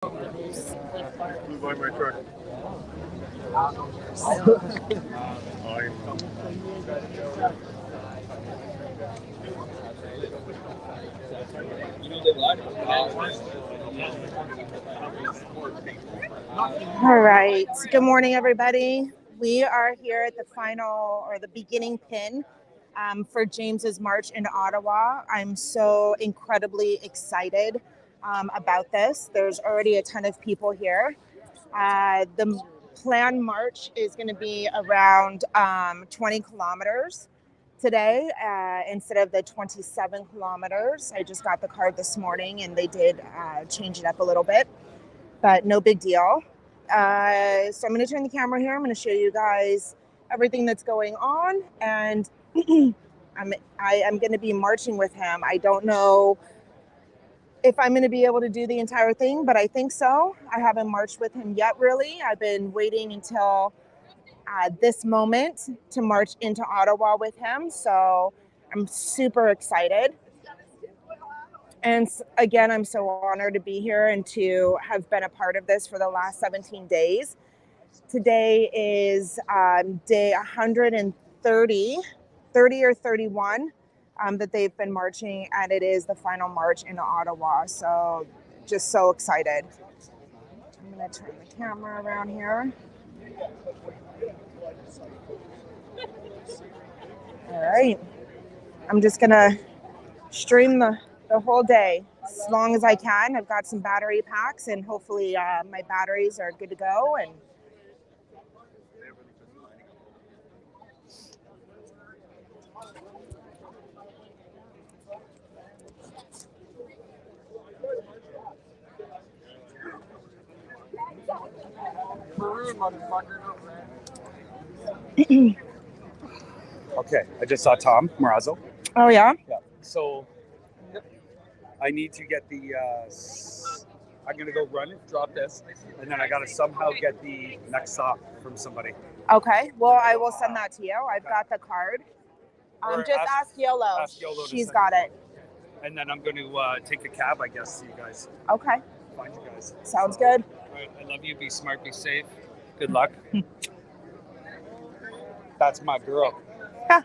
Who's buying my truck? All right. Good morning, everybody. We are here at the final or the beginning pin for James's march into Ottawa. I'm so incredibly excited about this. There's already a ton of people here. The planned march is going to be around 20 kilometers today instead of the 27 kilometers. I just got the card this morning and they did change it up a little bit, but no big deal. So I'm going to turn the camera here. I'm going to show you guys everything that's going on, and I am going to be marching with him. I don't know if I'm going to be able to do the entire thing, but I think so. I haven't marched with him yet, really. I've been waiting until this moment to march into Ottawa with him, so I'm super excited. And again, I'm so honored to be here and to have been a part of this for the last 17 days. Today is day 130, 30 or 31 that they've been marching, and it is the final march into Ottawa. So just so excited. I'm going to turn the camera around here. All right. I'm just going to stream the whole day as long as I can. I've got some battery packs, and hopefully my batteries are good to go. And Okay, I just saw Tom Marazzo. oh yeah. So I need to get the. I'm gonna go run it, drop this, and then I gotta somehow get the next stop from somebody. Okay. Well, I will send that to you. I've got the card. Or Just ask Yolo. ask Yolo to She's send got it. And then I'm gonna take a cab, I guess, to you guys. Okay. Find you guys. Sounds good. All right, I love you. Be smart. Be safe. Good luck. That's my girl. Ha.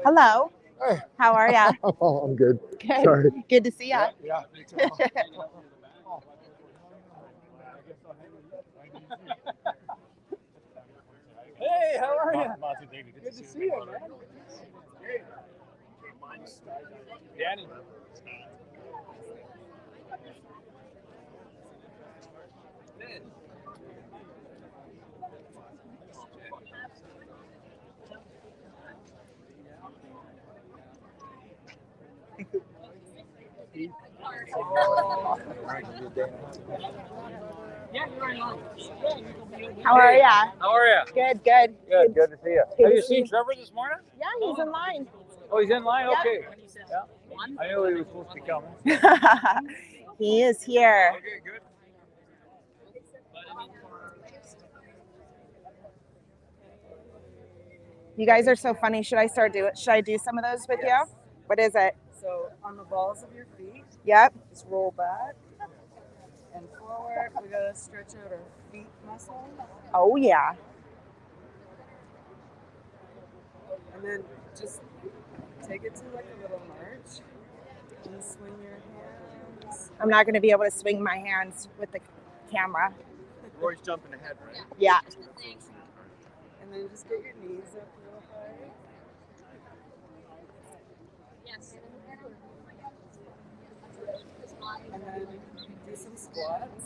Hello. Hey. How are ya? Oh, I'm good. Good. Sorry. Good to see ya. Yeah, me too. Hey, how are you? Good to see you, man. Danny. How are ya? How are you? Good, good. Good to see you. Good Have to you see seen you. Trevor this morning? Yeah, he's in line. Oh, he's in line? Yep. Okay. Yeah. I knew he was supposed to be coming. He is here. Okay, good. You guys are so funny. Should I do some of those with you? What is it? So on the balls of your feet, Yep. just roll back and forward. We gotta stretch out our feet muscle, Oh yeah. and then just take it to like a little march and swing your hands. I'm not going to be able to swing my hands with the camera. Roy's jumping ahead, right? Yeah. And then just get your knees up real high. And then do some squats.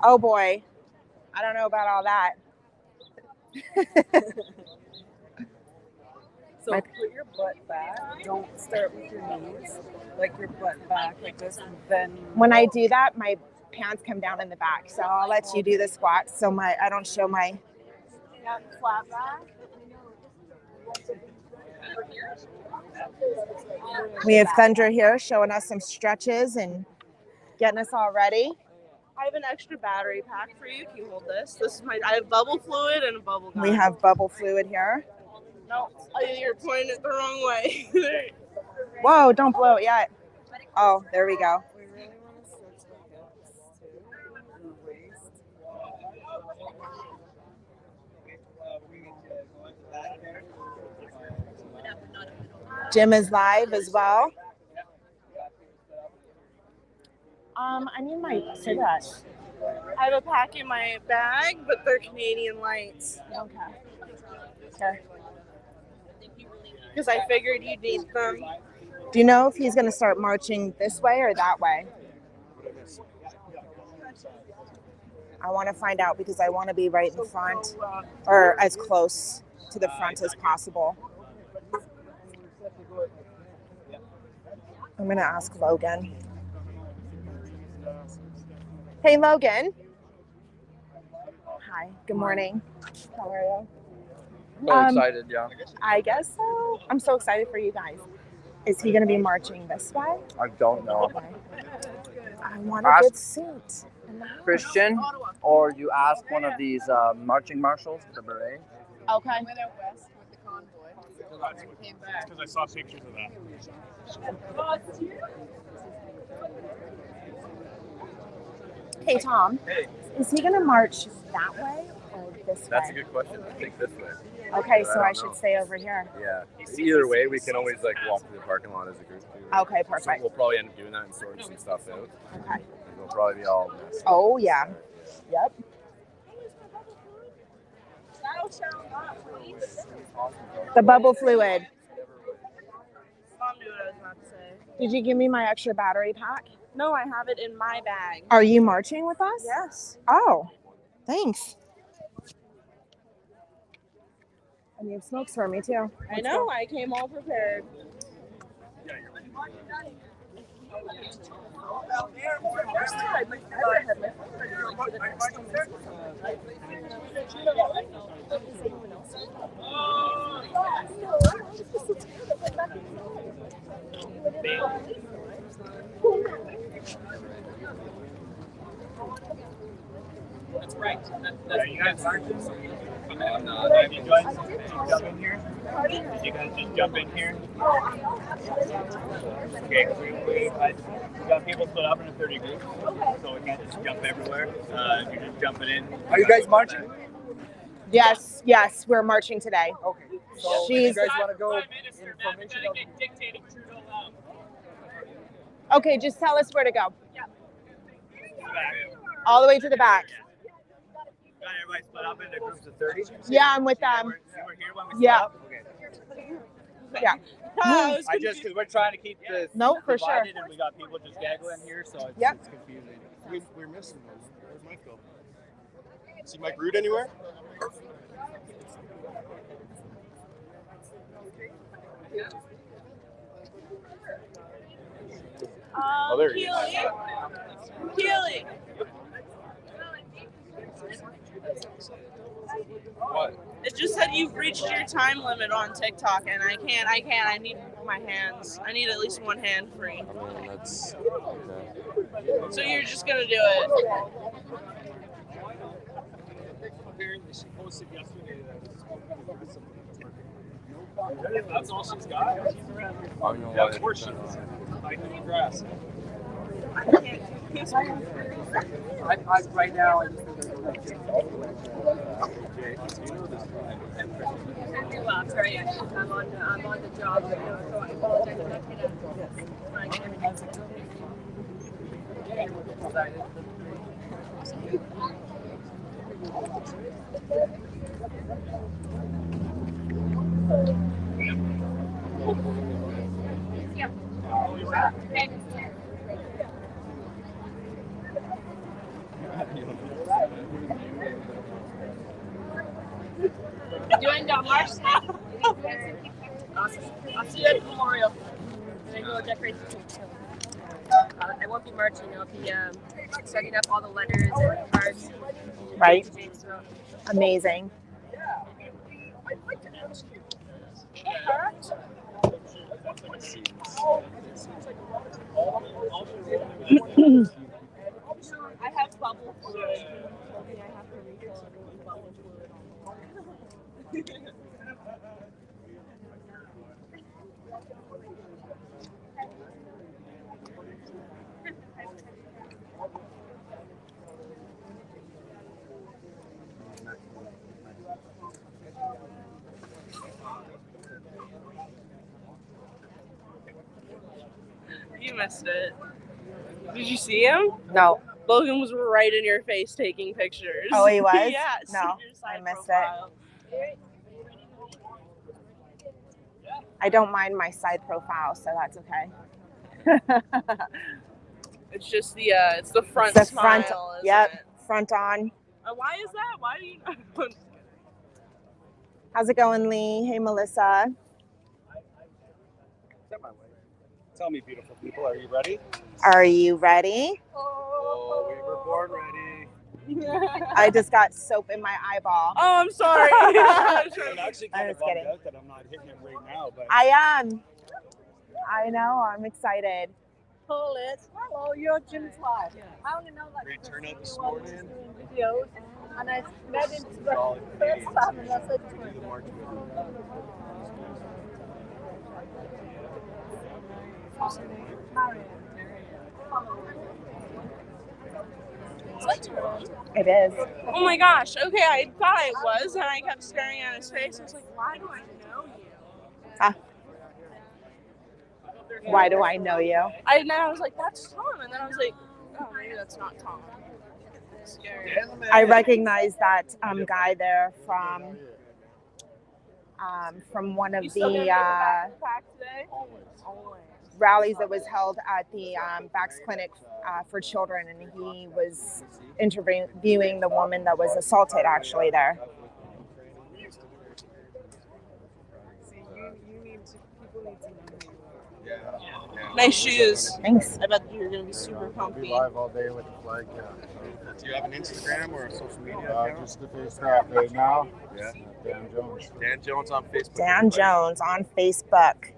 Oh boy. I don't know about all that. So put your butt back. Don't start with your knees. Like your butt back like this, and then When I do that, my pants come down in the back. So I'll let you do the squats so I don't show my flat back. We have Thunder here showing us some stretches and getting us all ready. I have an extra battery pack for you. Can you hold this? This is I have bubble fluid and a bubble gun. We have bubble fluid here. No, you're pointing it the wrong way. Whoa, don't blow it yet. Oh, there we go. We really want to stretch the hips too, and the waist. Jim is live as well. I need my cigarettes. I have a pack in my bag, but they're Canadian Lights. Okay. Because I figured you'd need them. Do you know if he's going to start marching this way or that way? I want to find out because I want to be right in front or as close to the front as possible. I'm going to ask Logan. Hey, Logan. Hi, good morning. How are you? So excited, yeah. I guess so. I'm so excited for you guys. Is he going to be marching this way? I don't know. Okay. I want a Ask good seat. Christian, or you ask one of these marching marshals with the beret. Okay. Went out west with the convoy. Came back. Because I saw pictures of that. Hey, Tom. Is he going to march that way or this way? That's a good question. I think this way. Okay, so I don't should know. stay over here. Yeah. Either way, we can always like walk through the parking lot as a group too. Okay, So perfect. we'll probably end up doing that and sorting some stuff out. Okay. And we'll probably be all messed up. Oh, yeah. Yep. The bubble fluid. Mom knew what I was about to say. Did you give me my extra battery pack? No, I have it in my bag. Are you marching with us? Yes. Oh, thanks. And you have smokes for me too. I know. I came all prepared. That's right. That's you guys aren't just have you guys jump in here? Did you guys just jump in here? Okay, we got people split up into 30 groups, so we can't just jump everywhere. You're just jumping in. Are you guys marching? Yes, yes, we're marching today. Okay. So She's- you guys want to go in formation? Dictating Trudeau out. Okay, just tell us where to go. All the way to the back. Got everybody split up into groups of 30? Yeah, I'm with them. You were here when we split Yeah. up? Okay. Yeah. Because we're trying to keep this No, for sure. divided, and we got people just gaggling here, so it's, Yep. it's confusing. We're missing one. Where's Mike go? See Mike Root anywhere? Oh, there he is. Keely. What? It just said you've reached your time limit on TikTok, and I can't. I need my hands. I need at least one hand free. I mean, that's So you're just gonna do it. Apparently, she posted yesterday that that's all she's got. I don't know Yeah, why of course she is. Fighting the grass. Right now, I just Well, sorry, I'm on the job right now, so I apologize. I'm not gonna get everything. Okay. Doing March 6th. Awesome. I'll see you at the memorial. And then we'll decorate the too. I won't be marching. I'll be setting up all the letters and cards. Right. So, Amazing. I'd like to ask you. off like a seams. I have bubble fluid. Maybe I have to refill it with bubble fluid. You missed it. Did you see him? No. Logan was right in your face taking pictures. Oh, he was? Yeah. No, I missed it. I don't mind my side profile, so that's okay. It's just the it's the front The smile. front, Isn't yep, it? front on. Why is that? Why do you? How's it going, Lee? Hey, Melissa. Tell me, beautiful people, are you ready? Are you ready? Oh, we were born ready. I just got soap in my eyeball. Oh, I'm sorry. I'm actually kind of just bummed kidding. out that I'm not hitting him right now, but I am. I know. I'm excited. Hello, you're Jim's wife. I only know like Great turnout this morning. doing videos, and I met him for the first time, and I said to him, It is. Oh my gosh. Okay, I thought I was, and I kept staring at his face. I was like, why do I know you? Why do I know you? And then I was like, that's Tom. And then I was like, oh, maybe that's not Tom. Scary. I recognize that guy there from one of You still gonna the make a backpack today? rallies that was held at the Vax Clinic for children, and he was interviewing the woman that was assaulted actually there. See, you need to, people need to know who you are. Yeah. Nice shoes. Thanks. I bet you're gonna be super comfy. Live all day with the flag. Do you have an Instagram or a social media account? Just the Facebook right now. Yeah. Dan Jones. Dan Jones on Facebook. Dan Jones on Facebook.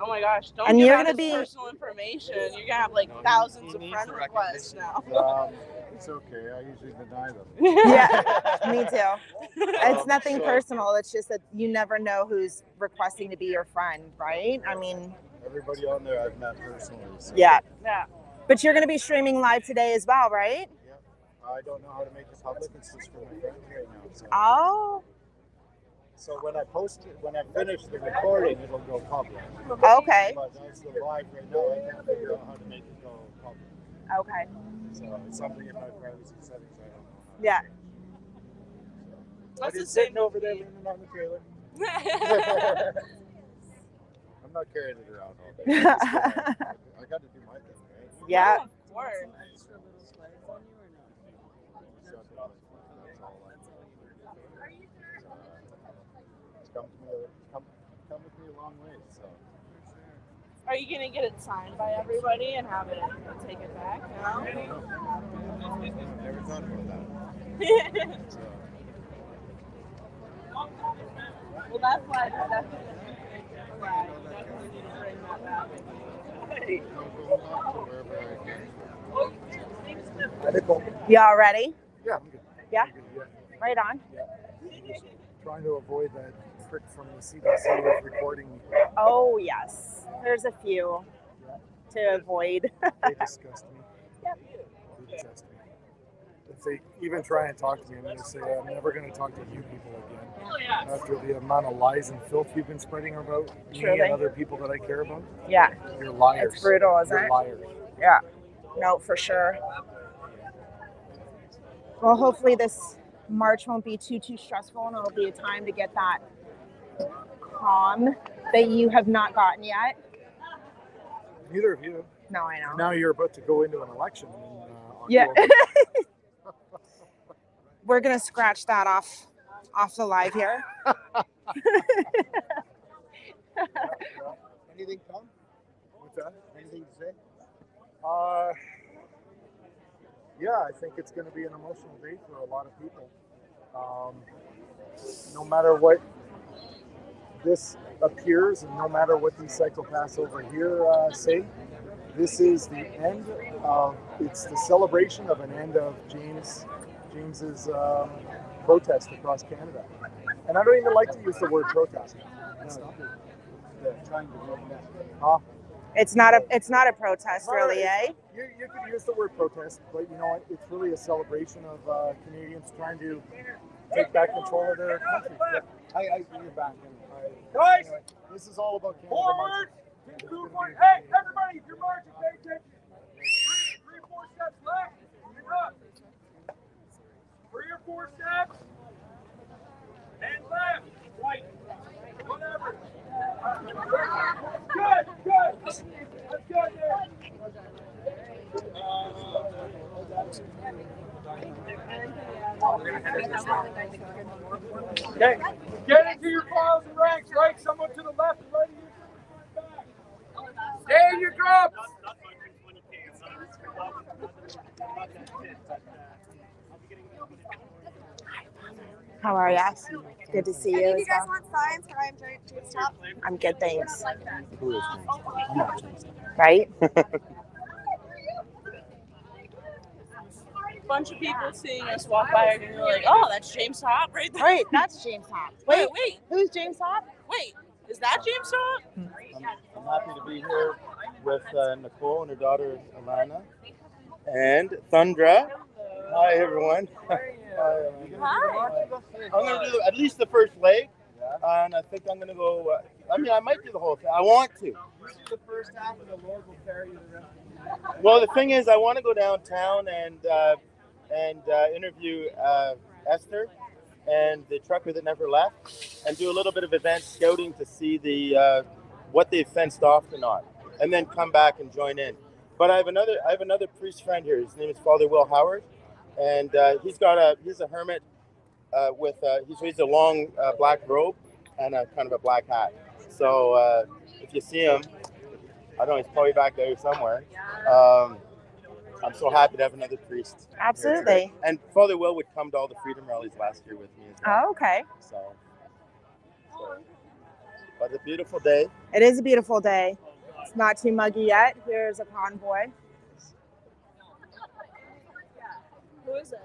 Oh my gosh! Don't And give you're out gonna his be- personal information. You're gonna have like thousands of needs friend the requests now. It's okay. I usually deny them. Yeah, me too. It's nothing personal. It's just that you never know who's requesting to be your friend, right? I mean, Everybody on there I've met personally. So. yeah. Yeah. But you're going to be streaming live today as well, right? Yep. I don't know how to make it public. It's just for my friends right now. So. Oh, So when I post it, when I finish the recording, it'll go public. okay. But as the live right now, I can't figure out how to make it go public. Okay. So it's something in my privacy settings I don't know. Yeah. That's the Just same. sitting over there leaning on the trailer. I'm not carrying it around all day. I got to do my thing, right? Yeah. Of course. Extra little slides on you or no? That's all it's come with me a long way. So Are you gonna get it signed by everybody and have it take it back? No. never thought about that. So, Well, that's why I definitely need to bring that back. You all ready? yeah, I'm good. Yeah. I'm good, yeah. Right on. Just trying to avoid that trick from the CDC with recording. Oh, yes. There's a few to avoid. They disgust me. Yep. They disgust me. If they even try and talk to me, I'm going to say, I'm never going to talk to you people again. After the amount of lies and filth you've been spreading about me Truly. and other people that I care about. Yeah. You're liars. It's brutal, isn't You're it? liars. Yeah. No, for sure. Well, hopefully this March won't be too stressful, and it'll be a time to get that calm that you have not gotten yet. Neither of you. No, I know. Now you're about to go into an election in Yeah. October. We're gonna scratch that off the live here. Anything, Tom? What's that? Anything to say? Yeah, I think it's going to be an emotional day for a lot of people. No matter what this appears, and no matter what these psychopaths over here say, this is the end of, it's the celebration of an end of James's protest across Canada. And I don't even like to use the word protest. It's not a protest, really, eh? You could use the word protest, but you know what? It's really a celebration of Canadians trying to take back control of their country. You're back. Guys, anyway, this is all about Canada. Forward! Hey, everybody, if you're marching, pay attention. 3 or 4 steps left, you're up. 3 or 4 steps. And left. Right. Whatever. Good, good. That's good there. Okay, get into your files and ranks, right? Someone to the left and right of you. Back. Stay in your groups. How are ya? Good to see you. If you guys want signs, I'm James Topp. I'm good, thanks. Who is James? Right? Bunch of people seeing us walk by and you're like, oh, that's James Topp right there. Right, that's James Topp. Wait, Who's James Topp? wait. Is that James Topp? I'm happy to be here with Nicole and her daughter Alana and Thundra. Hi everyone. Hi. I'm going to do at least the first leg, and I think I'm going to go. I might do the whole thing. I want to. You do the first half, and the Lord will carry you the rest. Well, the thing is, I want to go downtown and interview Esther and the trucker that never left, and do a little bit of event scouting to see the what they've fenced off or not, and then come back and join in. But I have another priest friend here. His name is Father Will Howard, and he's a hermit he's a long black robe and a kind of a black hat. So if you see him, I don't know, he's probably back there somewhere. I'm so happy to have another priest. Absolutely. And Father Will would come to all the freedom rallies last year with me as well. Oh, okay. So, but a beautiful day. It is a beautiful day. It's not too muggy yet. Here's a convoy. Who is it?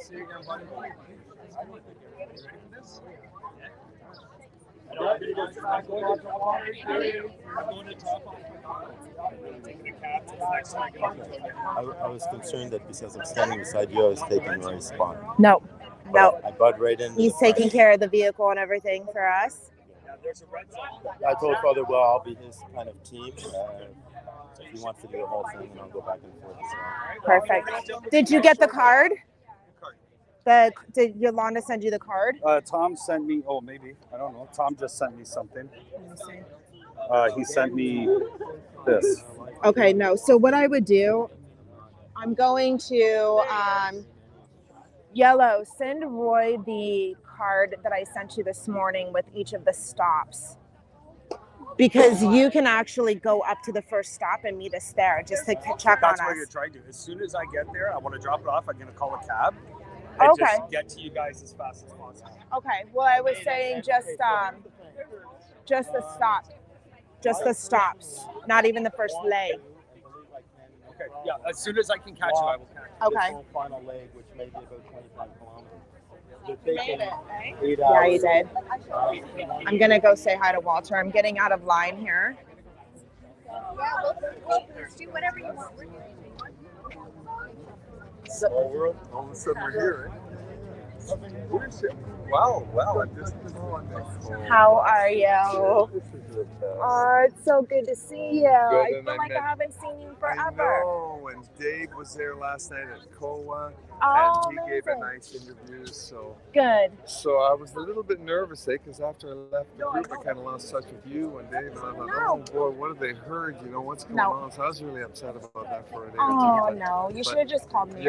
See you again, buddy. I was concerned that because I'm standing beside you, I was taking Roy's spot. No. I butt right in. He's taking care of the vehicle and everything for us. I told Father Will I'll be his kind of team. If he wants to do the whole thing, and I'll go back and forth as well. Perfect. Did you get the card? Did Yolanda send you the card? Tom sent me, maybe, I don't know. Tom just sent me something. He sent me this. Okay, no. So what I would do, I'm going to Yellow, send Roy the card that I sent you this morning with each of the stops. Because you can actually go up to the first stop and meet us there just to check on us. That's what you're trying to do. As soon as I get there, I want to drop it off. I'm going to call a cab and just get to you guys as fast as possible. Okay. Well, I was saying just the stop. Just the stops. Not even the first leg. Okay. Yeah. As soon as I can catch you, I will catch you. Okay. This whole final leg, which may be about 25 kilometers. You're taking 8 hours. Yeah, you did. I'm going to go say hi to Walter. I'm getting out of line here. Yeah, we'll do whatever you want. Small world. All of a sudden we're here, right? Wow, I just How are you? Oh, it's so good to see you. I feel like I haven't seen you forever. Oh, and Dave was there last night at COA, Oh, and he gave a amazing. nice interview. So Good. So I was a little bit nervous, because after I left the group, I kind of lost touch with you and Dave, and I thought, oh boy, what have they heard? You know, what's going on? So I was really upset about that for a day or two. Oh, no. You should have just called me.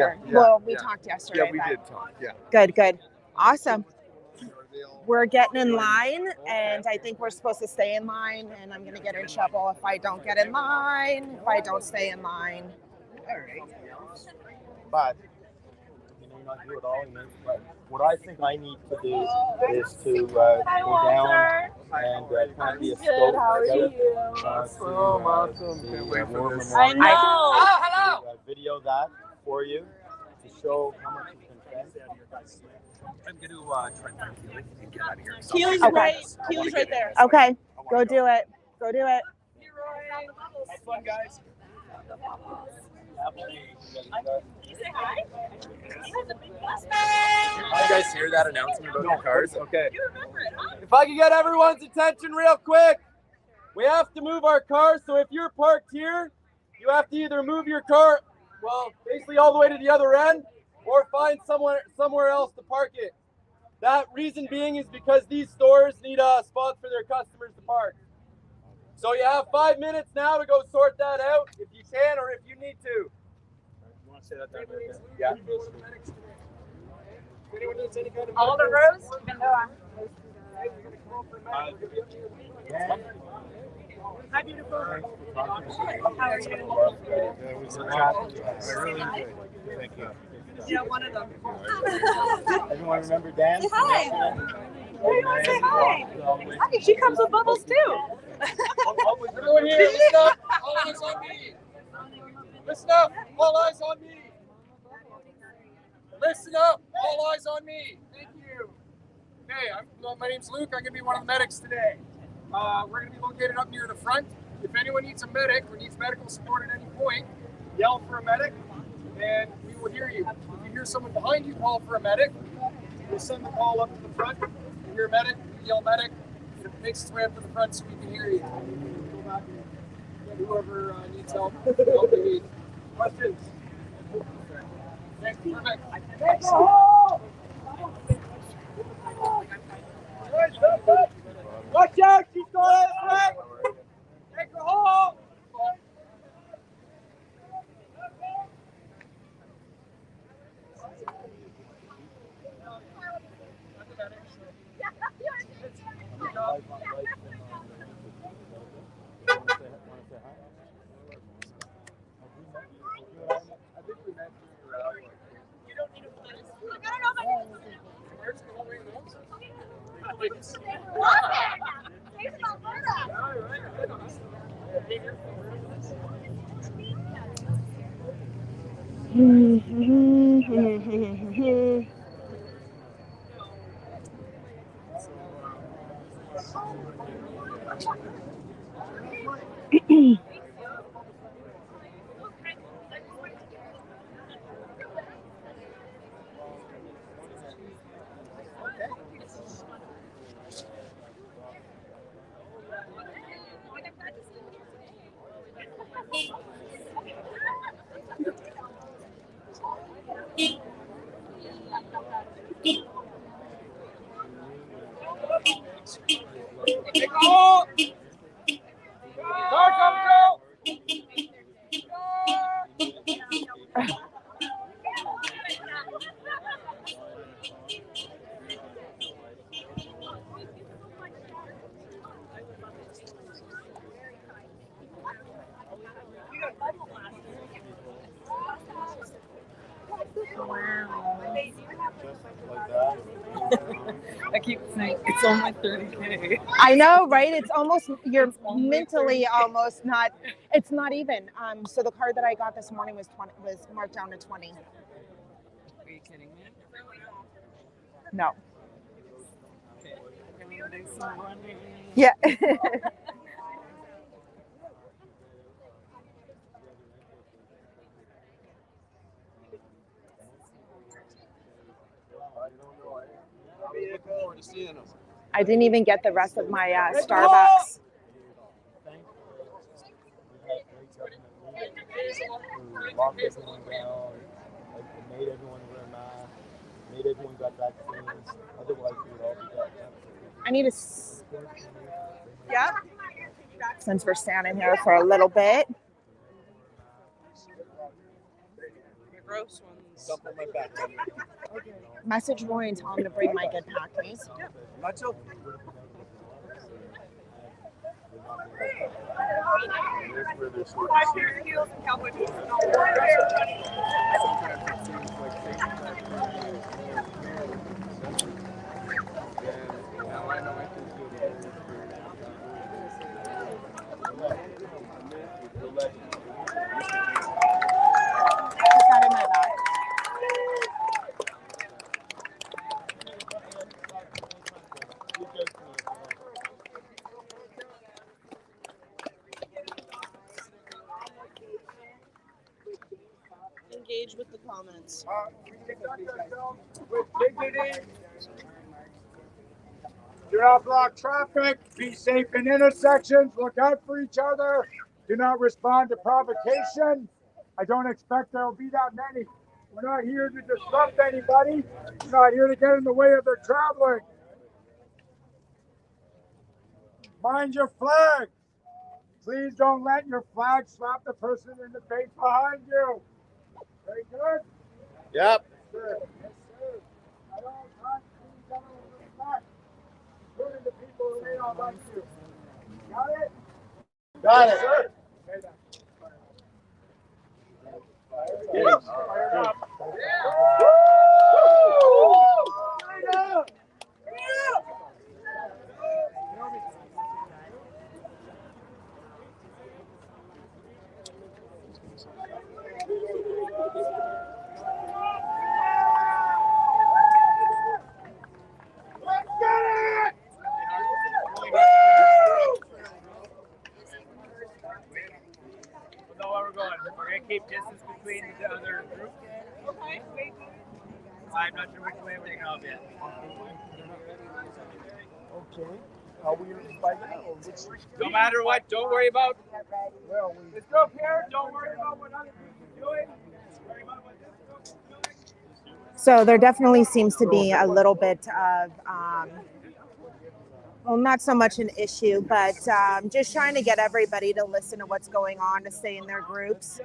We talked yesterday. Yeah, we did talk, Good. Awesome. We're getting in line, and I think we're supposed to stay in line, and I'm going to get in trouble if I don't get in line, if I don't stay in line. All right. but you know, not do it all. But what I think I need to do is to go down and kind of be a scout. I know. Video that for you to show how much has been spent. I'm going to try and find Keely and get out of here. Keely's Okay. right. Keely's right there. Okay, go do it. Go do it. Have fun, guys. You guys hear that announcement about the cars? Okay. If I can get everyone's attention real quick, we have to move our cars. So if you're parked here, you have to either move your car, well, basically all the way to the other end, or find somewhere else to park it. That reason being is because these stores need spots for their customers to park. So you have 5 minutes now to go sort that out, if you can or if you need to. You want to say that down there? Yeah. All the rows? Hi, beautiful. How are you? It was a lot. I really enjoyed it. Thank you. Yeah, one of them. Everyone remember Dan? Say hi. Everyone say hi. Hi, she comes with bubbles too. Everyone here, listen up. All eyes on me. Listen up. All eyes on me. Listen up. All eyes on me. Thank you. Hey, my name's Luke. I'm going to be one of the medics today. We're going to be located up near the front. If anyone needs a medic or needs medical support at any point, yell for a medic, and we will hear you. If you hear someone behind you, call for a medic. We'll send the call up to the front. If you hear a medic, you yell medic. It makes its way up to the front so we can hear you. Go back and get whoever needs help they need. Questions? Okay, perfect. Watch out, she's going to the front. Take her home. I keep saying it's only 30K. I know, right? It's almost, you're mentally almost not, it's not even. So the card that I got this morning was marked down to 20. Are you kidding me? No. Okay. Yeah. I didn't even get the rest of my Starbucks. Locked everyone down, made everyone wear masks, made everyone got vaccines. Otherwise, we would all be dead. I need to. Yeah. Since we're standing here for a little bit. Gross ones. Dump on my back. Message Roy and tell him to bring my good pack, please. Not so. Heels and cowboy boots. engage with the comments. We conduct ourselves with dignity. Do not block traffic. Be safe in intersections. Look out for each other. Do not respond to provocation. I don't expect there will be that many. We're not here to disrupt anybody. We're not here to get in the way of their traveling. Mind your flag. Please don't let your flag slap the person in the face behind you. Very good. Yep. Yes, sir. Yes, sir. At all times, please have respect, including the people who may not like you. Got it? Got it. Yes, sir. Okay, then. Yes. Fire up. Let's get it! We'll know where we're going. We're going to keep distance between the other group. Okay. I'm not sure which way we're going to go yet. Okay. Are we invited or which? No matter what, don't worry about. Well, This group here, don't worry about what other people are doing. Worry about what this group is doing. So there definitely seems to be a little bit of, well, not so much an issue, but just trying to get everybody to listen to what's going on, to stay in their groups,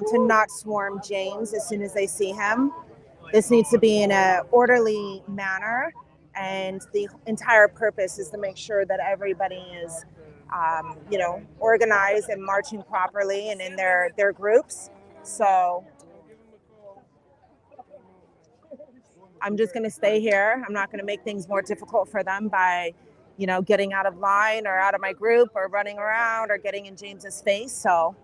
to not swarm James as soon as they see him. This needs to be in an orderly manner, and the entire purpose is to make sure that everybody is, organized and marching properly and in their groups. So I'm just going to stay here. I'm not going to make things more difficult for them by, getting out of line or out of my group or running around or getting in James's face. So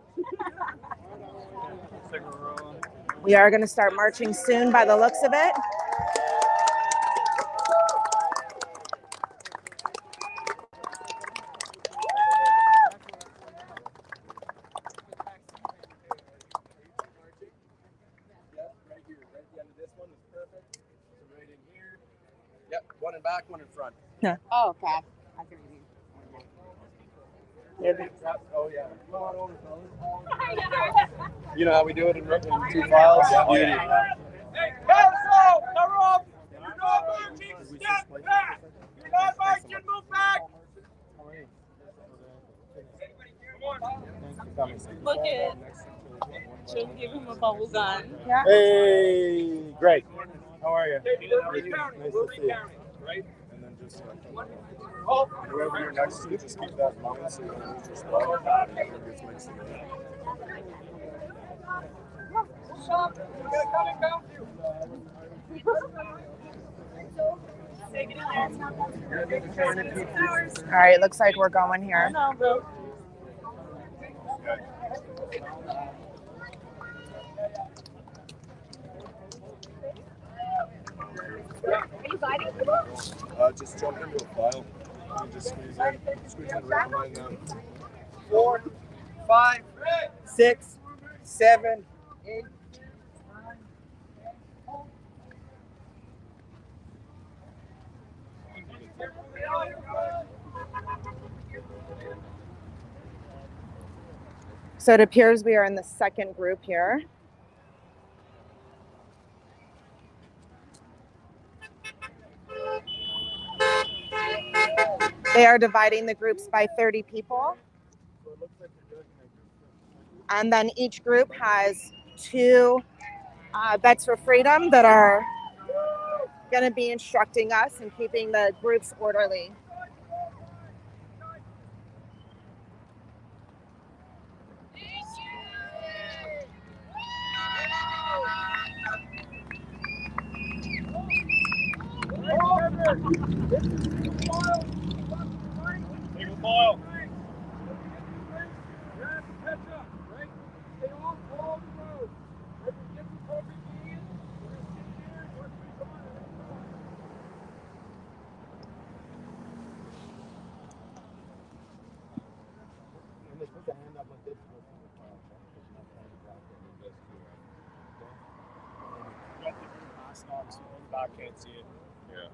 we are going to start marching soon by the looks of it. Yep, one in back, one in front. Yeah. Oh, okay. I can Oh, yeah. You know how we do it in 2 files? Yeah. Beauty. Hey, cancel! Cover up! You're not marching! Step back! You're not marching! Move back! Look at. She'll give him a bubble gun. Yeah. Hey, great. How are you? We're recounting. Nice We're to see you. recounting, right? And then just Oh, whoever you're next to, just keep that in mind so you don't lose your spot. And everyone gets mixed together. stop! We're gonna come and bounce you. All right, looks like we're going here. Just jump into a file. And just squeeze in right behind them. 4, 5, 6, 7, 8. So it appears we are in the second group here. They are dividing the groups by 30 people. And then each group has 2 vets for freedom that are going to be instructing us and keeping the groups orderly. Single file. I can't see it. Yeah.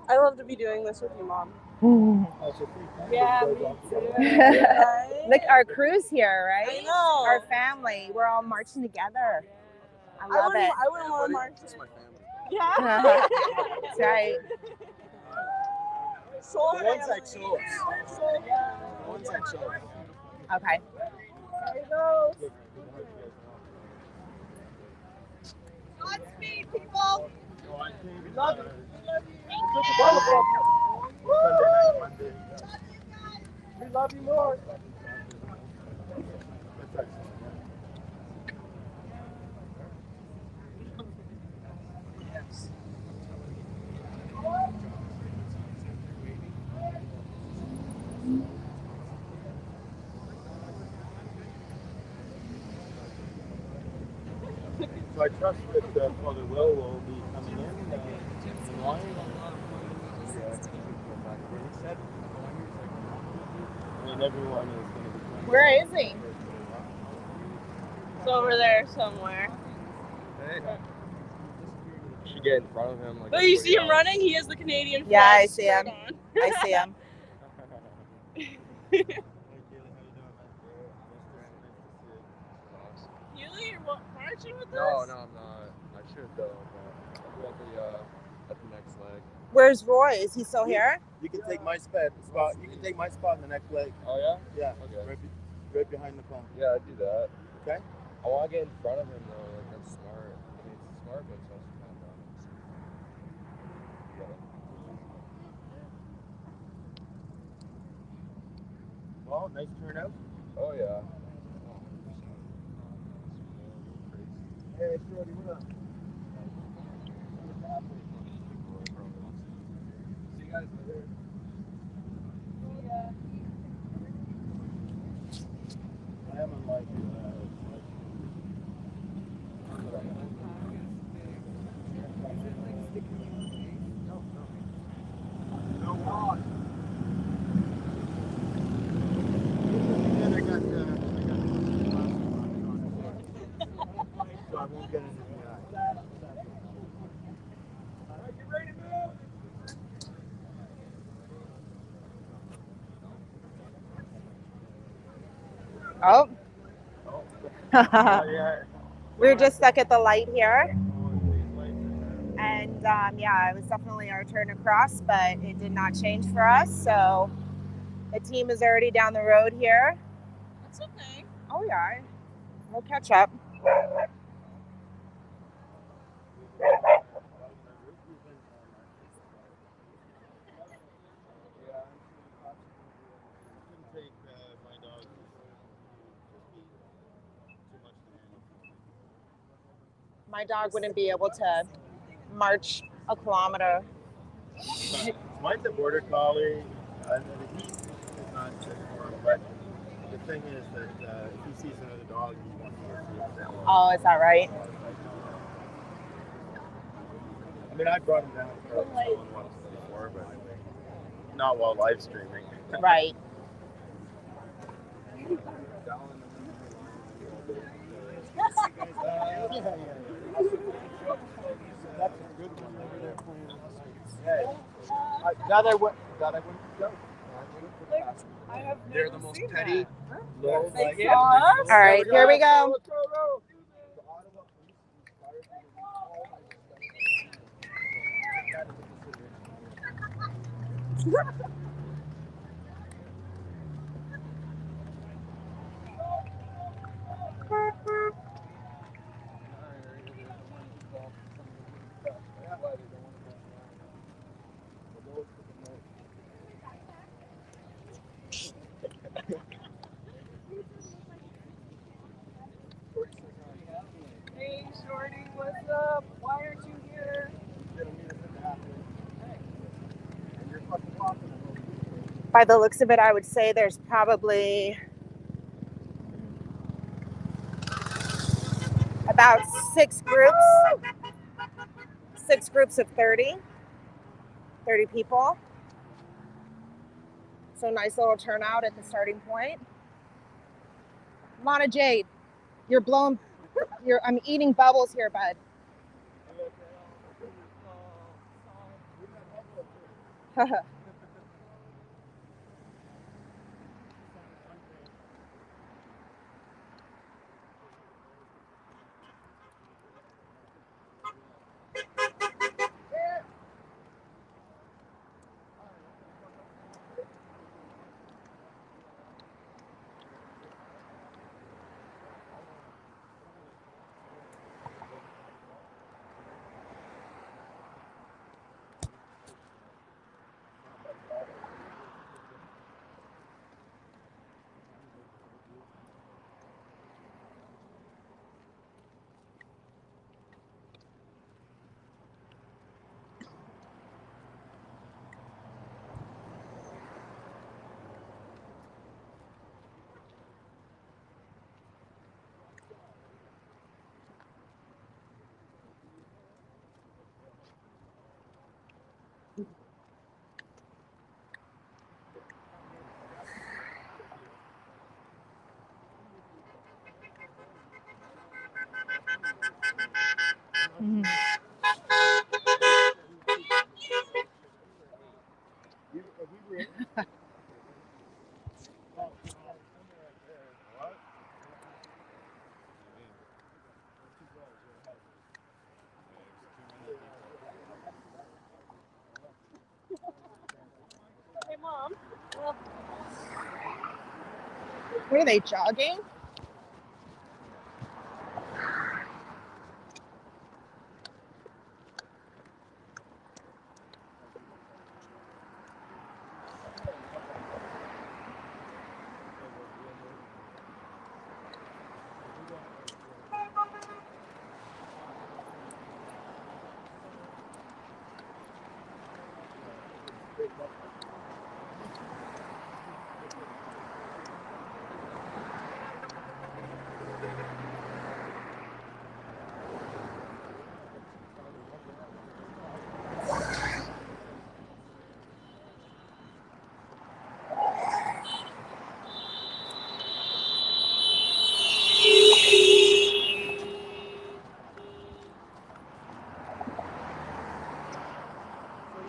I love to be doing this with you, Mom. Yeah, me too. Look, our crew's here, right? I know. Our family. We're all marching together. I love it. I wouldn't want to march. This is my family. Yeah. That's right. The ones that chose. The ones that chose. Okay. There you go. Godspeed, people. We love you. We love you more. Yes. So I trust that Father will be coming in line. And everyone is going to be coming. Where is he? It's over there somewhere. Hey. You should get in front of him. Like Oh, you see him running? He has the Canadian flag. Yeah, I see shirt him. on. I see him. Keely, you're marching with us? No, I'm not. I should though. But at the next leg. Where's Roy? Is he still here? You can take my spot. You can take my spot in the next leg. Oh yeah? Yeah. Okay. Right behind the pump. Yeah, I'd do that. Okay. I want to get in front of him though. Like that's smart. I mean, it's smart, but it's also kind of dumb. Well, nice turnout. Oh yeah. Hey, Shorty, what up? See you guys later. I am unlike so I won't get into the eye. Get ready to move. Oh. Yeah. We're just stuck at the light here. And yeah, it was definitely our turn across, but it did not change for us. So the team is already down the road here. That's okay. Oh yeah, we'll catch up. My dog wouldn't be able to march a kilometer. Mine's a border collie. The heat is not good for him, but the thing is that if he sees another dog, he wants to see it that way. Oh, is that right? I mean, I brought him down for once before, but not while live streaming. Right. That's a good one. Hey, that I wouldn't go. They're the most petty. Low, like, All right, here we go. Hey, Shorty, what's up? Why aren't you here? By the looks of it, I would say there's probably about six groups of 30 people. So nice little turnout at the starting point. Lana Jade, you're blowing I'm eating bubbles here, bud. Mm. Hey, Mom. What are they, jogging?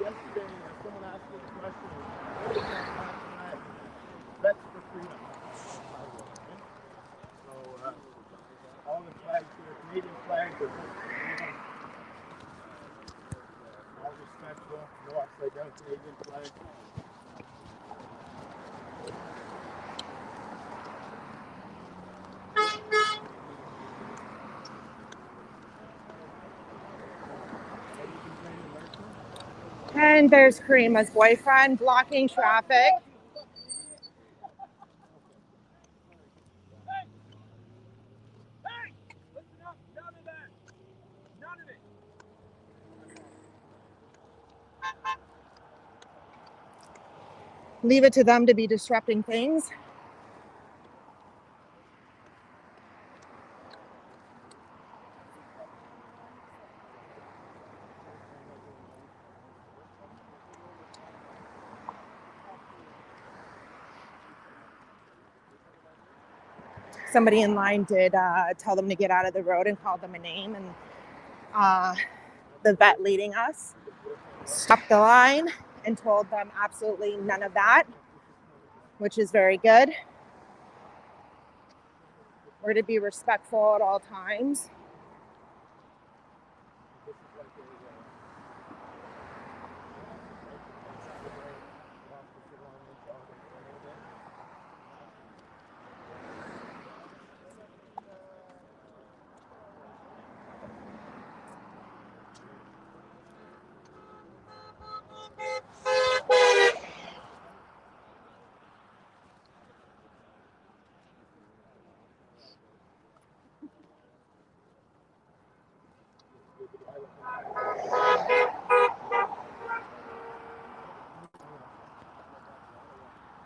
Yesterday, someone asked me the question, what is that flag? That's for freedom. So, all the flags here, Canadian flags are for freedom. All respectful, no upside down Canadian flag. And there's Karima's boyfriend blocking traffic. Hey, listen up. None of that. None of it. Leave it to them to be disrupting things. Somebody in line did tell them to get out of the road and called them a name, and the vet leading us stopped the line and told them absolutely none of that, which is very good. We're to be respectful at all times.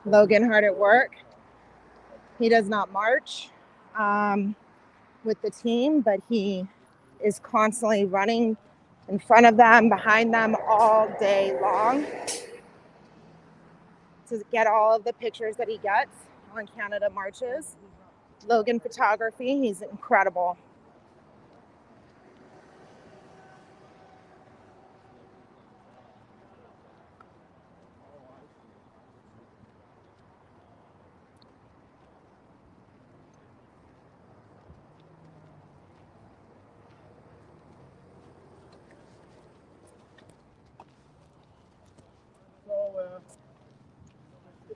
Logan hard at work. He does not march with the team, but he is constantly running in front of them, behind them all day long to get all of the pictures that he gets on Canada marches. Logan photography, he's incredible.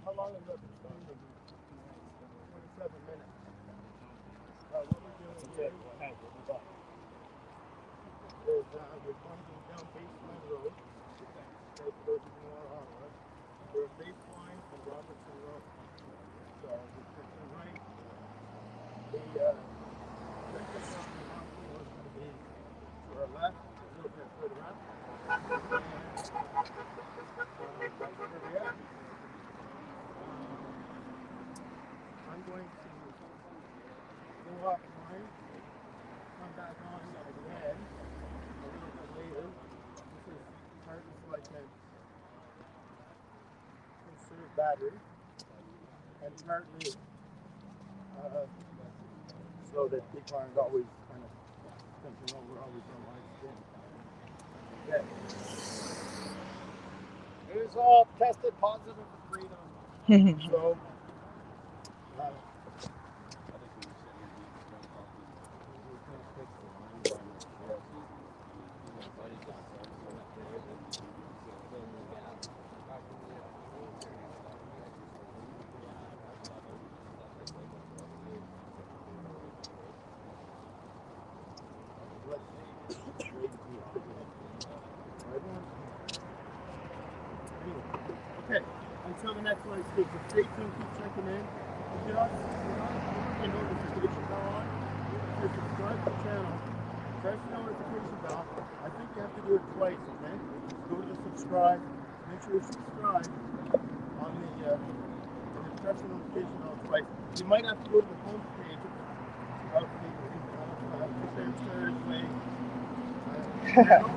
How long is it? 27 minutes. What we're doing here is we're climbing down Baseline Road. Okay, for those of you who are Ottawa, we're Baseline and Robertson Road. So we're turning right. The breakfast stop in Ottawa is going to be to our left, a little bit further up. And that's where we're at. I'm going to go offline, come back on again a little bit later. This is partly so I can conserve battery, and partly so that people aren't always kind of thinking, oh, we're always on live stream. Okay. It is all tested positive for freedom. So, okay, until the next one speaks. So stay tuned, keep checking in. If you're not your notification bell on, if you subscribe to the channel, press the notification bell. I think you have to do it twice, okay? Go to the subscribe, make sure you subscribe on the and then press the notification bell twice. You might have to go to the home page of the Transfer's Way channel.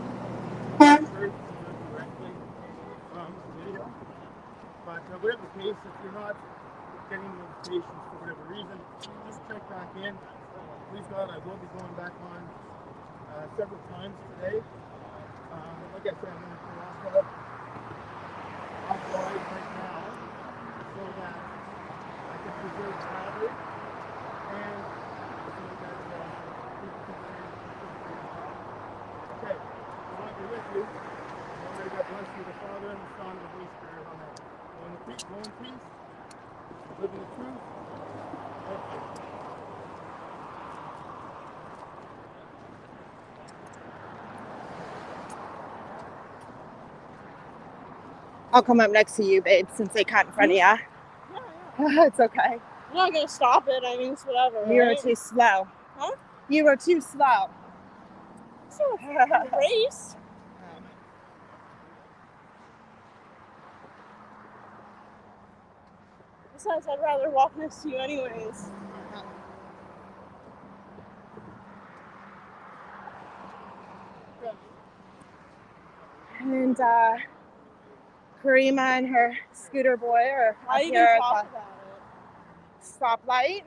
Directly from the video. But whatever the case, if you're not getting notifications for whatever reason, just check back in. Please God, I will be going back on several times today. Like I said, I'm going to turn off live right now so that I can preserve the battery and so that people can hear. Okay, I want to be with you. Almighty God bless you, the Father and the Son and the Holy Spirit. Amen. Go in peace, live in the truth. I'll come up next to you, babe, since they cut in front of you. It's okay. I'm not gonna stop it. I mean, it's whatever. You were right? too slow. Huh? You were too slow. It's not a race. Besides, I'd rather walk next to you anyways. And Karima and her scooter boy are Why up even here talk at about the stoplight.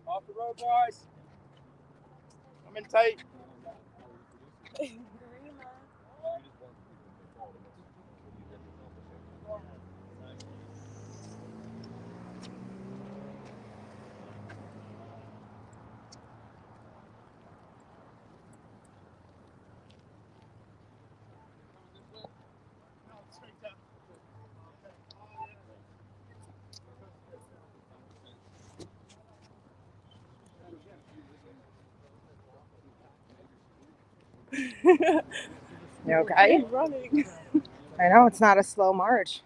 Off the road, guys. I'm in tight. You okay? I'm running. I know, it's not a slow march.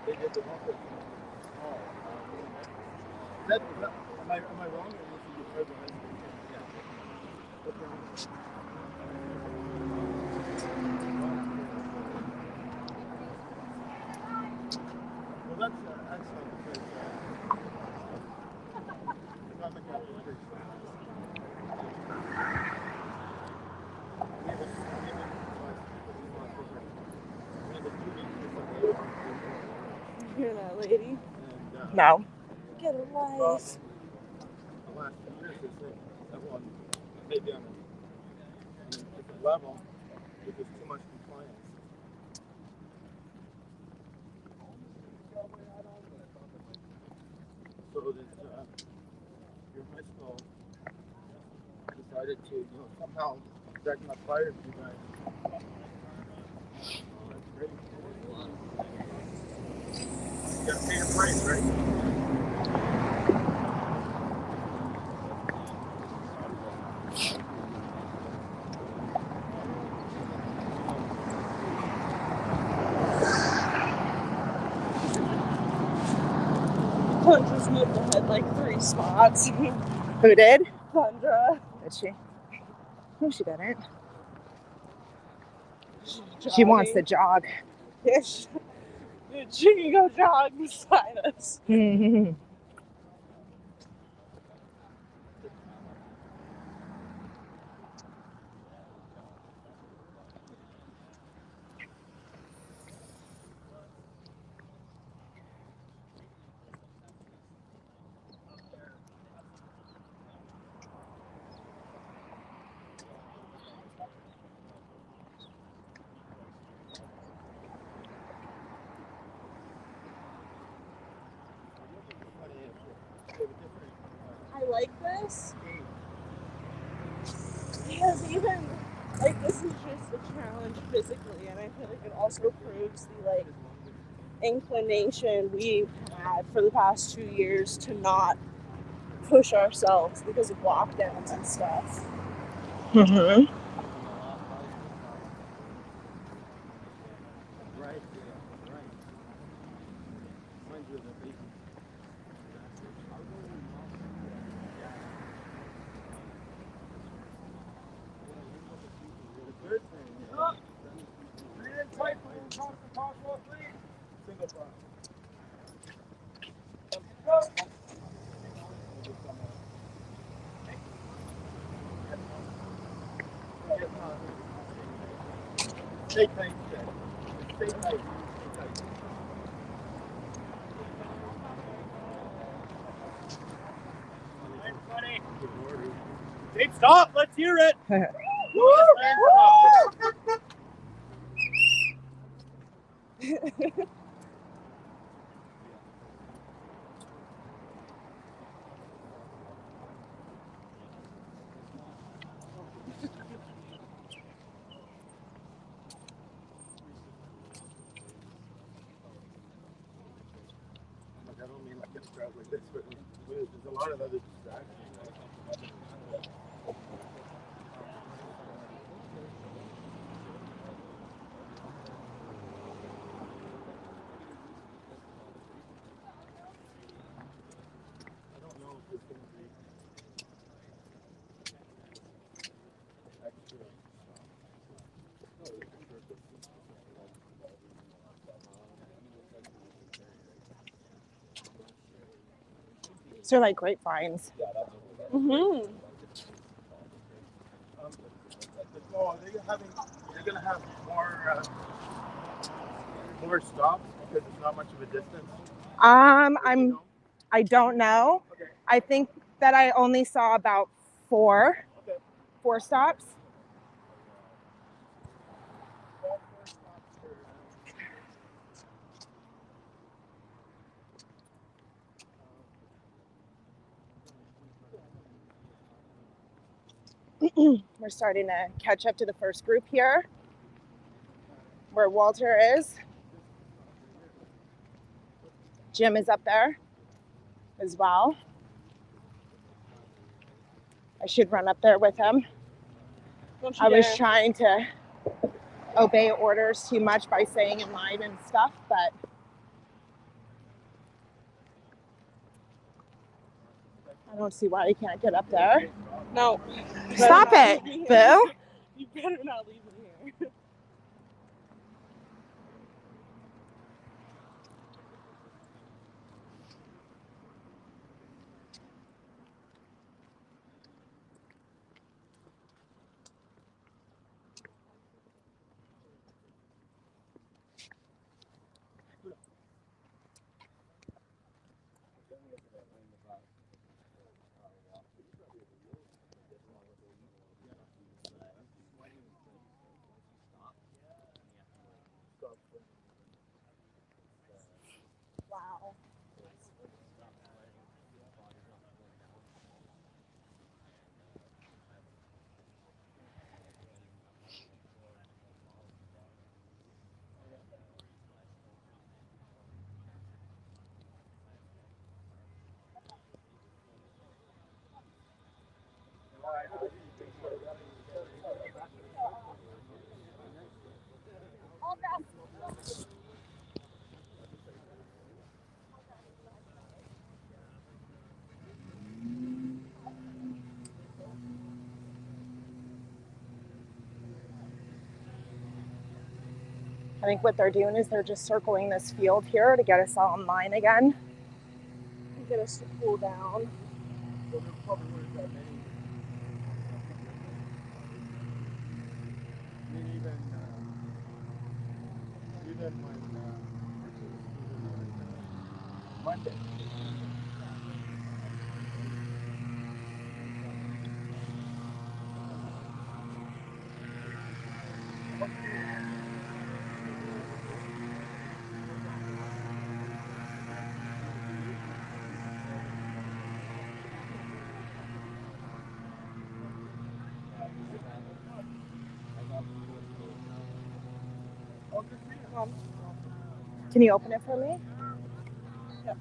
They did the one person. Oh, am I wrong? Or is it the high school? Yeah. Okay. Well, that's excellent because it's not like a You hear that, lady? No. Get a life. The last 2 years, they say everyone, maybe on a different level, because too much compliance. So that your high school decided to, somehow Jack not fired you guys. Oh, that's great. You gotta pay your price, right? Just moved ahead like 3 spots. Who did? Thundra. Did she? No, she didn't. She wants to jog. Yes. She can go jog beside us. Mm-hmm. I like this because even like this is just a challenge physically, and I feel like it also proves the inclination we've had for the past 2 years to not push ourselves because of lockdowns and stuff. Mm-hmm. Stay tight, stay tight. Dave, stop! Let's hear it! I don't mean like it's crowd like this, but there's a lot of other distractions. I don't know if there's going to be extra. So they're like grapevines. Mm-hmm. Oh, they're going to have more stops because it's not much of a distance. I don't know. Okay. I think that I only saw about 4 stops. We're starting to catch up to the first group here, where Walter is. Jim is up there as well. I should run up there with him. I was trying to obey orders too much by saying in line and stuff, but don't see why you can't get up there. No. Stop it, Boo. You better not leave me here. Wow. I think what they're doing is they're just circling this field here to get us all in line again. And get us to cool down. Even when Monday. Can you open it for me? Yeah.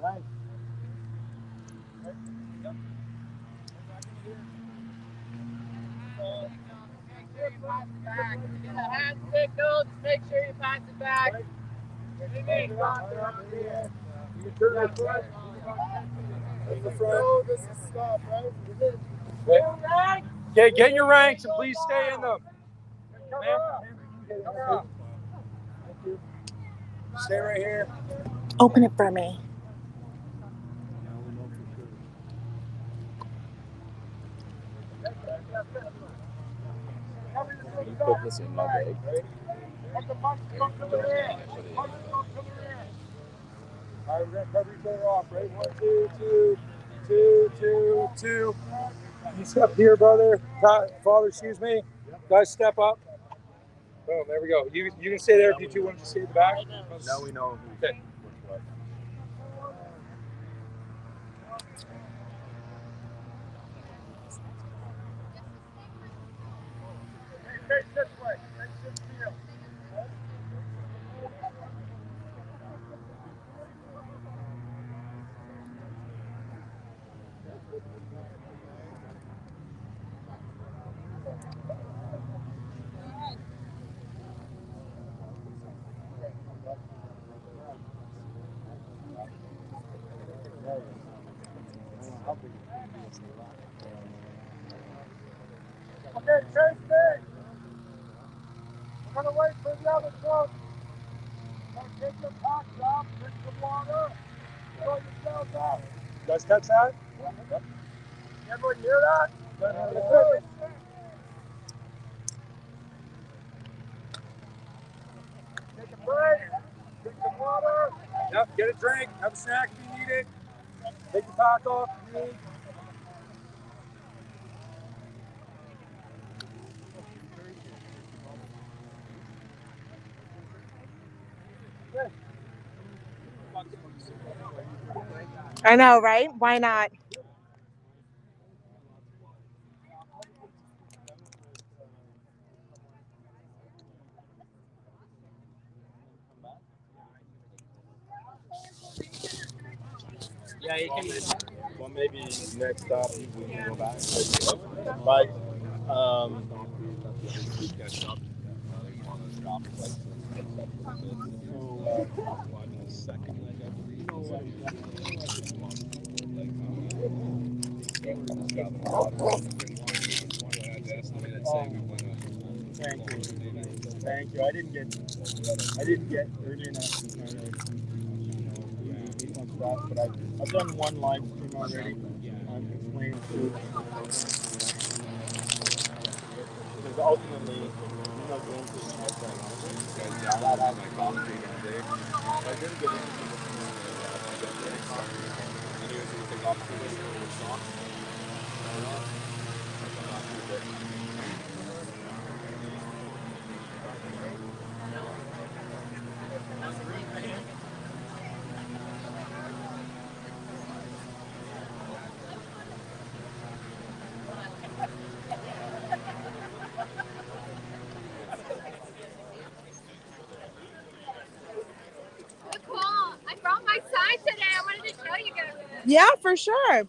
Right. Get a hand signal, just make sure you pass it back. You turn right foot. In the front. This is stop, right? Okay, get your ranks and please stay in them. Ma'am. Stay right here. Open it for me. You put this in my bag. All right, we're going to cover each other off, right? 1, 2, 2, 2, 2, 2. You step here, brother. Father, excuse me. Guys, step up. Boom, there we go. You can stay there if you two want to stay in the back. Now we know who's okay. what. Face this way. Face this field. Okay, same thing. We're going to wait for the other truck. Take your packs off, drink some water, throw yourselves out. You guys catch that? Yep. Everyone hear that? Good. Take a break, drink some water. Yep, get a drink, have a snack if you need it. Take your pack off if you need. I know, right? Why not? Yeah, you can. Well, maybe next stop we can go back. But Thank you. I didn't get early enough to kind of, do some stuff, but I've done one live stream already. Explaining food. Because ultimately, going to the next thing. That has my coffee today. I didn't get into I brought my sign today. I wanted to show you guys. Yeah, for sure. I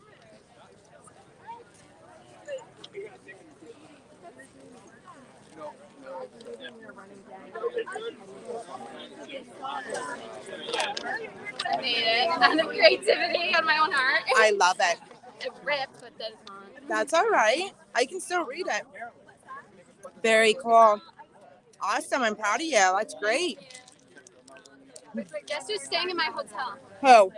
made it. On the creativity on my own heart. I love it. It ripped, but that's fine. That's all right. I can still read it. Very cool. Awesome. I'm proud of you. That's great. Guess who's staying in my hotel? Who?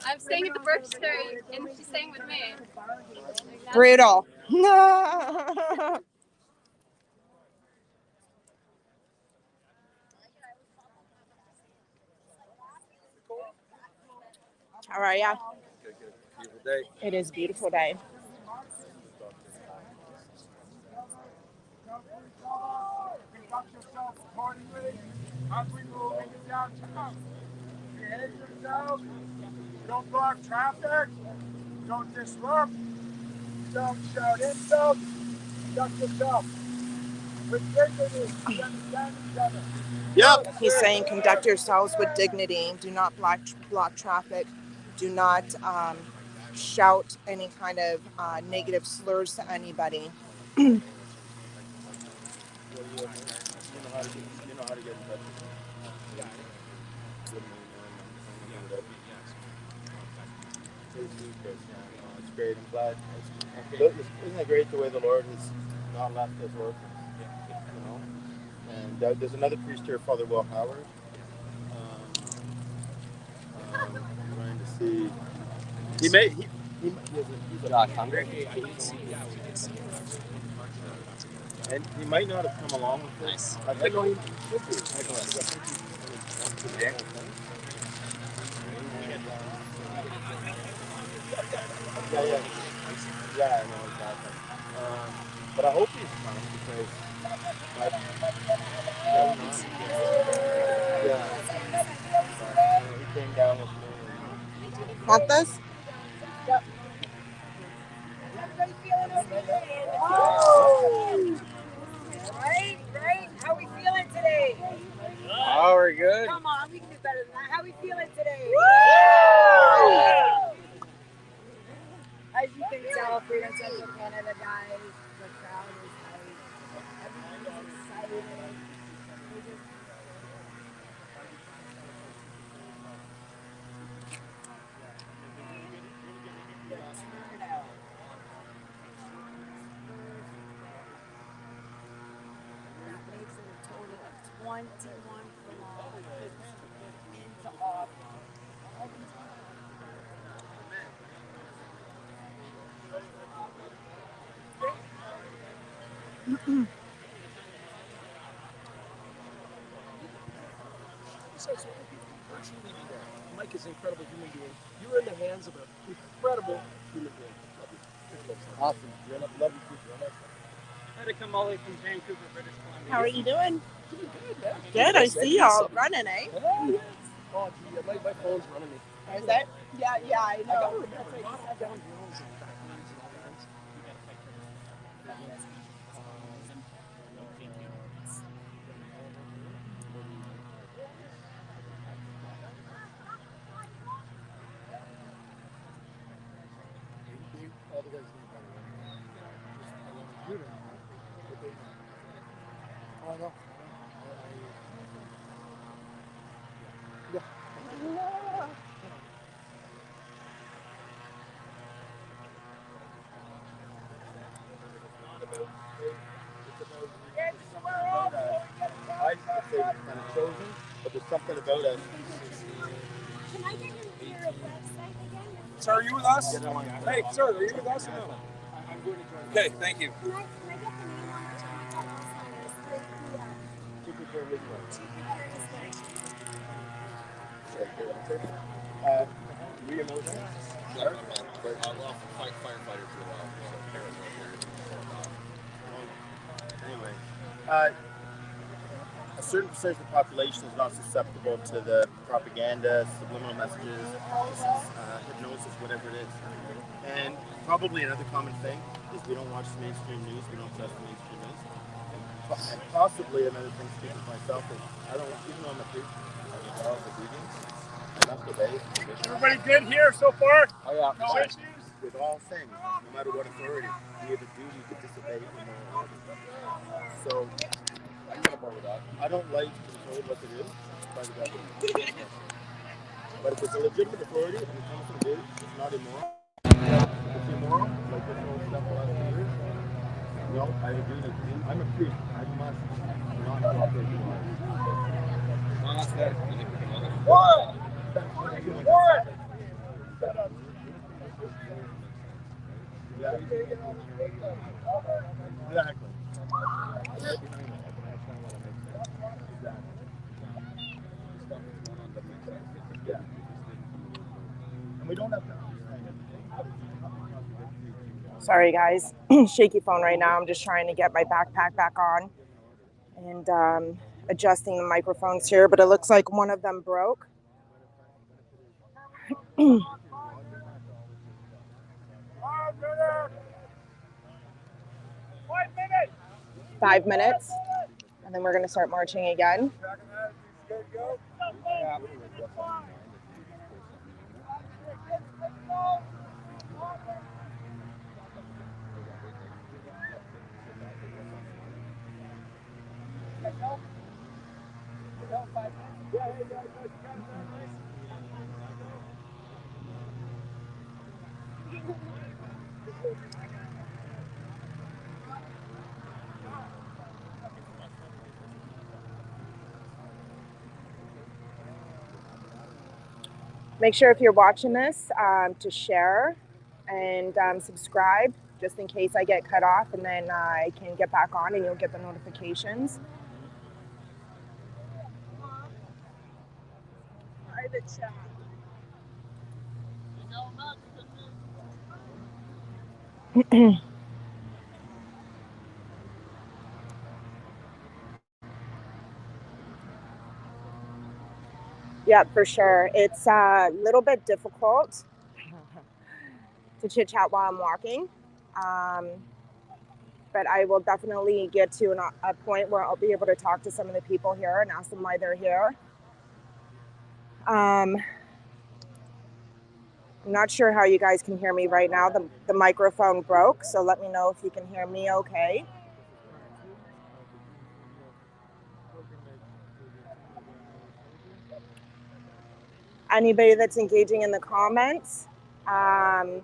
I'm staying at the Birchstory, and she's staying with me. Brutal. How are ya? Beautiful day. It is a beautiful day. Conduct yourself accordingly as we move into downtown. Behave yourselves. Don't block traffic. Don't disrupt. Don't shout insults. Conduct yourself with dignity. Understand each other. Yep. He's saying conduct yourselves with dignity. Do not block traffic. Do not shout any kind of negative slurs to anybody. You know how to get in touch with it's great. I'm glad. Isn't it great the way the Lord has not left us orphans? And there's another priest here, Father Will Howard. Trying to see. He's hungry. And he might not have come along with this. I think he should be. Yeah, I know exactly. But I hope he's coming because he came down with me. Want this? Yep. Everybody feeling okay? Right? How we feeling today? Oh, we're good. Come on, we can do better than that. How we feeling today? Woo! As you can tell, Freedom Central Canada, guys, the crowd is hyped. Everybody's excited. That makes it a total of 21 kilometers into Ottawa. Mike is an incredible human being. You're in the hands of an incredible human being. Awesome. Love you too. I had to come all the way from Vancouver, British Columbia. How are you doing? Doing good, man. Good. I see y'all running, eh? Oh, gee, my phone's running me. Is that? Yeah, I I know. gotta remember, a lot of down girls and backwards and all that. All the guys need better. Just I want to do them. Oh, I know. kind of chosen, but there's something about us. Can I get your website again? Sir, are you with us? Hey, sir, are you with us or no? Okay, thank you. Can I get the name one more time? I got lost on this. Were you military? Sorry, man. But I was a firefighter for a while. So parents Anyway, a certain percentage of the population is not susceptible to the propaganda, subliminal messages, hypnosis, whatever it is. And probably another common thing is we don't watch mainstream news, we don't trust mainstream news. And possibly another thing, speaking for myself, is I don't, even though I'm a priest, I follow the briefings. I love the base. Everybody good here so far? Oh yeah. No But issues? with all things, no matter what authority, we have a duty to disobey the moral order. So I don't like to be told what to do by the government. But if it's a legitimate authority and it comes from duty, it's not immoral. If it's immoral, like this whole stuff the last few years, no, I have a duty. I'm a priest. I must not cooperate with laws. No, that's fair. Warren! Warren! Exactly. Yeah. And we don't have to. Sorry, guys. Shaky phone right now. I'm just trying to get my backpack back on and adjusting the microphones here, but it looks like one of them broke. 5 minutes, and then we're going to start marching again. Make sure if you're watching this to share and subscribe, just in case I get cut off, and then I can get back on and you'll get the notifications. Private chat. Yeah, for sure. It's a little bit difficult to chit chat while I'm walking. But I will definitely get to a point where I'll be able to talk to some of the people here and ask them why they're here. I'm not sure how you guys can hear me right now. The microphone broke, so let me know if you can hear me okay. Anybody that's engaging in the comments, I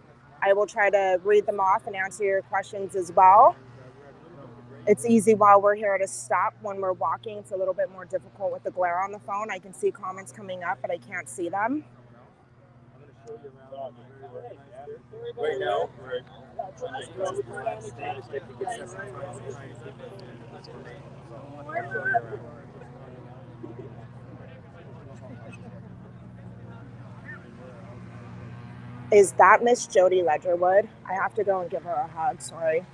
will try to read them off and answer your questions as well. It's easy while we're here to stop. When we're walking, it's a little bit more difficult with the glare on the phone. I can see comments coming up, but I can't see them. Right now, Is that Miss Jody Ledgerwood? I have to go and give her a hug, sorry.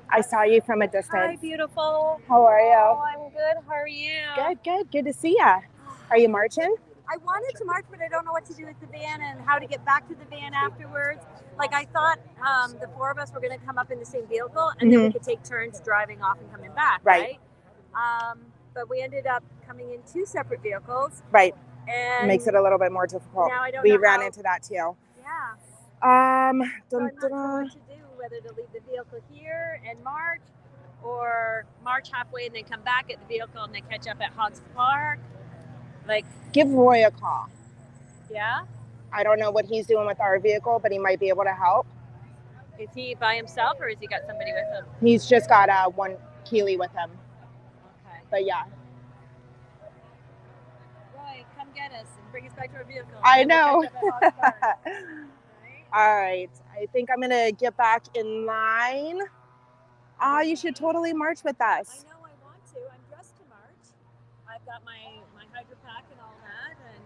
I saw you from a distance. Hi, beautiful. How are you? Oh, I'm good. How are you? Good. Good to see ya. Are you marching? I wanted to march, but I don't know what to do with the van and how to get back to the van afterwards. Like, I thought the four of us were going to come up in the same vehicle, and then we could take turns driving off and coming back, right? But we ended up coming in two separate vehicles. Right. And makes it a little bit more difficult. Now I don't we know ran how, into that too. Yeah. So I'm not sure what to do, whether to leave the vehicle here and march, or march halfway and then come back at the vehicle and then catch up at Hogs Park. Like, give Roy a call. yeah? I don't know what he's doing with our vehicle, but he might be able to help. Is he by himself or has he got somebody with him? He's just got one Keely with him. Okay. But yeah. Roy, come get us and bring us back to our vehicle. I know. All right. I think I'm going to get back in line. You should totally march with us. I know I want to. I'm dressed to march. I've got my hydro pack and all that, and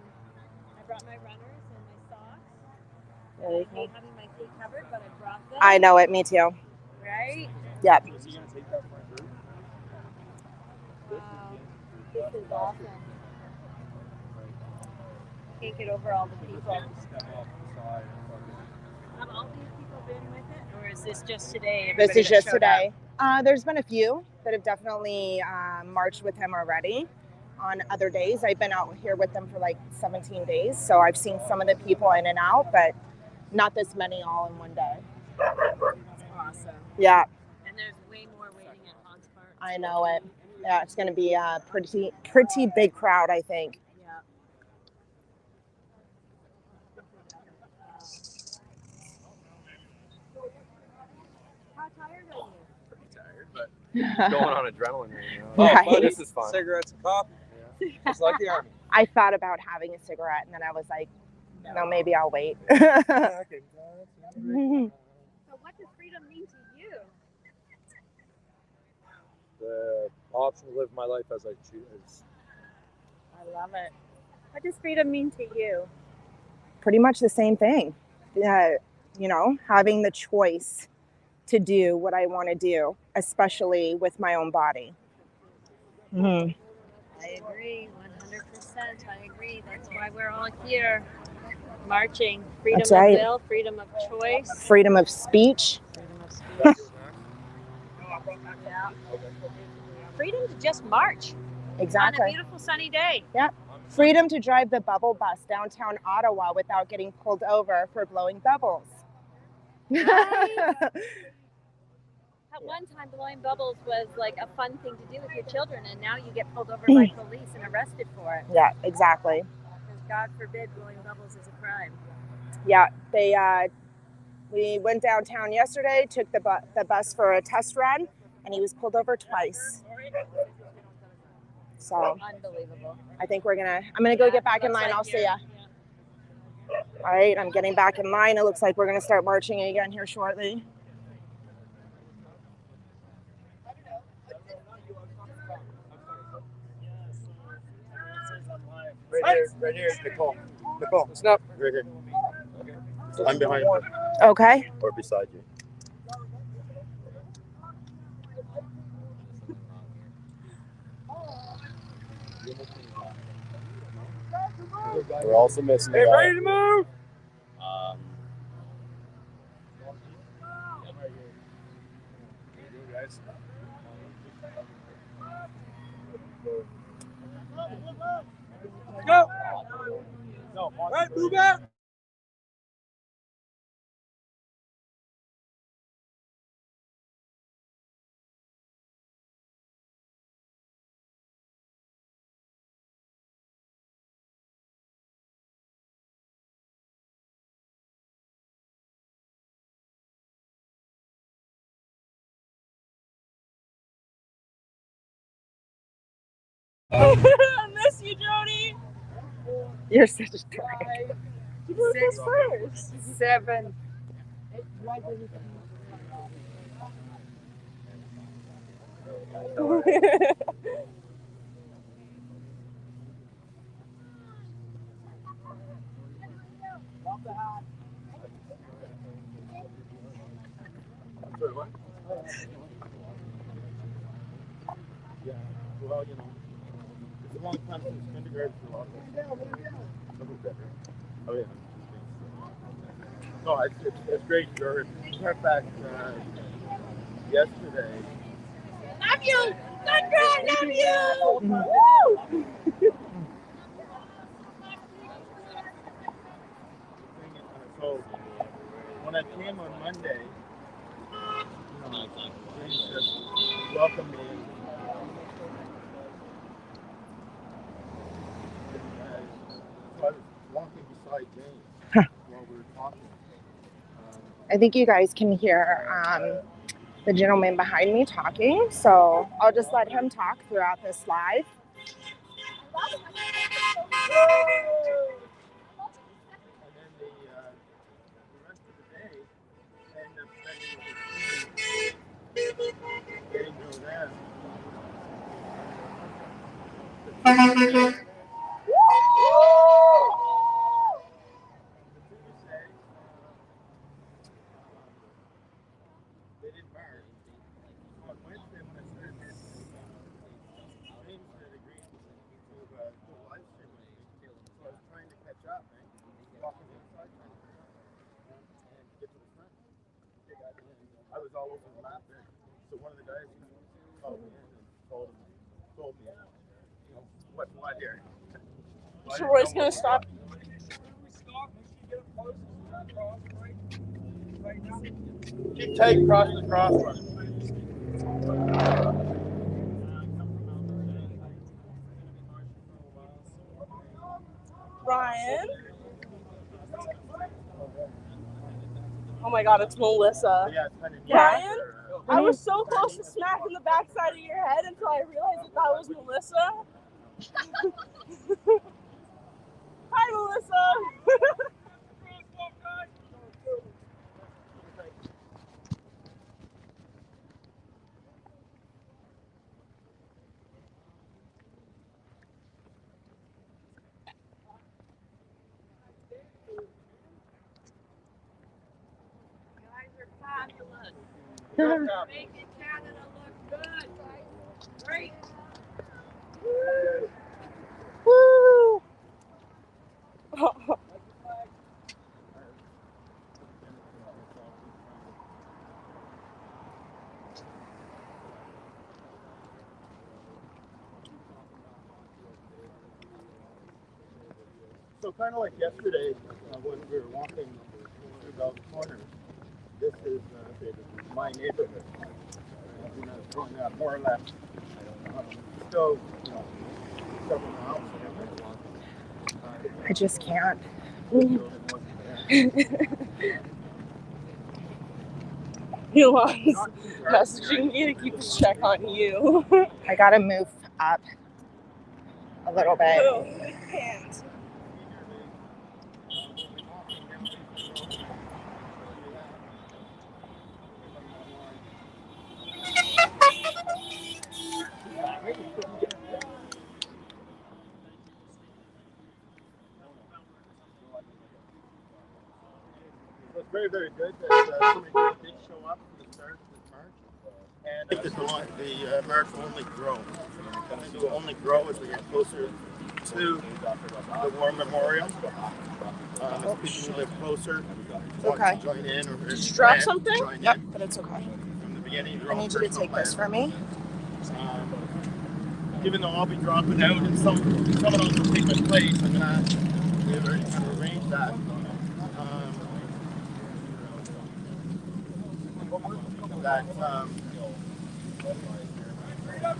I brought my runners and my socks. I hate having my feet covered, but I brought them. I know it. Me too. Right? Yep. Wow. This is awesome. Can't get over all the people. Have all these people been with it, or is this just today? This is just today. There's been a few that have definitely marched with him already. On other days, I've been out here with them for like 17 days, so I've seen some of the people in and out, but not this many all in one day. That's awesome. Yeah. And there's way more waiting at Hans Park. I know it. Yeah, it's going to be a pretty big crowd, I think. Yeah. How tired are you? Pretty tired, but going on adrenaline right now. Right. Fun. This is fun. Cigarettes and coffee. Yeah. Just like the army. I thought about having a cigarette, and then I was like, no, maybe I'll wait. So what does freedom mean to you? The option to live my life as I choose. I love it. What does freedom mean to you? Pretty much the same thing. You know, having the choice to do what I want to do, especially with my own body. Mm-hmm. I agree, 100%. I agree. That's why we're all here, marching. Freedom That's right. of will, freedom of choice, freedom of speech. Freedom of speech. Yeah. Freedom to just march. Exactly. On a beautiful sunny day. Yep. Freedom to drive the bubble bus downtown Ottawa without getting pulled over for blowing bubbles. Right. At one time, blowing bubbles was like a fun thing to do with your children, and now you get pulled over by police and arrested for it. Yeah, exactly. Because God forbid blowing bubbles is a crime. Yeah, we went downtown yesterday, took the bus for a test run, and he was pulled over twice. So unbelievable. I think I'm gonna go get back in line. I'll see ya. All right, I'm getting back in line. It looks like we're gonna start marching again here shortly. Right here, Nicole. Snap. Right here. I'm behind you. Okay. Or beside you. We're also missing. Hey, ready to move? Go. All right, move out. I miss you, Jody. You're such a dork. 6 first. 7. Yeah, well, you know, it's a long time since kindergarten for a lot of us. Oh, yeah. No, it's great. You're in fact, yesterday. Love you. Sandra, love you. Woo! So, when I came on Monday, you know, James just welcomed me. beside James while we were talking. I think you guys can hear the gentleman behind me talking, so I'll just let him talk throughout this live. And then the rest of the day, I ended up spending with the team, getting to know them. They didn't marry. On Wednesday when I started this, James had agreed to do a live stream with me. So I was trying to catch up, man. Walking inside trying to catch up and get to the front. I was all over the map there. So one of the guys called me in and told me, what's what here. So Roy's gonna stop. Keep tight across the crossbar. Ryan. Oh my God, it's Melissa. Ryan, I was so close to smacking the backside of your head until I realized that was Melissa. Hi, Melissa. Making Canada look good. Great. Woo! So kind of like yesterday when we were walking through Bell Corner, this is my neighborhood. When I was growing up, more or less. Still, several miles. I just can't. Elon's messaging me to keep a check on you. I gotta move up a little bit. Oh, I can't. So it's very, very good that so many people did show up for the start of this march. And I think that the march will only grow. And it will only grow as we get closer to the War Memorial. If people who live closer want to join in. Or Did you drop something? Yep, but it's okay. From the beginning, I need you to take this for me. Even though I'll be dropping out and someone else will take my place, I'm gonna we've already kind of arranged that.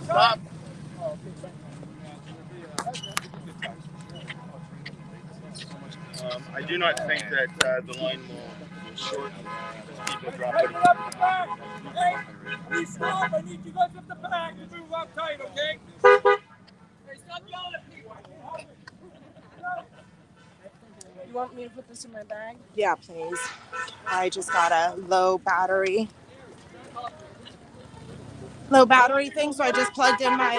Stop. I do not think that the line will shorten as people drop it. Hey, we stop. I need you guys at the back to move up tight, okay? Hey, stop yelling at people. You want me to put this in my bag? Yeah, please. I just got a low battery thing, so I just plugged in my...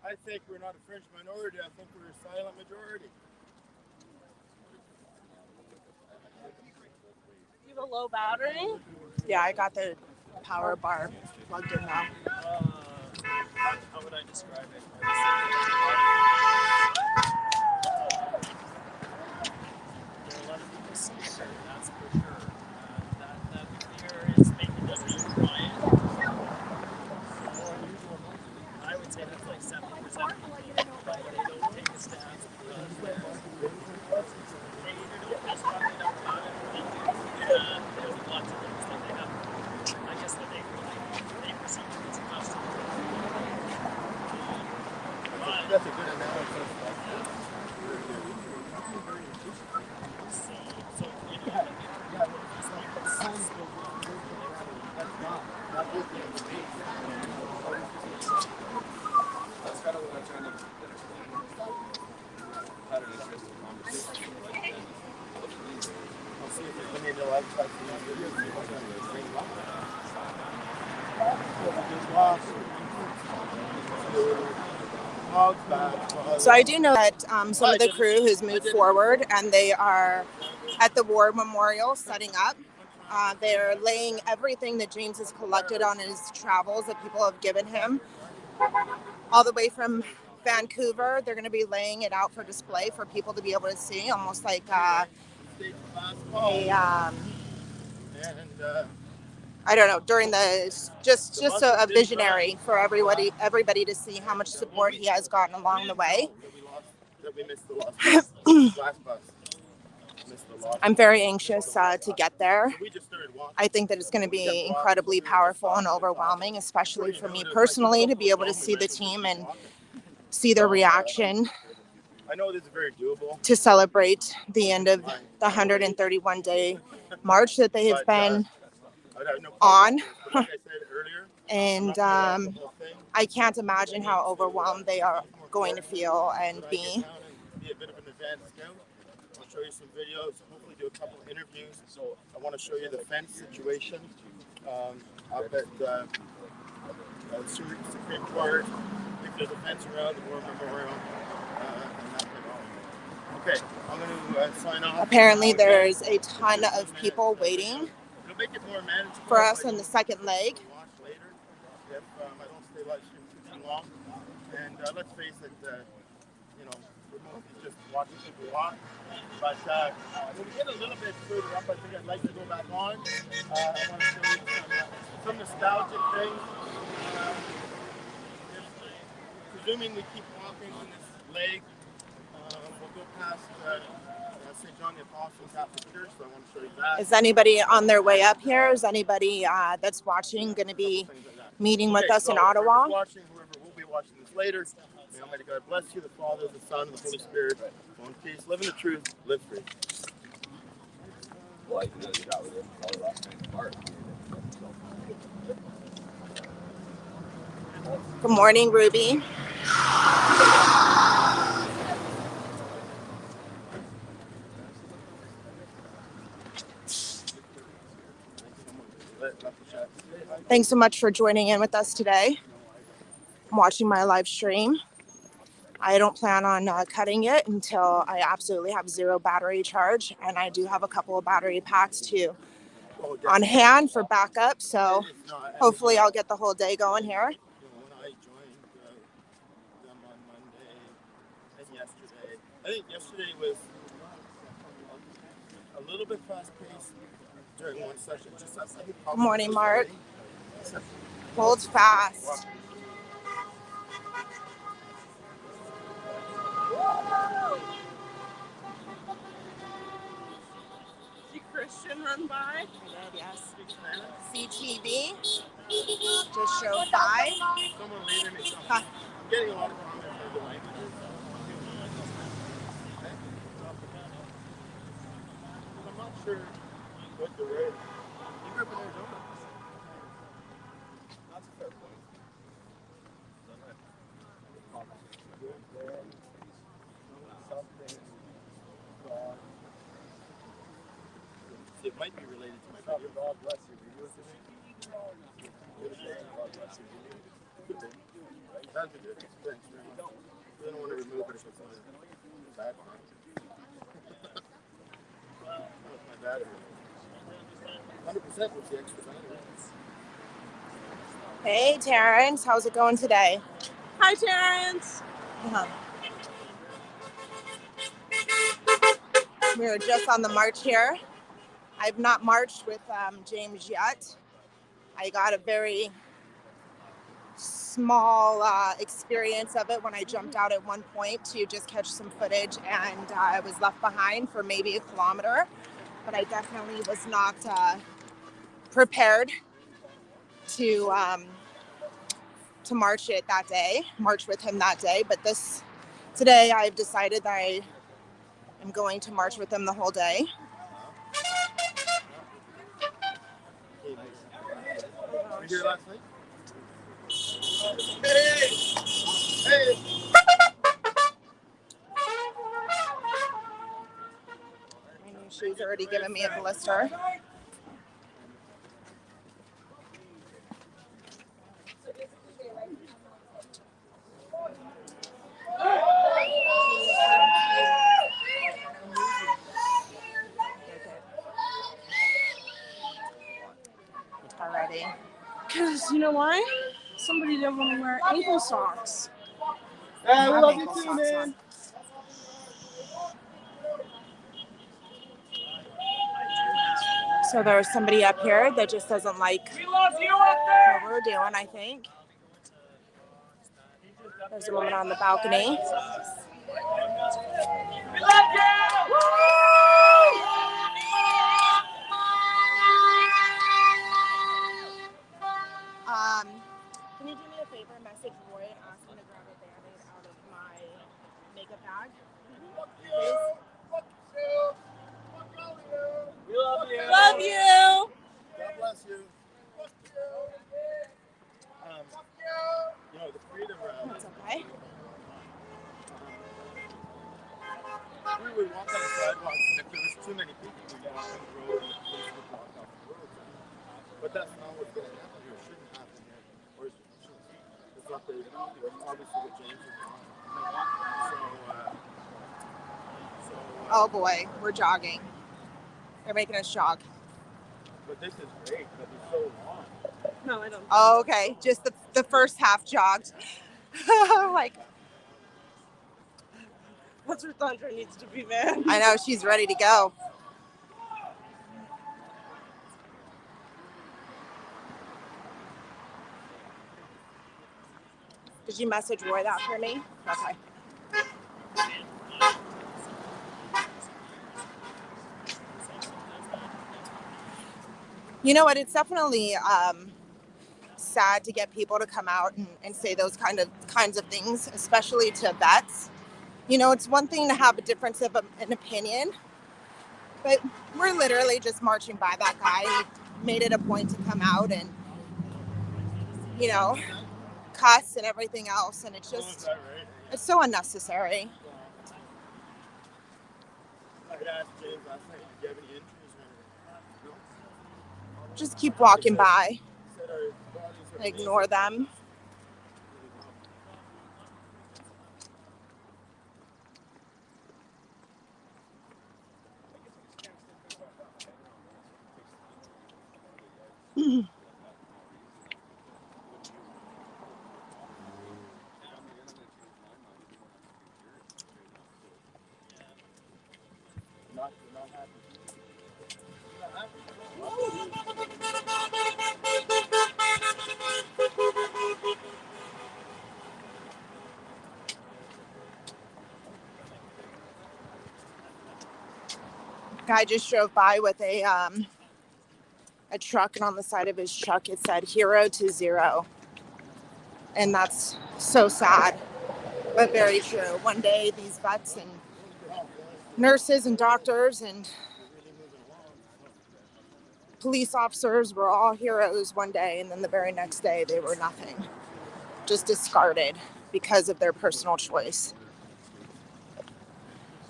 I think we're not a French minority. I think we're a silent majority. You have a low battery? Yeah, I got the power bar plugged in now. How would I describe it? There are a lot of people scared, that's for sure. That fear is making them be quiet. I would say that's like 70% of people. Like they don't take a stance because they either don't just talk enough about it, or they do. And there's lots of things that they have. that's a good analysis. That's kind of what I'm trying to had an interesting conversation like that. I'll see if there's any of the live chats in that video. See if I can bring them up. So I do know that some of the crew has moved forward and they are at the War Memorial setting up. They're laying everything that James has collected on his travels that people have given him, all the way from Vancouver. They're going to be laying it out for display for people to be able to see, almost like I don't know, during the just a visionary for everybody to see how much support he has gotten along the way. I'm very anxious to get there. I think that it's going to be incredibly powerful and overwhelming, especially for me personally, to be able to see the team and see their reaction. I know this is very doable. To celebrate the end of the 131-day march that they have been on. And I can't imagine how overwhelmed they are going to feel and be. Be a bit of an advanced scout. I'll show you some videos, hopefully do a couple of interviews. So I want to show you the fence situation up at Supreme Court. I think there's a fence around the War Memorial. Okay, I'm going to sign off. Apparently there's a ton of people waiting It'll make it more manageable for us on the second leg. Watch later if I don't stay live stream too long. And let's face it, you know, remote is just watching people walk. But when we get a little bit further up, I think I'd like to go back on. I want to show you some nostalgic things. Presuming we keep walking on this leg, we'll go past St. John the Apostle Catholic Church, so I want to show you that. Is anybody on their way up here? Is anybody that's watching going to be meeting with us in Ottawa? Whoever will be watching this later, may Almighty God bless you, the Father, the Son, and the Holy Spirit. Go in peace, live in the truth, live free. Good morning, Ruby. Thanks so much for joining in with us today. I'm watching my live stream. I don't plan on cutting it until I absolutely have zero battery charge, and I do have a couple of battery packs too on hand for backup, so hopefully I'll get the whole day going here. When I joined them on Monday and yesterday, I think yesterday was a little bit fast-paced during one session. Good morning, Mark. Hold fast. See Christian run by? Yes. CTV. Just show 5. Someone leaving me something. I'm getting a lot of comments on the languages. I'm not sure what the word is. You grew up in Arizona? That's a fair point. It might be related to my video. God bless you. God bless you. Good thing. That'd be good. Thanks very much. I don't want to remove it if it's not a bad one. That was my battery. 100% was the extra battery. Hey, Terrence. How's it going today? Hi, Terrence. We're just on the march here. I've not marched with James yet. I got a very small experience of it when I jumped out at one point to just catch some footage, and I was left behind for maybe a kilometer, but I definitely was not prepared to to march with him that day. But today I've decided that I am going to march with him the whole day. Were you here last night? Hey! Hey! My new shoes already given me a blister. Already. Because you know why? Somebody didn't want to wear ankle socks. Hey, we love you too, man. So there's somebody up here that just doesn't like what we're doing, I think. There's a woman on the balcony. We love you! Can you do me a favor and message Roy and ask him to grab a Band-Aid out of my makeup bag? Please? We love you. Love you. God bless you. You know, the freedom rally. That's okay. We would walk on the sidewalks, and if there was too many people, we'd walk on the road, and the police would block off the road. But that's not what's going to happen here. It shouldn't happen here. Or it shouldn't. It's not the, obviously what James is doing. Oh boy, we're jogging. They're making us jog. But this is great, but it's so long. No, I don't. Oh, okay. Just the first half jogged. Like, that's where Thunder needs to be, man. I know, she's ready to go. Did you message Roy that for me? Okay. You know what? It's definitely sad to get people to come out and say those kinds of things, especially to vets. You know, it's one thing to have a difference of an opinion, but we're literally just marching by that guy. He made it a point to come out and, you know, cuss and everything else, and it's just, it's so unnecessary. I had asked James last night, did you have any injuries or anything? No? Just keep walking by. Ignore them. Guy just drove by with a truck, and on the side of his truck it said 0 to 0, and that's so sad, but very true. One day these vets and nurses and doctors and police officers were all heroes one day, and then the very next day they were nothing, just discarded because of their personal choice.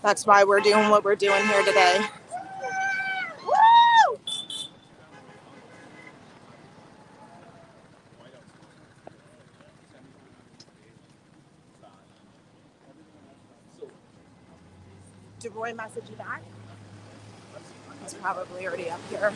That's why we're doing what we're doing here today. Woo! Did Roy message you back? He's probably already up here.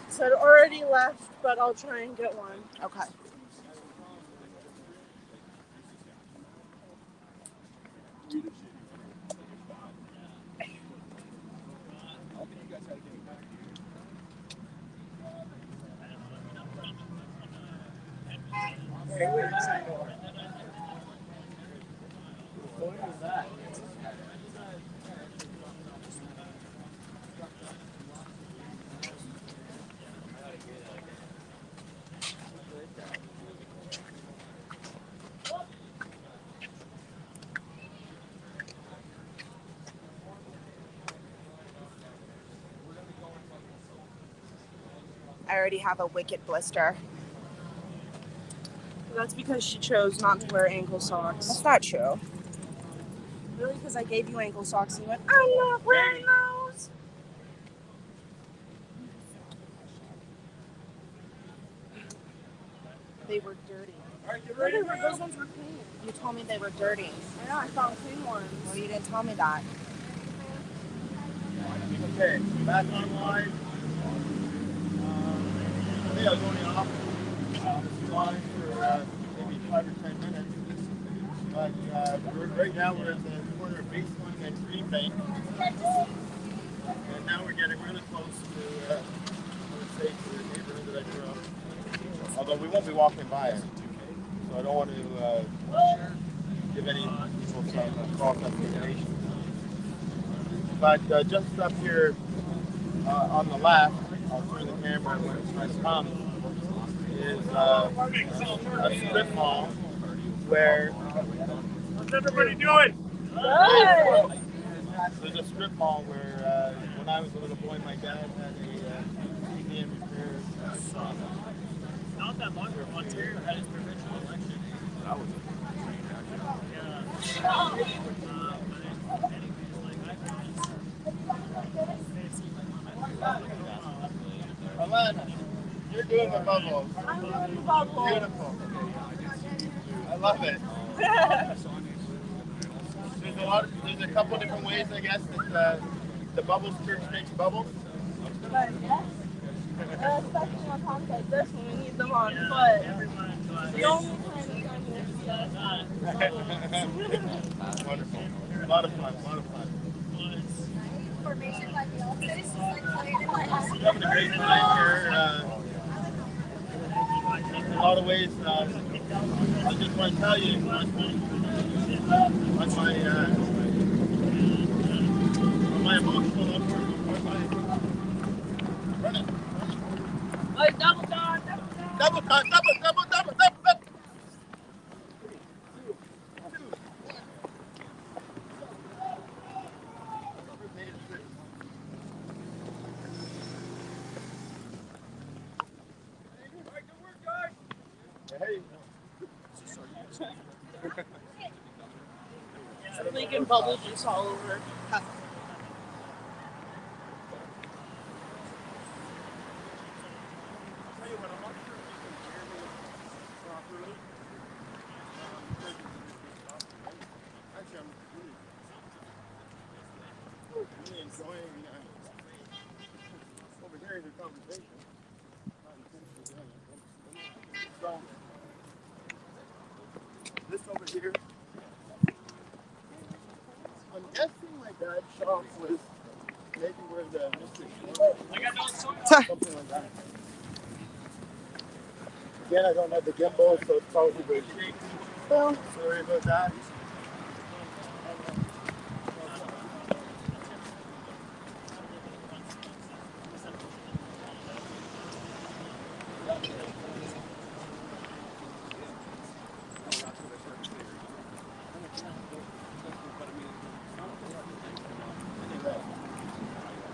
Said already left, but I'll try and get one. Okay. I already have a wicked blister. That's because she chose not to wear ankle socks. That's not true. Really? Because I gave you ankle socks and you went, I'm not wearing those. They were dirty. All right, get ready. Those ones were clean. You told me they were dirty. I know, I found clean ones. Well, you didn't tell me that. Okay, back online. I think I was only off this line for maybe 5 or 10 minutes. But right now we're at the corner of Baseline and Green Bank. And now we're getting really close to, I would say, to the neighborhood that I grew up. Although we won't be walking by it. So I don't want to give any people some false expectations. But just up here on the left, I'll turn the camera when it's time to come, is a strip mall where... What's everybody doing? There's a strip mall where when I was a little boy, my dad had a TV and repair shop. Not that long ago, Ontario had its provincial election. That was Alana, you're doing the bubbles. I'm doing the bubble. Beautiful. I love it. There's a couple different ways, I guess, that the Bubbles Church makes bubbles. But yes, especially on times like this when we need them on foot. The only time it's going to see us. Wonderful. A lot of fun, a lot of fun. Formation like the office, like playing in my house. We're having a great time here. In a lot of ways, I just want to tell you, on my emotional upward, run it. Like double time. Double cut, double. Leaking bubble juice all over. Really enjoying overhearing your conversation. So, this over here, I'm guessing my dad's shop was maybe where the mystery was. Something like that. Again, I don't have the gimbal, so it's probably very shaky. Well, sorry about that.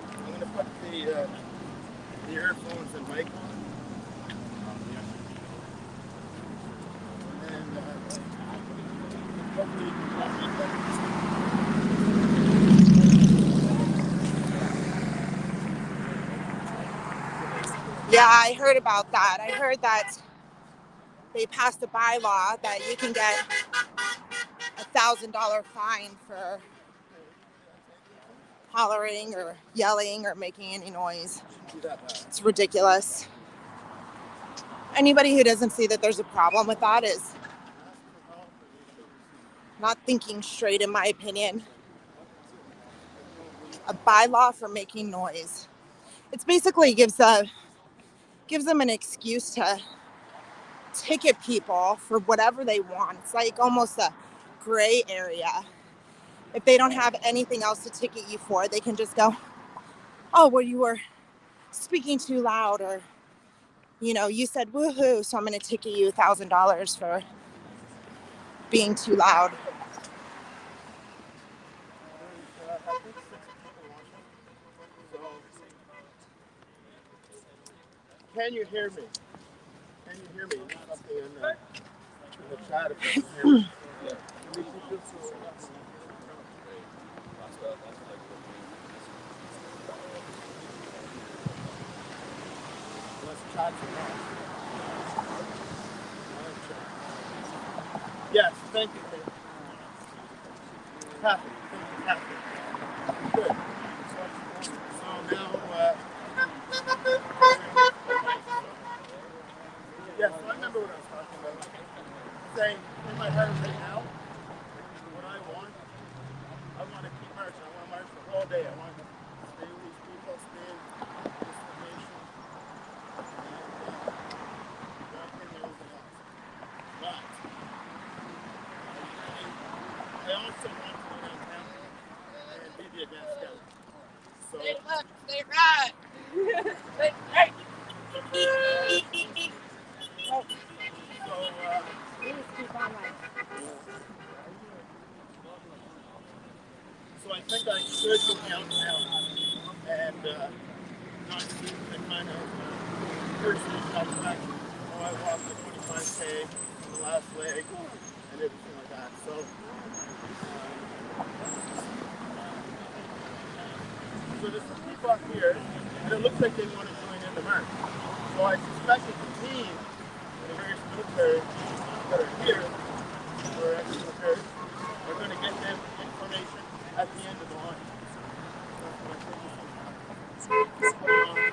I'm going to put the earphones and mic on. And hopefully Yeah, I heard about that. I heard that they passed a bylaw that you can get $1,000 fine for hollering or yelling or making any noise. It's ridiculous. Anybody who doesn't see that there's a problem with that is not thinking straight, in my opinion. A bylaw for making noise. it's basically gives them an excuse to ticket people for whatever they want. It's like almost a gray area. If they don't have anything else to ticket you for, they can just go, oh, well, you were speaking too loud, or, you know, you said woohoo, so I'm going to ticket you $1,000 for being too loud. Can you hear me? Can you hear me? Something in the chat if you can hear me. Let's chat some more. Yes, thank you. Happy. Happy. Good. So now, yes, I remember what I was talking about. Saying in my heart right now, what I want to keep marching. I want to march the whole day. I want to stay with these people, stay in this nation, and not hear anything else. But I also want to go downtown and be the advanced scout. So, stay left, stay right. Stay right. So I think I should go downtown and not see the kind of personal satisfaction. Oh, I walked the 25K on the last leg and everything like that. So there's some people up here, and it looks like they want to join in the march. So I suspect that the team and the various military that are here, or ex-military, are going to get them information at the end of the line.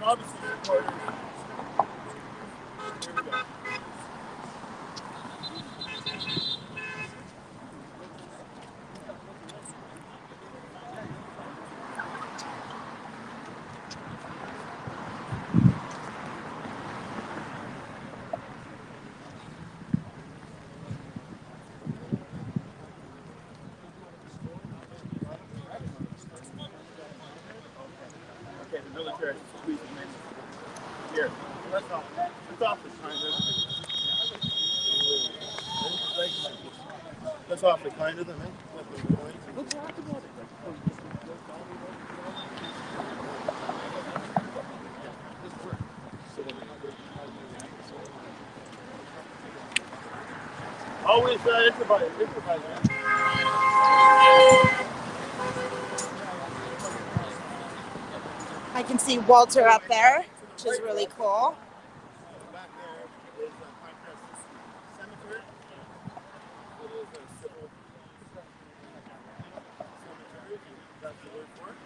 Obviously, supporters. Here we go. Okay, the military squeezing in. Here, let's off the kind of. That's awfully kind of them, eh? We'll talk about it. Always improvise. I can see Walter up there, which is really cool. Back there is Pine Crest Cemetery. It is a civil cemetery. That's the word for it.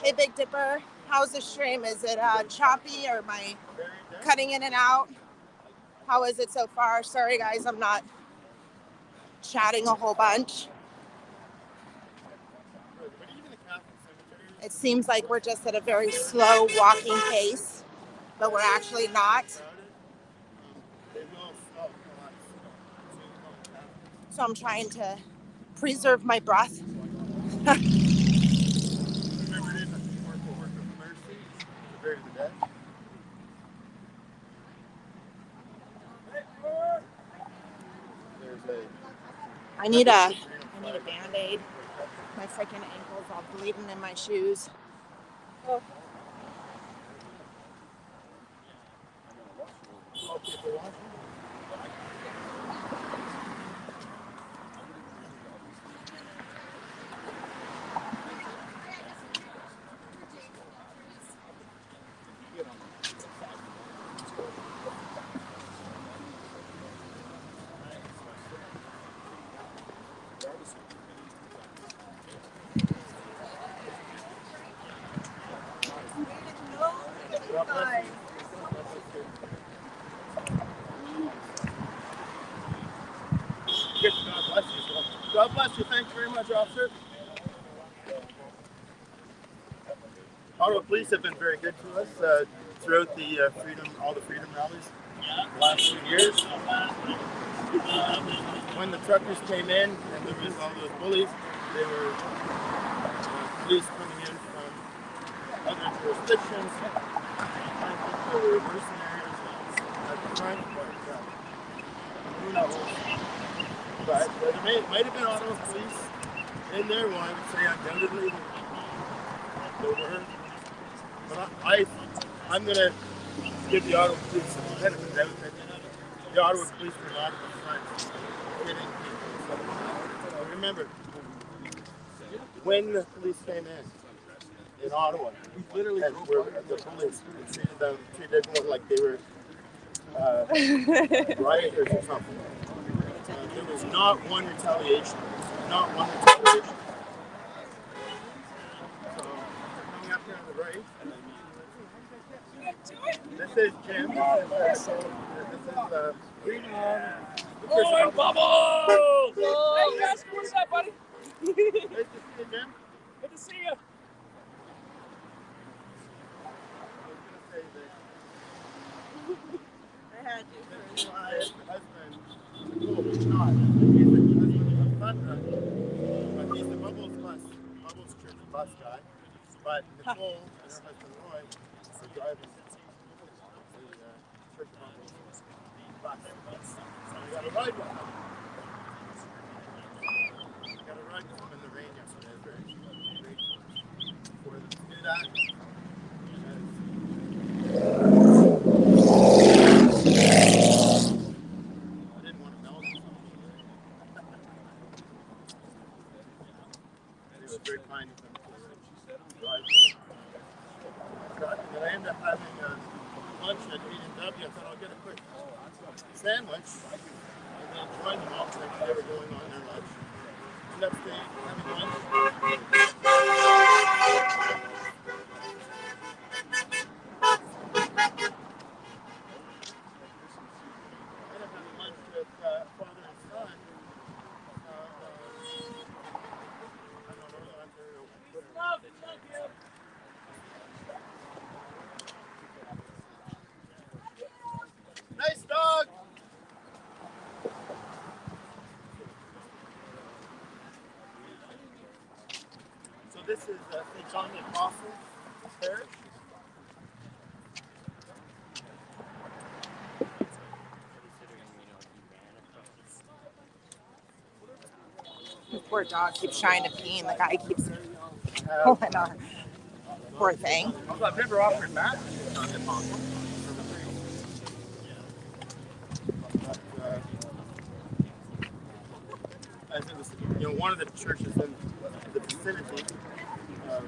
Hey, Big Dipper, how's the stream? Is it choppy, or am I cutting in and out? How is it so far? Sorry, guys, I'm not chatting a whole bunch. It seems like we're just at a very slow walking pace, but we're actually not. So I'm trying to preserve my breath. I need a Band-Aid. My freaking ankles all bleeding in my shoes. Oh. God bless you. Thank you very much, officer. Ottawa Police have been very good to us throughout the all the freedom rallies the last few years. When the truckers came in and there was all those bullies, they were police coming in from other jurisdictions. I think there were mercenaries at the front, but who knows? But there might have been Ottawa Police in there. Well, I would say undoubtedly there were. But I'm going to give the Ottawa Police some benefit of the doubt that the Ottawa Police were not at the front hitting people. So, remember, when the police came in Ottawa, literally the police treated everyone like they were rioters or something. There was not one retaliation. Not one retaliation. So, coming up here on the right, this is Jim. This is Freedom. Oh, Bubbles! Hey, guys, what's up, buddy? Nice to see you, Jim. Good to see you. I had you for My husband, no, he's not. He's the husband of the front runner. But he's the Bubbles Church bus guy. But Nicole and her husband Roy are driving the Church Bubbles bus. So we got a ride with them. We got a ride with them in the rain yesterday. Very grateful for them to do that. Very kind of them to drive. And I ended up having lunch at A&W. I thought I'll get a quick sandwich and then join them all because they were going on their lunch. Ended up staying, having lunch. Ended up having lunch with father and son. Nice dog! So this is St. John the Apostle Parish. The poor dog keeps trying to pee and the guy keeps pulling on. Poor thing. Also, I've never offered Matt on the Apostle. As it was, one of the churches in the vicinity of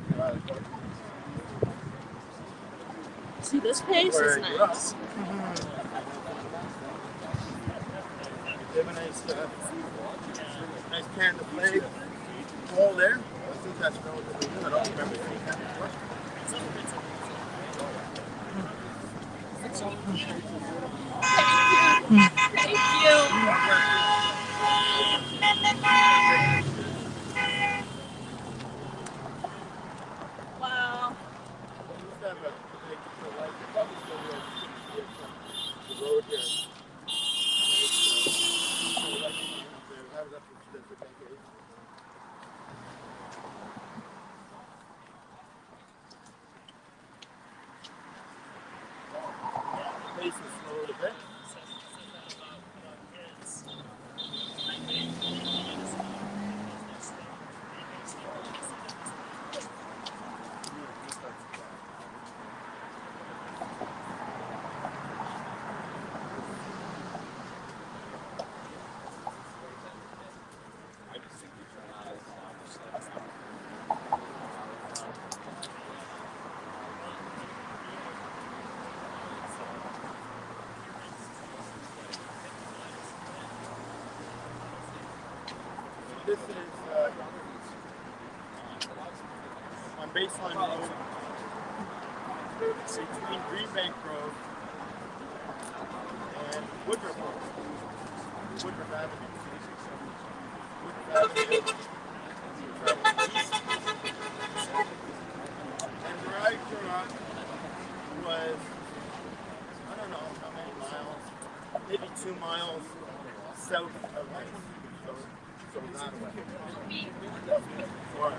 see, this pace is nice. They have a nice can to play ball there. I think that's relatively new. I don't remember seeing that before. Thank you. Wow. The road here. Pace is slowed a bit. This is on Baseline Road, between Greenbank Road and Woodruff Road, Woodruff Avenue. Woodruff Avenue, traveling east. And where I was, I don't know how many miles, maybe 2 miles south of this. So that way. Or,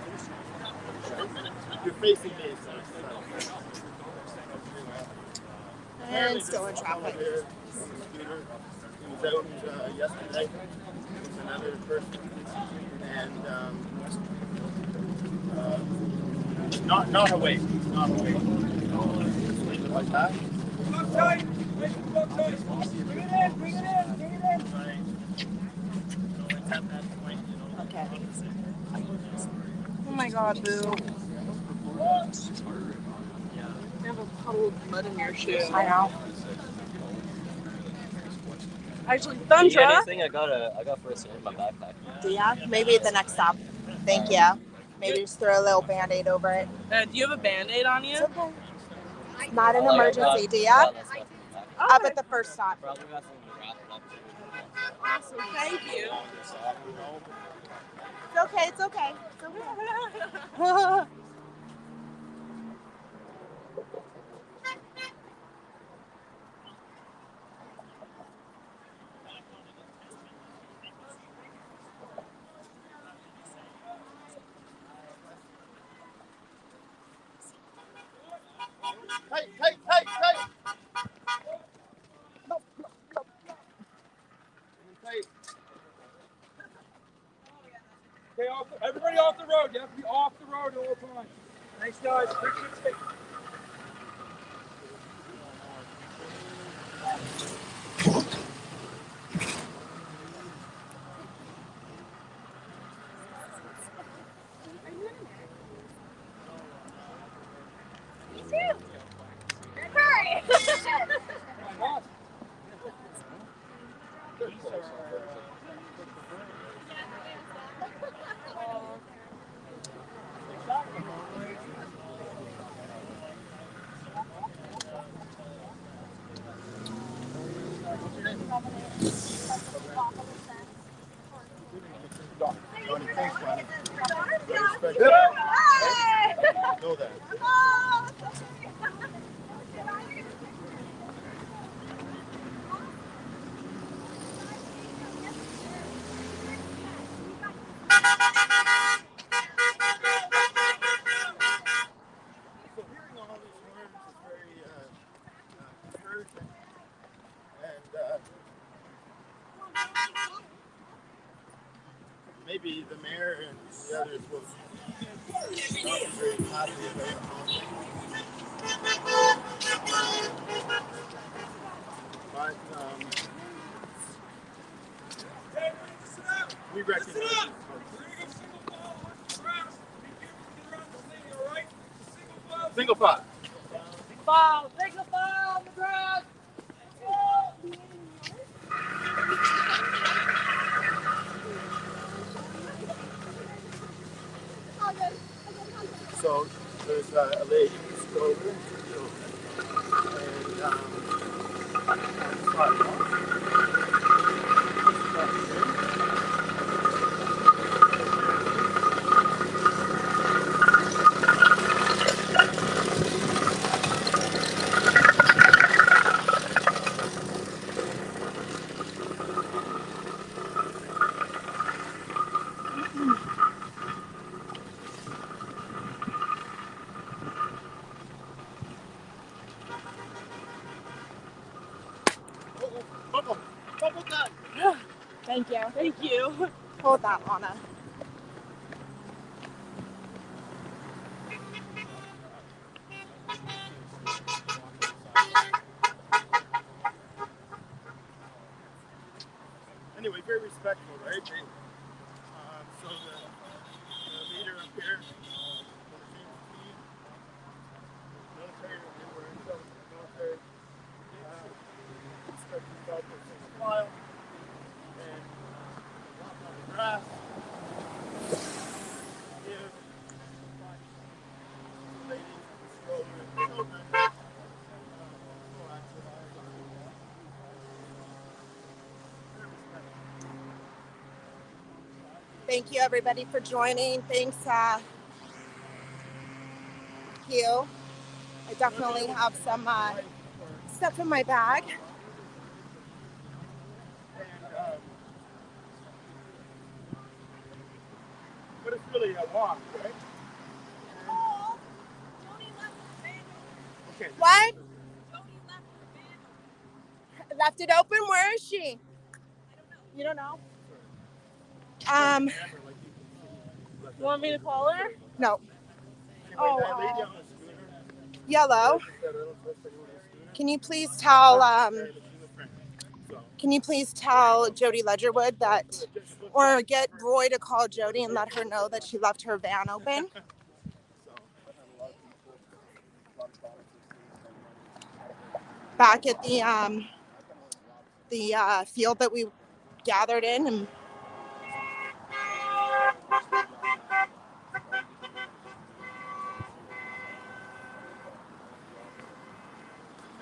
you're facing me, so. And still in traffic. He was out yesterday with another person, and not awake, not awake. Leave it like that. Up tight. Bring it in. Bring it in. Bring it in. Okay. Oh my God, Boo. You have a puddle of mud in your shoe. I know. Actually, You need Thundra. anything? I got first aid in my backpack. Do ya? Maybe at the next stop. Thank you. Maybe just throw a little Band-Aid over it. Do you have a Band-Aid on you? It's okay. It's not an emergency, do ya? I got that stuff in my backpack. Up at the first stop. Probably got something to wrap it up too. Awesome, thank you. It's okay, it's okay. It's okay. Tight. Okay, everybody off the road. You have to be off the road at all times. Thanks, guys. Appreciate it. Maybe the mayor and the others will not be very happy about it. But we recognize it. Single file. Single file on the ground. So there's a lady who's over Thank you. Thank you. Hold that, Lana. Anyway, very respectful, right? So the leader up here, military, respect himself with a smile, and walk on the grass, give ladies children, Thank you, everybody, for joining. Thanks, Hugh. I definitely have some stuff in my bag. But it's really a walk, right? Okay. What? Left it open? Where is she? You don't know? You want me to call her? No. Oh, Yellow. Can you please tell Jody Ledgerwood that, or get Roy to call Jody and let her know that she left her van open? Back at the field that we gathered in. And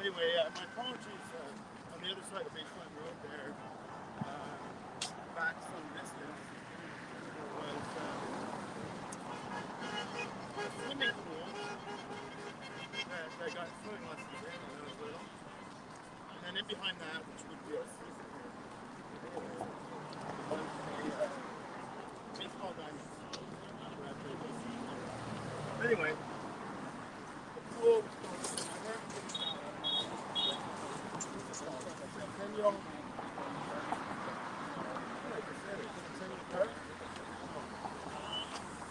anyway, my apologies. On the other side of Baseline Road there, back some distance, there was a swimming pool that I got swimming lessons in when I was little. And then in behind that, which would be a season here, was a baseball diamond. Anyway, the pool was called Centennial.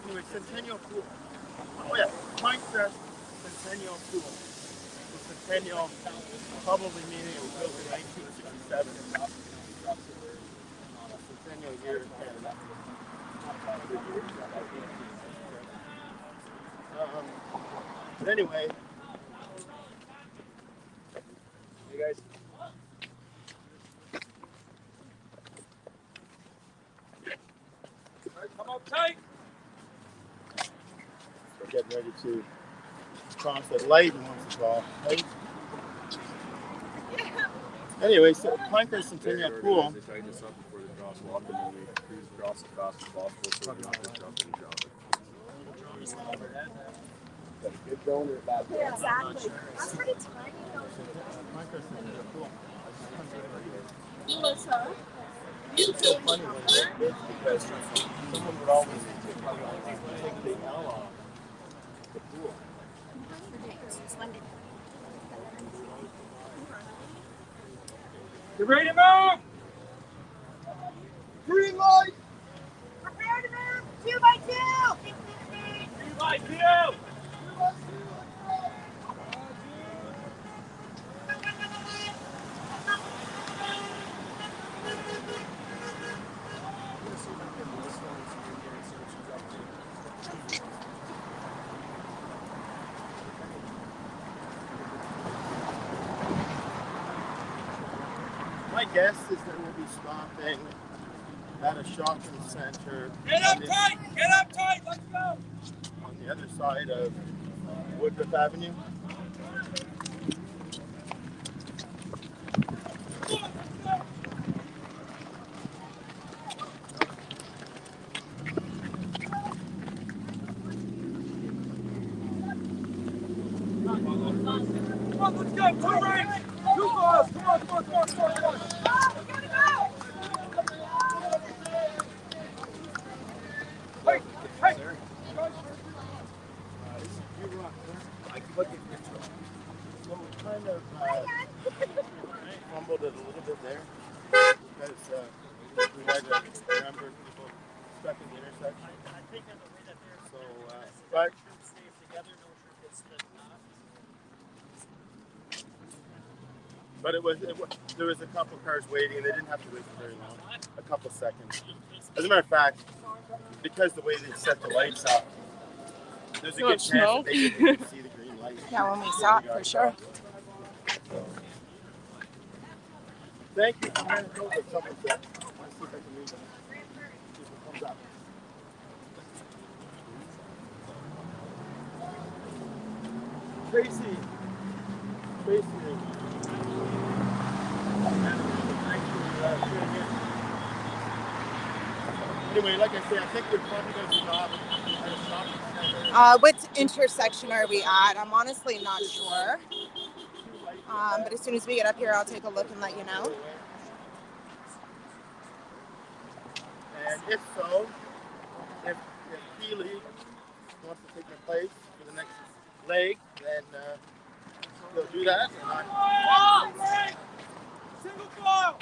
Anyway, Centennial Pool. Oh yeah, Pinecrest Centennial Pool. The Centennial probably meaning it was built in 1967. Centennial year in Canada. But anyway, you guys. Come up tight. We're getting ready to cross that light and once it's all right. Anyway, so Pinecrest Centennial Pool. They tighten this up before the crosswalk and then we cruise across as fast as possible so we're not going to jump in traffic. Got a good drone or a bad drone? Yeah, exactly. That's pretty tiny. Pinecrest Centennial Pool. Melissa. It's so funny when they're kids because someone would always take the L off the pool. You ready to move? Green light! Prepare to move. 2 by 2. 2 by 2. My guess is that we'll be stopping at a shopping center. Get up tight! Get up tight! Let's go! On the other side of Woodruff Avenue. Come on, let's go! 2 right! 2 balls! Come on, come on, come on, come on, come on! Hey, hey! So we kind of fumbled it a little bit there because we had a number of people stuck in the intersection. So, but there was a couple cars waiting. They didn't have to wait for very long, a couple seconds. As a matter of fact, because the way they set the lights up, there's a good chance that they didn't even see the green light. yeah, when we saw it, for sure. Thank you for handing over someone said. Let's see if I can read that. See if it comes up. Tracy. Anyway, like I say, I think we're probably going to stop at a shopping center. What intersection are we at? I'm honestly not sure. But as soon as we get up here, I'll take a look and let you know. And if so, if Keely wants to take my place for the next leg, then he'll do that. Single file!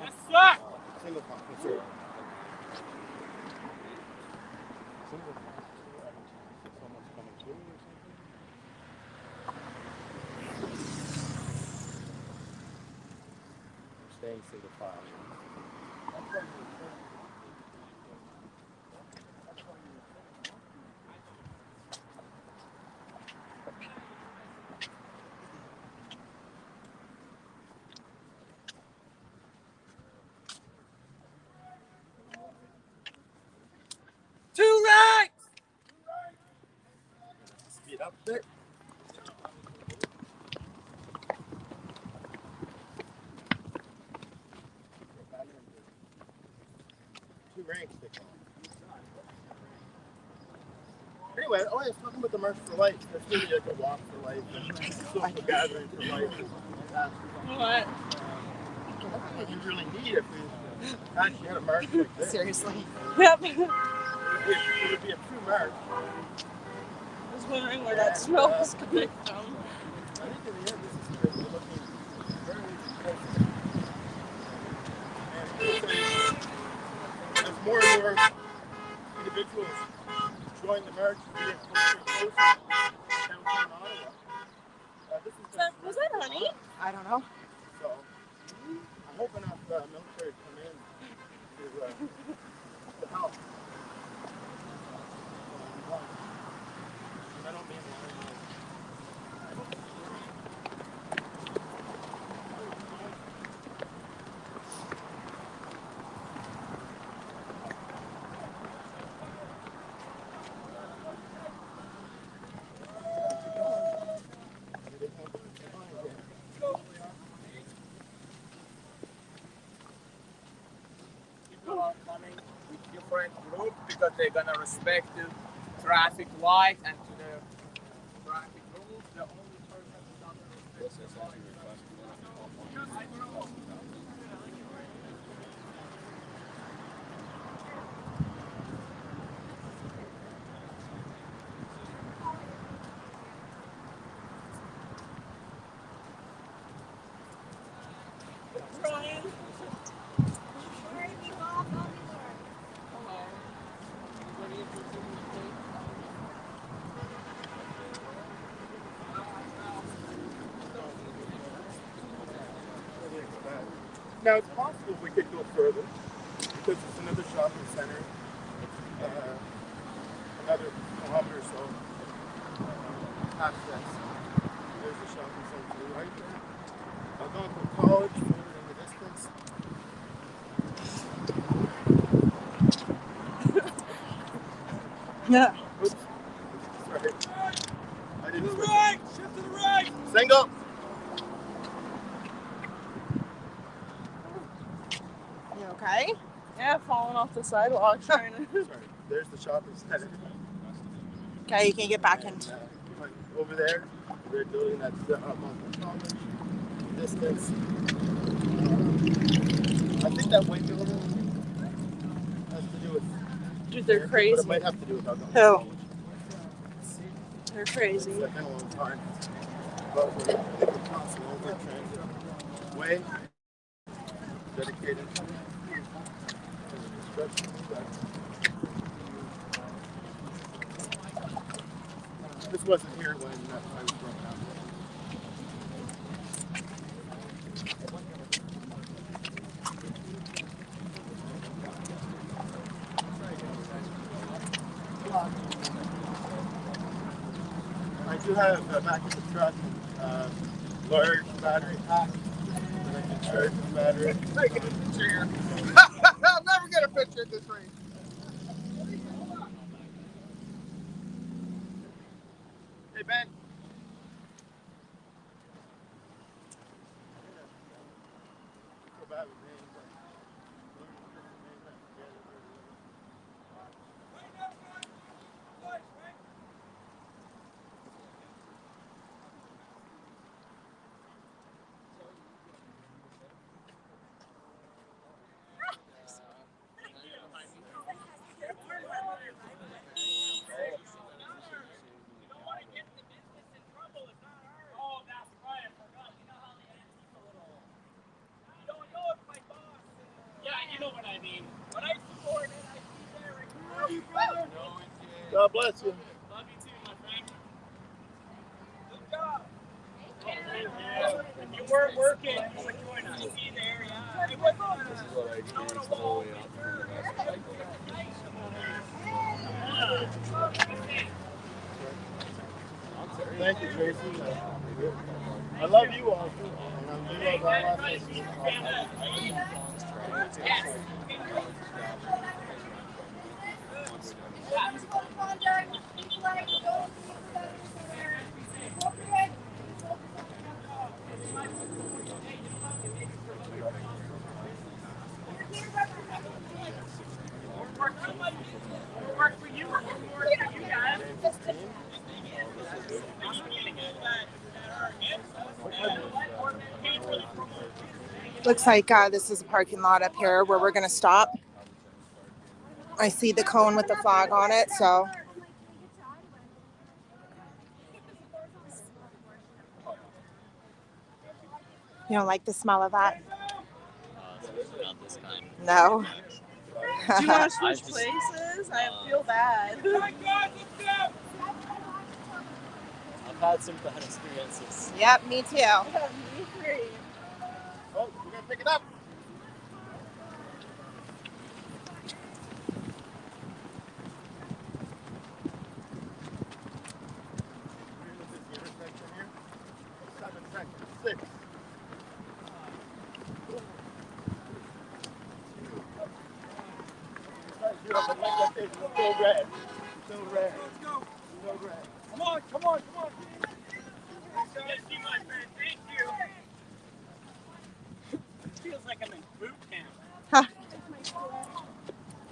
Yes, sir! Single file, yes, sir. Staying single file. Two right! Speed up a bit. Two ranks. Anyway, I was talking about the March for Life. That's really like a walk for life and social gathering for life. What? That's what you really need if we actually had a march like this. Seriously. Yep. It would be a true march. I was wondering where that smell was coming from. I think in the end, this is good. We're looking very important. And as more and more individuals join the march and getting closer and closer to downtown Ottawa, Was that honey? I don't know. So I'm hoping enough military come in to help. And I don't mean People are coming with different groups because they're gonna respect the traffic light and to the traffic rules. The only person who doesn't respect the light. Now it's possible we could go further because it's another shopping center, another kilometer or so past this. There's the shopping center right there. Algonquin College, further in the distance. Yeah. Oops. Sorry. I didn't To the right! Shift to the right! Single! You okay? Yeah, falling off the sidewalk trying to. Sorry. There's the shopping center. Okay, you can get back in. Over there, they're building that Algonquin College. Distance. I think that white building has to do with. Dude, they're crazy. But it might have to do with Algonquin Who? College. They're crazy. It's been a long time. But we're constantly over transit way dedicated to the construction aspect. This wasn't here when I was growing up. I do have back in the truck large battery pack that I can charge the battery. I get a picture here. I'll never get a picture at this range. Hey Ben. Feel bad with me, but bless you. Love you too, my friend. Good job. If you weren't working, you would join us. Be there, yeah. It wasn't This is what I experienced the whole way up from the rest of Thank you, Tracy. I love you all too. And you love all of us. work for you or work for you guys. Looks like this is a parking lot up here where we're going to stop. I see the cone with the flag on it, so. You don't like the smell of that? Not this kind. No. Do you want to switch places? I feel bad. I've had some bad experiences. Yep, me too. Yeah, me three. Oh, we're going to pick it up. Come on, come on, come on. Thank you. It feels like I'm in boot camp. Huh.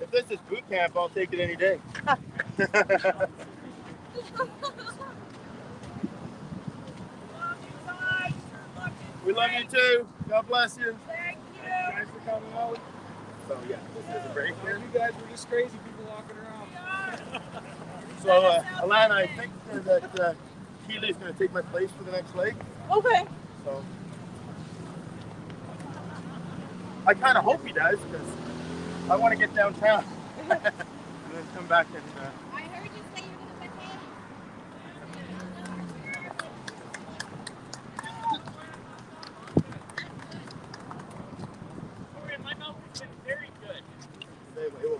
If this is boot camp, I'll take it any day. We love you too. God bless you. Thank you. Thanks for coming out. So yeah, this is a break here. You guys were just crazy people walking around. So Alana, I think that Keely's going to take my place for the next leg. Okay. So I kind of hope he does because I want to get downtown and then come back and. I heard you say you're going to put hay. My mouth has been very good. It will,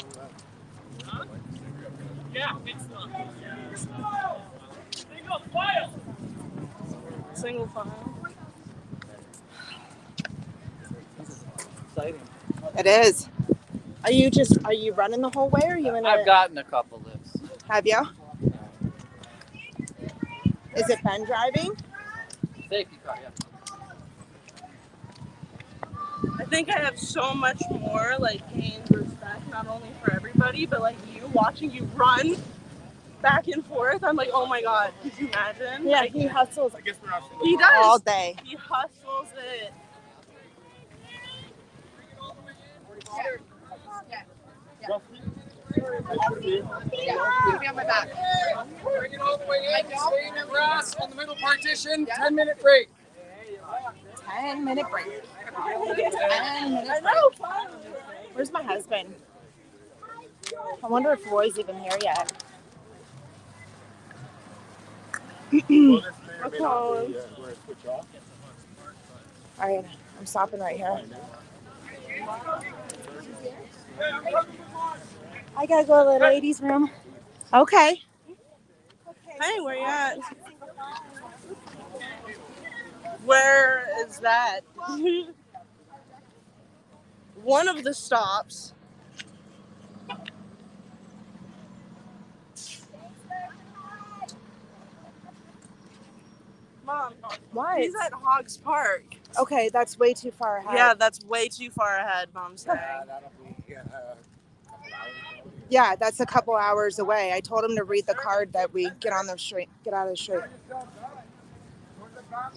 Huh? Yeah, it's single file. Single file. Exciting. It is. Are you running the whole way or are you in I've gotten a couple lifts. Have you? Is it Ben driving? Safety car, yeah. I think I have so much more gained respect, not only for everybody, but you watching you run back and forth. I'm like, oh my god, could you imagine? Yeah, he hustles. I guess we're not. He does all day. He hustles it. Be on my back. Bring it all the way in. Stay in the grass on the middle partition. 10-minute break. 10-minute break. 10 minutes. Where's my husband? I wonder if Roy's even here yet. All right, I'm stopping right here. I gotta go to the ladies' room. Okay. Hey, where you at? Where is that? One of the stops. Mom, What? he's at Hogs Park. Okay, that's way too far ahead. Yeah, that's way too far ahead, Mom's saying. Yeah, that's a couple hours away. I told him to read the card that we get on the street, get out of the street.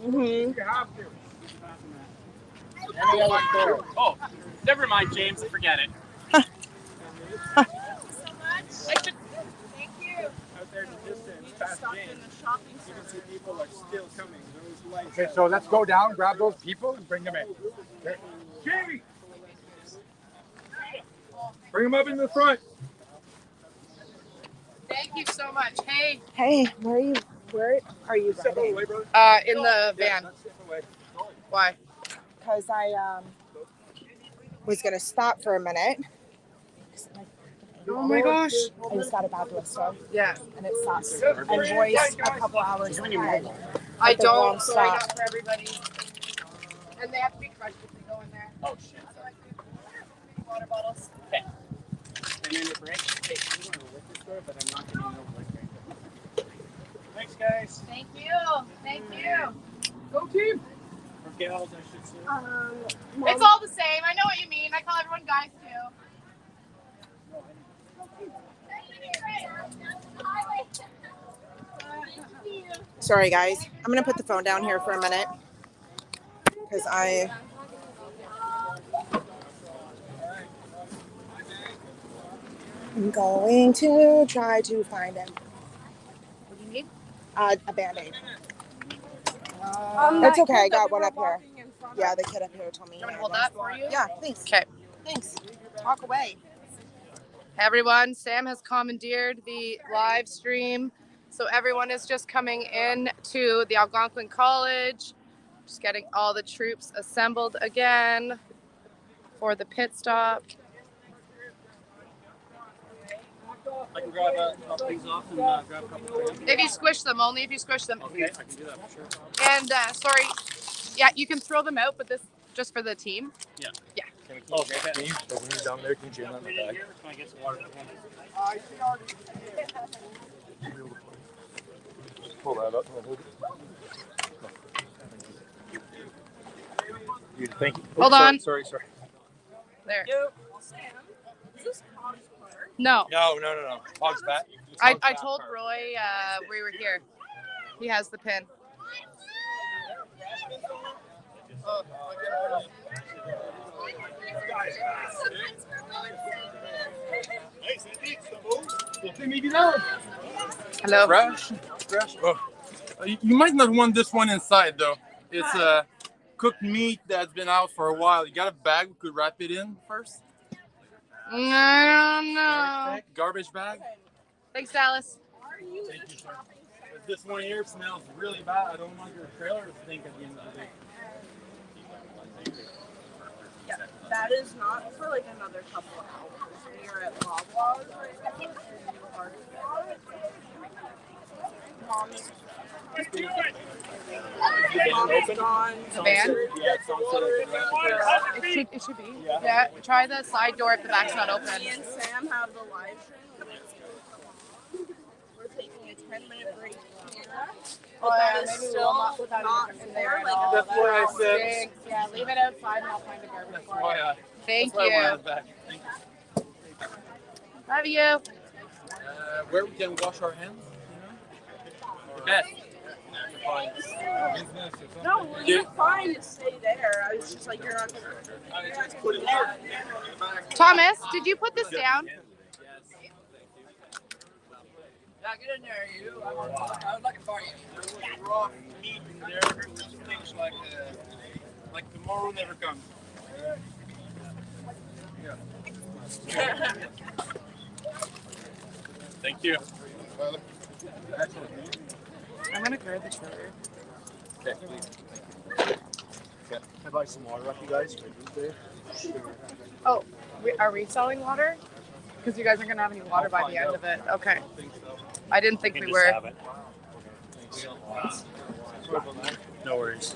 Mm-hmm. Oh, never mind, James. Forget it. Thank you. Out there in the distance, past James, you can see people are still coming. Those lights. Okay, so let's go down, grab those people, and bring them in. Okay. Jamie! Bring them up in the front. Thank you so much. Hey. Hey, where are you riding? In the van. Why? Because I was gonna stop for a minute. Oh my gosh. I just got a bad blister. Yeah. And it sucks. And Roy's a couple hours ahead. I at the wrong don't. Sorry, stop. not for everybody. And they have to be crushed if they go in there. Oh shit. Water bottles. Okay. 10-minute break. Hey, I'm going to the liquor store, but I'm not getting no liquor. Thanks, guys. Thank you. Thank you. Go team. Or gals, I should say. It's all the same. I know what you mean. I call everyone guys too. Sorry, guys. I'm gonna put the phone down here for a minute because I'm going to try to find him. What do you need? A Band-Aid. That's okay. I got one up here. Yeah, the kid up here told me. You want me to hold that for you? Yeah, thanks. Okay. Thanks. Talk away. Hey everyone, Sam has commandeered the live stream. So everyone is just coming in to the Algonquin College, just getting all the troops assembled again for the pit stop. I can grab a couple things off and grab a couple of them. If you squish them, only if you squish them. Okay, I can do that for sure. And sorry, yeah, you can throw them out, but this just for the team. Yeah. Yeah. Can you down there? Can you jam that in the bag? Can I get some water? Pull that up. Thank you. Hold on. Sorry. There. Is this Topp's Park? No. No. Hog's back. I told Roy we were here. He has the pin. Hello. Fresh. Oh. You might not want this one inside though. It's cooked meat that's been out for a while. You got a bag we could wrap it in first? I don't know. Garbage bag? Thanks, Dallas. Thank you, sir. This one here smells really bad. I don't want your trailer to stink at the end of the day. Yeah, that is not for like another couple of hours. We are at Wawa's right now. Mom's gone. The van? It should be. Yeah. Try the side door if the back's not open. Me and Sam have the live stream. We're taking a 10-minute break here. But that is still not in there at all. That's why I said. Stinks. Yeah, leave it outside and I'll find a garbage for you. Thank That's why I you. wanted it back. Thank you. Love you. Where we can wash our hands? The best. No, you're fine to stay there. I was just like, you're not gonna put it here. Thomas, did you put this down? Yeah, get in there, you. I was looking for you. There was raw meat in there. Things like tomorrow never comes. Yeah. Thank you. I'm gonna grab the trailer. Okay, please. Can I buy some water off you guys? Oh, are we selling water? Because you guys aren't gonna have any water by the end of it. Okay. I didn't think we were. No worries.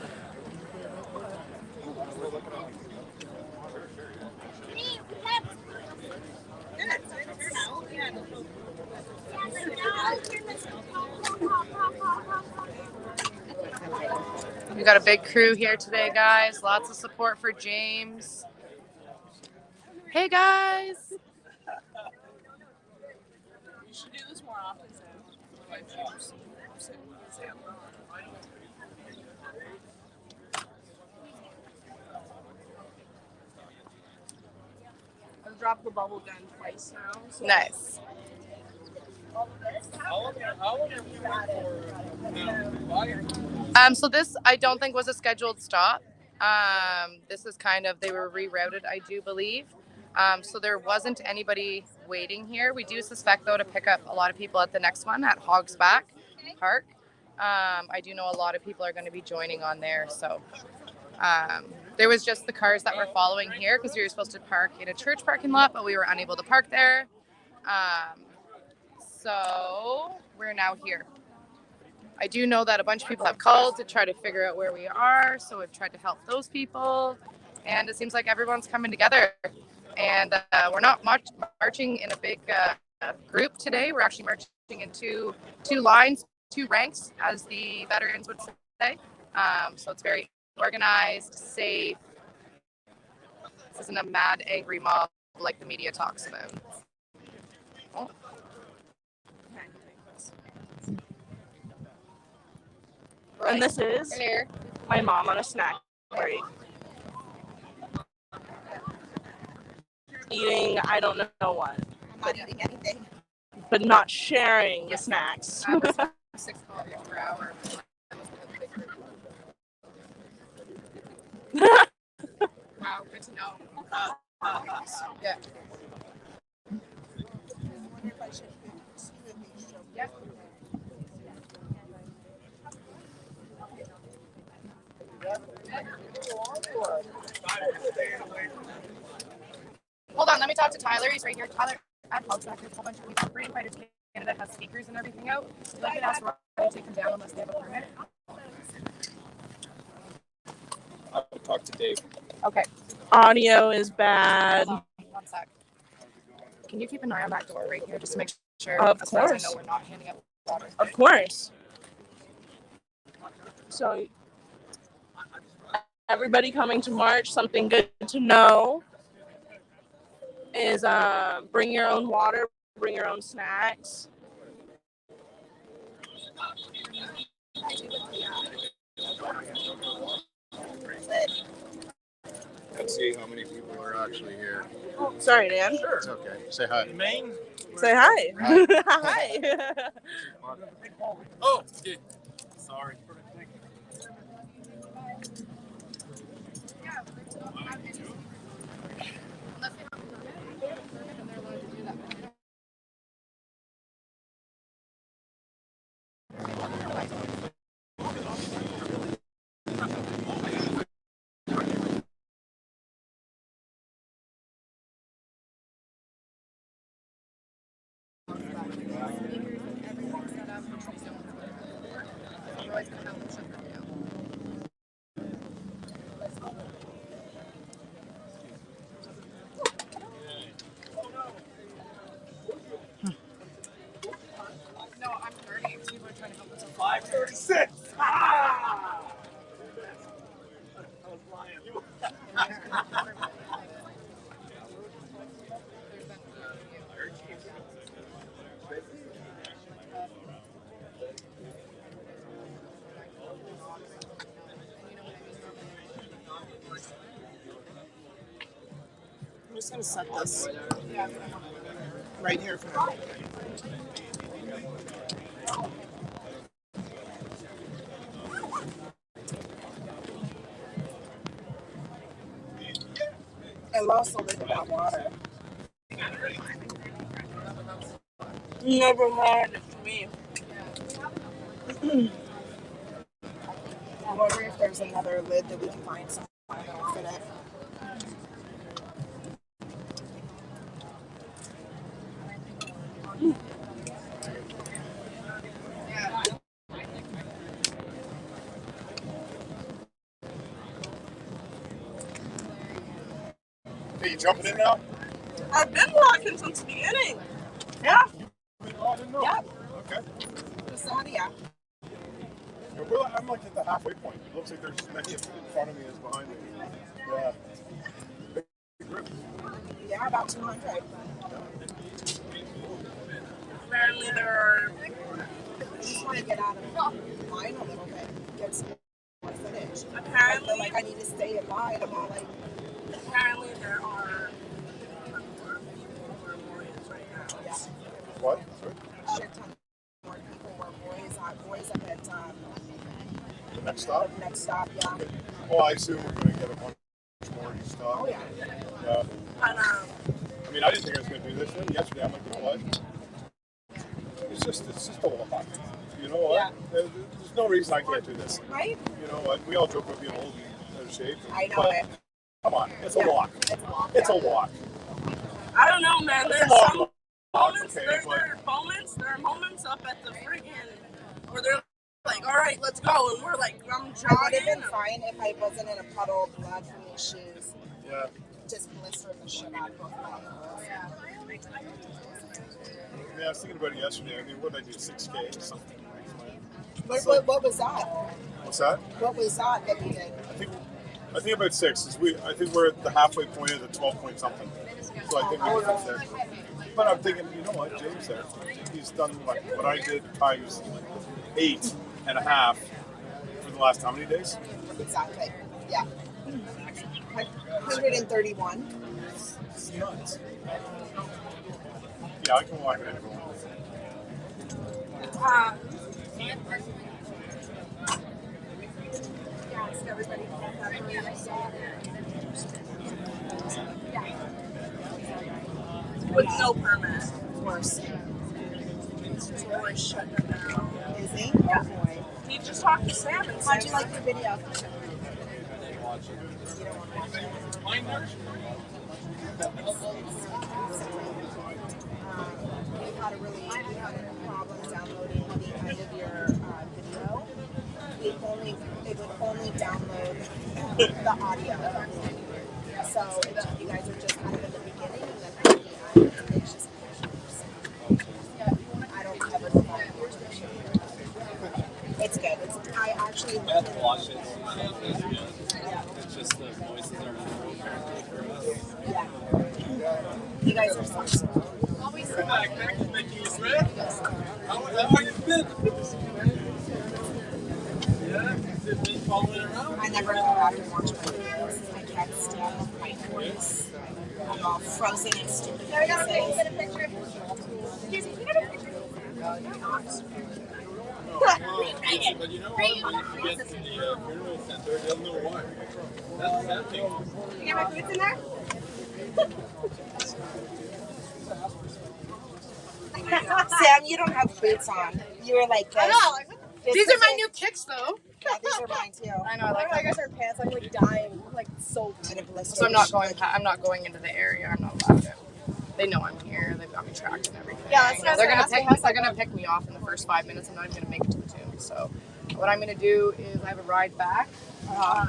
We got a big crew here today, guys. Lots of support for James. Hey, guys. You should do this more often, Sam. I've dropped the bubble gun twice now. So. Nice. So this I don't think was a scheduled stop. This is kind of, they were rerouted, I do believe. So there wasn't anybody waiting here. We do suspect, though, to pick up a lot of people at the next one at Hog's Back Park. I do know a lot of people are going to be joining on there. So there was just the cars that were following here because we were supposed to park in a church parking lot, but we were unable to park there. So we're now here. I do know that a bunch of people have called to try to figure out where we are, so we've tried to help those people, and it seems like everyone's coming together. And we're not marching in a big group today. We're actually marching in two lines, 2 ranks, as the veterans would say. So it's very organized, safe. This isn't a mad, angry mob like the media talks about. Oh. And this is my mom on a snack break. Eating, I don't know what. I'm not eating anything. But not sharing the snacks. 6 coffees per hour. Wow, good to know. Yeah. Yep. Hold on, let me talk to Tyler. He's right here. Tyler, at Hogs Back, there's a whole bunch of people. Free invited to Canada has speakers and everything out. So I could ask Rob to take them down unless they have a permit. I'll talk to Dave. Okay. Audio is bad. Hold on, 1 sec. Can you keep an eye on that door right here just to make sure? Of as far as course. I know we're not handing out water. Of course. So, everybody coming to March, something good to know is bring your own water, bring your own snacks. Let's see how many people are actually here. Sorry, Dan. Sure. It's okay. Say hi. Maine? Say hi. Hi. Hi. Oh, okay. Sorry. No, I'm 30. People are trying to help us. 5:36. Ah! I was lying. I'm just going to set this right here for now. I lost a little bit of water. Never mind it for me. I wonder if there's another lid that we can find somewhere that will fit it. Are you jumping in now? I've been walking since the beginning. Yeah. Oh, I didn't know. Yep. Okay. Sadia. I'm like at the halfway point. It looks like there's as many in front of me as behind me. Yeah. Big group. Yeah, about 200. Apparently there are. I just want to get out of line a little bit. Get some more footage. Apparently. I feel like I need to stay in line. I'm all like. Apparently there are more warriors right now. Yeah. What? Shit ton more people were boys up at The next stop? Next stop, yeah. Okay. Well, I assume we're going to get a bunch more of these stops. Oh, yeah. Yeah. And I mean, I didn't think I was going to do this. Then yesterday, I'm like, you know what? It's just a lot. You know what? Yeah. There's no reason I can't do this. Right? You know what? We all joke about being old and out of shape. I know it. Come on, it's a walk. It's a walk. I don't know, man. It's There's a long some walk, moments. okay, There but are moments up at the friggin' where they're like, all right, let's go, and we're like, I'm I would jogging. have been fine if I wasn't in a puddle of blood from these shoes. yeah. Just blistering the shit out of both my ankles. Yeah, I was thinking about it yesterday. I mean, what did I do? 6K or something? What was that? What's that? What was that you did? I think about 6. I think we're at the halfway point of the 12 point something. So I think we're there. But I'm thinking, you know what, James there, he's done what I did times 8.5 for the last how many days? Exactly. Yeah. 131. It's nuts. Yeah, I can walk it anywhere. With no permit. Of course. It's always shut them down. Is he? Yeah. Oh boy. He just talked to Sam and How'd you like the video? We had a problem downloading the end of your video. It would only download the audio. So you guys are just kind of in the beginning and then at the end, and it's just I don't ever know how to watch this shit. It's good. I actually I have to watch it. It's just the voices are more apparently for us. Yeah. You guys are so smart. Always back to making you sweat. How are you been? Yeah, you've been following around. I never go back and watch my videos. I can't stand my voice. I'm all frozen and stupid. Can we get a picture? Excuse me, can we get a picture? But you know what? When you get to the funeral center, they'll know why. That's the sad thing. You get my boots in there? Sam, you don't have boots on. You were like this. I know. These are my new kicks, though. Yeah, these are mine too. I know. I like I guys are pants. I'm like dying. I'm like soaked. So I'm not going. I'm not going into the area. I'm not allowed to. They know I'm here. They've got me tracked and everything. Yeah, that's what I was they're gonna gonna ask. they're gonna pick me off in the first 5 minutes. I'm not even gonna make it to the tomb. So what I'm gonna do is I have a ride back. I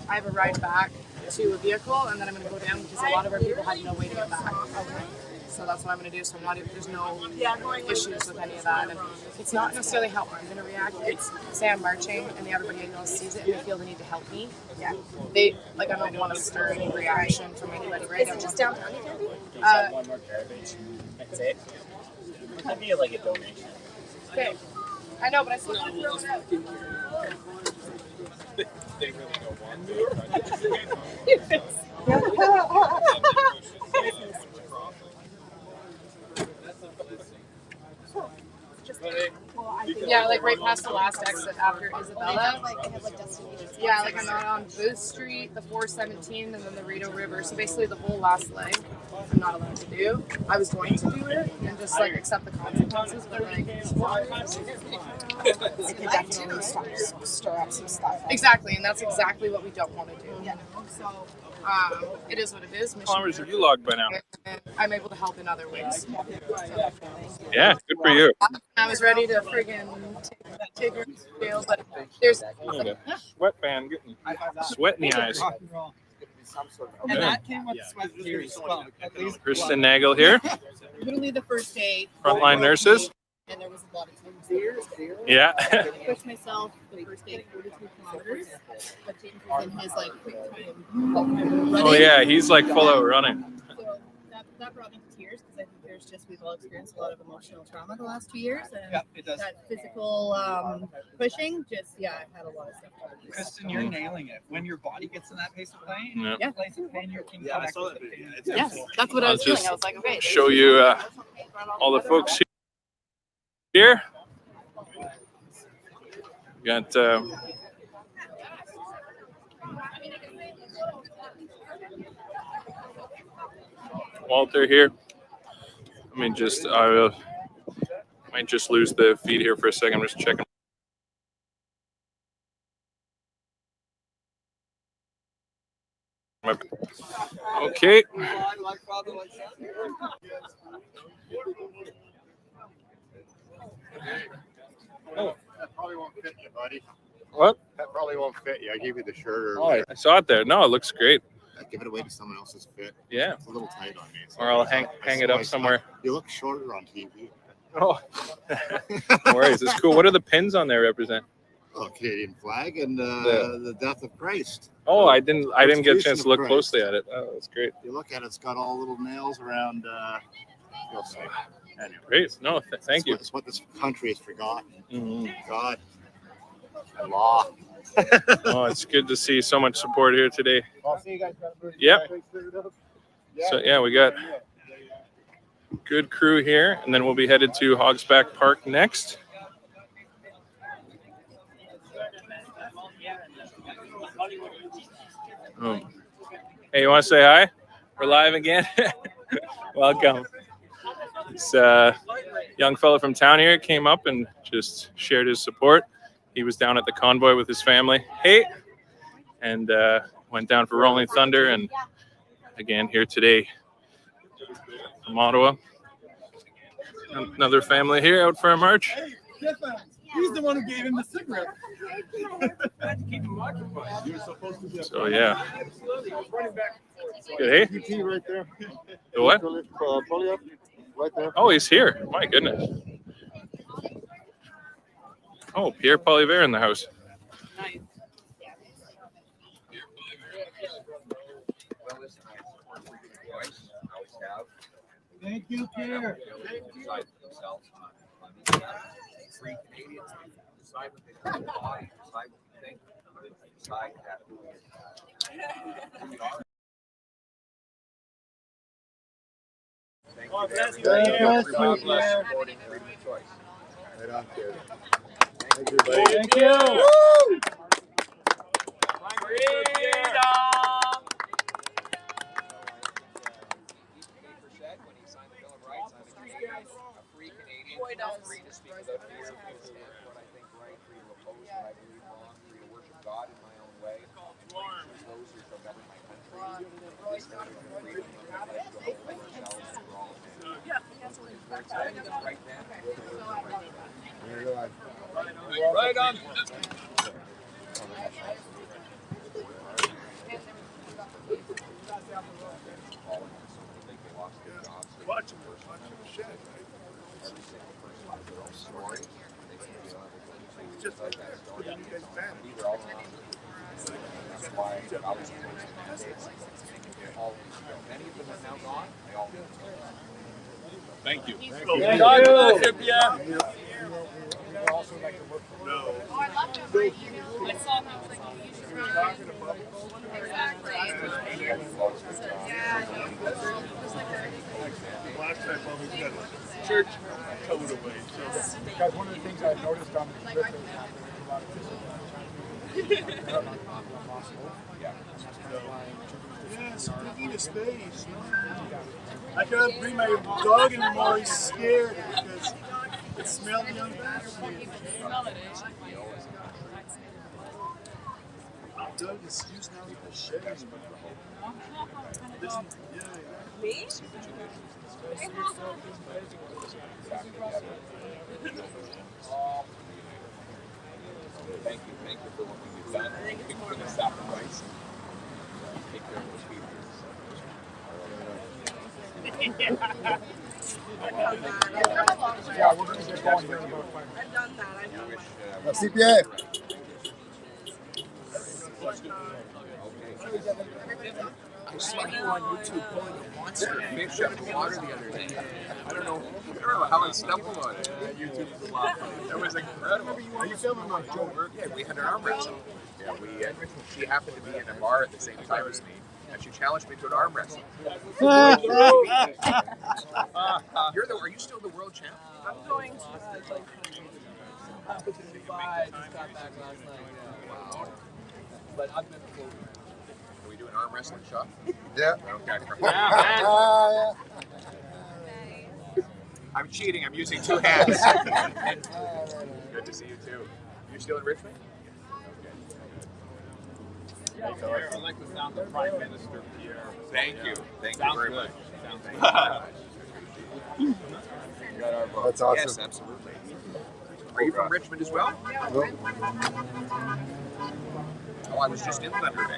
have a ride back to a vehicle, and then I'm gonna go down because a lot of our people had no way to get back. Okay. So that's what I'm going to do. So I'm not even, there's no issues with any of that. And it's not necessarily how I'm going to react. It's say I'm marching and everybody else sees it and they feel the need to help me. Yeah. They, like, I don't want to stir any reaction from anybody, right? Is it just downtown you can be? One more garbage. That's it. It could be like a donation. Okay. I know, but I still want to throw it out. They really don't want to. Yeah, like right past the last exit after Isabella. They have like destinations. Yeah, like I'm not on Booth Street, the 417, and then the Rideau River. So basically the whole last leg, I'm not allowed to do. I was going to do it and just like accept the consequences, but like It can definitely stir up some stuff. exactly, and that's exactly what we don't want to do. Yeah. So it is what it is. Mission Kilometers have you logged by now? and I'm able to help in other ways. Yeah, good for you. I was ready to friggin' take her deal, but there's Sweatband getting sweat in the eyes. And that came with sweat tears as well. At least Kristen Nagel here, literally the first day. frontline nurses. And there was a lot of tears. Yeah. I pushed myself the first day 42 kilometers, but James was in his like quick time running. Oh yeah, he's like full out running. So that brought me to tears because I think there's just we've all experienced a lot of emotional trauma the last 2 years, and that physical pushing just I had a lot of stuff. Kristen, you're nailing it. When your body gets in that pace of pain, place of pain, you can connect with the pain. Yes, that's what I was feeling. I was like, okay. Show you all the folks here. Got Walter here. I might just lose the feed here for a second. I'm just checking. Okay. Oh, that probably won't fit you, buddy. What? That probably won't fit you. I gave you the shirt. Oh, I saw it there. No, it looks great. Give it away to someone else's fit. Yeah. It's a little tight on me. Or I'll hang it up somewhere. You look shorter on TV. Oh, no worries. It's cool. What do the pins on there represent? Oh, Canadian flag and the death of Christ. Oh, I didn't get a chance to look closely at it. Oh, that's great. You look at it, it's got all little nails around. You'll see. Anyway, great. No, thank you. It's what this country has forgotten. Mm-hmm. God and law. Oh, it's good to see so much support here today. I'll see you guys. Yep. So yeah, we got good crew here, and then we'll be headed to Hogsback Park next. Hey, you want to say hi? We're live again. Welcome. This young fellow from town here came up and just shared his support. He was down at the convoy with his family. Hey, and went down for Rolling Thunder, and again here today from Ottawa. Another family here out for a march. He's the one who gave him the cigarette. So yeah. Good, hey? Right there. The what? Right there. Oh, he's here. My goodness. Oh, Pierre Poilievre in the house. Nice. Thank you, Pierre. Free Canadians decide what they think, decide what they think, decide who we are. Thank you to everybody supporting freedom of choice. Right on, Pierre. Thank you, everybody. Thank you. Woo! When he signed the Bill of Rights, I'm a free Canadian, free to speak without fear, free to stand for what I think right, free to oppose what I believe wrong, free to worship God in my own way, and choose those who shall govern my country. This country of freedom, and pledge to hold ourselves for all men. Right then, Right on. Watch him shed. Every single person has their own story. It's just like that story. These are all that's why I was supposed to mandates. Many of them are now gone. They all Thank you. God bless you, Pierre. We also like to work for No. I loved him. I saw him. I was like, you should run. Exactly. Yeah. Last time we got a church towed away. So. Guys, one of the things I've noticed on the trip is there's a lot of discipline. Yes, speaking of space, I can't bring my dog anymore. He's scared because it smelled the unvaccinated. Doug is used now to the shares. Me? Thank you for what you've done. Thank you for the sacrifice. Take care of those people. Yeah, we're going to get going here in about 5 minutes. I've done that. I've done that. That's CPA. I saw you on YouTube pulling a monster fish out of the water the other day. I don't know how I stumbled on it. YouTube is a lot. It was incredible. Are you filming on Joe Burke? Yeah, we had an arm wrestle. Yeah, she happened to be in a bar at the same time as me, and she challenged me to an arm wrestle. Are you still the world champ? I'm going to I was in Dubai. I just got back last night. Wow. But I've been floating. do an arm wrestling shot? Yeah. Okay. Yeah. I'm cheating. I'm using two hands. Good to see you too. You still in Richmond? Okay. I like the sound of Prime Minister Pierre. Thank you. Thank you Sounds very good. much. Sounds Thank good. you. We got our vote. That's awesome. Yes, absolutely. Are you from Richmond as well? No. Oh, I was just in Thunder Bay.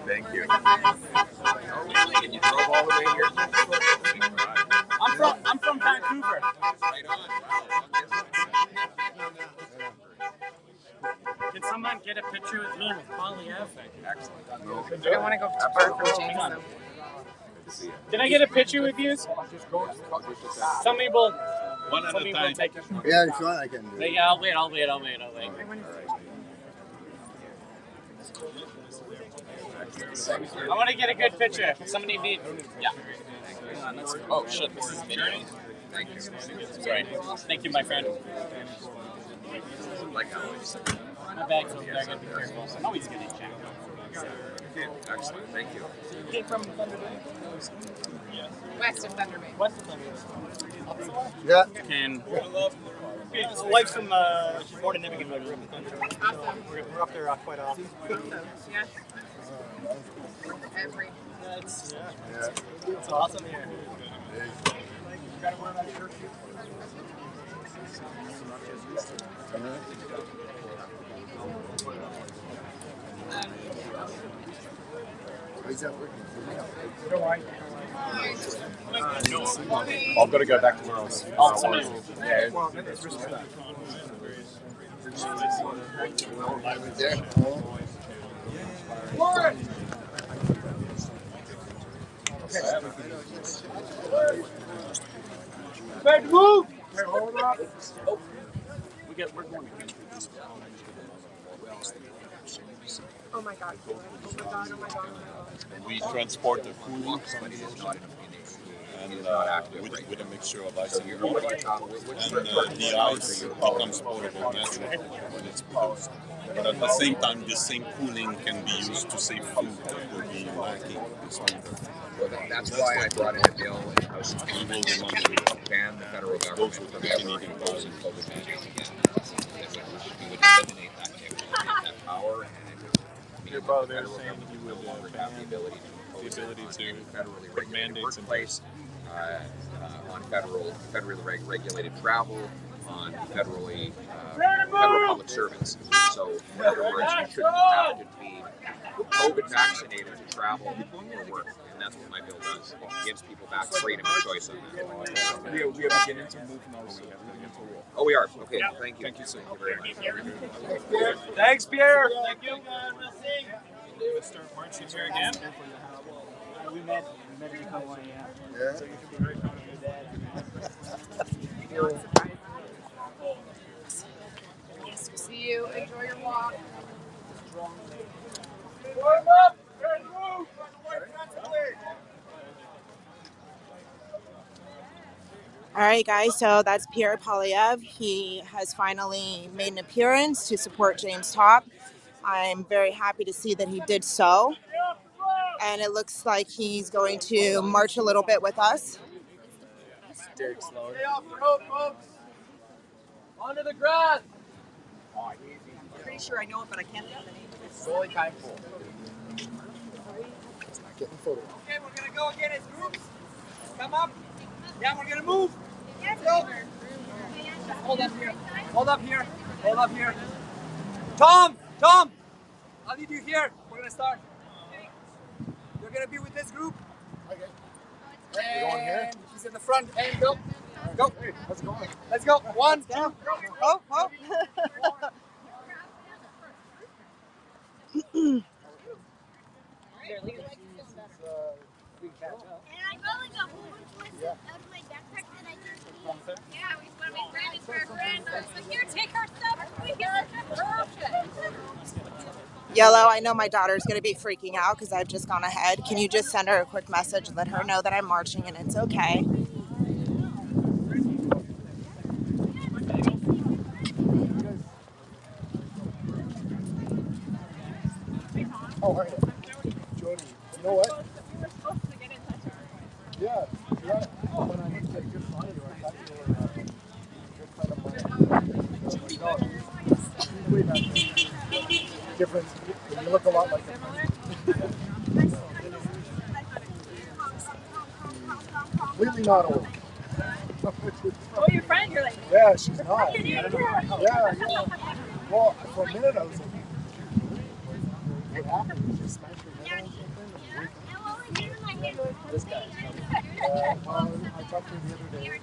Thank you. Oh, really? And you drove all the way here? I'm from Vancouver. Right on. Can someone get a picture with me with Polyev? Excellent. I don't want to go too far from James though. Can I get a picture with you? Some people. One at some a people time. take. Yeah, if you want, I can do it. Yeah, I'll wait. I'll wait. I want to get a good picture. Somebody need. Yeah. Oh shit! This is video. Thank you. Sorry. Thank you, my friend. Like always. My bag's over there. I gotta be careful. I'm always gonna check. Excellent. Thank you. Came from Thunder Bay. West of Thunder Bay. West of Thunder Bay. Yeah. Can. His wife's from. She's born in Nipmuc, but grew up in Thunder Bay. Awesome. We're up there quite often. Yeah. Every. It's awesome here. I've got to go back to where I was. Yeah. Ready to move? Hold up. We're going. Oh my god. Oh my god. Oh my god. We transport the cooling and with a mixture of ice and water. And the ice becomes potable naturally when it's produced. But at the same time, the same cooling can be used to save food that will be lacking this winter. Well, that's why I brought in a bill in the House of Commons to ban the federal government from ever imposing COVID-19 again. We would eliminate that power, and it would mean that the federal government would no longer have the ability to impose federally regulated workplace, on federally regulated travel, on federal public servants. So, in other words, you shouldn't have to be COVID vaccinated to travel or work, and that's what my bill does. It gives people back freedom of choice on that. We are beginning to move now, so we have to get to work. Oh, we are. Okay, thank you. Thank you, sir. Thank you very much. Thanks, Pierre. Thank you. We'll see. David start marching here again. We met in Hawaii. Yeah. So you should be very proud of your dad. Nice to see you. Enjoy your walk. Warm up. Ready to move. All right, guys, so that's Pierre Polyev. He has finally made an appearance to support James Topp. I'm very happy to see that he did so. And it looks like he's going to march a little bit with us. Stay off the road, folks. Onto the grass. I'm pretty sure I know it, but I can't get the name. It's slowly kind of full. Getting a photo. Okay, we're gonna go again as groups. Come up. Yeah, we're gonna move. Let's go. Hold up here. Hold up here. Hold up here. Tom, I'll leave you here. We're gonna start. You're gonna be with this group. Okay. And We're going here? she's in the front. And go. Go. Hey, how's it going? Let's go. 1, 2. Oh, oh. And I got like a whole bunch of out of my backpack that I just need. Yeah, we want to make branded for our friend. I was like, here, take our stuff. Yellow, I know my daughter's going to be freaking out because I've just gone ahead. Can you just send her a quick message, let her know that I'm marching and it's okay? How are you? Jody, you know what? Yeah, yeah. When I looked at your file, I thought you were a good friend of mine. No, she's way back there. Different. You look a lot like a friend. Completely not old. Oh, your friend? You're like, Yeah, she's not. Yeah. Yeah. Well, for a minute I was like, what happened? Did you smash your head or something? This guy. Well, I talked to him the other day.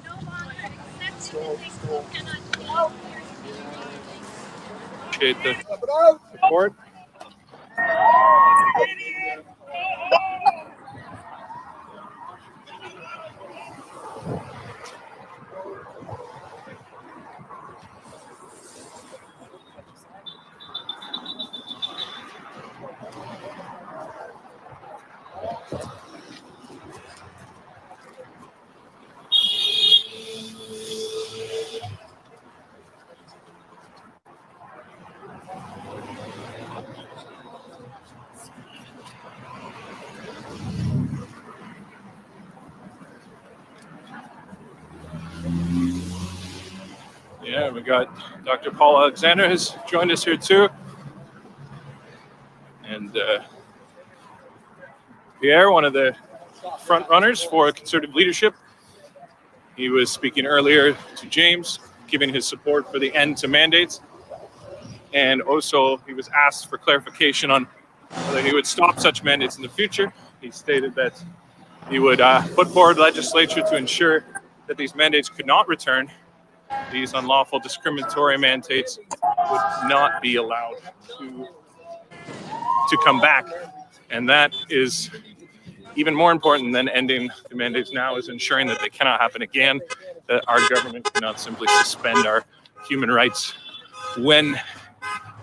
Still. Appreciate the support. Yeah, we got Dr. Paul Alexander has joined us here too. And Pierre, one of the front runners for Conservative leadership. He was speaking earlier to James, giving his support for the end to mandates. And also he was asked for clarification on whether he would stop such mandates in the future. He stated that he would put forward legislature to ensure that these mandates could not return. These unlawful discriminatory mandates would not be allowed to come back. And that is even more important than ending the mandates now, is ensuring that they cannot happen again, that our government cannot simply suspend our human rights when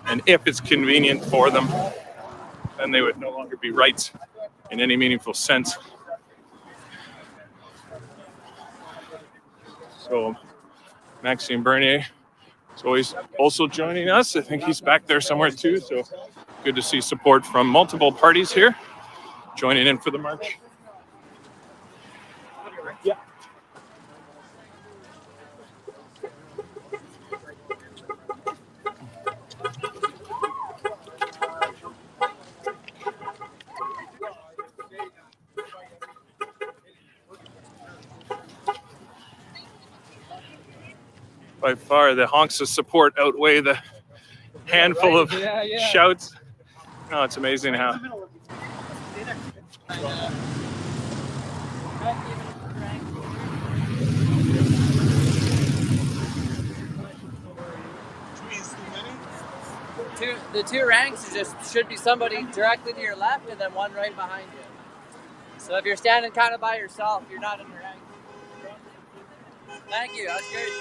and if it's convenient for them. Then they would no longer be rights in any meaningful sense. So Maxime Bernier is always also joining us. I think he's back there somewhere too. So good to see support from multiple parties here joining in for the march. Yeah. By far, the honks of support outweigh the handful of shouts. Oh, it's amazing how. The two ranks should be somebody directly to your left and then one right behind you. So if you're standing kind of by yourself, you're not in the rank. Thank you. That's great.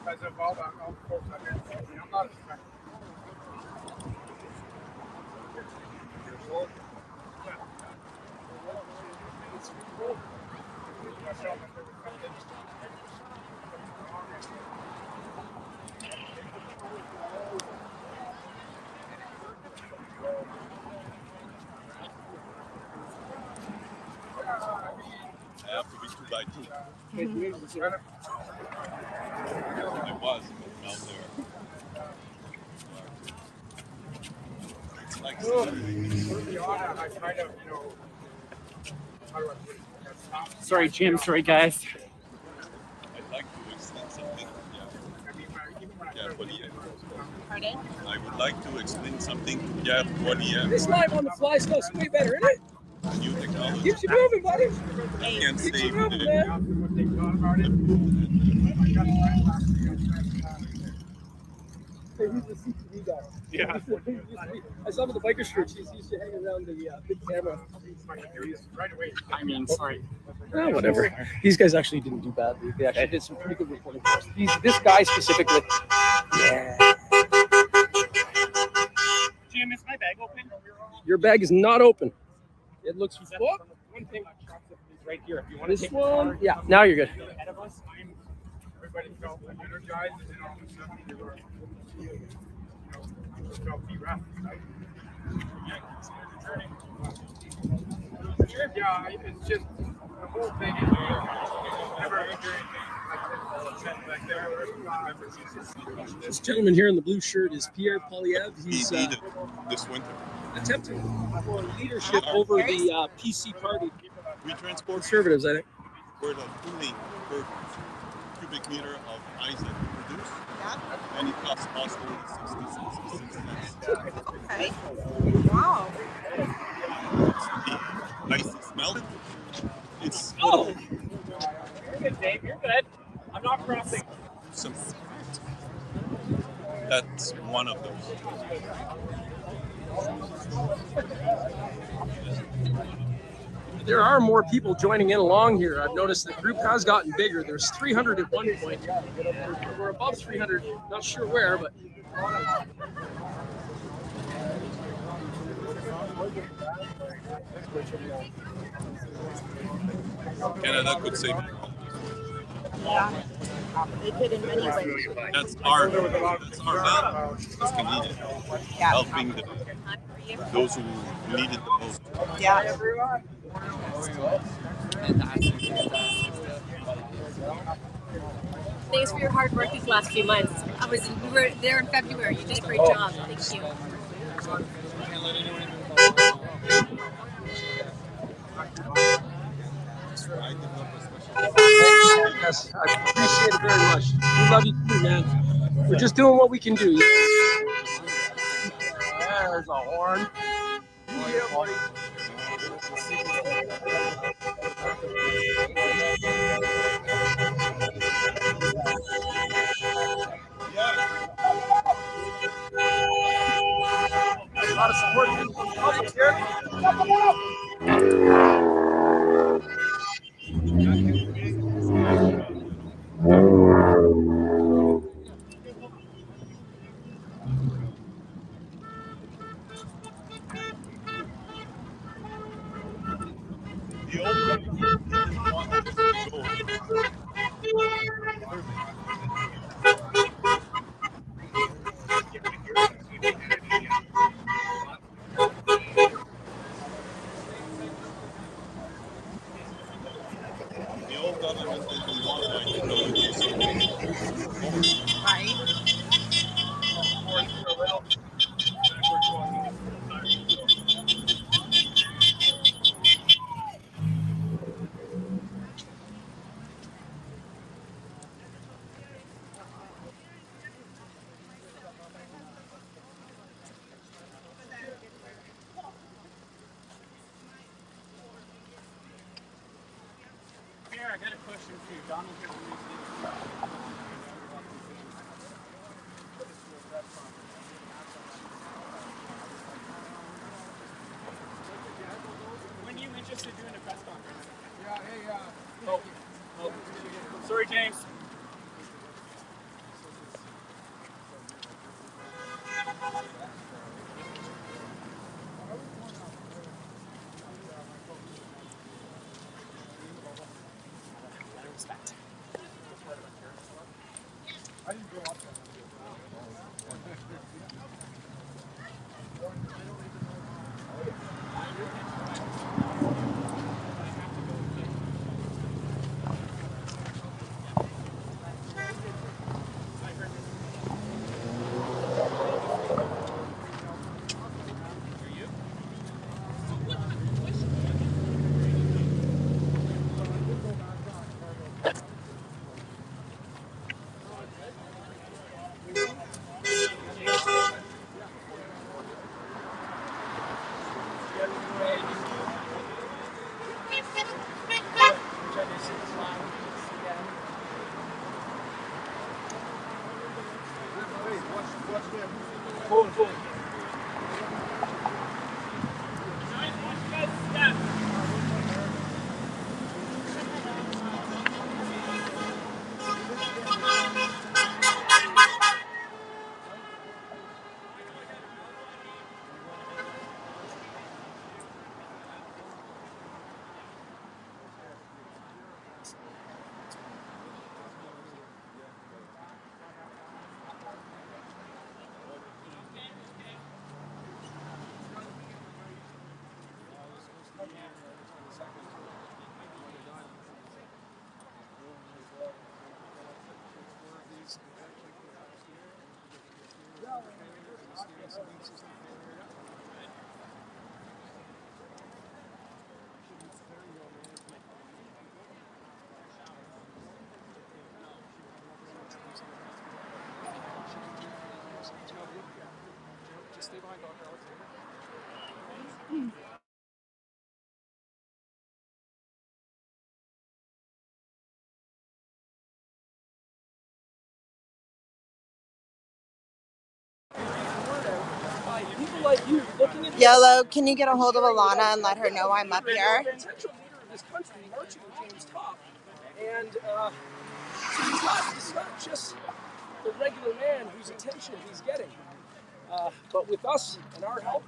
Because of all the folks I've been to, I'm not a fan. I have to be 2x2. I was, but now there. It's like Sorry, Jim. Sorry, guys. I'd like to explain something. Yeah, Poilievre. Pardon? I would like to explain something to Pierre Poilievre. This live on the fly stuff's way better, isn't it? New technology. Keeps you moving, buddy. Can save the. Hey, he's the CTV guy. Yeah. I saw him with the biker shirts. He's used to hang around the big camera. I mean, sorry. Oh, whatever. These guys actually didn't do badly. They actually did some pretty good reporting for us. This guy specifically. Yeah. bag open? Your bag is not open. It looks. One thing is right here. If you want to This take one. Yeah. Now you're good. ahead of us, everybody felt energized, and then all of a sudden they were, felt de-rapid, right? Yeah, it's just the whole thing is never injury. This gentleman here in the blue shirt is Pierre Polyev. He's this winter. attempting for leadership over the PC party. We transport Conservatives, I think. where the cooling per cubic meter of ice that we produce, and it costs us only 66 cents. Okay. Wow. The ice is melted. It's Oh! You're good, Dave. You're good. I'm not crossing. some. That's one of those. There are more people joining in along here. I've noticed the group has gotten bigger. There's 300 at one point. We're above 300, not sure where, but. Canada could say Yeah. They could in many ways. that's our value as Canadians, helping those who need it the most. Yeah. Thanks for your hard work these last few months. We were there in February. You did a great job. Thank you. Yes, I appreciate it very much. We love you too, man. We're just doing what we can do. There's a horn. Yeah, buddy. A lot of support from the public here. The old government didn't want us to go. The old government didn't want my technology so Right. Here, I got a question for you. Donald here from New When are you interested in doing a press conference? Yeah, hey, Oh, sorry, James. Respect. I didn't grow up there. Just stay behind Dr. Alexander. People like you looking at Yellow, can you get a hold of Alana and let her know I'm up here? potential leader of this country marching with James Topp. And so it's not just the regular man whose attention he's getting. But with us and our help,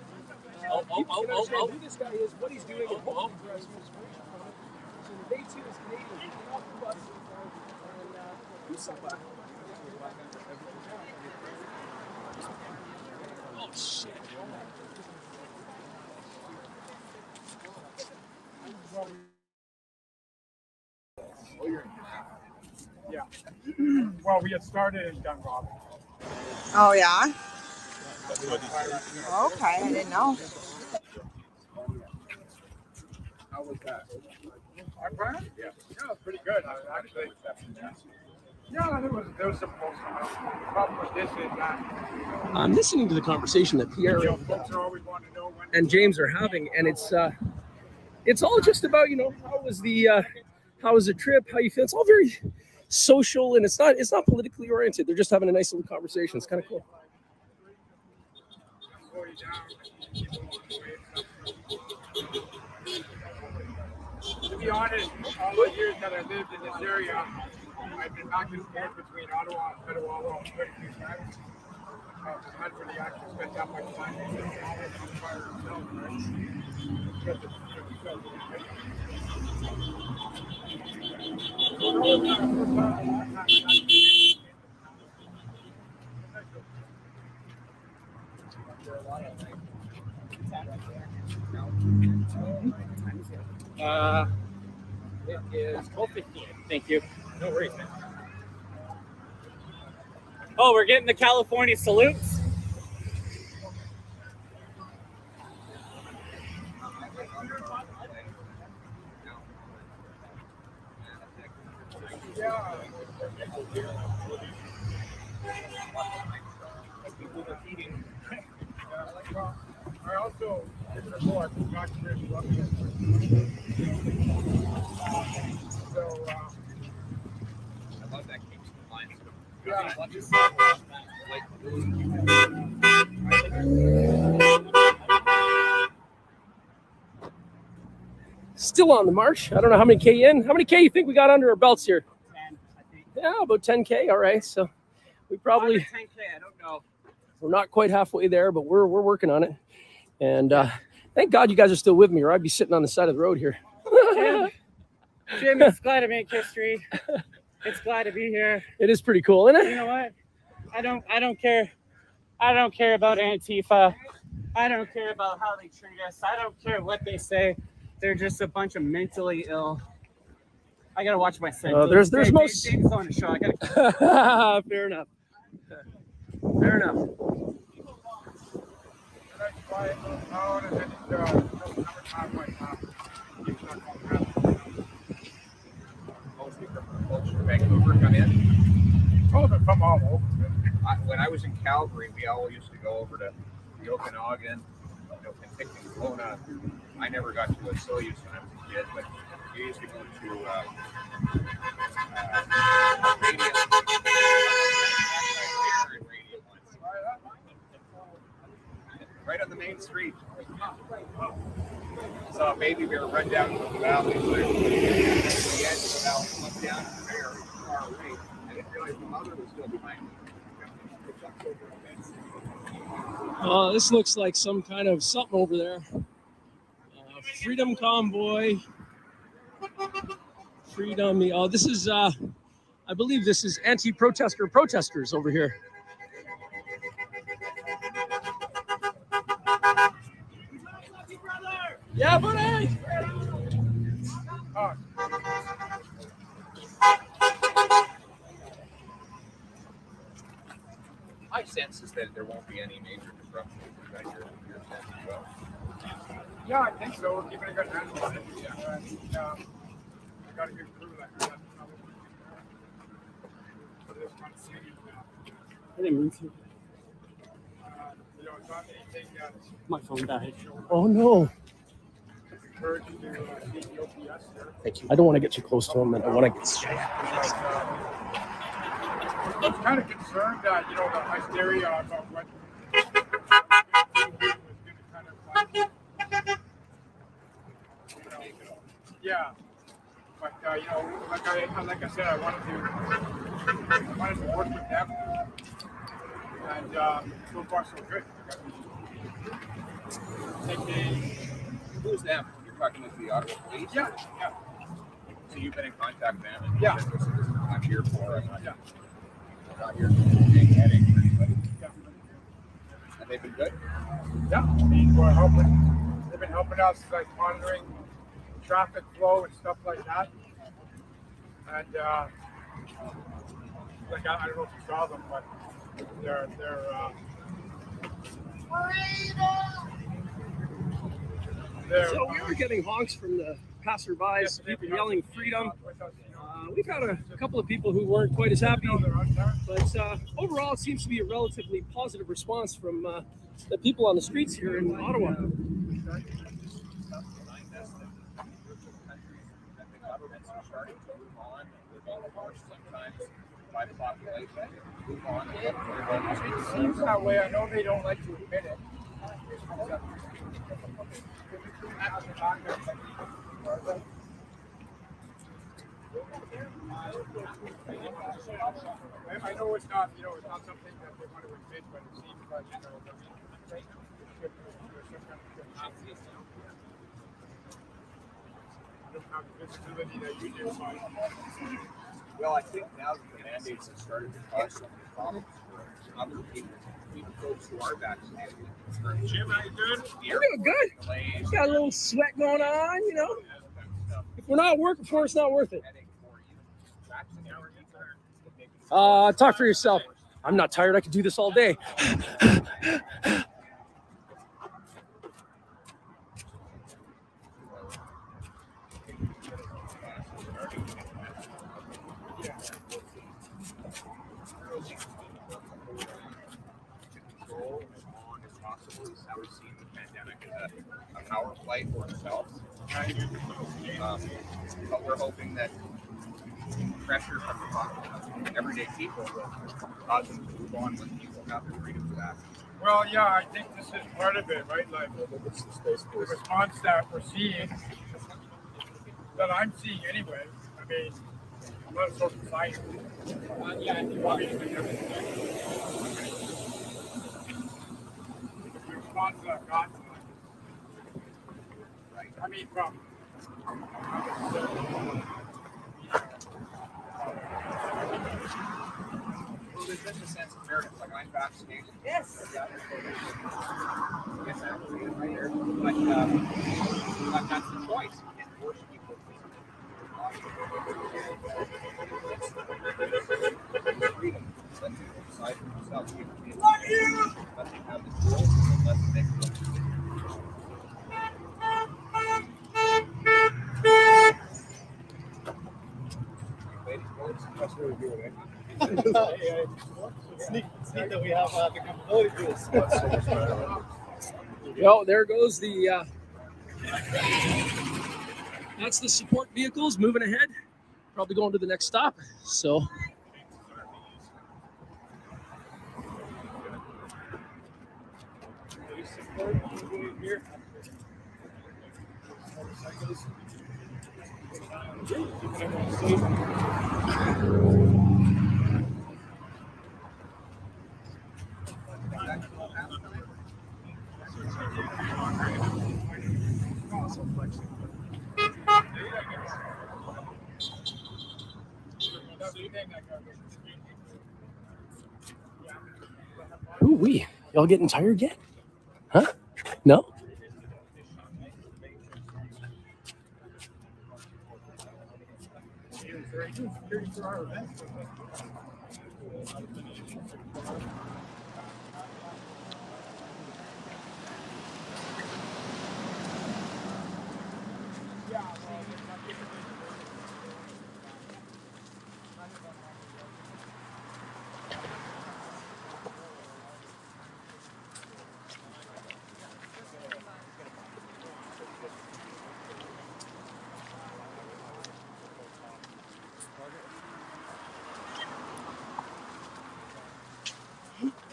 people can understand who this guy is, what he's doing, and hopefully derive some inspiration from it. So the day 2 is Canadian. We get off the bus and do something. Oh, shit. Yeah. Well, we had started in Dunlop. Oh, yeah? That's what he said. Okay, I didn't know. How was that? Our plan? Yeah. Yeah, it was pretty good. Actually. Yeah, there was some folks on the problem with this is that. I'm listening to the conversation that Pierre Folks are always wanting to know when and James are having, and it's all just about, how was the trip, how you feel. It's all very social, and it's not politically oriented. They're just having a nice little conversation. It's kind of cool. To be honest, all the years that I lived in this area, I've been back and forth between Ottawa and Ottawa quite a few times. I've had really actually spent that much time in the fire itself, right? Because it's, It is 12:15. Thank you. No worries, man. Oh, we're getting the California salutes. I also did report got really lucky. So I love that keeps the lines. yeah. Still on the march. I don't know how many K in. How many K you think we got under our belts here? 10, I think. Yeah, about 10K. All right. So we probably 10K, I don't know. we're not quite halfway there, but we're working on it. And thank God you guys are still with me, or I'd be sitting on the side of the road here. Jim, it's glad to make history. It's glad to be here. It is pretty cool, isn't it? You know what? I don't care. I don't care about Antifa. I don't care about how they treat us. I don't care what they say. They're just a bunch of mentally ill. I gotta watch my sentence. There's most. James on the show. I gotta. Fair enough. Fair enough. Vancouver come in. Oh, they come all over. When I was in Calgary, we all used to go over to the Okanagan, Penticton, Kelowna. I never got to Soyuz when I was a kid, but we used to go to Radiant once. Right on the main street. Saw a baby bear run down to the valley. The edge of the valley, looked down at the bear far away. I didn't realize the mother was still behind me. This looks like some kind of something over there. Freedom convoy. Freedom. Oh, this is, I believe this is protesters over here. Yeah, buddy. Hi, sense is that there won't be any major disruption. Is that your sense as well? Yeah, I think so. We're keeping a good handle on it. Yeah. And, I got a good crew like that. For this one season now. I didn't mean to. You know, it's not anything that's My phone died. Oh no. encouraged to see the OPS there. Thank you. I don't want to get too close to him, and I want to get straight. I was kind of concerned that, you know, the hysteria about what was going to kind of like, yeah. But, you know, like I said, I wanted to work with them. And so far, so good. Who's them? You're talking with the Ottawa police? Yeah, yeah. So you've been in contact with them? And Yeah. This is what I'm here for. I'm not here for any headache for anybody. Yeah. And they've been good? Yeah, I mean, we're helping. They've been helping us, like monitoring traffic flow and stuff like that. And like I don't know if you saw them, but they're So we were getting honks from the passerbys, people yelling freedom. We've had a couple of people who weren't quite as happy, but overall it seems to be a relatively positive response from the people on the streets here in Ottawa. It seems that way. I know they don't like to admit it. I know it's not, you know, it's not something that they want to admit, but it seems like, you know, I don't have the visibility that you do. Well, I think now that the mandates have started to cause some problems for other people, even folks who are vaccinated. Jim, how you doing? You're doing good. Got a little sweat going on, you know. If we're not working for it, it's not worth it. Talk for yourself. I'm not tired. I could do this all day. How we've seen the pandemic as a power play for itself. But we're hoping that pressure from the everyday people will cause them to move on when people have their freedoms back. Well, yeah, I think this is part of it, right? Like the response that we're seeing, that I'm seeing anyway. I mean, I'm not a social scientist. The response that I've gotten, right? I mean, from well, there's just a sense of fairness. Like I'm vaccinated. Yes. Yes, actually, right there. But that's the choice. You can't force people to freedom. Let people decide for themselves. Let them have the tools and let them make it up. It's neat that we have the capability to do this. Well, there goes the that's the support vehicles moving ahead, probably going to the next stop. So ooh-wee. Y'all getting tired yet? Huh? No?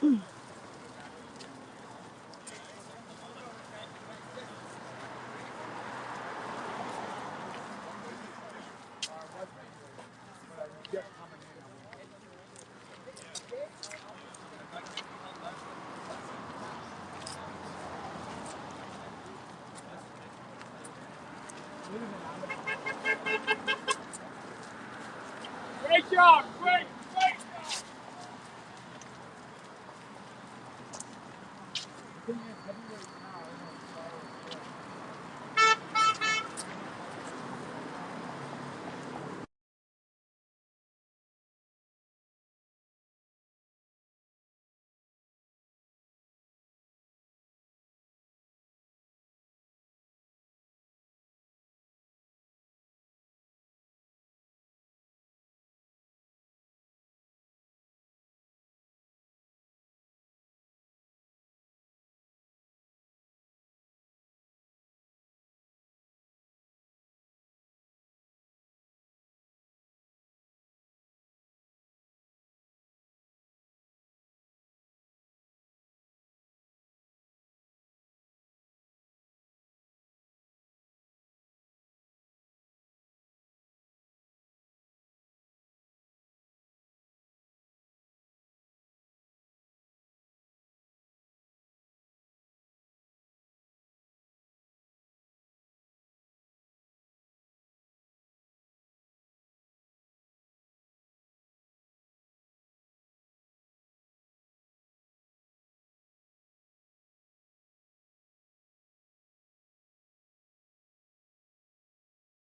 Great job, great job.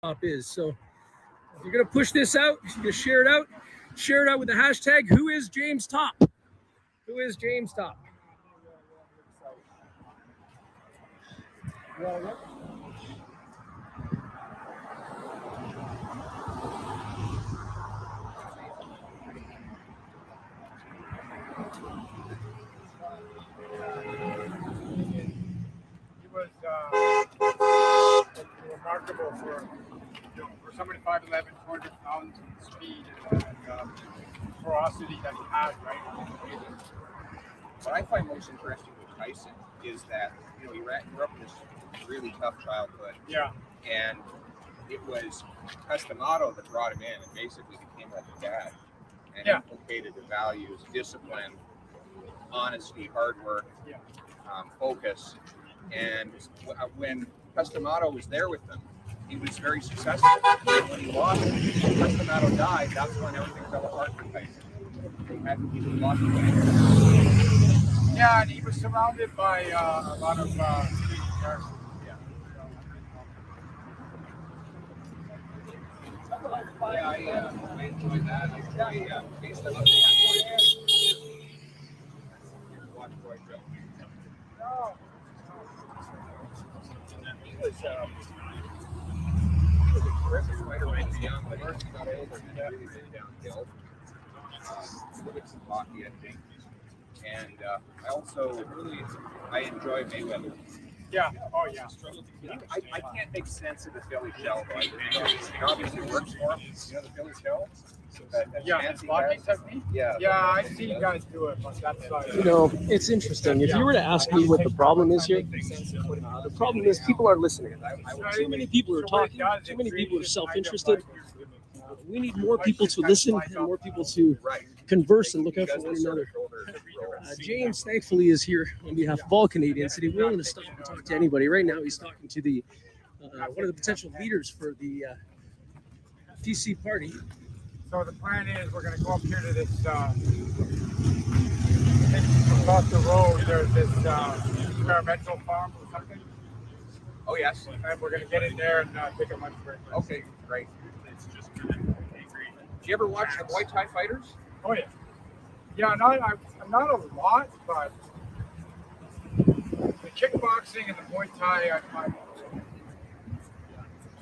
Topp is. So if you're gonna push this out, you're gonna share it out. Share it out with the hashtag Who is James Topp? Who is James Topp? He was remarkable for somebody 5'11", 200 pounds of speed and ferocity that he had, right? What I find most interesting with Tyson is that, he grew up in this really tough childhood. Yeah. And it was Customato that brought him in and basically became like a dad and inculcated the values, discipline, honesty, hard work, focus. And when Customato was there with them, he was very successful. And when he lost, Customato died, that's when everything fell apart for Tyson. He lost the way. Yeah, and he was surrounded by a lot of speedy cars. Yeah, I enjoyed that. I based on watch Roy Joe. He was a terrific fighter when he was young, but as he got older, he really went downhill. Look at some hockey, I think. And I also I enjoy Mayweather. Yeah. Oh, yeah. I can't make sense of the Philly shell, but it obviously works for him. The Philly shell. It's blocking technique. Yeah, I see you guys do it, but that's It's interesting. If you were to ask me what the problem is here, the problem is people are listening. Too many people are talking. Too many people are self-interested. We need more people to listen and more people to converse and look out for one another. James, thankfully, is here on behalf of all Canadians, and he's willing to stop and talk to anybody. Right now, he's talking to the one of the potential leaders for the PC party. So the plan is we're going to go up here to this, across the road, there's this experimental farm or something. Oh, yes. And we're going to get in there and take a lunch break. Okay, great. Do you ever watch the Muay Thai fighters? Oh, yeah. Yeah, not a lot, but the kickboxing and the Muay Thai, I find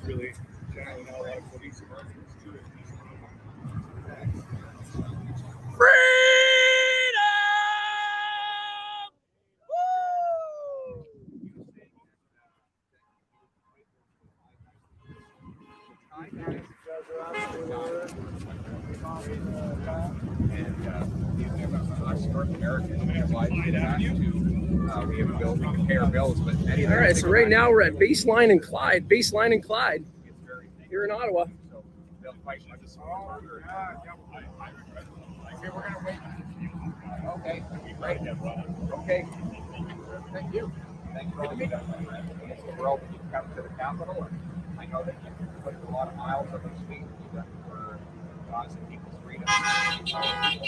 Really channeling all that for these us North Americans realize that we have a bill, we can pay our bills, but All right, so right now we're at Baseline and Clyde here in Ottawa. They'll fight much further. Okay, we're gonna wait. Okay, right. Okay. Thank you. Thanks for all you done, my friend. It's the world that you've come to the capital, and I know that you've put a lot of miles up in speed you've done for us and people's freedom. Thank you.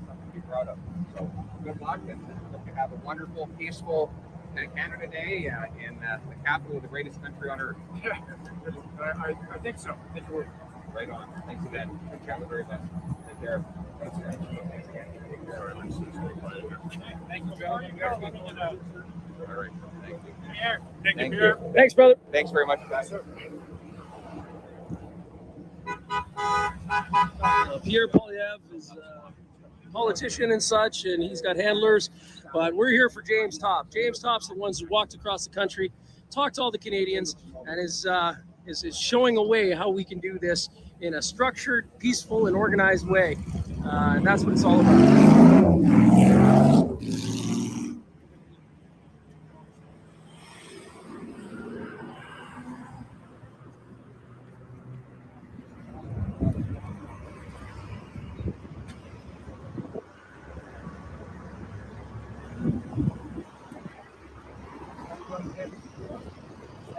Something to be proud of. So good luck, and hope you have a wonderful, peaceful Canada Day in the capital of the greatest country on earth. Yeah, I think so. I think we're right on. Thanks again. Take care of the very best. Take care. Thanks again. Thank you, Bill. All right. Thank you. Thank you. Thanks, brother. Thanks very much, guys. Pierre Polyev is a politician and such, and he's got handlers. But we're here for James Topp. James Topp's the ones who walked across the country, talked to all the Canadians, and is showing a way how we can do this in a structured, peaceful, and organized way. And that's what it's all about.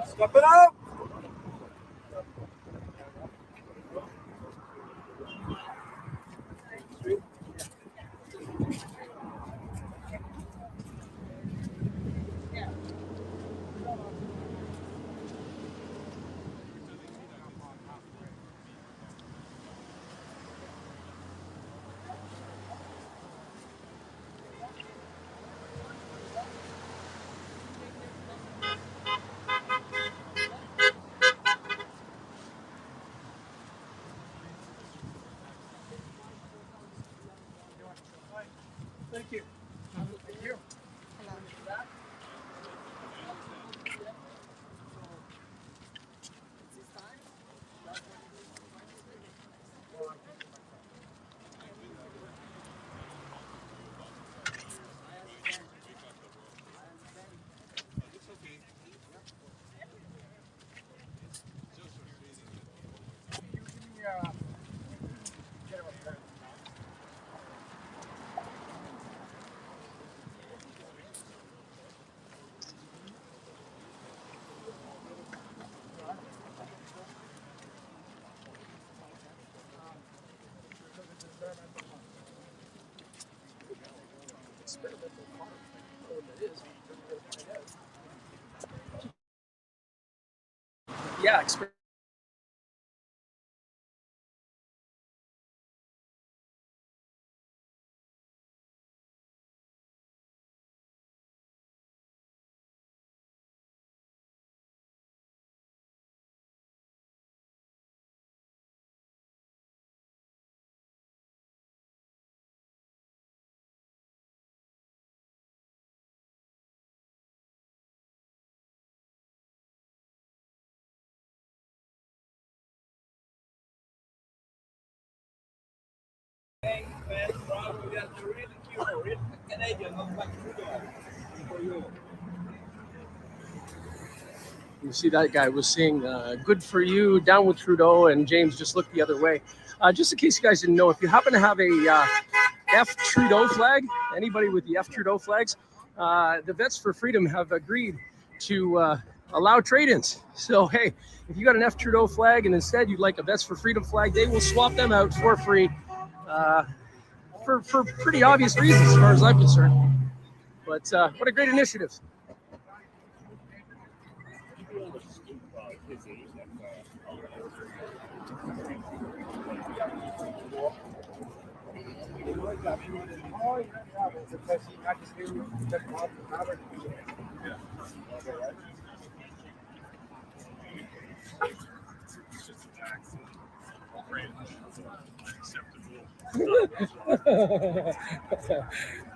Step it up. Thank you. Thank you. Yeah, You see that guy was saying, good for you, down with Trudeau, and James just looked the other way. Just in case you guys didn't know, if you happen to have a F Trudeau flag, anybody with the F Trudeau flags, the Vets for Freedom have agreed to allow trade-ins. So, hey, if you got an F Trudeau flag and instead you'd like a Vets for Freedom flag, they will swap them out for free for pretty obvious reasons as far as I'm concerned. But what a great initiative.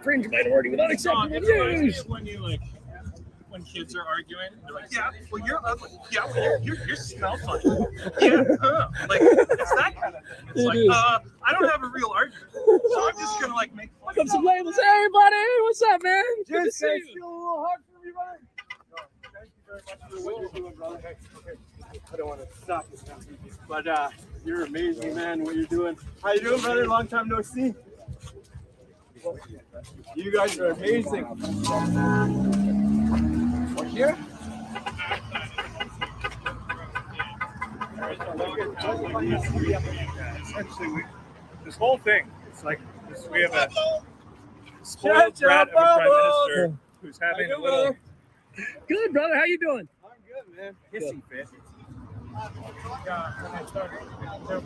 Fringe minority with unacceptable views. When you like when kids are arguing. They're like, yeah, well, you're ugly. Yeah, well, you smell funny. Yeah, like, it's that kind of thing. It's like, I don't have a real argument, so I'm just gonna like make fun of some labels. Hey, everybody, what's up, man? Good to see you. Feel a little hard for me, buddy. Thank you very much for what you're doing, brother. Okay. I don't want to stop this now, but you're amazing, man. What you're doing. How you doing, brother? Long time no see. You guys are amazing. We're here. Essentially, this whole thing, it's like this, we have a spoiled brat of a prime minister who's having a little. Good, brother. How you doing? I'm good, man. Hissy fit.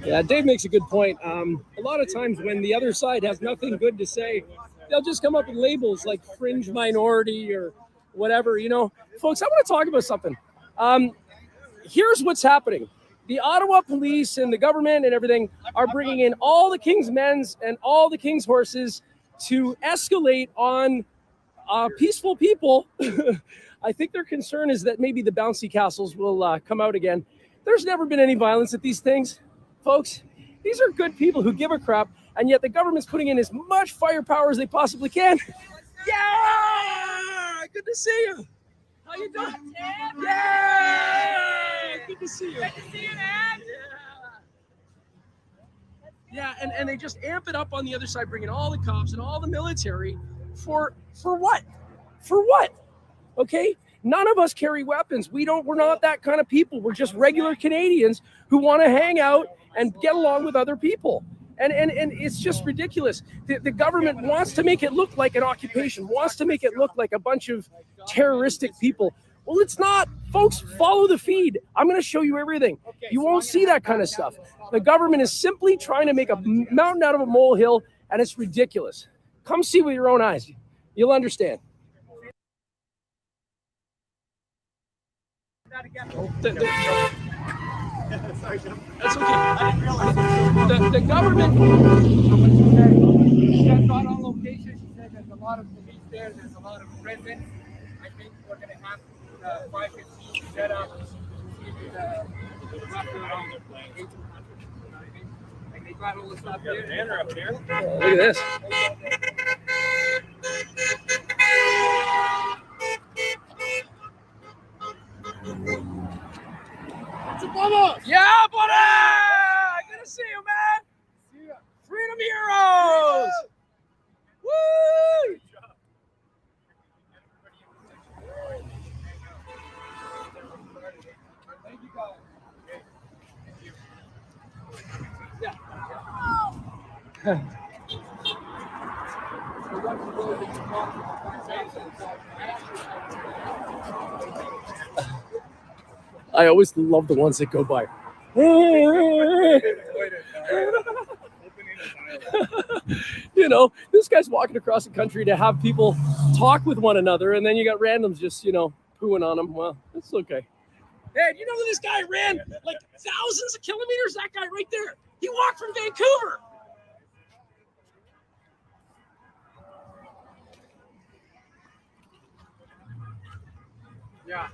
Yeah, Dave makes a good point. A lot of times when the other side has nothing good to say, they'll just come up with labels like fringe minority or whatever. You know, folks, I want to talk about something. Here's what's happening. The Ottawa police and the government and everything are bringing in all the King's men's and all the King's horses to escalate on peaceful people. I think their concern is that maybe the bouncy castles will come out again. There's never been any violence at these things, folks. These are good people who give a crap, and yet the government's putting in as much firepower as they possibly can. Yeah! Good to see you. How you doing? Yeah! Good to see you. Good to see you, man. Yeah, and they just amp it up on the other side, bringing all the cops and all the military for what? For what? Okay? None of us carry weapons. We're not that kind of people. We're just regular Canadians who want to hang out and get along with other people. And it's just ridiculous. The government wants to make it look like an occupation, wants to make it look like a bunch of terroristic people. Well, it's not. Folks, follow the feed. I'm going to show you everything. You won't see that kind of stuff. The government is simply trying to make a mountain out of a molehill, and it's ridiculous. Come see with your own eyes. You'll understand. That's okay. The government She got on location. She said there's a lot of police there. There's a lot of residents. I think we're going to have 515 set up. They got all the stuff there. Banner up there. Look at this. Yeah, buddy! Good to see you, man. See ya. Freedom Heroes! Woo! Thank you, guys. I always love the ones that go by. You know, this guy's walking across the country to have people talk with one another, and then you got randoms just, pooing on him. Well, that's okay. Hey, do you know that this guy ran like thousands of kilometers? That guy right there. He walked from Vancouver. Yeah.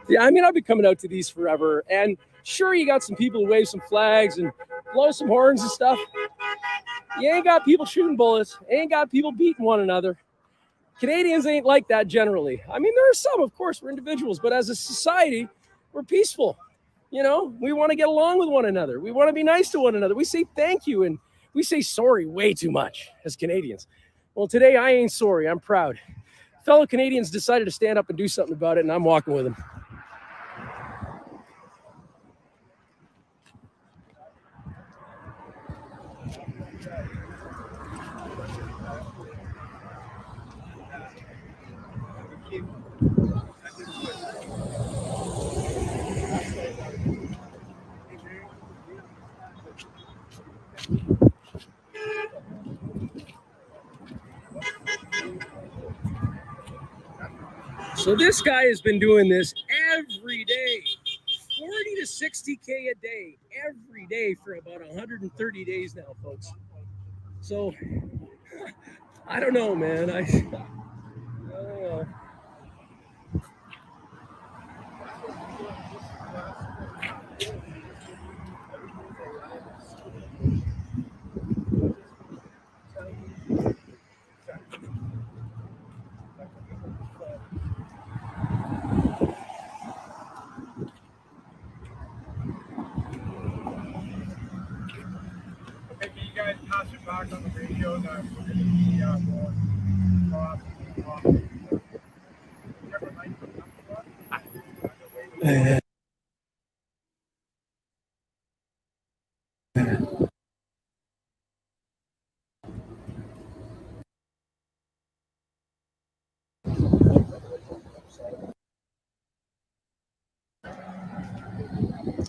Yeah, I mean, I've been coming out to these forever, and sure, you got some people who wave some flags and blow some horns and stuff. You ain't got people shooting bullets, ain't got people beating one another. Canadians ain't like that generally. I mean, there are some, of course, we're individuals, but as a society, we're peaceful. We want to get along with one another. We want to be nice to one another. We say thank you, and we say sorry way too much as Canadians. Well, today I ain't sorry. I'm proud. Fellow Canadians decided to stand up and do something about it, and I'm walking with them. So this guy has been doing this every day 60K a day, every day for about 130 days now, folks. So, I don't know, man. I don't know. Okay, can you guys pass it back on the radio that we're going to be going across?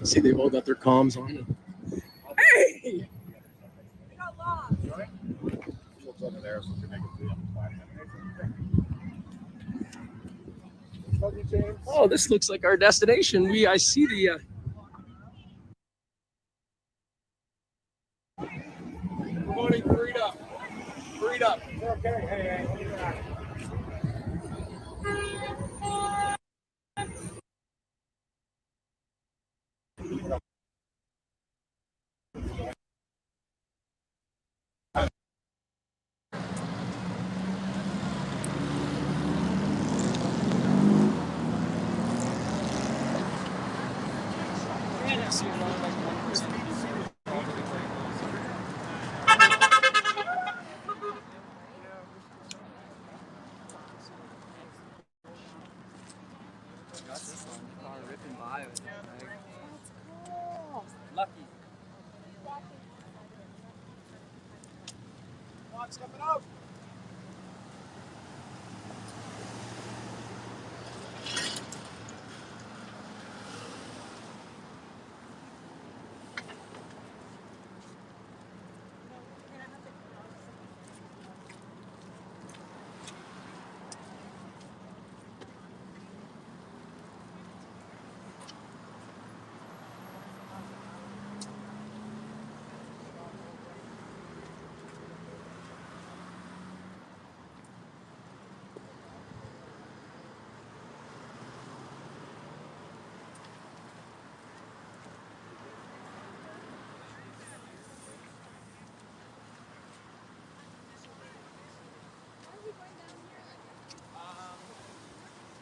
See, they've all got their comms on. Hey! Over there, so we can make it through in 5 minutes. Oh, this looks like our destination. I see the. Good morning, Frida. Frida. Okay, hey. Lucky. Come on, step it up.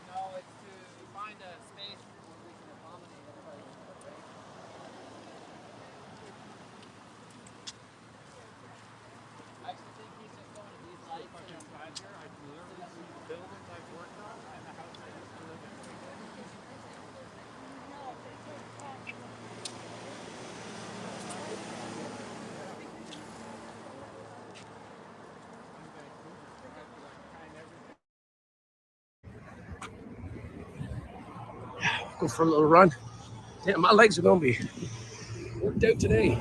No, it's to find a space where we can accommodate everybody. I actually think he's just going to these lights. I literally see the buildings I've worked on and the house I used to live in. Go for a little run. Damn, my legs are going to be worked out today.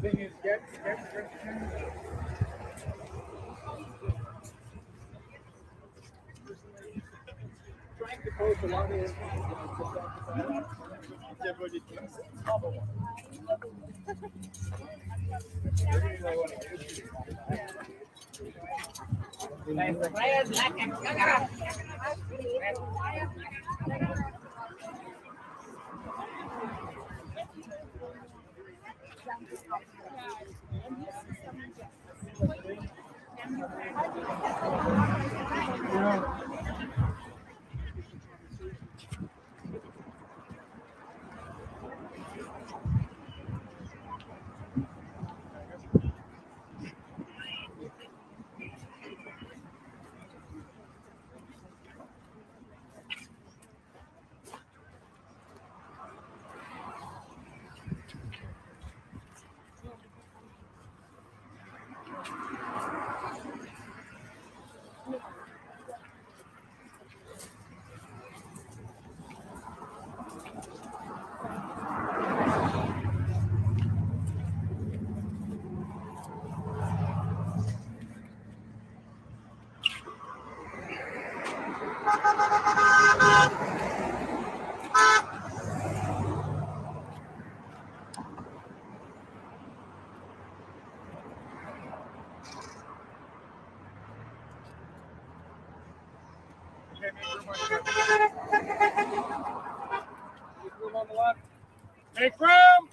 Thing is, get trying to post a lot of room on the left. Make room.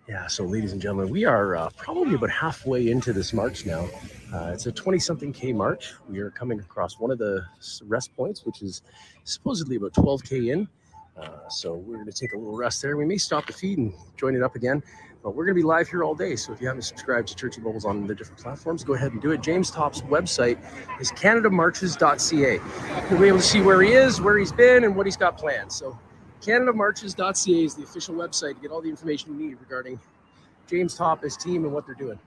Yeah, so ladies and gentlemen, we are probably about halfway into this march now. It's a 20-something K march. We are coming across one of the rest points, which is supposedly about 12K in. So we're going to take a little rest there. We may stop the feed and join it up again, but we're going to be live here all day. So if you haven't subscribed to Churchy Bubbles on the different platforms, go ahead and do it. James Topp's website is canadamarches.ca. You'll be able to see where he is, where he's been, and what he's got planned. So canadamarches.ca is the official website to get all the information you need regarding James Topp, his team, and what they're doing.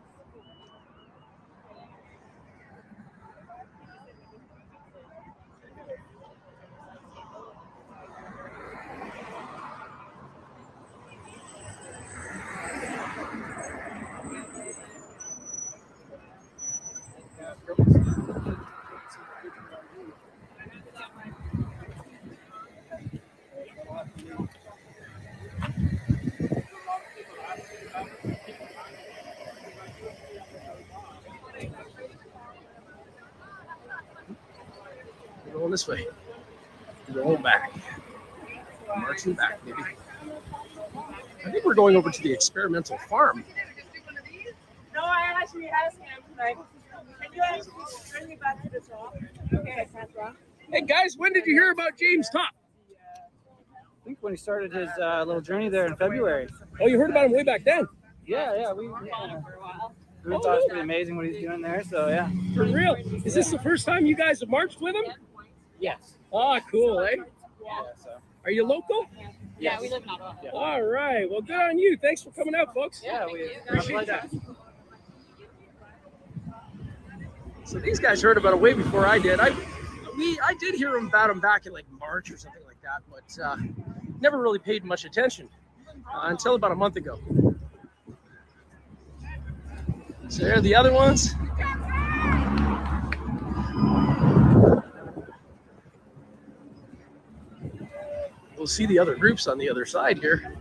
We're going this way. We're going back. Marching back, maybe. I think we're going over to the experimental farm. No, I actually asked him, like, can you actually bring me back to the top? Okay, Sandra. Hey guys, when did you hear about James Topp? I think when he started his little journey there in February. Oh, you heard about him way back then? Yeah, we thought it was pretty amazing what he's doing there, so yeah. For real? Is this the first time you guys have marched with him? Yes. Oh, cool, eh? Yeah, so. Are you local? Yeah, we live in Ottawa. Yeah. All right. Well, good on you. Thanks for coming out, folks. Yeah, we appreciate that. So these guys heard about it way before I did. I did hear about him back in like March or something like that, but never really paid much attention until about a month ago. So there are the other ones. We'll see the other groups on the other side here.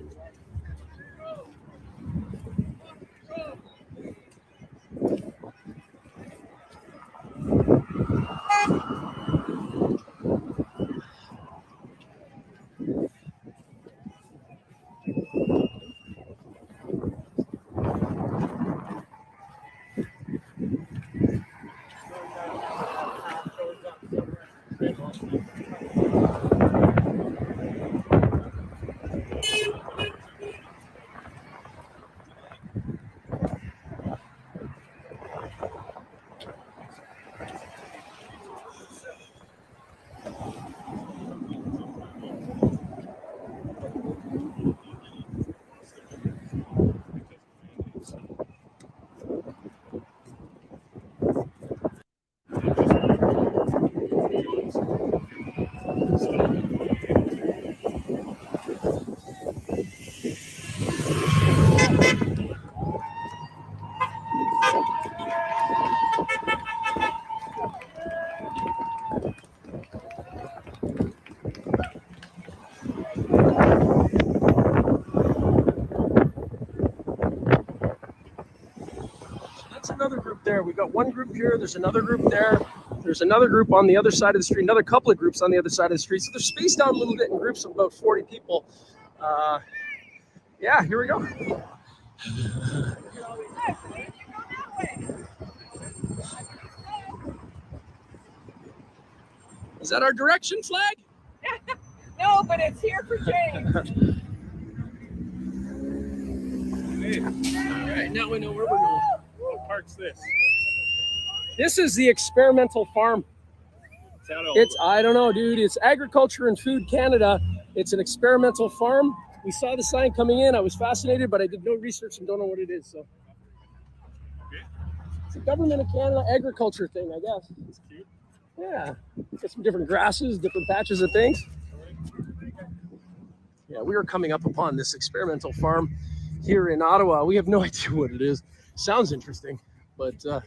Another group there. We've got one group here. There's another group there. There's another group on the other side of the street. Another couple of groups on the other side of the street. So they're spaced out a little bit in groups of about 40 people. Yeah, here we go. Is that our direction flag? No, but it's here for James. All right, now we know where we're going. What part's this? This is the experimental farm. I don't know, dude. It's Agriculture and Food Canada. It's an experimental farm. We saw the sign coming in. I was fascinated, but I did no research and don't know what it is. So it's a Government of Canada agriculture thing, I guess. It's cute. Yeah, got some different grasses, different patches of things. Yeah, we are coming up upon this experimental farm here in Ottawa. We have no idea what it is. Sounds interesting, but I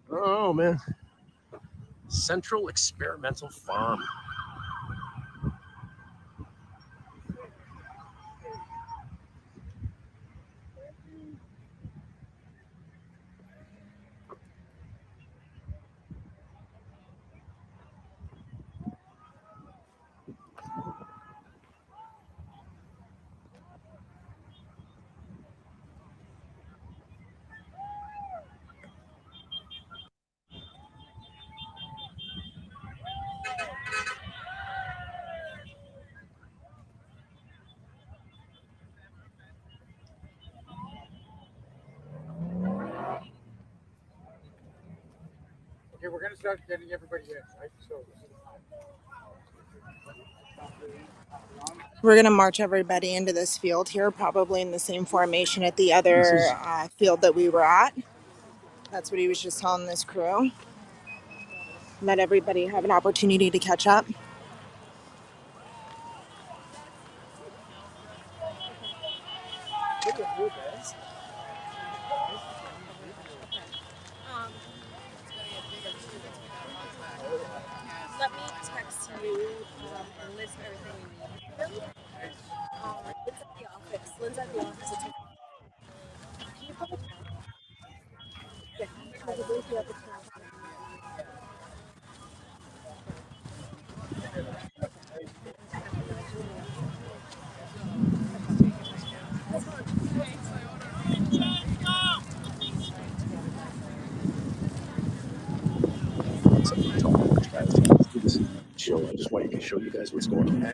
don't know, man. Central Experimental Farm. Okay, we're gonna start getting everybody in, right? So We're going to march everybody into this field here, probably in the same formation at the other field that we were at. That's what he was just telling this crew. Let everybody have an opportunity to catch up. Let me text you and list everything we need. Lynn's at the office. Lynn's at the office. Can you probably yeah, probably if you have a Show. I just wanted to show you guys what's going on.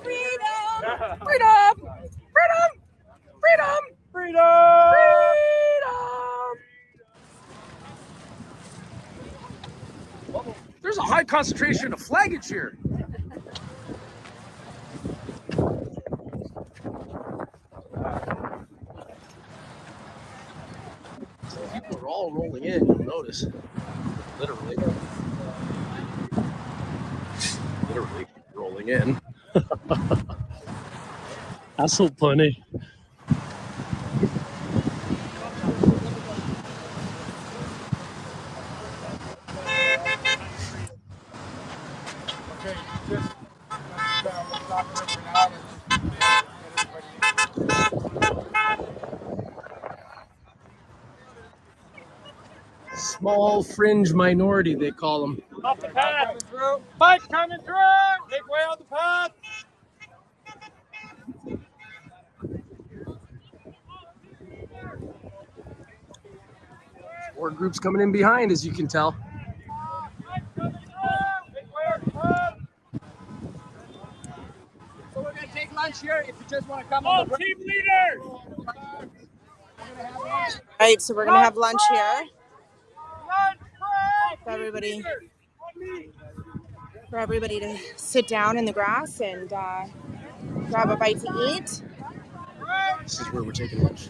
Freedom! Freedom! Freedom! Freedom! Freedom! There's a high concentration of flaggage here. So people are all rolling in, you'll notice. Literally rolling in. Hassle plenty. okay, just let's stop here for now and get everybody in. Small fringe minority, they call them. Off the path. Bike coming through. Make way on the path. More groups coming in behind, as you can tell. So we're gonna take lunch here. If you just want to come on the team leader. All right, so we're going to have lunch here. For everybody to sit down in the grass and grab a bite to eat. This is where we're taking lunch.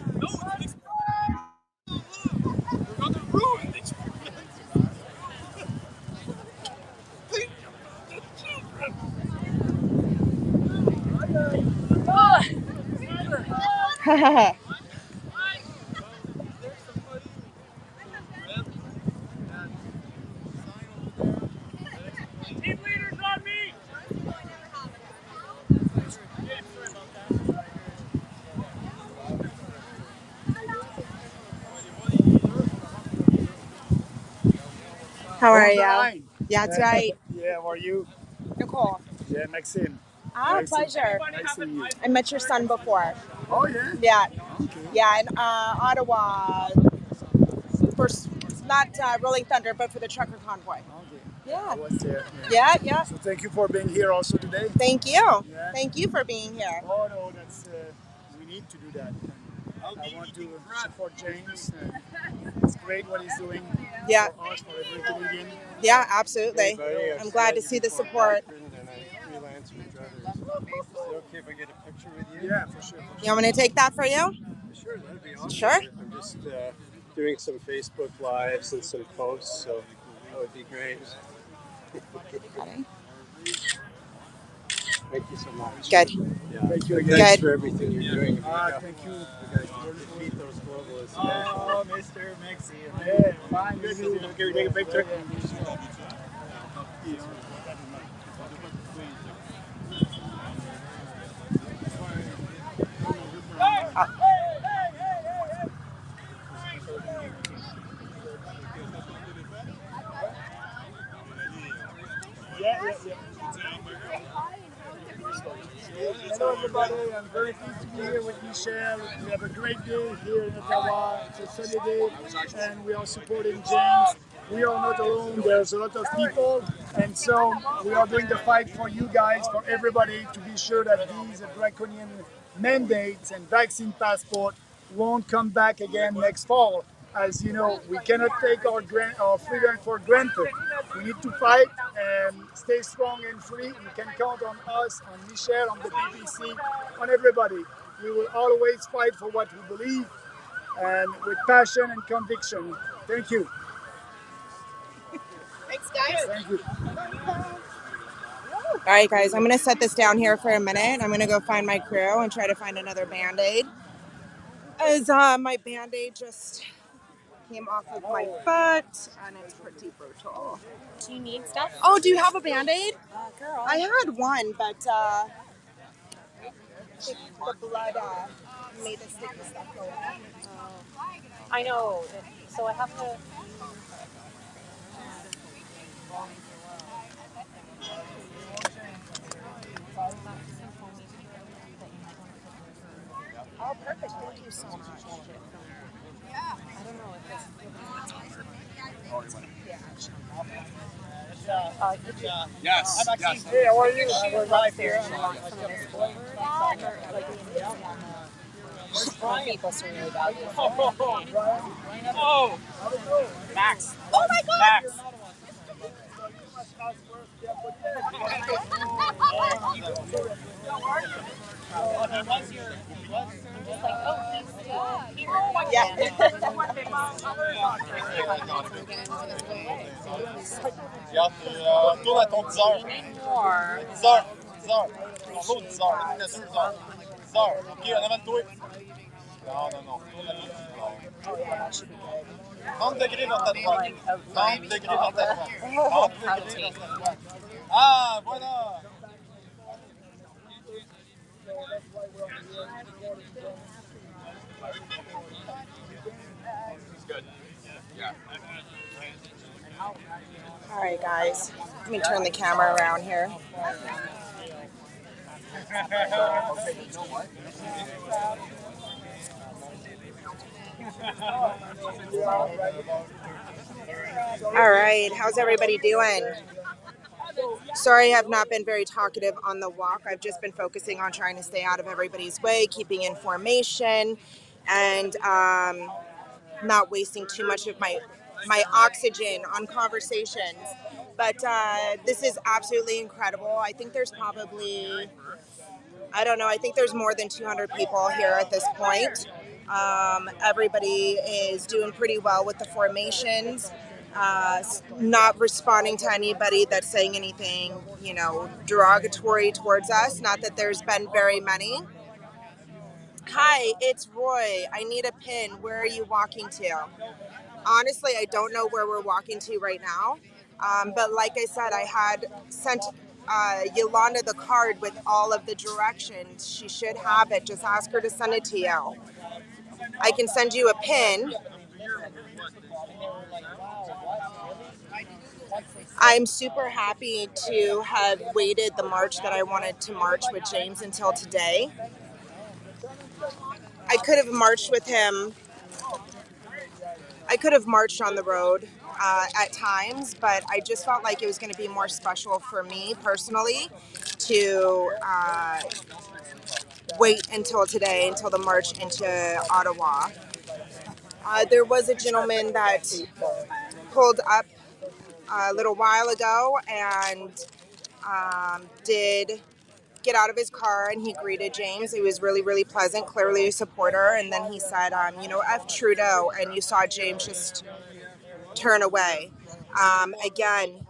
Team leaders on me. How are On the you? line. Yeah, that's right. Yeah, how are you? Nicole. Yeah, Maxime. Ah, Nice pleasure. Nice to meet you. I met your son before. Oh, yeah? Yeah. Okay. Yeah, in Ottawa. First, not Rolling Thunder, but for the trucker convoy. Okay. Yeah. I was there. Yeah. So thank you for being here also today. Thank you. Yeah. Thank you for being here. Oh, no, that's, we need to do that. I want to support James. It's great what he's doing for us, for every Canadian. Yeah, absolutely. Hey, buddy, I'm glad to see the support. And I freelance for drivers. Is it okay if I get a picture with you? Yeah, for sure. You want me to take that for you? Sure, that'd be awesome. Sure. I'm just doing some Facebook Lives and some posts, so that would be great. Thank you so much. Good. Yeah. Thank you again. Thanks for everything you're doing. Thank you. You guys defeat those globalists. Oh, Mr. Maxime. Yeah, fine. Good to see you. Can we take a picture? Yeah. Hello everybody, I'm very pleased to be here with Michelle. We have a great day here in Ottawa. It's a sunny day and we are supporting James. We are not alone, there's a lot of people, and so we are doing the fight for you guys, for everybody, to be sure that these draconian mandates and vaccine passport won't come back again next fall. As you know, we cannot take our freedom for granted. We need to fight and stay strong and free. You can count on us, on Michelle, on the BBC, on everybody. We will always fight for what we believe, and with passion and conviction. Thank you. Thanks, guys. Thank you. All right, guys, I'm going to set this down here for a minute. I'm going to go find my crew and try to find another Band-Aid. As my Band-Aid just came off of my foot, and it's pretty brutal. Do you need stuff? Oh, do you have a Band-Aid? Girl. I had one, but the blood made the sticky stuff go away. I know. So I have to. Oh, perfect. Thank you so much. I don't know if this. Yes. Hi, Maxime. Yes. Hey, how are you? We're live here. People seem really valuable. Oh, Max. Oh my God. Max. Regarde, tourne à ton 10 heures. 10 heures. 10 heures. Toujours 10 heures. Il y a 2 heures. 10 heures. OK, en avant de toi. Non. Tourne à ton 10 heures. 30 degrés dans ta droite. 30 degrés dans ta droite. 30 degrés dans ta droite. Ah, voilà. Good. Yeah. All right, guys. Let me turn the camera around here. All right, how's everybody doing? Sorry, I have not been very talkative on the walk. I've just been focusing on trying to stay out of everybody's way, keeping information, and not wasting too much of my oxygen on conversations. But this is absolutely incredible. I think there's probably, I don't know, I think there's more than 200 people here at this point. Everybody is doing pretty well with the formations, not responding to anybody that's saying anything, derogatory towards us. Not that there's been very many. Hi, it's Roy. I need a pin. Where are you walking to? Honestly, I don't know where we're walking to right now. But like I said, I had sent Yolanda the card with all of the directions. She should have it. Just ask her to send it to you. I can send you a pin. I'm super happy to have waited the march that I wanted to march with James until today. I could have marched with him. I could have marched on the road at times, but I just felt like it was going to be more special for me personally to wait until today, until the march into Ottawa. There was a gentleman that pulled up a little while ago and did get out of his car, and he greeted James. He was really, really pleasant, clearly a supporter. And then he said, F Trudeau, and you saw James just turn away. Again,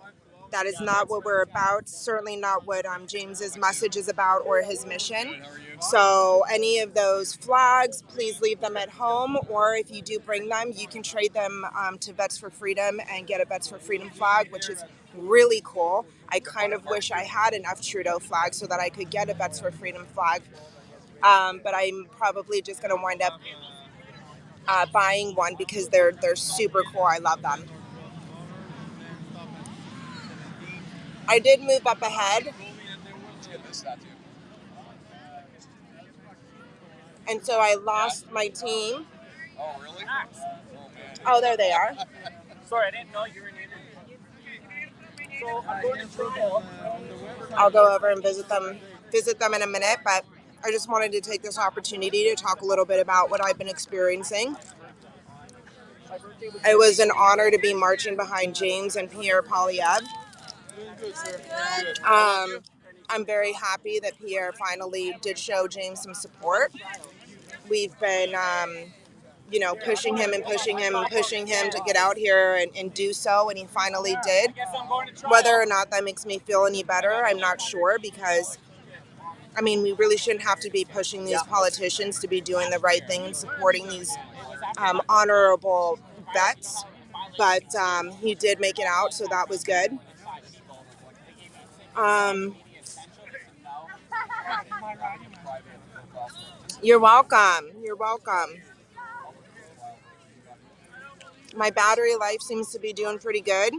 that is not what we're about. Certainly not what James's message is about or his mission. So any of those flags, please leave them at home. Or if you do bring them, you can trade them to Vets for Freedom and get a Vets for Freedom flag, which is really cool. I kind of wish I had an F Trudeau flag so that I could get a Vets for Freedom flag. But I'm probably just going to wind up buying one because they're super cool. I love them. I did move up ahead. And so I lost my team. Oh, really? Oh, there they are. Sorry, I didn't know you were in India. So I'm going to trial. I'll go over and visit them in a minute, but I just wanted to take this opportunity to talk a little bit about what I've been experiencing. It was an honor to be marching behind James and Pierre Poilievre. I'm very happy that Pierre finally did show James some support. We've been, pushing him to get out here and do so, and he finally did. Whether or not that makes me feel any better, I'm not sure, because, we really shouldn't have to be pushing these politicians to be doing the right thing and supporting these honorable vets. But he did make it out, so that was good. You're welcome. You're welcome. My battery life seems to be doing pretty good.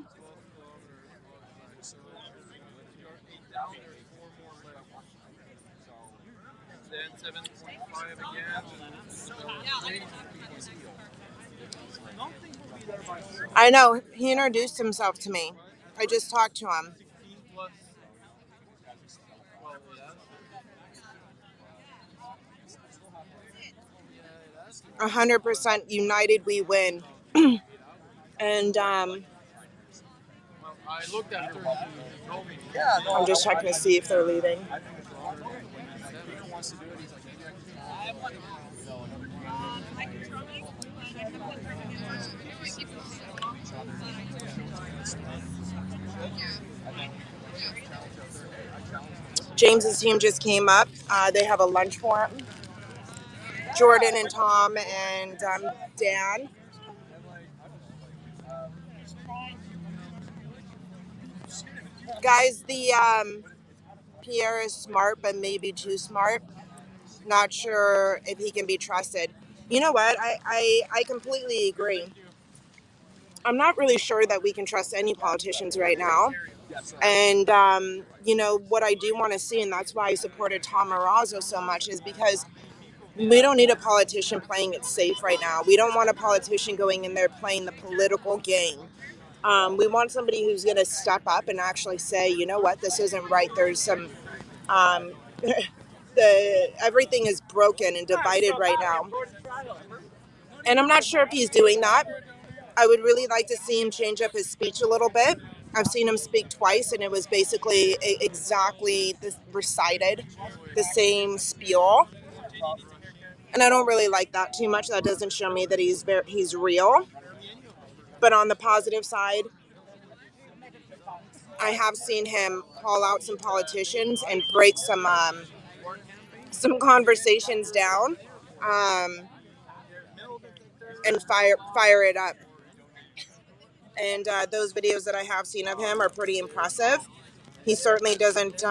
I know. He introduced himself to me. I just talked to him. 100% united we win. And I'm just checking to see if they're leaving. James's team just came up. They have a lunch for him. Jordan and Tom and Dan. Guys, the Pierre is smart, but maybe too smart. Not sure if he can be trusted. You know what? I completely agree. I'm not really sure that we can trust any politicians right now. And, what I do want to see, and that's why I supported Tom Marazzo so much, is because we don't need a politician playing it safe right now. We don't want a politician going in there playing the political game. We want somebody who's going to step up and actually say, you know what, this isn't right. There's some, everything is broken and divided right now. And I'm not sure if he's doing that. I would really like to see him change up his speech a little bit. I've seen him speak twice, and it was basically exactly recited the same spiel. And I don't really like that too much. That doesn't show me that he's real. But on the positive side, I have seen him call out some politicians and break some conversations down, and fire it up. And those videos that I have seen of him are pretty impressive. He certainly doesn't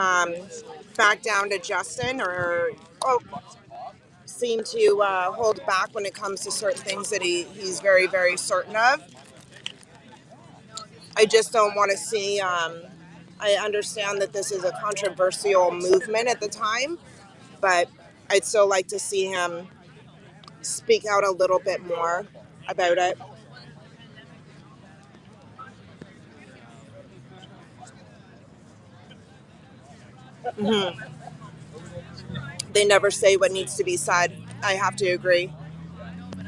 back down to Justin or seem to hold back when it comes to certain things that he's very, very certain of. I just don't want to see. I understand that this is a controversial movement at the time, but I'd still like to see him speak out a little bit more about it. Mm-hmm. They never say what needs to be said. I have to agree.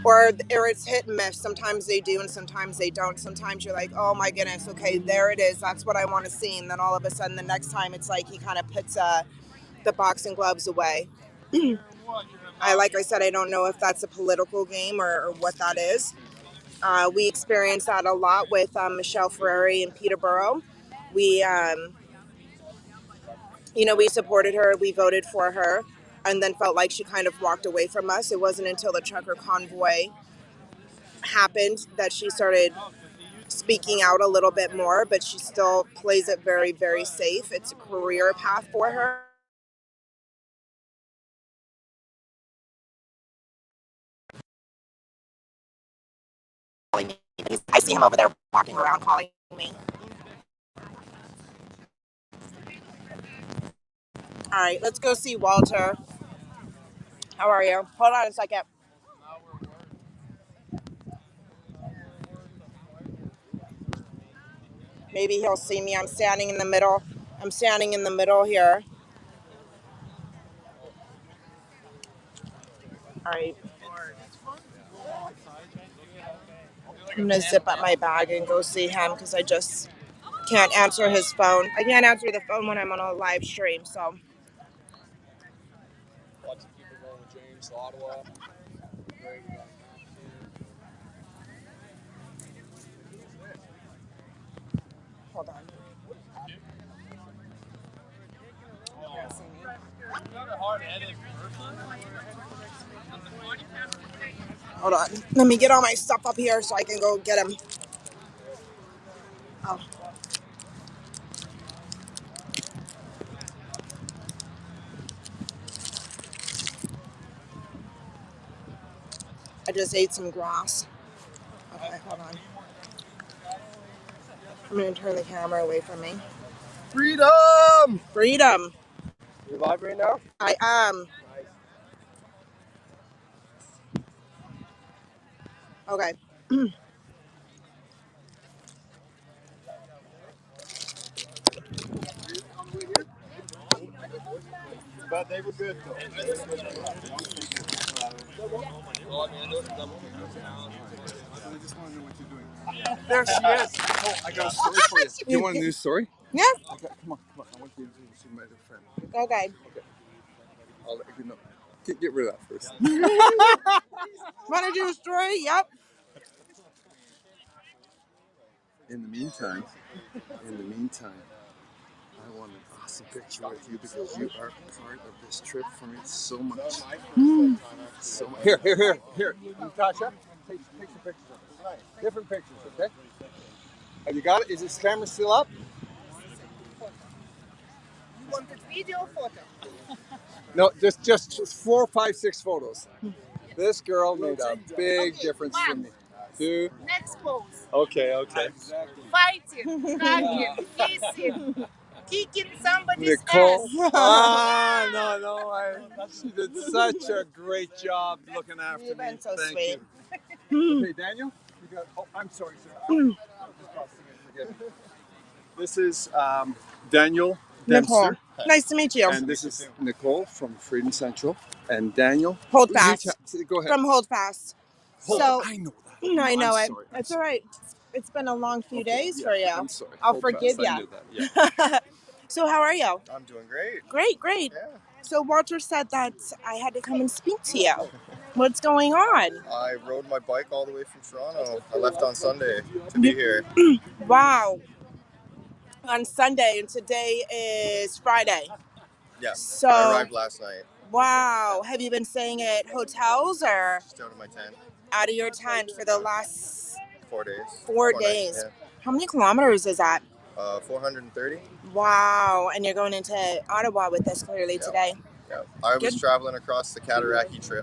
Or it's hit and miss. Sometimes they do and sometimes they don't. Sometimes you're like, oh my goodness, okay, there it is. That's what I want to see. And then all of a sudden the next time it's like he kind of puts the boxing gloves away. Like I said, I don't know if that's a political game or what that is. We experienced that a lot with Michelle Ferrari in Peterborough. We, we supported her, we voted for her, and then felt like she kind of walked away from us. It wasn't until the trucker convoy happened that she started speaking out a little bit more, but she still plays it very, very safe. It's a career path for her. I see him over there walking around calling me. All right, let's go see Walter. How are you? Hold on a second. Maybe he'll see me. I'm standing in the middle. I'm standing in the middle here. All right. I'm going to zip up my bag and go see him because I just can't answer his phone. I can't answer the phone when I'm on a live stream, so. Lots of people going to James, Ottawa. Hold on. Hold on. Let me get all my stuff up here so I can go get him. Oh. I just ate some grass. Okay, hold on. I'm going to turn the camera away from me. Freedom! Freedom. You're live right now? I am. Okay. But they were good though. There she is. Oh, I got a story for you. You want a new story? Yeah. Okay, come on. I want you to see my other friend. Okay. I'll let you know. Get rid of that first. Want to do a story? Yep. In the meantime, I want an awesome picture with you because you are part of this trip for me so much. So much. Here. Natasha, take some pictures of us. Different pictures, okay? Have you got it? Is this camera still up? You wanted video or photo? No, just 4, 5, 6 photos. This girl made a big difference for me. 2. Next pose. Okay. Fighting, dragging, kissing, kicking somebody's Nicole. ass. No. She did such a great job looking after You've me. been so Thank sweet. you. Okay, Daniel. I'm sorry, sir. Forgive me. This is Daniel Nicole. Dempster. Nice to meet you. And this is Nicole from Freedom Central. And Daniel. Hold Fast. Go ahead. From Hold Fast. I know that. I know it. Sorry. It's all right. It's been a long few days for you. I'm sorry. I'll Hold forgive fast. I you. knew that. Yeah. So how are you? I'm doing great. Great. Yeah. So Walter said that I had to come and speak to you. What's going on? I rode my bike all the way from Toronto. I left on Sunday to be here. Wow. On Sunday, and today is Friday. Yeah. So I arrived last night. Wow. Have you been staying at hotels or Just out of my tent. out of your tent for the last 4 days. 4 Nights, days? yeah. How many kilometers is that? 430. Wow. And you're going into Ottawa with us clearly today. Yeah. I was Good. traveling across the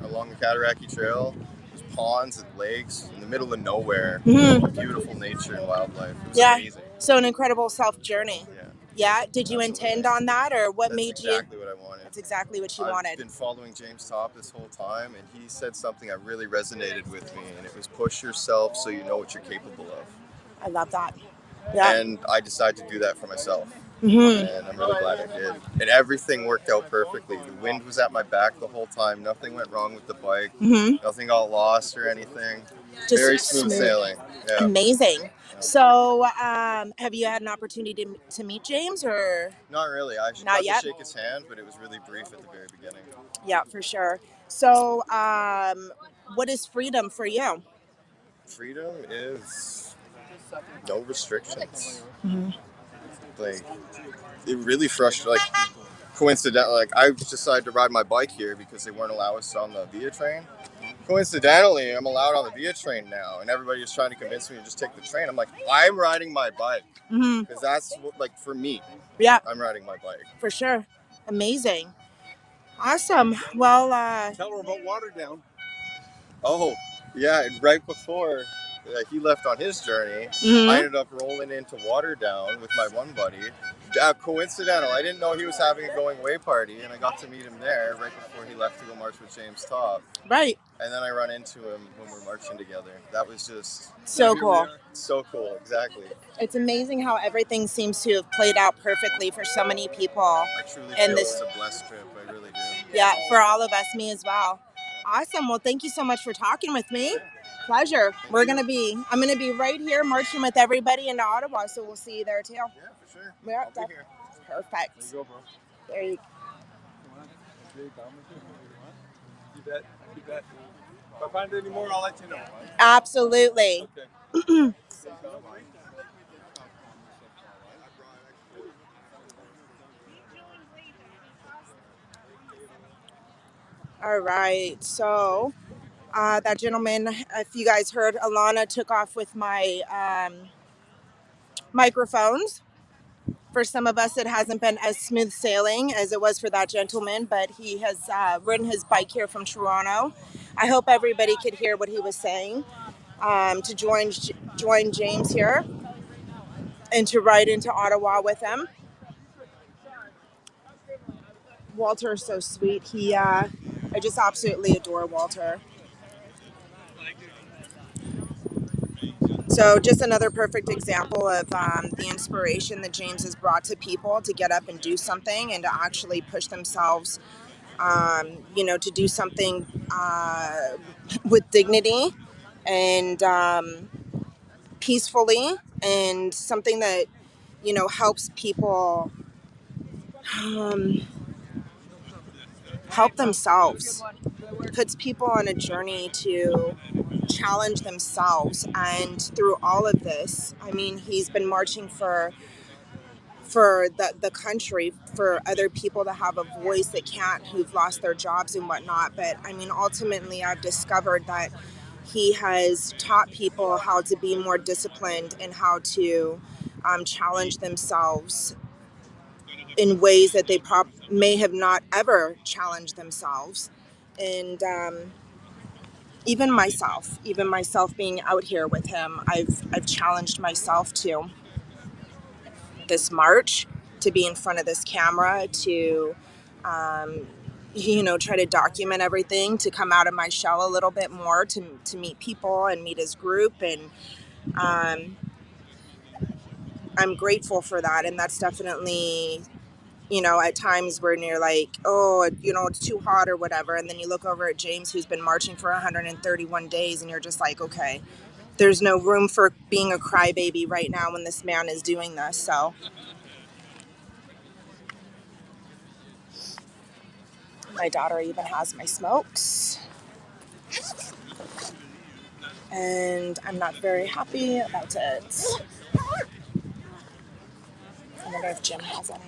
along the Cataraqui Trail. There's ponds and lakes in the middle of nowhere. Mhm. Beautiful nature and wildlife. It was Yeah. amazing. So an incredible self journey. Yeah. Yeah. Did you intend on that, or what made you? That's exactly what I wanted. That's exactly what you I've wanted. been following James Topp this whole time, and he said something that really resonated with me, and it was push yourself so you know what you're capable of. I love that. Yeah. And I decided to do that for myself. Mhm. And I'm really glad I did. And everything worked out perfectly. The wind was at my back the whole time. Nothing went wrong with the bike. Mhm. Nothing got lost or anything. Just Very smooth sailing. Yeah. Amazing. So, have you had an opportunity to meet James, or? Not really. I Not got yet? to shake his hand, but it was really brief at the very beginning. Yeah, for sure. So, what is freedom for you? Freedom is no restrictions. Mhm. Like, it really frustrated. Like, coincidentally, like I decided to ride my bike here because they weren't allowing us on the Via train. Coincidentally, I'm allowed on the Via train now, and everybody is trying to convince me to just take the train. I'm like, I'm riding my bike because that's what, like, for me. Yeah. I'm riding my bike. For sure. Amazing. Awesome. Well, Tell her about Waterdown. Oh, yeah, and right before he left on his journey, Mhm. I ended up rolling into Waterdown with my one buddy. Coincidental, I didn't know he was having a going away party, and I got to meet him there right before he left to go march with James Topp. Right. And then I run into him when we're marching together. That was just So cool. So cool, exactly. It's amazing how everything seems to have played out perfectly for so many people. I truly in feel this. it's a blessed trip. I really do. Yeah, for all of us, me as well. Awesome. Well, thank you so much for talking with me. Pleasure. I'm gonna be right here marching with everybody into Ottawa, so we'll see you there too. Yeah, for sure. Yeah, I'll be here. Perfect. There you go, bro. There you You bet. You bet. If I find any more, I'll let you know. Absolutely. Okay. All right. So that gentleman, if you guys heard, Alana took off with my microphones. For some of us, it hasn't been as smooth sailing as it was for that gentleman, but he has ridden his bike here from Toronto. I hope everybody could hear what he was saying, to join James here and to ride into Ottawa with him. Walter is so sweet. I just absolutely adore Walter. So just another perfect example of the inspiration that James has brought to people to get up and do something and to actually push themselves, to do something with dignity and peacefully, and something that, helps people help themselves, puts people on a journey to challenge themselves. And through all of this, I mean, he's been marching for the country, for other people to have a voice that can't, who've lost their jobs and whatnot. But I mean, ultimately, I've discovered that he has taught people how to be more disciplined and how to challenge themselves in ways that they may have not ever challenged themselves. And even myself being out here with him, I've challenged myself to this march, to be in front of this camera, to try to document everything, to come out of my shell a little bit more, to meet people and meet his group. And I'm grateful for that. And that's definitely, at times where you're like, oh, it's too hot or whatever. And then you look over at James, who's been marching for 131 days, and you're just like, okay, there's no room for being a crybaby right now when this man is doing this. So my daughter even has my smokes. And I'm not very happy about it. I wonder if Jim has any.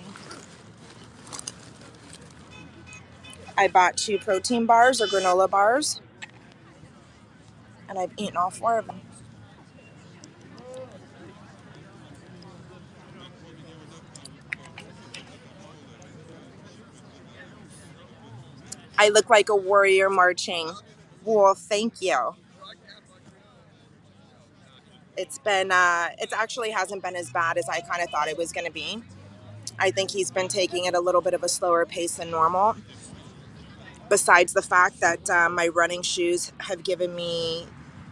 I bought 2 protein bars or granola bars, and I've eaten all 4 of them. I look like a warrior marching. Well, thank you. It's actually hasn't been as bad as I kind of thought it was going to be. I think he's been taking it a little bit of a slower pace than normal. Besides the fact that my running shoes have given me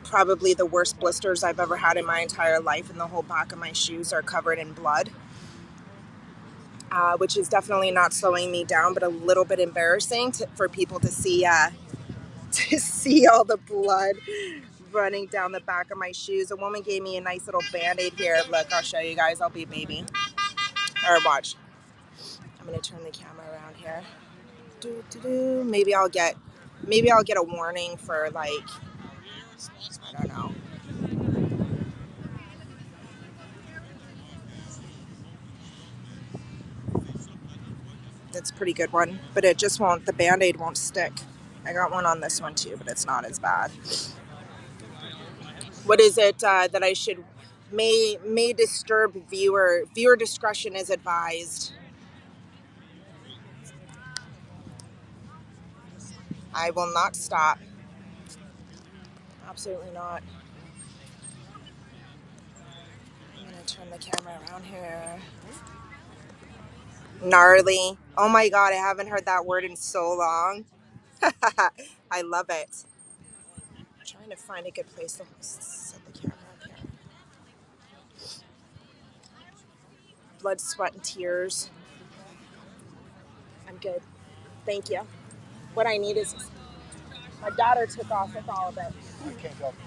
probably the worst blisters I've ever had in my entire life, and the whole back of my shoes are covered in blood, which is definitely not slowing me down, but a little bit embarrassing for people to see all the blood running down the back of my shoes. A woman gave me a nice little Band-Aid here. Look, I'll show you guys. I'll be a baby. Or watch. I'm gonna turn the camera around here. Maybe I'll get a warning for, like, I don't know. That's a pretty good one, but it just won't. The Band-Aid won't stick. I got one on this one too, but it's not as bad. What is it that I should may disturb viewer discretion is advised. I will not stop. Absolutely not. I'm gonna turn the camera around here. Gnarly. Oh my god, I haven't heard that word in so long. I love it. I'm trying to find a good place to set the camera up here. Blood, sweat, and tears. I'm good. Thank you. What I need is my daughter took off with all of it. I can't help you.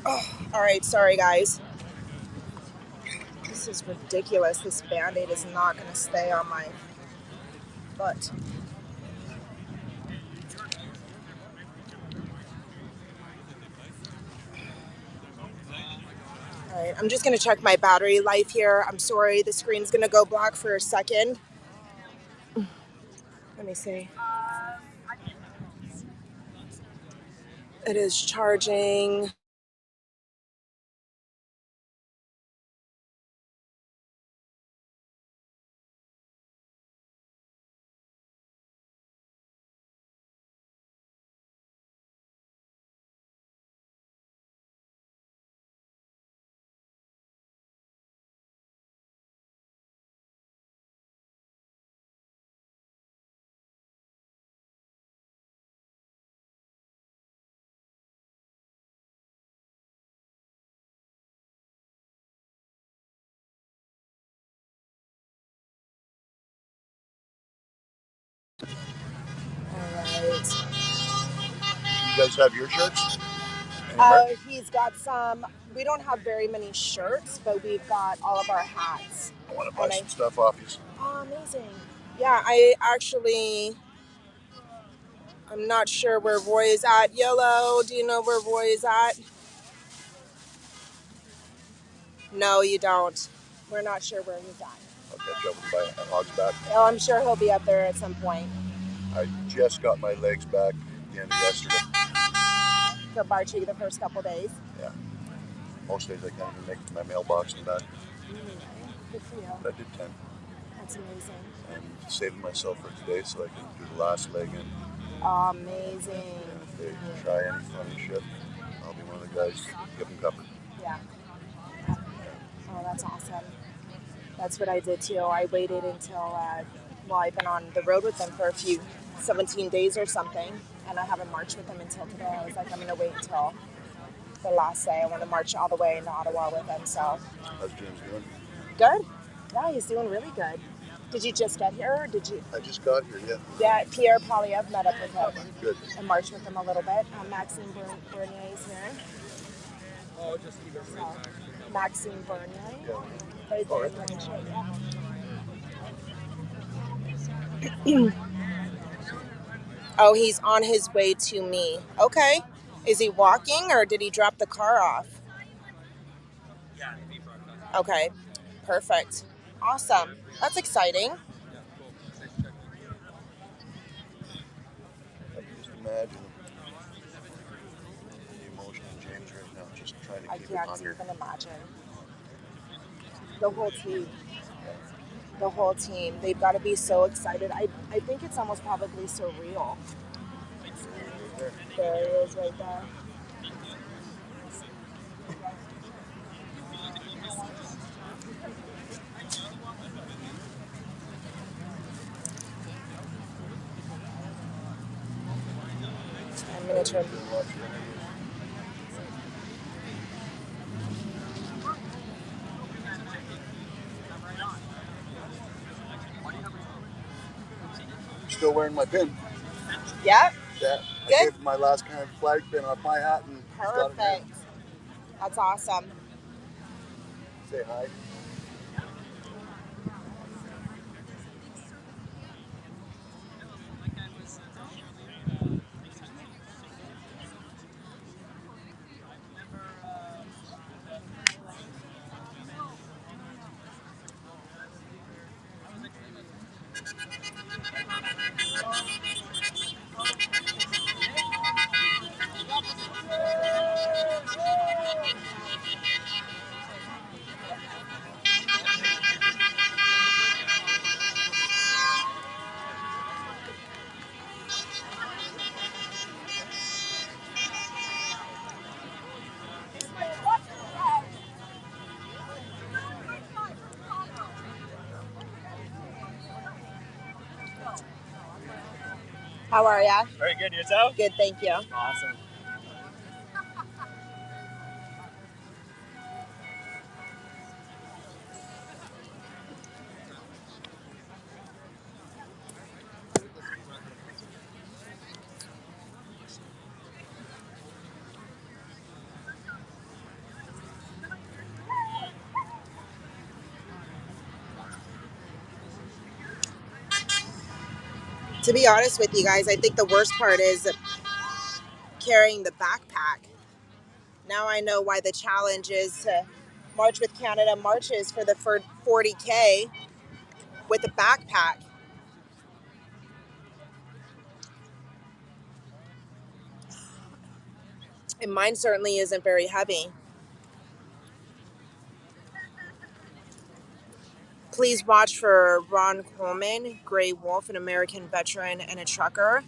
Oh, all right, sorry guys. This is ridiculous. This Band-Aid is not going to stay on my foot. All right, I'm just going to check my battery life here. I'm sorry, the screen's going to go black for a second. Let me see. It is charging. You guys have your shirts? He's got some. We don't have very many shirts, but we've got all of our hats. I want to buy some stuff off you. Oh, amazing. Yeah, I'm not sure where Roy is at. Yellow, do you know where Roy is at? No, you don't. We're not sure where he's at. I'll catch up with my hog's back. Oh, I'm sure he'll be up there at some point. I just got my legs back the end of yesterday. For Barchi the first couple days. Yeah. Most days I can't even make it to my mailbox and back. Good for you. I did 10. That's amazing. I'm saving myself for today so I can do the last leg. And Amazing. if they try any funny shit, I'll be one of the guys to give them cover. Yeah. Oh, that's awesome. That's what I did too. I waited until, I've been on the road with them for 17 days or something, and I haven't marched with them until today. I was like, I'm going to wait until the last day. I want to march all the way into Ottawa with him, so. How's James doing? Good. Yeah, he's doing really good. Did you just get here, or did you? I just got here, yeah. Yeah, Pierre Polyev met up with him. Good. And marched with him a little bit. Maxime Bernier is here. Oh, just keep it right back. Maxime Bernier. Yeah. Oh, he's on his way to me. Okay. Is he walking, or did he drop the car off? Yeah, Okay. Perfect. Awesome. That's exciting. I can just imagine the emotion in James right now, just trying to keep it under. I can't even imagine. The whole team. The whole team. They've got to be so excited. I think it's almost probably surreal. There he is right there. I'm going to turn. Still wearing my pin. Yep. Yeah. Good. I gave my last kind of flag pin off my hat and got it Perfect. That's awesome. Say hi. How are ya? Very good. Yourself? Good, thank you. Awesome. To be honest with you guys, I think the worst part is carrying the backpack. Now I know why the challenge is to March with Canada marches for the 40K with a backpack. And mine certainly isn't very heavy. Please watch for Ron Coleman, Gray Wolf, an American veteran and a trucker,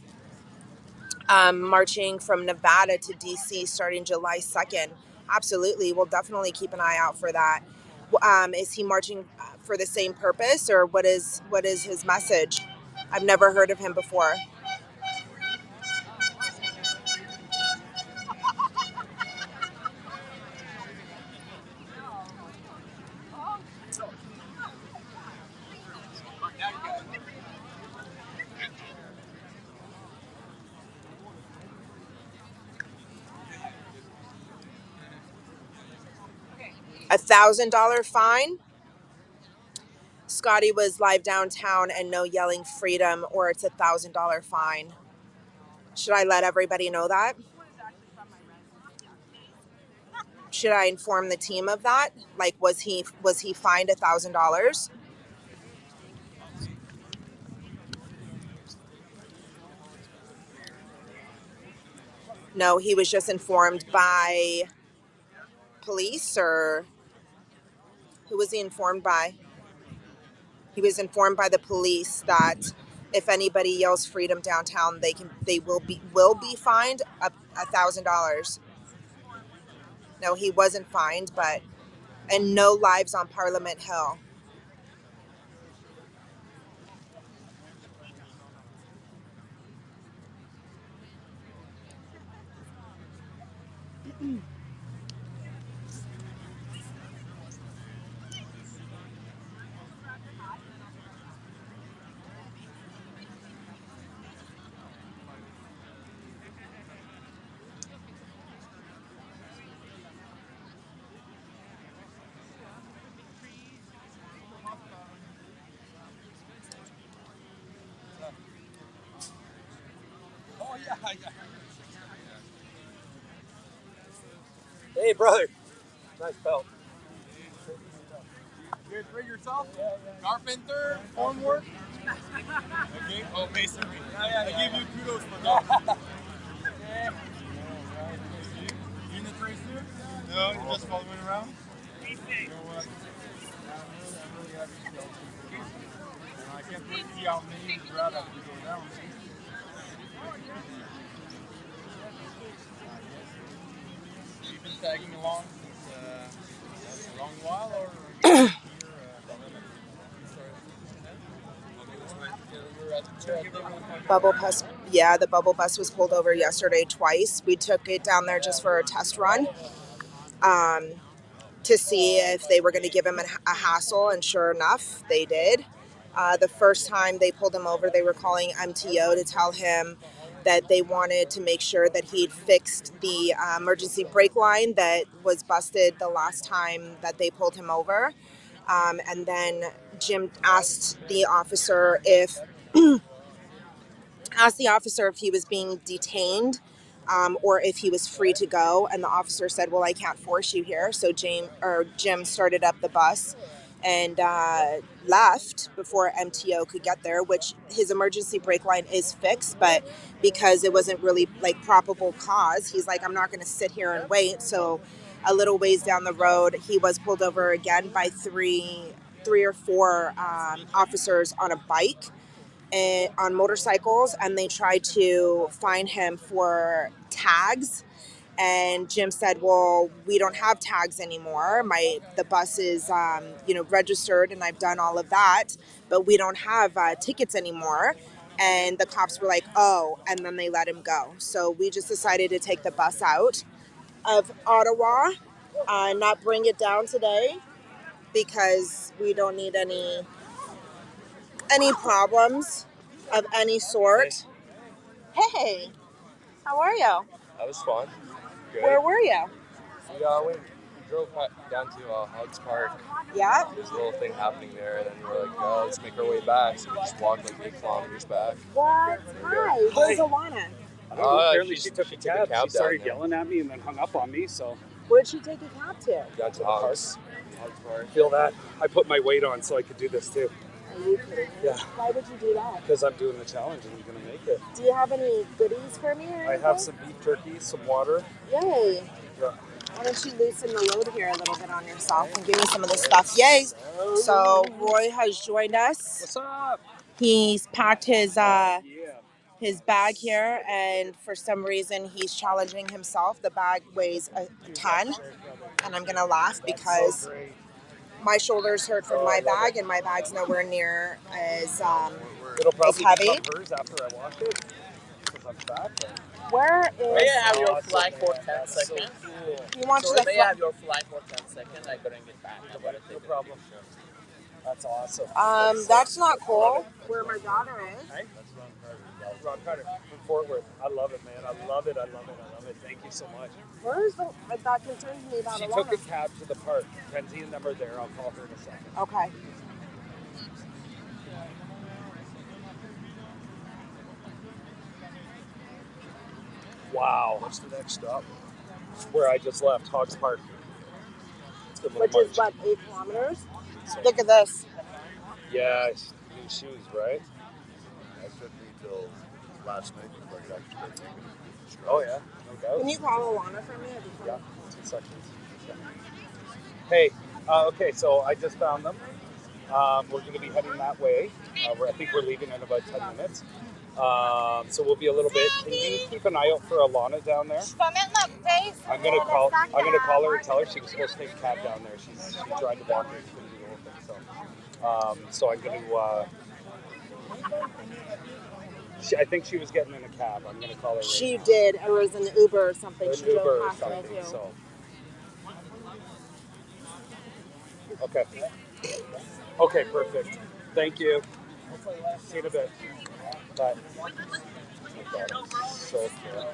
marching from Nevada to DC starting July 2nd. Absolutely. We'll definitely keep an eye out for that. Is he marching for the same purpose, or what is his message? I've never heard of him before. $1,000 fine. Scotty was live downtown and no yelling freedom, or it's $1,000 fine. Should I let everybody know that? Should I inform the team of that? Like, was he fined $1,000? No, he was just informed by police, or who was he informed by? He was informed by the police that if anybody yells freedom downtown, they will be fined $1,000. No, he wasn't fined, and no lives on Parliament Hill. Oh, yeah. Hey, brother. Nice belt. You guys rig yourself? Carpenter, formwork? Okay. Oh, masonry. I give you kudos for that. You in the trace too? No, you're just following around? You know what? I'm really happy to go. I can't wait to see how many of the route after we go down. You've been tagging along since a long while, or Bubble bus, yeah, the bubble bus was pulled over yesterday twice. We took it down there just for a test run to see if they were going to give him a hassle, and sure enough, they did. The first time they pulled him over, they were calling MTO to tell him that they wanted to make sure that he'd fixed the emergency brake line that was busted the last time that they pulled him over. And then Jim asked the officer if he was being detained or if he was free to go, and the officer said, well, I can't force you here. So Jim started up the bus and left before MTO could get there, which his emergency brake line is fixed, but because it wasn't really like probable cause, he's like, I'm not going to sit here and wait. So a little ways down the road, he was pulled over again by three or four officers on a bike and on motorcycles, and they tried to fine him for tags. And Jim said, well, we don't have tags anymore. The bus is registered, and I've done all of that, but we don't have tickets anymore. And the cops were like, oh, and then they let him go. So we just decided to take the bus out of Ottawa, not bring it down today, because we don't need any problems of any sort. Hey, how are you? That was fun. Good. Where were you? We drove down to Hugs Park. Yeah. There's a little thing happening there, and then we were like, oh, let's make our way back. So we just walked like 8 kilometers back. What? Hi. Where's Alana? I don't know, apparently she took a cab. She started yelling at me and then hung up on me. So where'd she take a cab to? Down to Hugs Park. Feel that? I put my weight on so I could do this too. Are you kidding me? Yeah. Why would you do that? Because I'm doing the challenge and I'm going to make it. Do you have any goodies for me? I have some beef jerky, some water. Yay. Yeah. Why don't you loosen the load here a little bit on yourself and give me some of this stuff? Yay. So Roy has joined us. What's up? He's packed his bag here, and for some reason he's challenging himself. The bag weighs a ton, and I'm going to laugh because my shoulders hurt from my bag, and my bag's nowhere near as It'll probably heavy. become hers after I wash it. Because I'm fat. Where is... May I have your flight for 10 seconds? So cool. You want so the may I have your flight for 10 seconds? I couldn't get back. No problem. That's awesome. That's not cool. Where my daughter is. Hey? Ron Carter from Fort Worth. I love it, man. I love it. Thank you so much. Where's that concerns me about She Alana? took a cab to the park. Kenzie and them are there. I'll call her in a second. Okay. Wow. What's the next stop? Where I just left, Hogs Park. Which is what, 8 kilometers? Look at this. Yeah, new shoes, right? I took me till last night before I could actually start making it. Oh, yeah. No doubt. Can you call Alana for me? Yeah, 2 seconds. Hey, okay, so I just found them. We're going to be heading that way. I think we're leaving in about 10 minutes. So we'll be a little bit. Can you keep an eye out for Alana down there? I'm gonna call her and tell her she was supposed to take a cab down there. She tried to walk her. She couldn't do the whole thing. So I'm gonna. I think she was getting in a cab. I'm gonna call her. She did. It was an Uber or something. An She Uber drove or past something. me too. So. Okay. Okay. Perfect. Thank you. See you in a bit. Bye. So cute.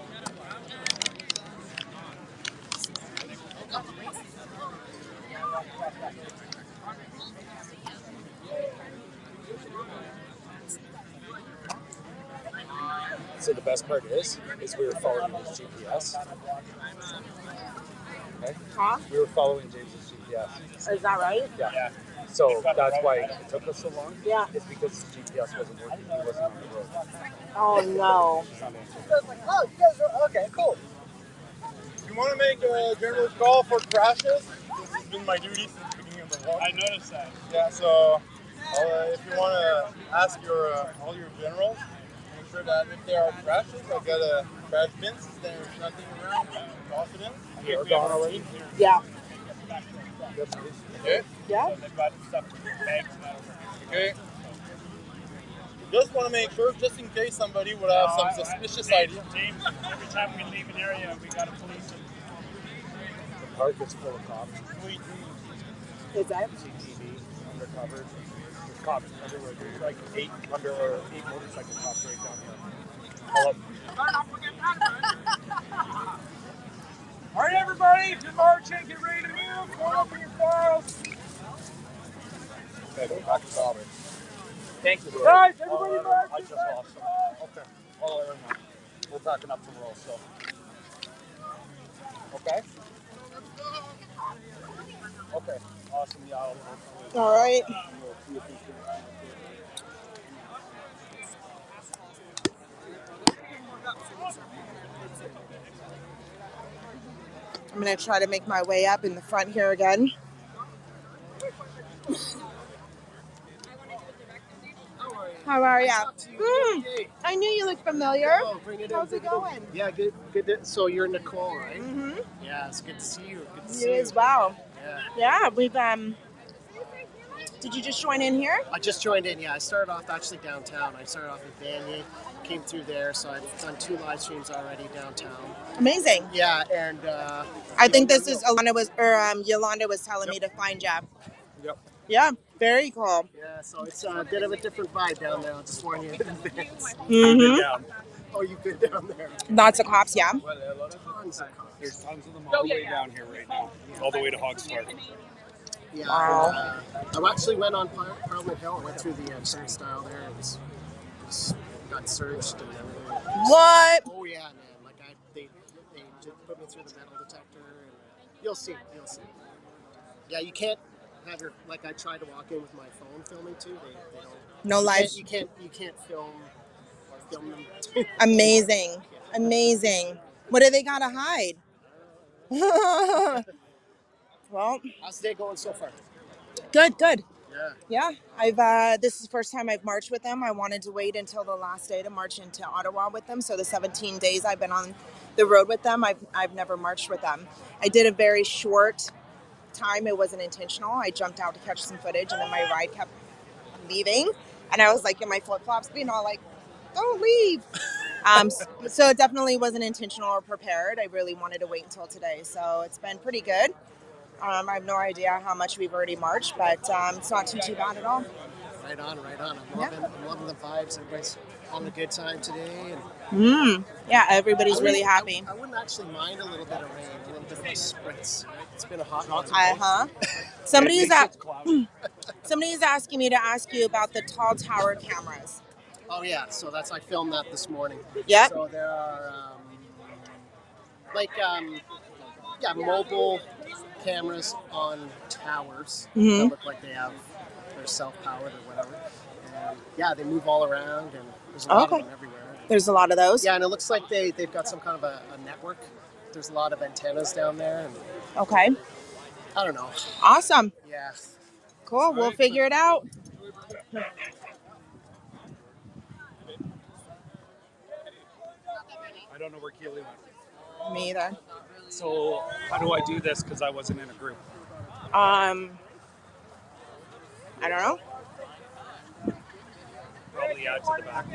So the best part is we were following his GPS. Okay. Huh? We were following James's GPS. Is that right? Yeah. So that's why it took us so long. Yeah. It's because his GPS wasn't working. He wasn't on the road. Oh no. He's not answering. Oh, you guys are okay. Cool. You want to make a general call for crashes? This has been my duty since the beginning of the vlog. I noticed that. Yeah. So if you want to ask all your generals, make sure that if there are crashes, I got a crash bins. There's nothing around. Toss it in. You're gone already. Yeah. Okay. Yeah. They've got stuff in bags and that over. Okay. Just want to make sure, just in case somebody would have some suspicious idea. James, every time we leave an area, we got a police. The park is full of cops. Is that? CTV, undercover. There's cops everywhere. There's like 8 motorcycle cops right down here. All right, everybody, if you're marching, get ready to move. Go open your files. Okay, back to Robert. Thank you. Guys, everybody march. I just lost them. Okay. All right, right now. We're backing up some rolls, so. Okay? Okay. Awesome. Yeah, All right. I'm going to try to make my way up in the front here again. How are you? I knew you looked familiar. Oh, bring it How's in. it going? Yeah, good. So you're Nicole, right? Mm-hmm. Yeah, it's good to see you. Good to see You you as well. Yeah. Yeah, we've Did you just join in here? I just joined in. Yeah, I started off actually downtown. I started off in Vanier, came through there, so I've done 2 live streams already downtown. Amazing. Yeah, and I think this is Yolanda was telling me to find you. Yep. Yeah, very cool. Yeah, so it's a bit of a different vibe down there. I'll just warn you in advance. Mhm. Oh, you've been down there. Lots of cops, yeah. Tons of cops. There's tons of them all the way down here right now. All the way to Hogs Park. Yeah, Wow. I actually went on Parliament Hill. I went through the turnstile there. It was got searched and everything. What? Oh yeah, man! Like they just put me through the metal detector, and you'll see. Yeah, you can't have your I tried to walk in with my phone filming too. They don't. No live. You can't film them. Amazing. Amazing. What do they gotta hide? Well, how's the day going so far? Good. Yeah. Yeah, this is the first time I've marched with them. I wanted to wait until the last day to march into Ottawa with them. So the 17 days I've been on the road with them, I've never marched with them. I did a very short time. It wasn't intentional. I jumped out to catch some footage, and then my ride kept leaving, and I was like in my flip-flops being all like, don't leave. So it definitely wasn't intentional or prepared. I really wanted to wait until today. So it's been pretty good. I have no idea how much we've already marched, but it's not too bad at all. Right on. I'm loving the vibes. Everybody's having a good time today. Yeah, everybody's really happy. I wouldn't actually mind a little bit of rain, a little bit of a spritz. It's been a hot one. Somebody's asking me to ask you about the tall tower cameras. Oh yeah, so I filmed that this morning. Yep. So there are mobile cameras on towers that look like they're self-powered or whatever. And yeah, they move all around, and there's a lot of them everywhere. There's a lot of those? Yeah, and it looks like they've got some kind of a network. There's a lot of antennas down there. And okay. I don't know. Awesome. Yeah. Cool. We'll figure it out. I don't know where Keely went. Me either. So how do I do this? Because I wasn't in a group. I don't know. Probably add to the back.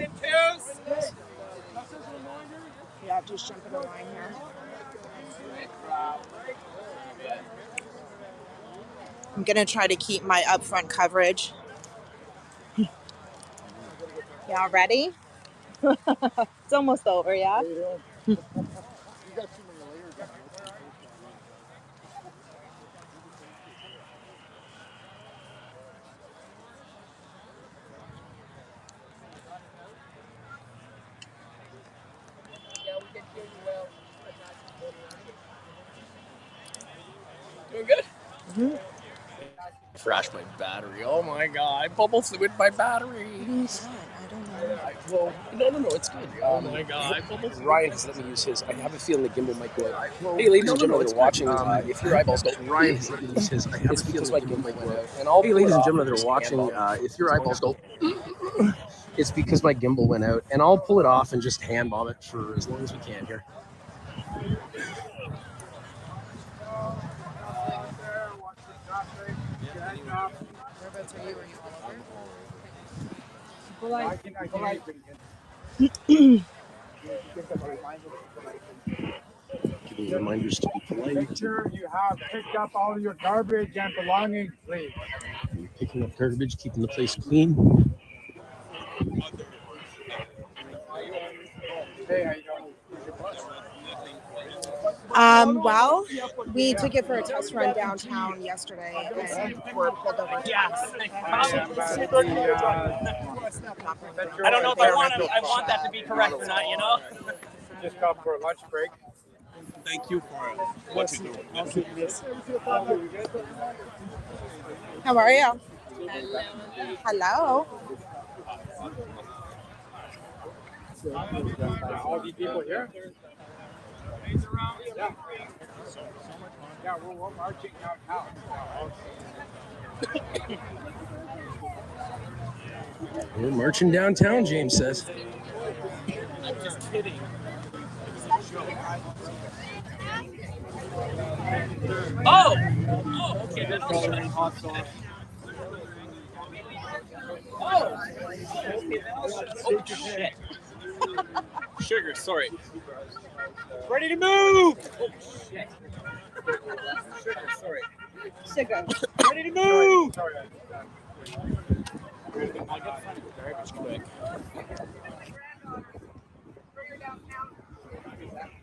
Yeah, just jump in the line here. I'm going to try to keep my upfront coverage. Y'all ready? It's almost over, yeah? Doing good? Mm-hmm. Crashed my battery. Oh my god. I bubble fluid my battery. What do you say? I don't know. Well, no, it's good. Oh my god. Ryan has let me use his. I have a feeling the gimbal might go out. Hey, ladies and gentlemen that are watching, if your eyeballs don't... Ryan has let me use his. It's because my gimbal might go out. And I'll Hey, ladies and gentlemen that are watching, if your eyeballs don't... It's because my gimbal went out, and I'll pull it off and just hand bomb it for as long as we can here. Whereabouts are you? Are you Giving reminders to be polite. Make sure you have picked up all your garbage and belongings, please. Picking up garbage, keeping the place clean. Hey, how you doing? Well, we took it for a test run downtown yesterday and were pulled over twice. I don't know if I want that to be correct or not, you know? Just come for a lunch break. Thank you for what you do. How are you? Hello. All these people here? Yeah, we're marching downtown. We're marching downtown, James says. I'm just kidding. Oh! Oh, okay, that's hot sauce. Oh! Oh, shit. Sugar, sorry. Ready to move! Oh, shit. Sugar, sorry. Sugar. Ready to move! Sorry. I'll get front of the garbage quick.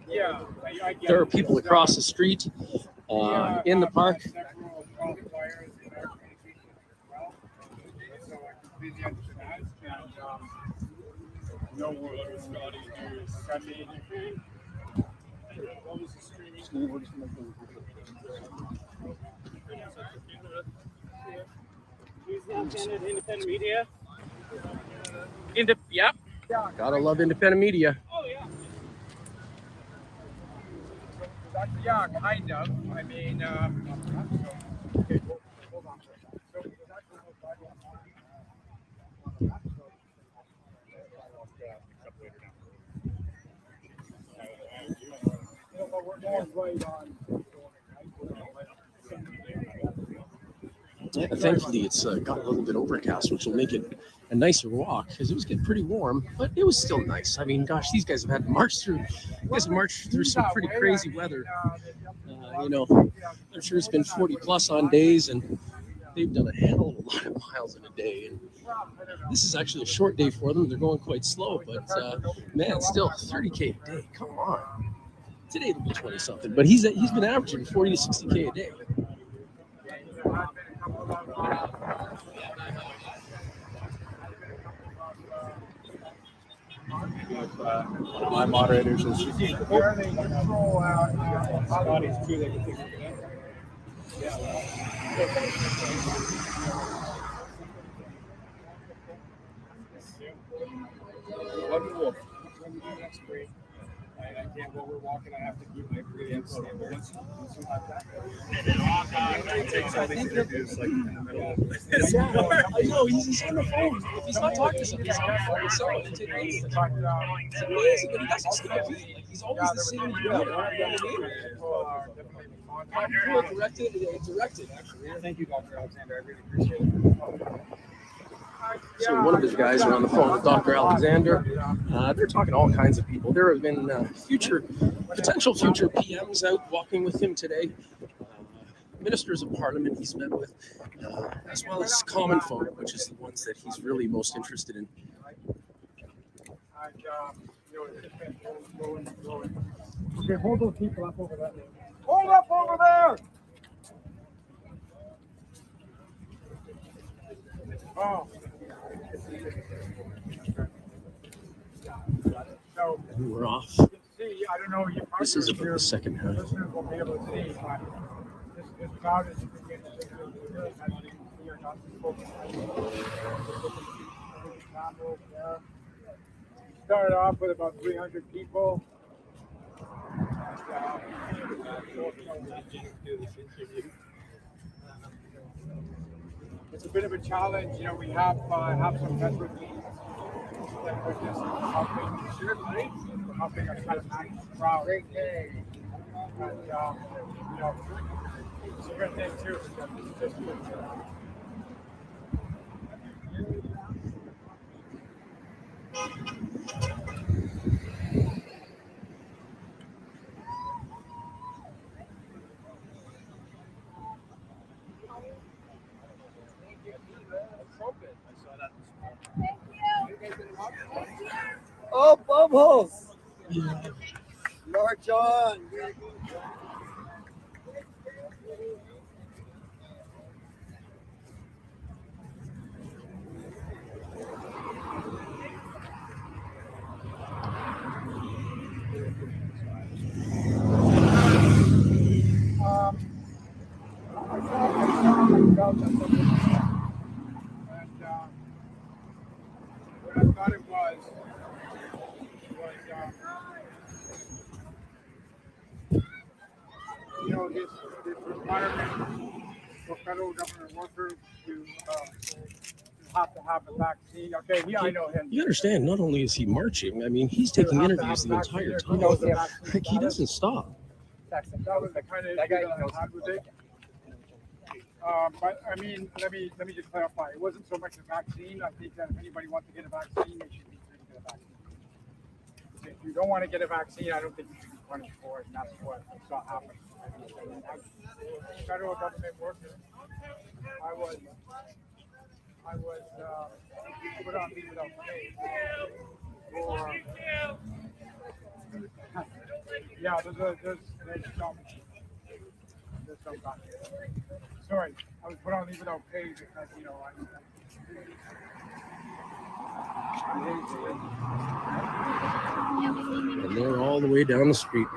Yeah. There are people across the street in the park. Independent media. Yep. Gotta love independent media. Oh, yeah. Yeah, kind of. I mean, okay, hold on. Yeah, thankfully, it's got a little bit overcast, which will make it a nicer walk because it was getting pretty warm, but it was still nice. I mean, gosh, these guys have had to march through. You guys have marched through some pretty crazy weather. You know, I'm sure it's been 40 plus on days, and they've done a hell of a lot of miles in a day. And this is actually a short day for them. They're going quite slow, but man, still 30K a day. Come on. Today it'll be 20 something, but he's been averaging 40 to 60K a day. One of my moderators is Scotty's too. They can take it. Wonderful. I can't, while we're walking, I have to keep my breathing stable. He takes all these interviews like in the middle of I know, he's on the phone. If he's not talking to somebody, he's on the phone with someone. It's amazing. It's amazing, but he doesn't skip a beat. Like, he's always the same computer. Directed, actually. Thank you, Dr. Alexander. I really appreciate it. So one of his guys are on the phone with Dr. Alexander. They're talking to all kinds of people. There have been potential future PMs out walking with him today. Ministers of Parliament he's met with, as well as common folk, which is the ones that he's really most interested in. Okay, hold those people up over there. Hold up over there! Oh. So, We're off. See, I don't know, This is about the second half. listeners will be able to see, but this crowd is beginning to really nice to see or not spoken. Started off with about 300 people. It's a bit of a challenge, you know. We have some veteran leads that are just helping us kind of manage the crowd. Great day. And, you know, it's a good thing too. It's just good. Oh, Bubbles! March on! What I thought it was you know, this requirement for federal government workers to have a vaccine. Okay, yeah, I know him. You understand, not only is he marching, I mean, he's taking interviews the entire time. Like, he doesn't stop. That was the kind of issue that I had with it. But I mean, let me just clarify. It wasn't so much a vaccine. I think that if anybody wants to get a vaccine, they should be free to get a vaccine. If you don't want to get a vaccine, I don't think you should be punished for it, and that's what I saw happen. Federal government worker. I was put on leave without pay for. Yeah, there's some sorry, I was put on leave without pay because, you know, And they're all the way down the street.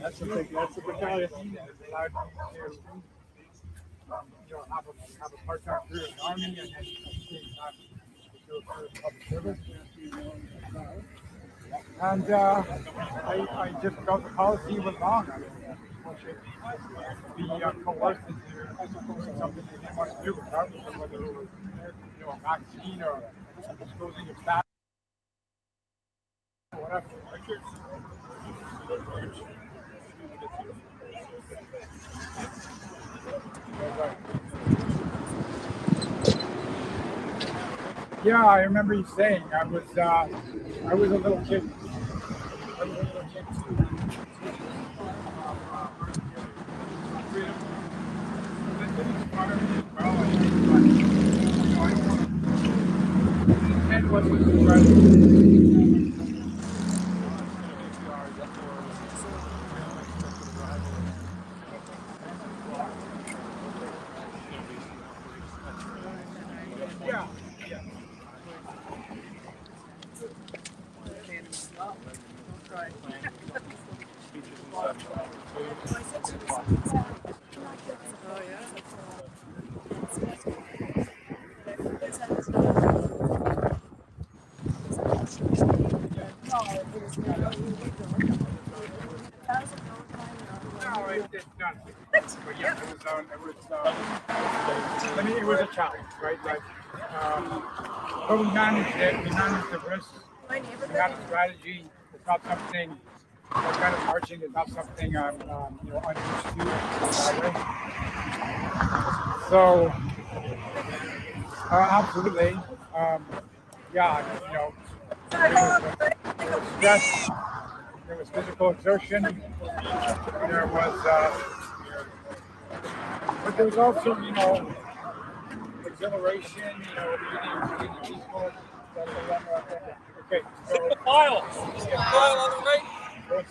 That's a battalion that allowed me to, you know, have a part-time career in the Army and then at the same time go through public service. And I just felt the policy was wrong. I mean, one should be coerced into something they didn't want to do, regardless of whether it was, you know, a vaccine or disposing of fat or whatever. Yeah, I remember you saying I was a little kid. I mean, it was a challenge, right? Like, but we managed it. We managed the risks. We had a strategy. It's not something that kind of marching is not something I'm, unused to that way. So, absolutely, there was stress. There was physical exertion. There was, but there was also, exhilaration. Being peaceful. Okay. Single file. Single file on the right.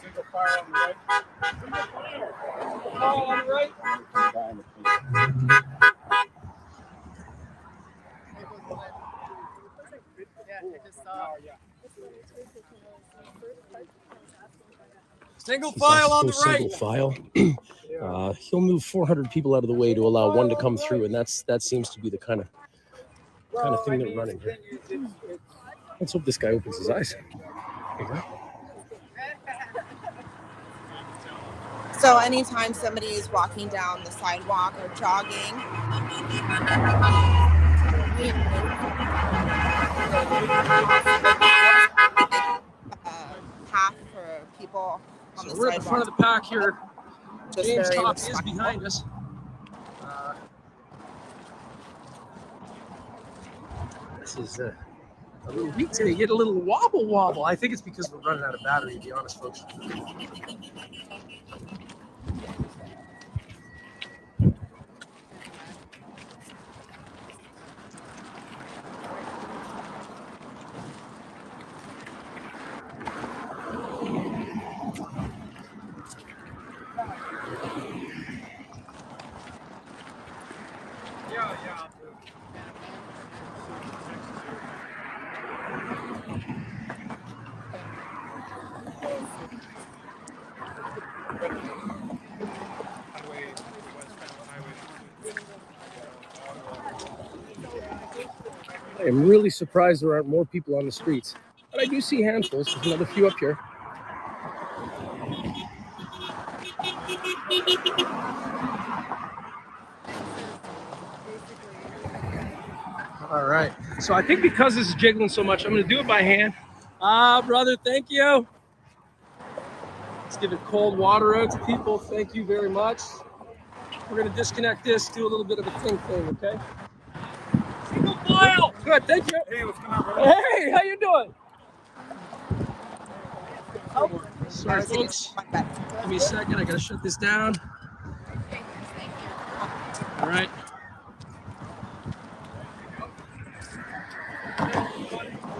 Single file on the right. Single file on the right. Single file on the right. Single file. He'll move 400 people out of the way to allow one to come through, and that seems to be the kind of thing they're running here. Let's hope this guy opens his eyes. So anytime somebody is walking down the sidewalk or jogging, path for people on the We're sidewalk. at the front of the pack here. Just James very Topp is respectful. behind us. This is a little weak today. You get a little wobble. I think it's because we're running out of battery, to be honest, folks. I'm really surprised there aren't more people on the streets. But I do see handfuls. There's another few up here. All right. So I think because this is jiggling so much, I'm going to do it by hand. Brother, thank you. Let's give it cold water out to people. Thank you very much. We're going to disconnect this, do a little bit of a thing, okay? Single file. Good, thank you. Hey, what's going on, brother? Hey, how you doing? Oh, sorry, folks. Give me a second. I got to shut this down. All right.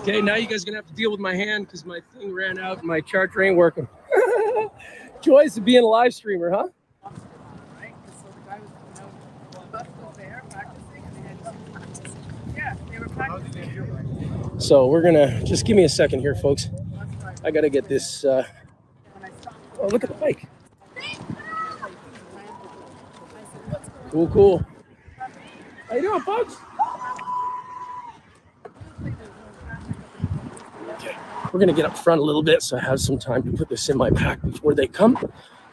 Okay, now you guys are going to have to deal with my hand because my thing ran out and my charger ain't working. Joys of being a live streamer, huh? So we're gonna just give me a second here, folks. I gotta get this. Oh, look at the bike. Cool. How you doing, folks? Okay. We're gonna get up front a little bit so I have some time to put this in my pack before they come,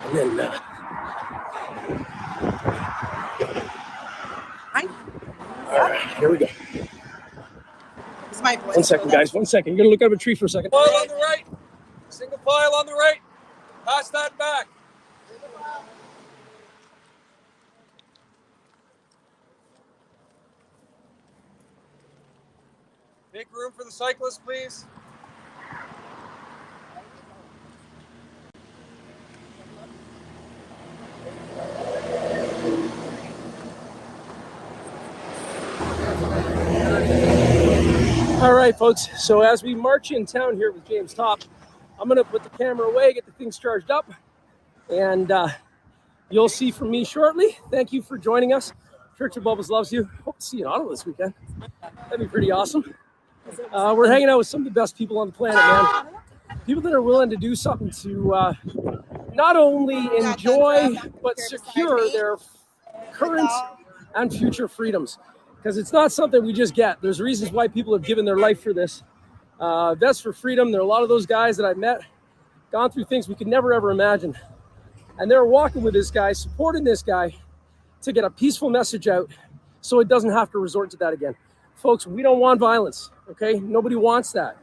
and then. All right, here we go. My voice 1 second, guys. 1 second. You're gonna look up a tree for a second. File on the right. Single file on the right. Pass that back. Make room for the cyclist, please. All right, folks. So as we march in town here with James Topp, I'm going to put the camera away, get the things charged up, and you'll see from me shortly. Thank you for joining us. Church of Bubbles loves you. Hope to see you in Ottawa this weekend. That'd be pretty awesome. We're hanging out with some of the best people on the planet, man. People that are willing to do something to not only enjoy but secure their current and future freedoms, because it's not something we just get. There's reasons why people have given their life for this. Vets for Freedom. There are a lot of those guys that I met, gone through things we could never ever imagine, and they're walking with this guy, supporting this guy to get a peaceful message out so it doesn't have to resort to that again. Folks, we don't want violence, okay? Nobody wants that.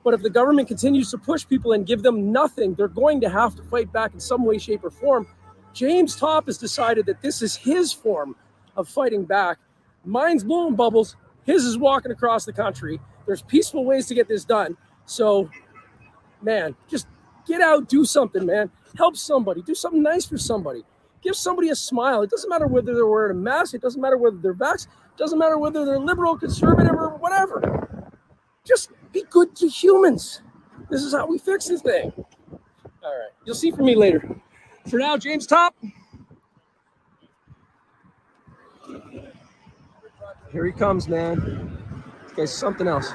But if the government continues to push people and give them nothing, they're going to have to fight back in some way, shape, or form. James Topp has decided that this is his form of fighting back. Mine's blowing bubbles. His is walking across the country. There's peaceful ways to get this done. So, man, just get out, do something, man. Help somebody. Do something nice for somebody. Give somebody a smile. It doesn't matter whether they're wearing a mask. It doesn't matter whether they're vaxxed. It doesn't matter whether they're liberal, conservative, or whatever. Just be good to humans. This is how we fix this thing. All right. You'll see from me later. For now, James Topp. Here he comes, man. This guy's something else.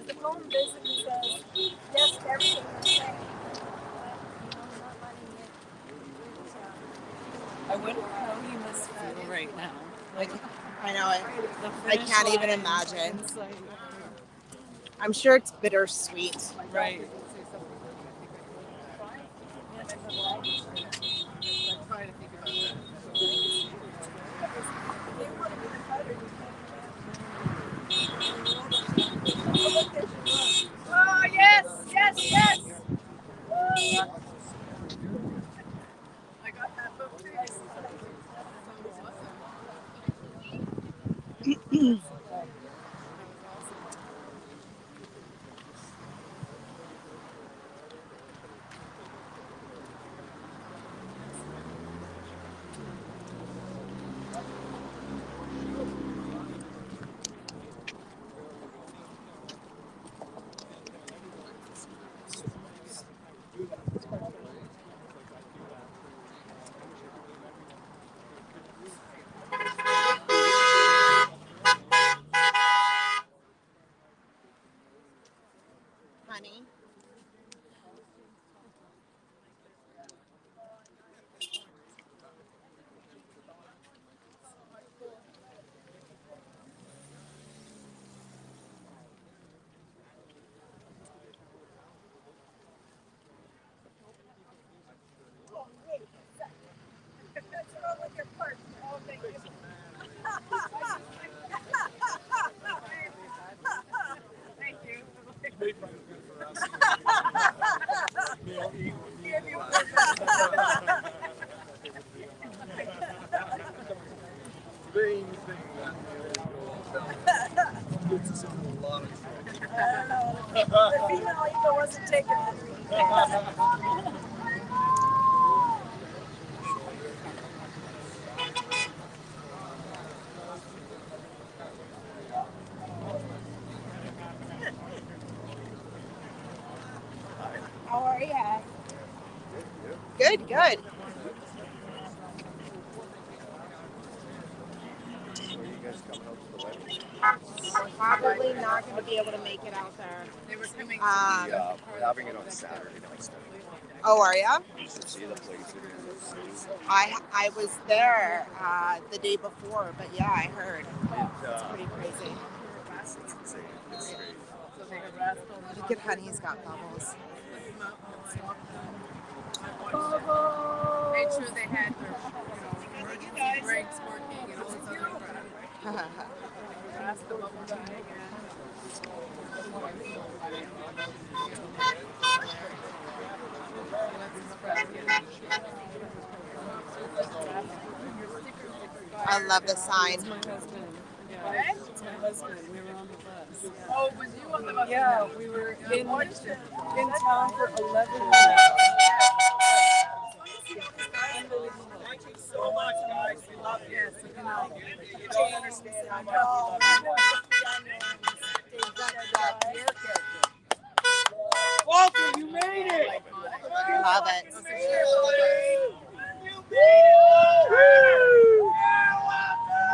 The phone basically says yes to everything you're saying. I wouldn't know how you must feel right now. Like, I know it. I can't even imagine. I'm sure it's bittersweet. Right. Oh, yes, yes, yes. I got that book too. Honey. The female ego wasn't taken. How are ya? Good, good. We're probably not going to be able to make it out there. They were coming. We're having it on Saturday night. Oh, are ya? You should see the place. I was there the day before, but yeah, I heard. It's pretty crazy. It's insane. It's great. Look at Honey's got bubbles. Made sure they had their emergency brakes working and all this other crap. The bubble bag I love the sign. It's my husband. Yeah, it's my husband. We were on the bus. Oh, was you on the bus? Yeah, we were in town for 11 years. Thank you so much, guys. We love Yes, you know, James and Paul, Walter, you made it! Love it. You made it! Woo!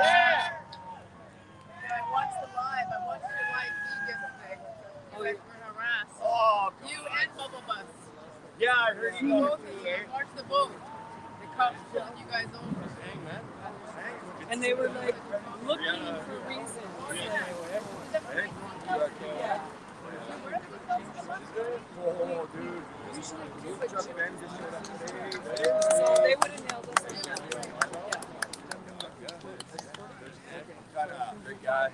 Yeah! I watched the live. I watched the live vegan thing. You guys were harassed. Oh, you and Bubble Bus. yeah, I heard you Both going of through you. there. Watched the boat. The cops pulling you guys over. And they were like looking for reasons. Yeah. Oh, dude. Chuck Ben just showed up today. So they would have nailed us. Got a great guy.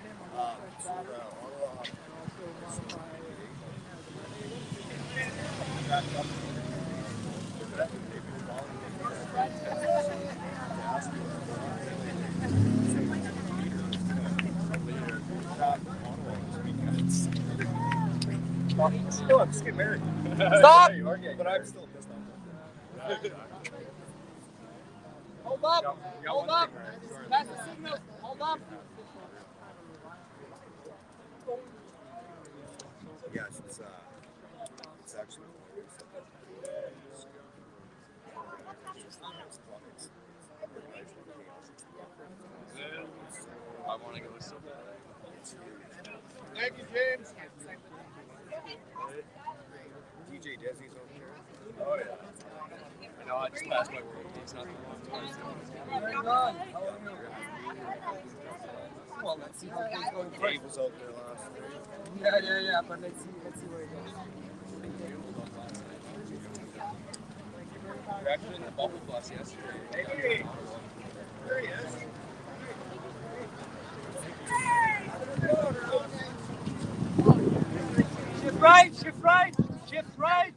Still, I'm just getting married. Stop! But I'm still pissed off. Hold up! Hold up! That's the signal. Hold up! Yes, it's actually. I want to go so bad. Thank you, James. DJ Desi's over here. Oh yeah. I know. I just passed my world. It's not the long time. Very good. How are you? Well, let's see how things go. Dave was out there last night. Yeah. But let's see where it goes. We were actually in the bubble bus yesterday. Hey, there he is. Shift right, shift right, shift right.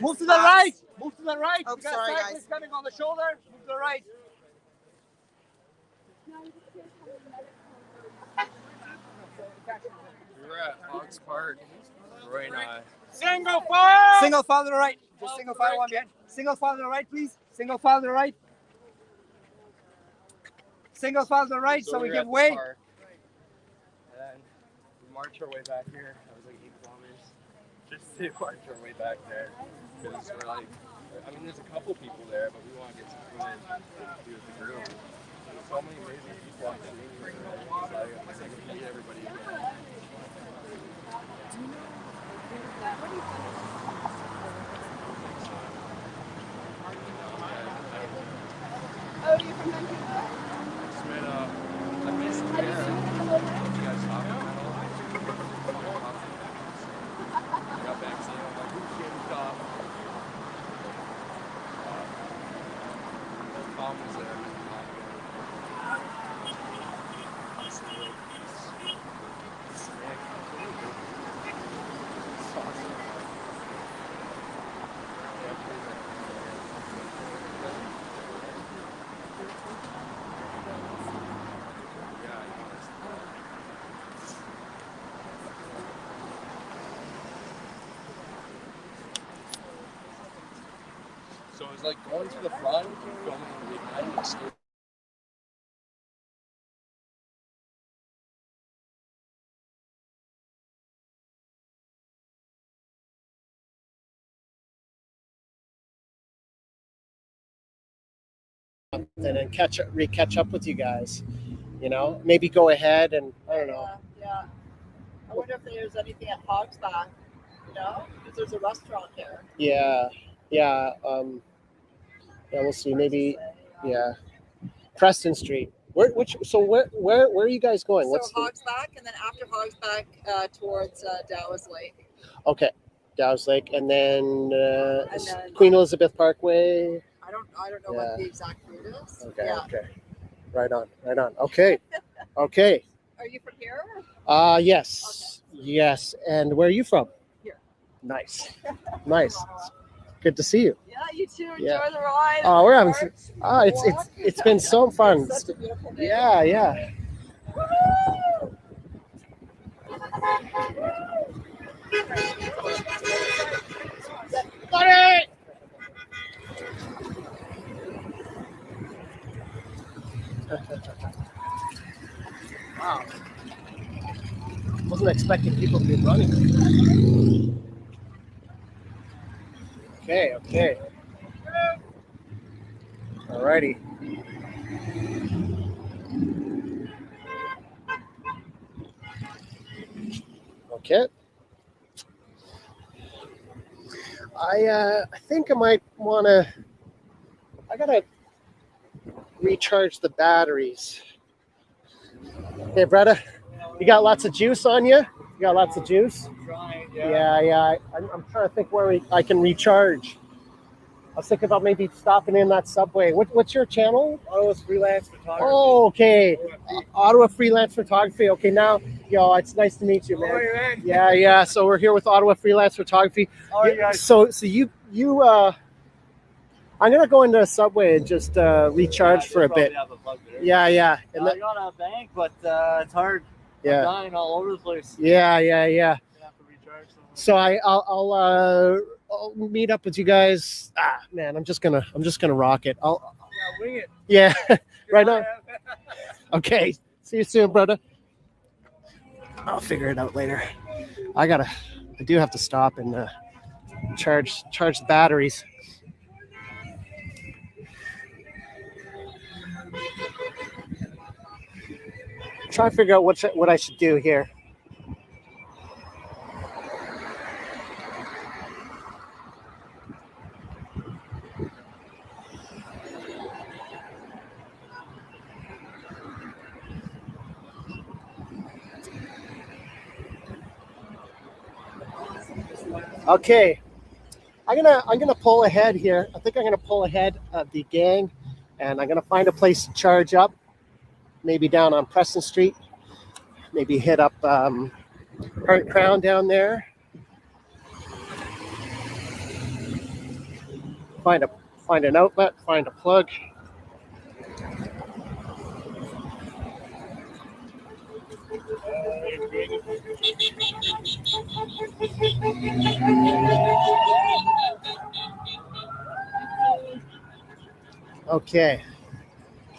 Move to the right. Move to the right. Oh, You got sorry, cyclists coming on the shoulder. Move to the right. We were at Fox Park. Roy and I. Single file. Single file to the right. Just single file one behind. Single file to the right, please. Single file to the right. Single file to the right, so we give way. And then we march our way back here. That was like 8 kilometers. Just to march our way back there. Because we're like, I mean, there's a couple people there, but we want to get some footage to do with the group. There's so many amazing people on the team. So I think we meet everybody again. Oh, you're from Vancouver? Just made I made some hair. You guys talk about it? I got backstage. I'm like, who's getting Topp? Tom was there. So it was like going to the front, filming behind the and catch up with you guys. You know, maybe go ahead and I don't know. Yeah. I wonder if there's anything at Hogsback, you know, because there's a restaurant there. Yeah. Yeah, we'll see. Maybe, yeah, Preston Street. Where are you guys going? So Hogsback, and then after Hogsback, towards Dow's Lake. Okay, Dow's Lake, and then Queen Elizabeth Parkway. I don't know what the exact route is. Okay. Yeah. Okay. Right on. Okay. Okay. Are you from here? Yes. Okay. Yes. And where are you from? Here. Nice. Nice. Good to see you. Yeah, you too. Enjoy the ride. Oh, we're having. It's been so fun. It's such a beautiful day. Yeah. Woo-hoo! Got it. Wow. Wasn't expecting people to be running. Okay. Alrighty. Okay. I think I might want to. I gotta recharge the batteries. Hey, brother, you got lots of juice on you? You got lots of juice? Trying, Yeah. I'm trying to think where I can recharge. I was thinking about maybe stopping in that Subway. What's your channel? Ottawa Freelance Photography. Oh, okay. Ottawa Freelance Photography. Okay, now, it's nice to meet you, man. How are you, man? Yeah. So we're here with Ottawa Freelance Photography. How are you guys? So you I'm gonna go into a Subway and just recharge for a bit. Yeah. And I got a bank, but it's hard. Yeah. I'm dying all over the place. Yeah. You have to recharge somewhere. So I'll meet up with you guys. Man, I'm just gonna rock it. Wing it. Yeah, right on. Okay, see you soon, brother. I'll figure it out later. I do have to stop and charge the batteries. Try to figure out what I should do here. Okay, I'm gonna pull ahead here. I think I'm gonna pull ahead of the gang, and I'm gonna find a place to charge up. Maybe down on Preston Street. Maybe hit up Crown down there. Find an outlet. Find a plug. Okay,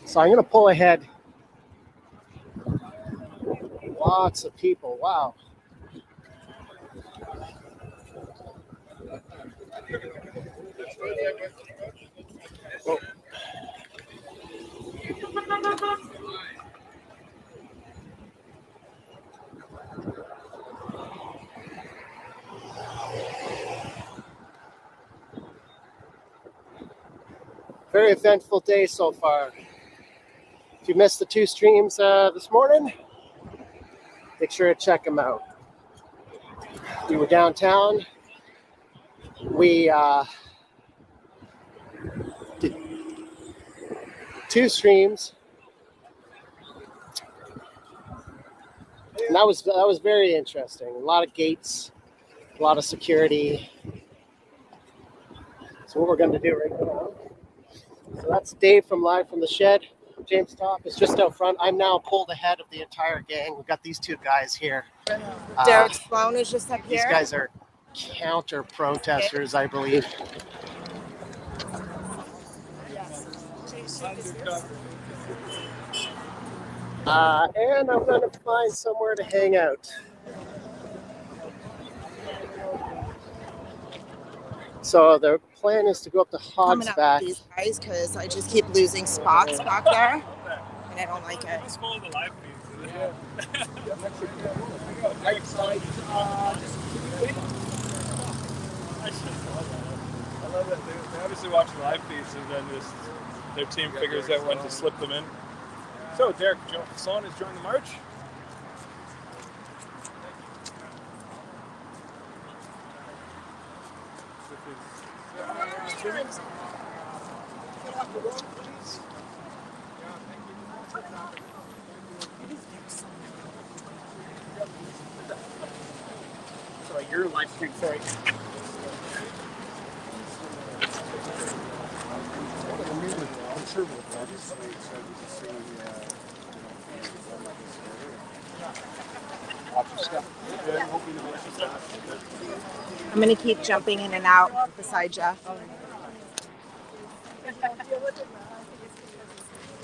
so I'm gonna pull ahead. Lots of people, wow. Oh. Very eventful day so far. If you missed the 2 streams this morning, make sure to check them out. We were downtown. We did 2 streams. And that was very interesting. A lot of gates, a lot of security. So what we're going to do right now. So that's Dave from Live from the Shed. James Topp is just out front. I'm now pulled ahead of the entire gang. We've got these 2 guys here. Derek Sloan is just up here. These guys are counter protesters, I believe. And I'm going to find somewhere to hang out. So they're plan is to go up to coming up Hogsback. with these guys because I just keep losing spots back there, and I don't like it. Just follow the live feeds. I love that. They obviously watch the live feeds and then just their team figures out when to slip them in. So Derek Sloan has joined the march. Sorry, your live stream, sorry. I'm sure we'll obviously excited to see watch your stuff. I'm gonna keep jumping in and out beside Jeff.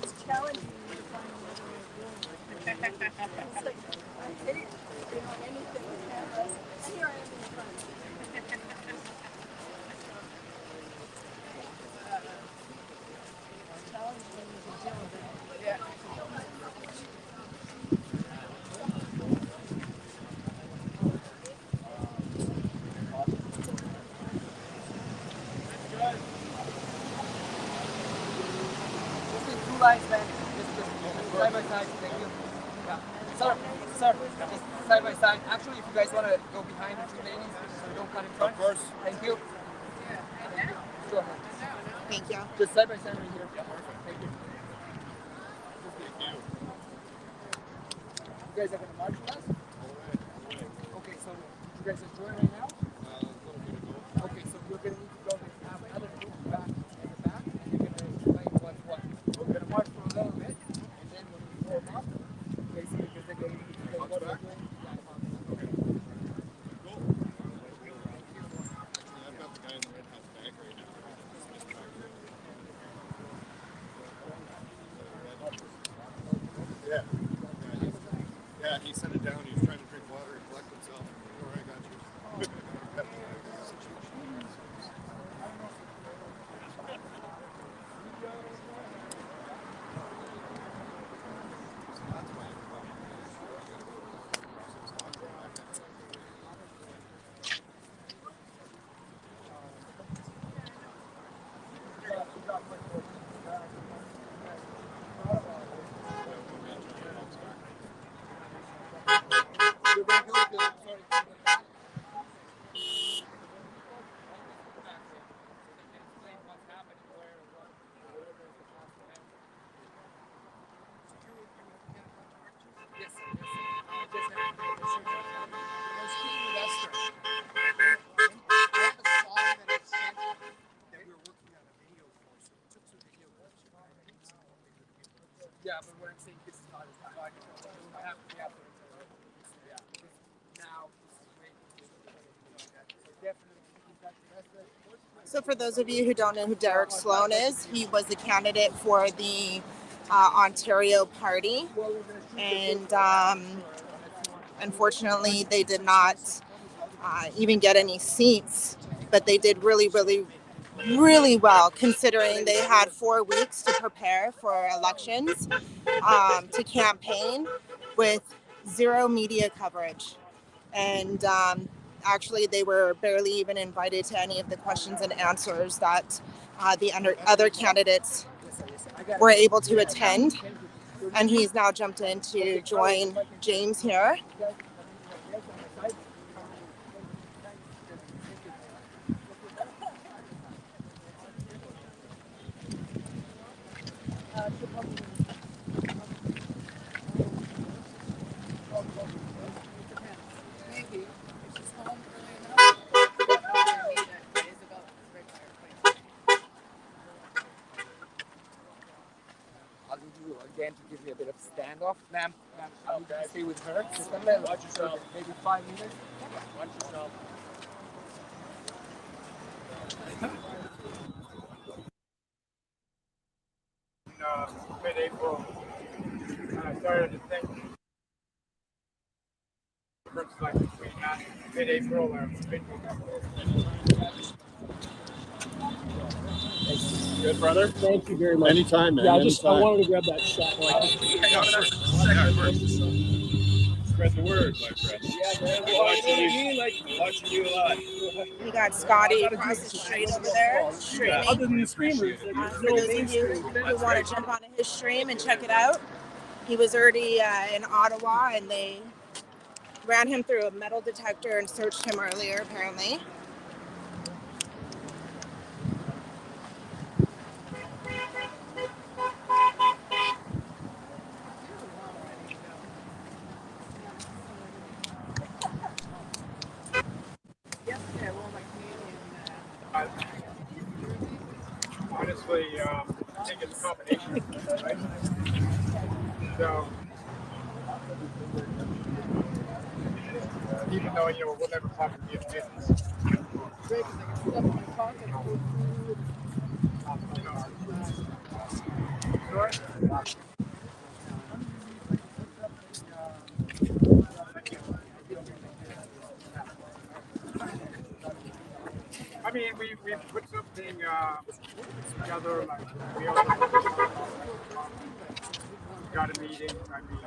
It's challenging. Lines, man. Just side by side. Thank you. Yeah. Sir, just side by side. Actually, if you guys want to go behind the two ladies, so you don't cut in front. Of course. Thank you. Go ahead. Thank you. Just side by side right here. Yeah, perfect. Thank you. You guys are going to march with us? Okay, so you guys enjoy right now? Okay, so you're going to need to go and have another group back in the back, and you're going to explain what's what. We're going to march for a little bit, and then when we warm up, basically, because they're going to need to know what we're doing. Yeah, he set it down. He was trying to drink water and collect himself. All right, got you. Yeah, but what I'm saying, this is not as bad. I have to yeah. Now, this is great. So definitely keep that the best. So for those of you who don't know who Derek Sloan is, he was the candidate for the Ontario Party, and unfortunately they did not even get any seats, but they did really well considering they had 4 weeks to prepare for elections, to campaign with zero media coverage, and actually they were barely even invited to any of the questions and answers that the other candidates were able to attend. And he's now jumped in to join James here. I'll need you again to give me a bit of standoff. Ma'am, I need you to stay with her. Just a little. Watch yourself. Maybe 5 minutes. Watch yourself. Mid-April, I started to think groups like between mid-April or mid-November. Good, brother. Thank you very much. Anytime, man. Yeah, I anytime. wanted to grab that shot. Spread the word, my friend. Yeah, man. Watching you a lot. We got Scotty across the street over there streaming. Other than the streamers, For those of you who want to jump onto his stream and check it out, he was already in Ottawa, and they ran him through a metal detector and searched him earlier, apparently. Honestly, I think it's a combination, right? So, even though, you know, we'll never talk to the business. I mean, we put something together, like we all got a meeting. I mean,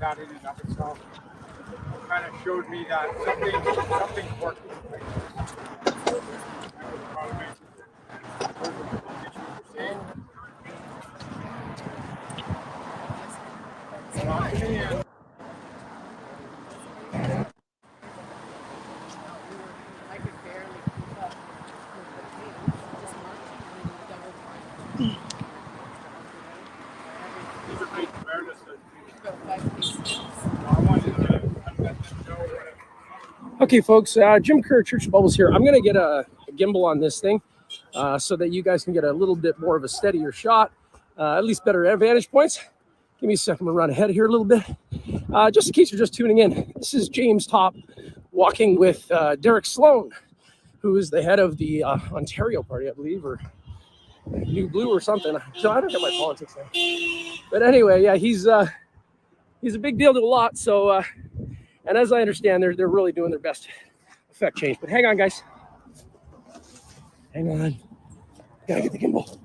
that in and of itself kind of showed me that something's working. Okay, folks, Jim Kerr, Church of Bubbles here. I'm going to get a gimbal on this thing so that you guys can get a little bit more of a steadier shot, at least better vantage points. Give me a second, I'm going to run ahead here a little bit. Just in case you're just tuning in, this is James Topp walking with Derek Sloan, who is the head of the Ontario Party, I believe, or New Blue or something. So I don't get my politics now. But anyway, yeah, he's a big deal to a lot. So, and as I understand, they're really doing their best to affect change. But hang on, guys. Hang on. Gotta get the gimbal.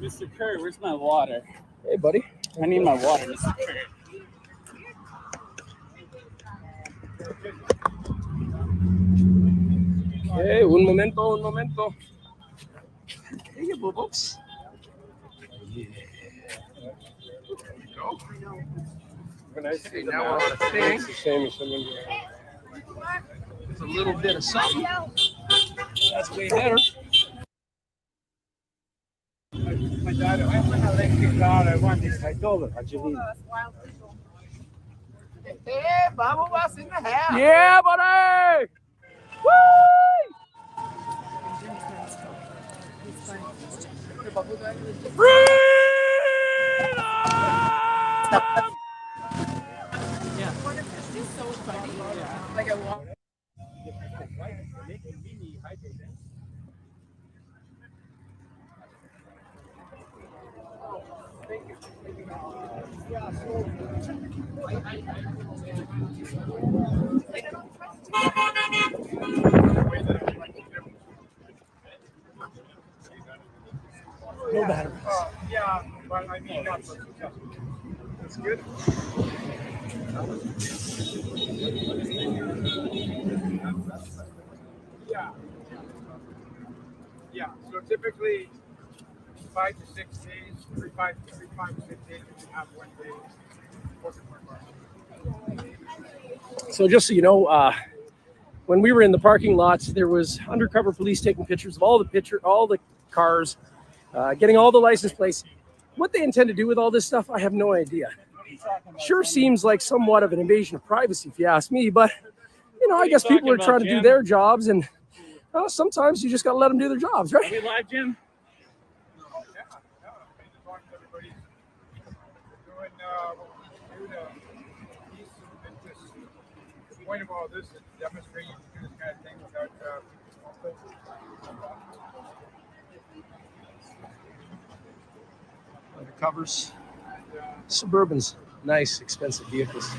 Mr. Kerr, where's my water? Hey, buddy. I need my water, Mr. Kerr. Okay, un momento. Hey, you boo-boos. Yeah. Okay, now we're on a thing. It's the same as someone. There's a little bit of something. That's way better. My dad, I have an electric car. I want this. I told her. Hey, Bubble was in the house. Yeah, buddy! Woo! Yeah. It's so funny. Like I walk. No batteries. Yeah, but I mean, that's good. Yeah. Yeah. So typically 5 to 6 days, 5 to 6 days, you have 1 day. So just so you know, when we were in the parking lots, there was undercover police taking pictures of all the cars, getting all the license plates. What they intend to do with all this stuff, I have no idea. Sure seems like somewhat of an invasion of privacy, if you ask me. But you know, I guess people are trying to do their jobs, and sometimes you just got to let them do their jobs, right? Are we live, Jim? The point of all this is demonstrating to do this kind of thing without Undercovers, Suburbans, nice, expensive vehicles.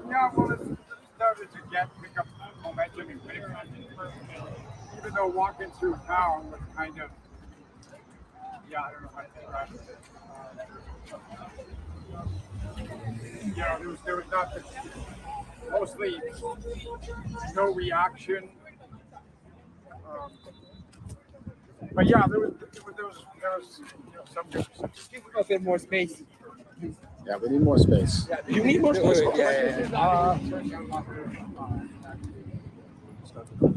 Yeah, well, it's started to pick up momentum in Winnipeg. Even though walking through town was kind of, yeah, I don't know how to describe it. Yeah, there was nothing, mostly no reaction. But yeah, there was some a bit more space. Yeah, we need more space. Yeah, you need more space.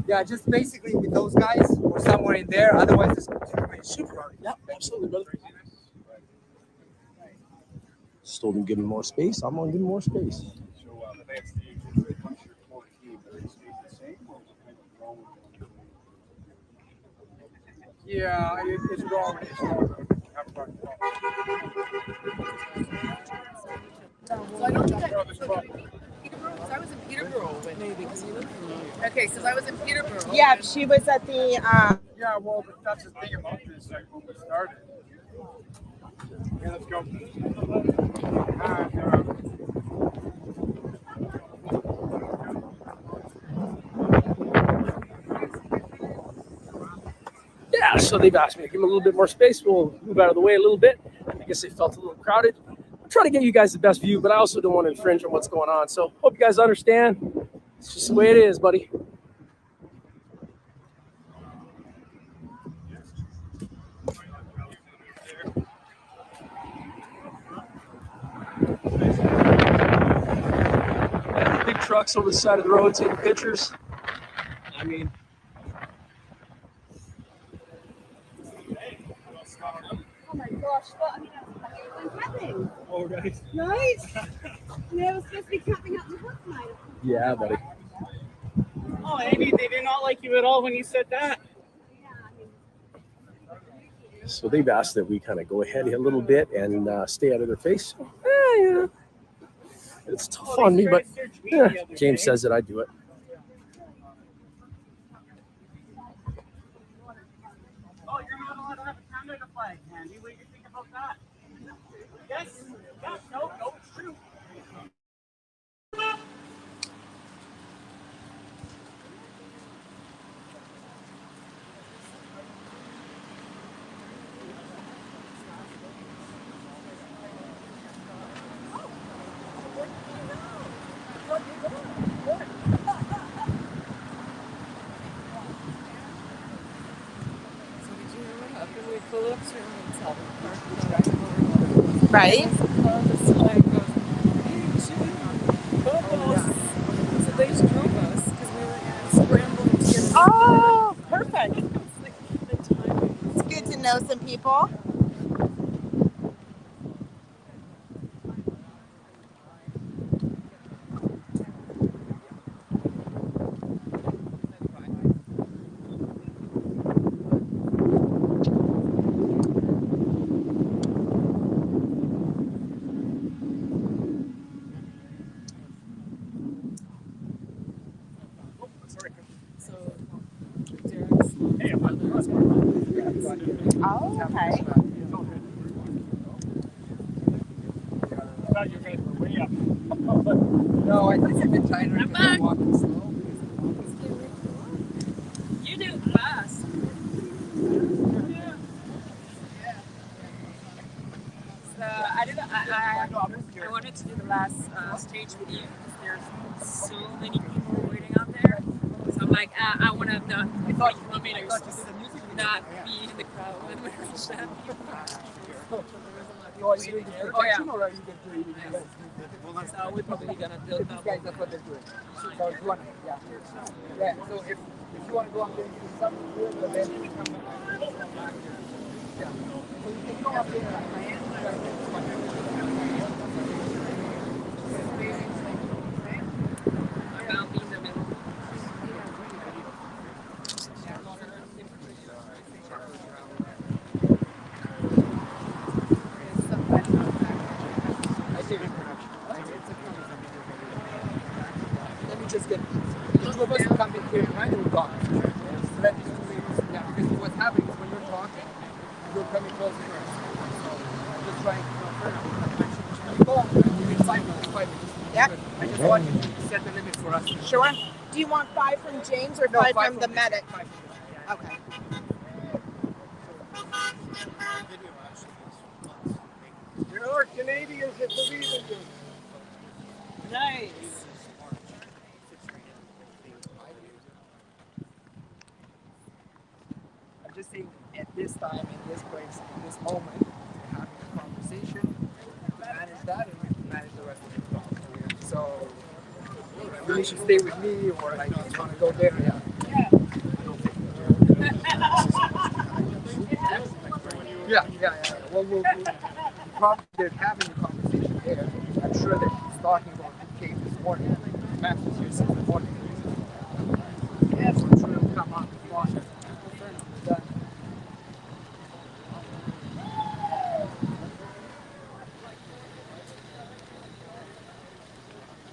Yeah, just basically with those guys or somewhere in there. Otherwise, it's super hard. Yeah, absolutely, brother. Just told him give him more space. I'm gonna give him more space. Yeah, it's wrong. So I don't think I was in Peterborough with maybe because you live in okay, so I was in Peterborough. Yeah, she was at the. Yeah, well, but that's the thing about this. Like when we started. Yeah, let's go. Yeah, so they've asked me to give them a little bit more space. We'll move out of the way a little bit. I guess they felt a little crowded. I'm trying to get you guys the best view, but I also don't want to infringe on what's going on. So hope you guys understand. It's just the way it is, buddy. Yeah, big trucks over the side of the road taking pictures. I mean, Oh my gosh, I'm camping. oh, right. Right? Yeah, we're supposed to be camping out in the woods tonight. Yeah, buddy. Oh, Amy, they did not like you at all when you said that. So they've asked that we kind of go ahead a little bit and stay out of their face. Yeah. It's tough on me, but James says that I do it. Oh, you're not allowed to have a Canada flag, Andy. What do you think about that? Yes? Yeah, no, it's true. Right. So they just drove us because we were scrambling to get. Oh, perfect. It's good to know some people. Oh, okay. No, I think I've been tighter. I'm back. Walking slow. You do it fast. So I wanted to do the last stage with you because there's so many people waiting out there. So I'm like, I want to have the 40 kilometers not be in the crowd when we reach that. Oh, you doing the protection or are you doing the So we're probably gonna build these guys, that's what they're doing. So you wanna, yeah. So if if you want to go up there and do something here, but then you come back here. Yeah. So you can go up there. Let me just get the two of us come in here behind and we'll talk. Let these two ladies, yeah, because what's happening is when you're talking, you're coming closer to us. So I'm just trying to go. You can fight with us, fight with us. Yep. I just want you to set the limits for us. Sure. Do you want 5 from James or 5 from the medic? Okay. You're Canadians that believe in you. Nice. I'm just saying, at this time, in this place, in this moment, we're having a conversation. We manage that, and we manage the rest of it. So, you should stay with me, or like, you want to go there, yeah. Yeah. Well, we'll probably they're having a conversation there. I'm sure that he's talking about the cave this morning. Max was here since the morning. Yeah, so I'm sure it'll come up as long as it's done.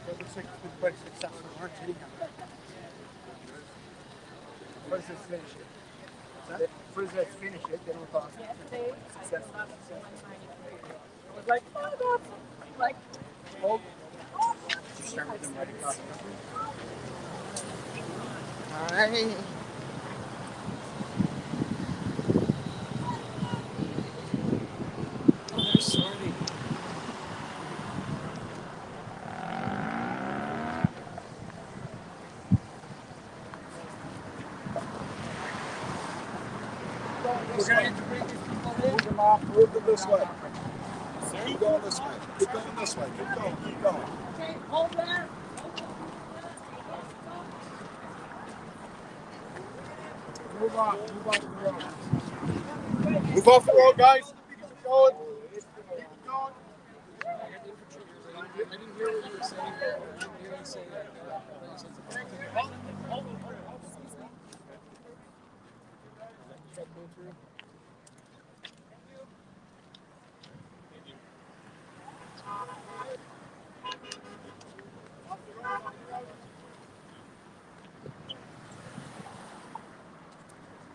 It looks like it's been quite a successful march anyhow. First, let's finish it. First, let's finish it, then we'll talk. Successful. It was like, oh, that's like, oh. Start with them right across the country. All right. Oh, they're sorting. We're going to bring these people in. Move them off. Move them this way. Keep going this way. Keep going this way. Keep going. Keep going. Okay, hold there. Move off. Move off the road. Move off the road, guys. Keep going. Keep going. I didn't hear what you were saying. I didn't hear you say that.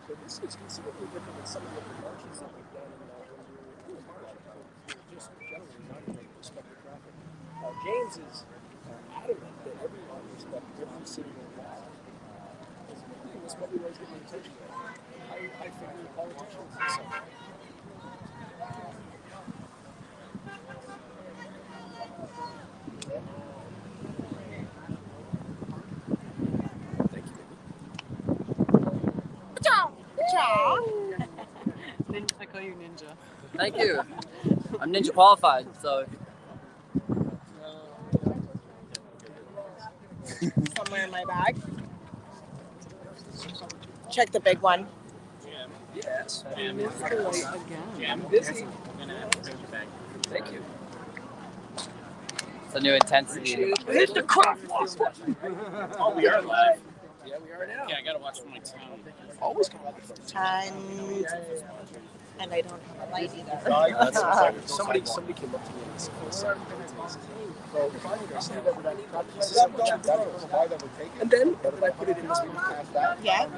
So this is considerably different than some of the other marches that we've done in the march. Just generally not in respect to traffic. James is adamant that everyone respect every single law. That's probably why he's getting attention. I figure politicians and stuff. Thank you, baby. I call you Ninja. Thank you. I'm ninja qualified, so. Somewhere in my bag. Check the big one. Yes. Jam is again. I'm busy. I'm gonna have to take you back. Thank you. It's a new intensity. Hit the crop. Oh, we are live. Yeah, we are now. Yeah, I gotta watch my tongue. Always come up with And I don't have a light either. somebody came up to me and said, well, finally I said that we're not and then I put it in this one. Yeah.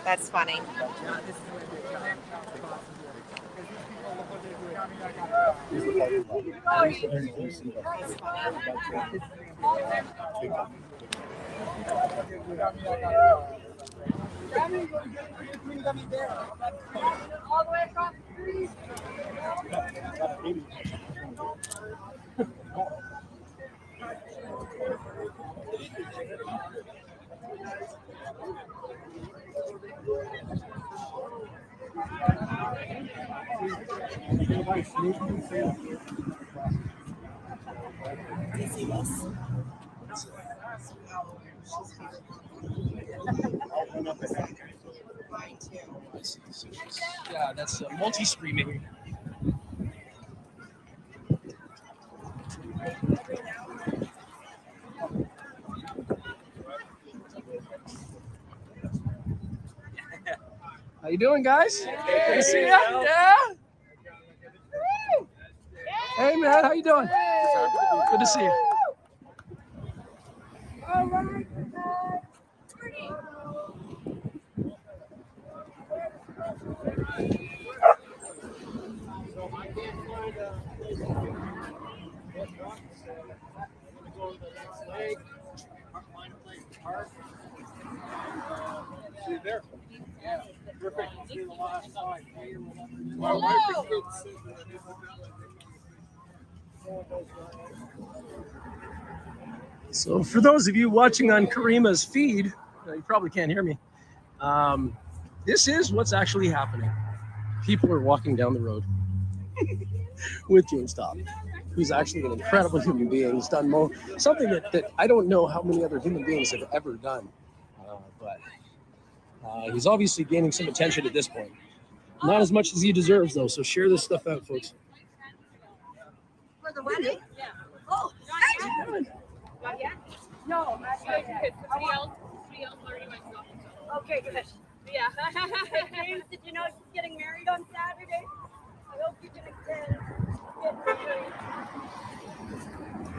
That's funny. All the way across the street. Yeah, that's multi-streaming. How you doing, guys? Good to see ya. Yeah. Hey, man, how you doing? Good to see you. All right. See you there. Yeah, perfect. See you the last time. My wife is good. So for those of you watching on Karima's feed, you probably can't hear me. This is what's actually happening. People are walking down the road with James Topp, who's actually an incredible human being. He's done something that I don't know how many other human beings have ever done. But he's obviously gaining some attention at this point. Not as much as he deserves, though, so share this stuff out, folks. For the wedding? Yeah. Oh, not yet. Not yet? No, not yet. Okay, good. Yeah. James, did you know she's getting married on Saturday? I hope you're going to get married.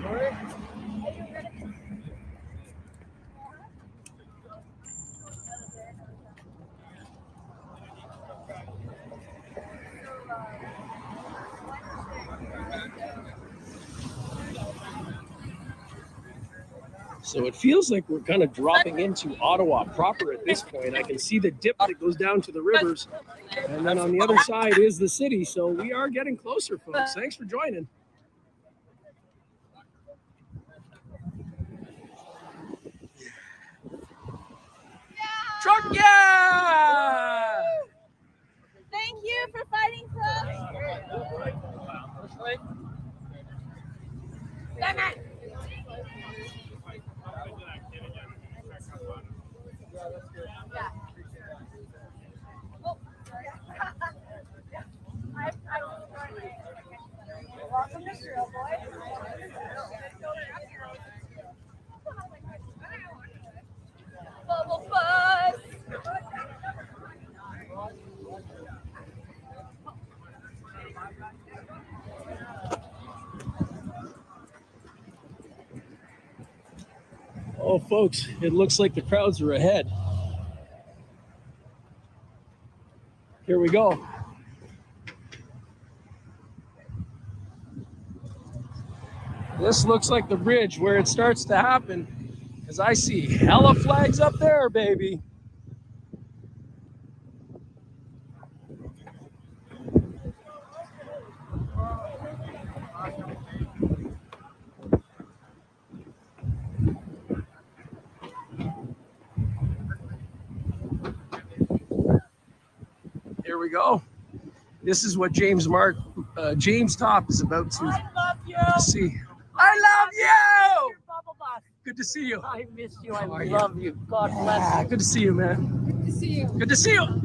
Sorry? Are you ready? So it feels like we're kind of dropping into Ottawa proper at this point. I can see the dip that goes down to the rivers. And then on the other side is the city. So we are getting closer, folks. Thanks for joining. Truck, yeah! Thank you for fighting for us. Come on. Yeah. Oh. Welcome to Drill Boy. Bubble bus. Oh, folks, it looks like the crowds are ahead. Here we go. This looks like the bridge where it starts to happen, because I see hella flags up there, baby. Here we go. This is what James Topp is about to see. I love you! Good to see you. I miss you. I love you. God bless you. Good to see you, man. Good to see you. Good to see you.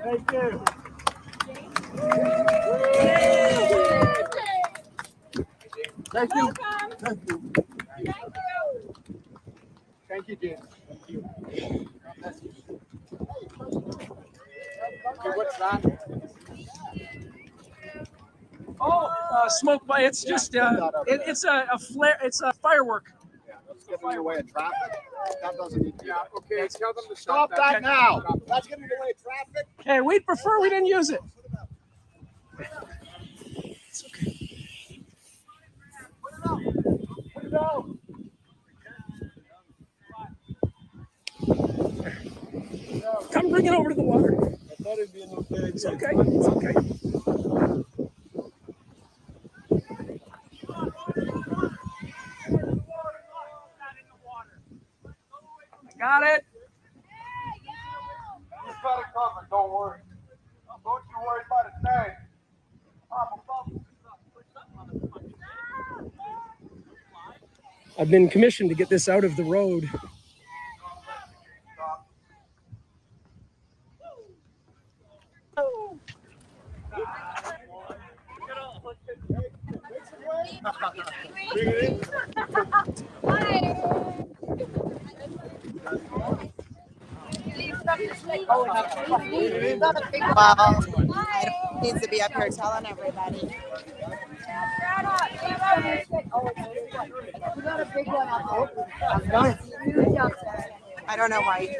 Thank you. Thank you. Thank you. Thank you, James. Thank you. Okay, what's that? Oh, smoke by. It's just it's a flare. It's a firework. Yeah, let's get in the way of traffic. That doesn't need to be. Okay, tell them to stop that now. That's getting in the way of traffic. Okay, we'd prefer we didn't use it. It's okay. Put it out. Come bring it over to the water. It's okay. It's okay. Got it. He's got it covered. Don't worry. Don't you worry about a thing. I've been commissioned to get this out of the road. Well, it needs to be up here telling everybody. I don't know why.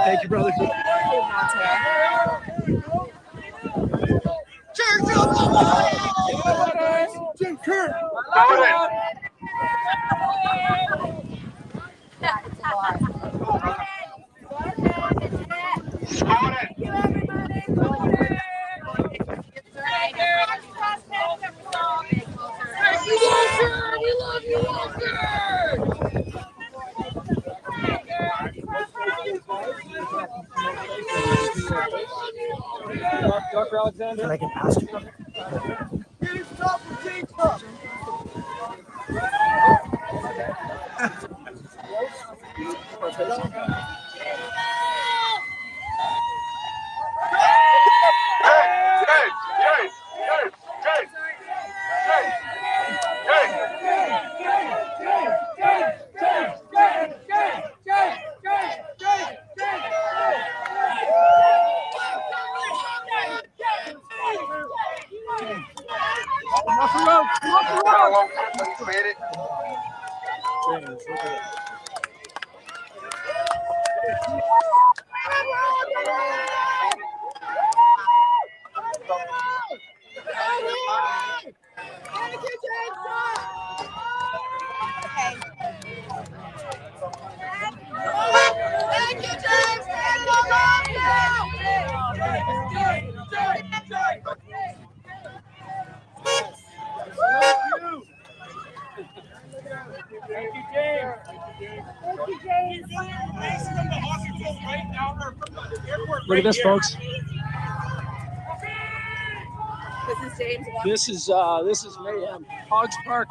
Thank you, brother. Jim Kerr. Dr. Alexander. Can I get past you? Look at this, folks. This is James. This is mayhem. Hogs Park.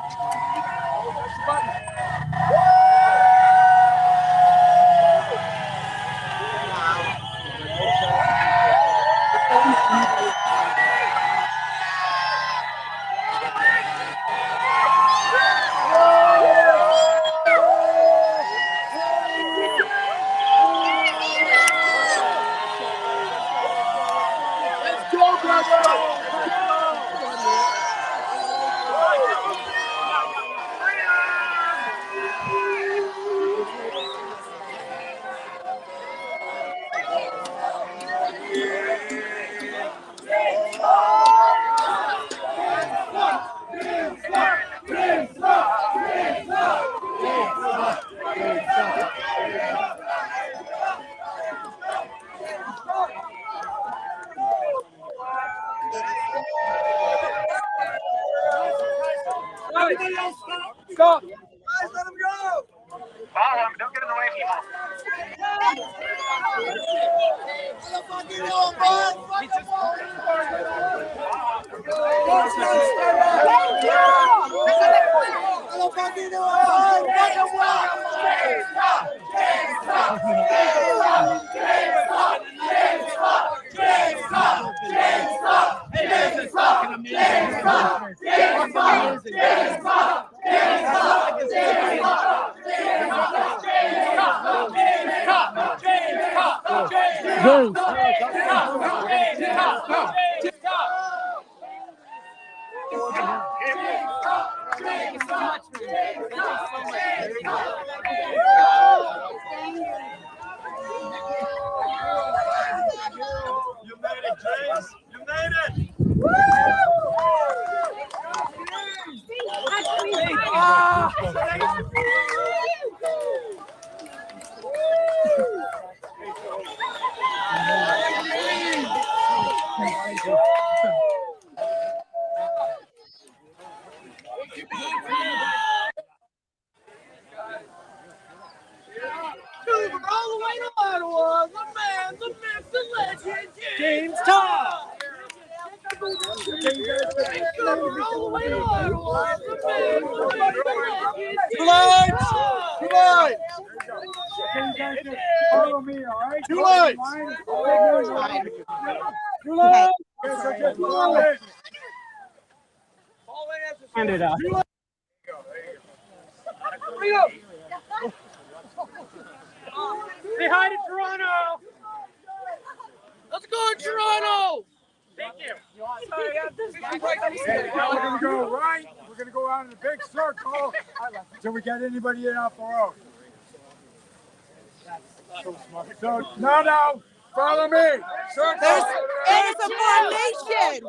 Stop! Guys, let him go! Follow him. Don't get in the way, people. All the way to Ottawa, the man, the myth, the legend, James Topp. All the way to Ottawa, the man, the myth, the legend, James Topp. Come on! Follow me, all right? Two lines! Two lines! Hand it up. Say hi to Toronto! Let's go, Toronto! Thank you. Sorry, We're gonna go right. We're gonna go out in a big circle until we get anybody in off the road. So no, follow me. Circle. It's a formation.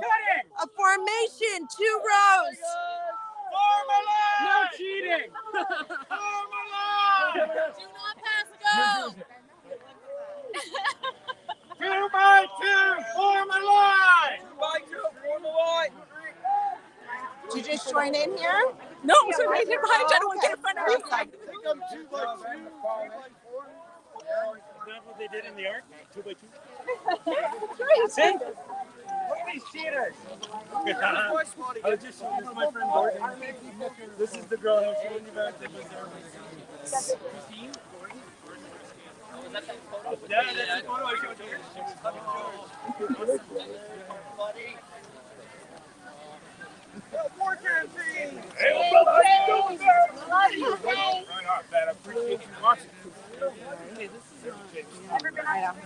A formation, 2 rows. No cheating. Do not pass go. 2 by 2, form a line. 2 by 2, form a line. Did you just join in here? No, so right here behind you. I don't want to get in front of you. That's what they did in the arc. 2 by 2. See? Look at these cheaters. I was just showing this my friend Gordon. This is the girl who's showing you back there. Christine? Yeah, that's the photo I showed you.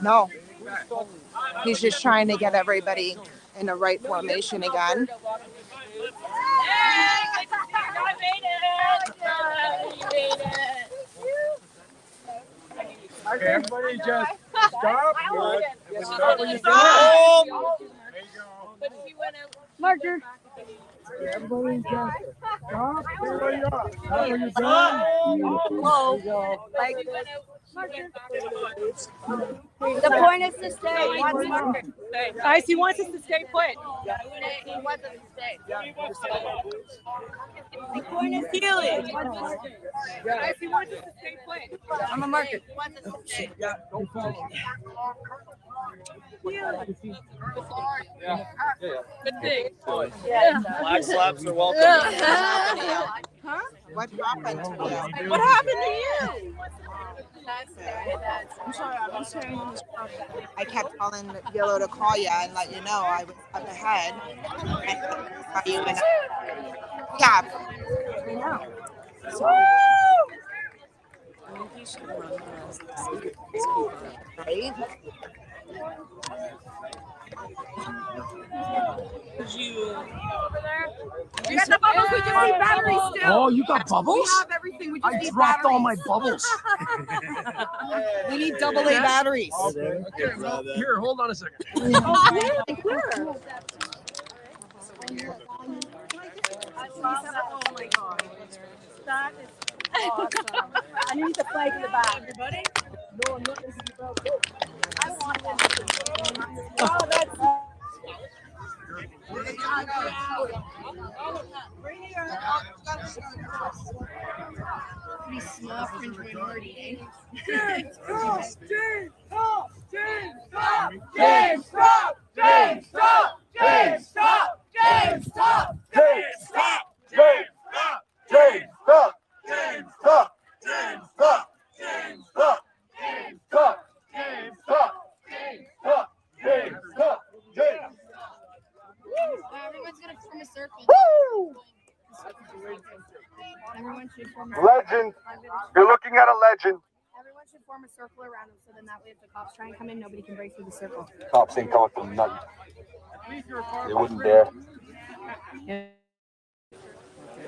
No. He's just trying to get everybody in the right formation again. Okay, everybody just stop. Stop when you Stop. There you go. Marker. Everybody just stop. Stay where you are. Stop when you're done. Whoa. Like the point is to stay. Guys, he wants us to stay put. He wants us to stay. The point is healing. Guys, he wants us to stay put. I'm a marker. He wants us to stay. Yeah, don't follow. Good thing. Flag slaps are welcome. Huh? What happened to you? What happened to you? I'm sorry, I kept calling Yellow to call you and let you know I was up ahead. And you went up. Yeah, I know. So, I think you should run right? You got the bubbles. We just need batteries still. Oh, you got bubbles? We have everything. We just I need dropped all batteries. my bubbles. We need AA batteries. Here, hold on a second. Oh my god. That is awesome. Underneath the flag in the back. Everybody? No, I'm not going to be about it. I want this. Oh, that's. Pretty small fringe minority, eh? James Topp! James Topp! James Topp! James Topp! James Topp! James Topp! James Topp! James Topp! James Topp! James Topp! James Topp! James Topp! James Topp! James Topp! James Topp! James Topp! James Topp! James. Everyone's gonna form a circle. Woo! Everyone should form a Legend. You're looking at a legend. Everyone should form a circle around him, so then that way if the cops try and come in, nobody can break through the circle. Cops ain't coming from nothing. They wouldn't dare.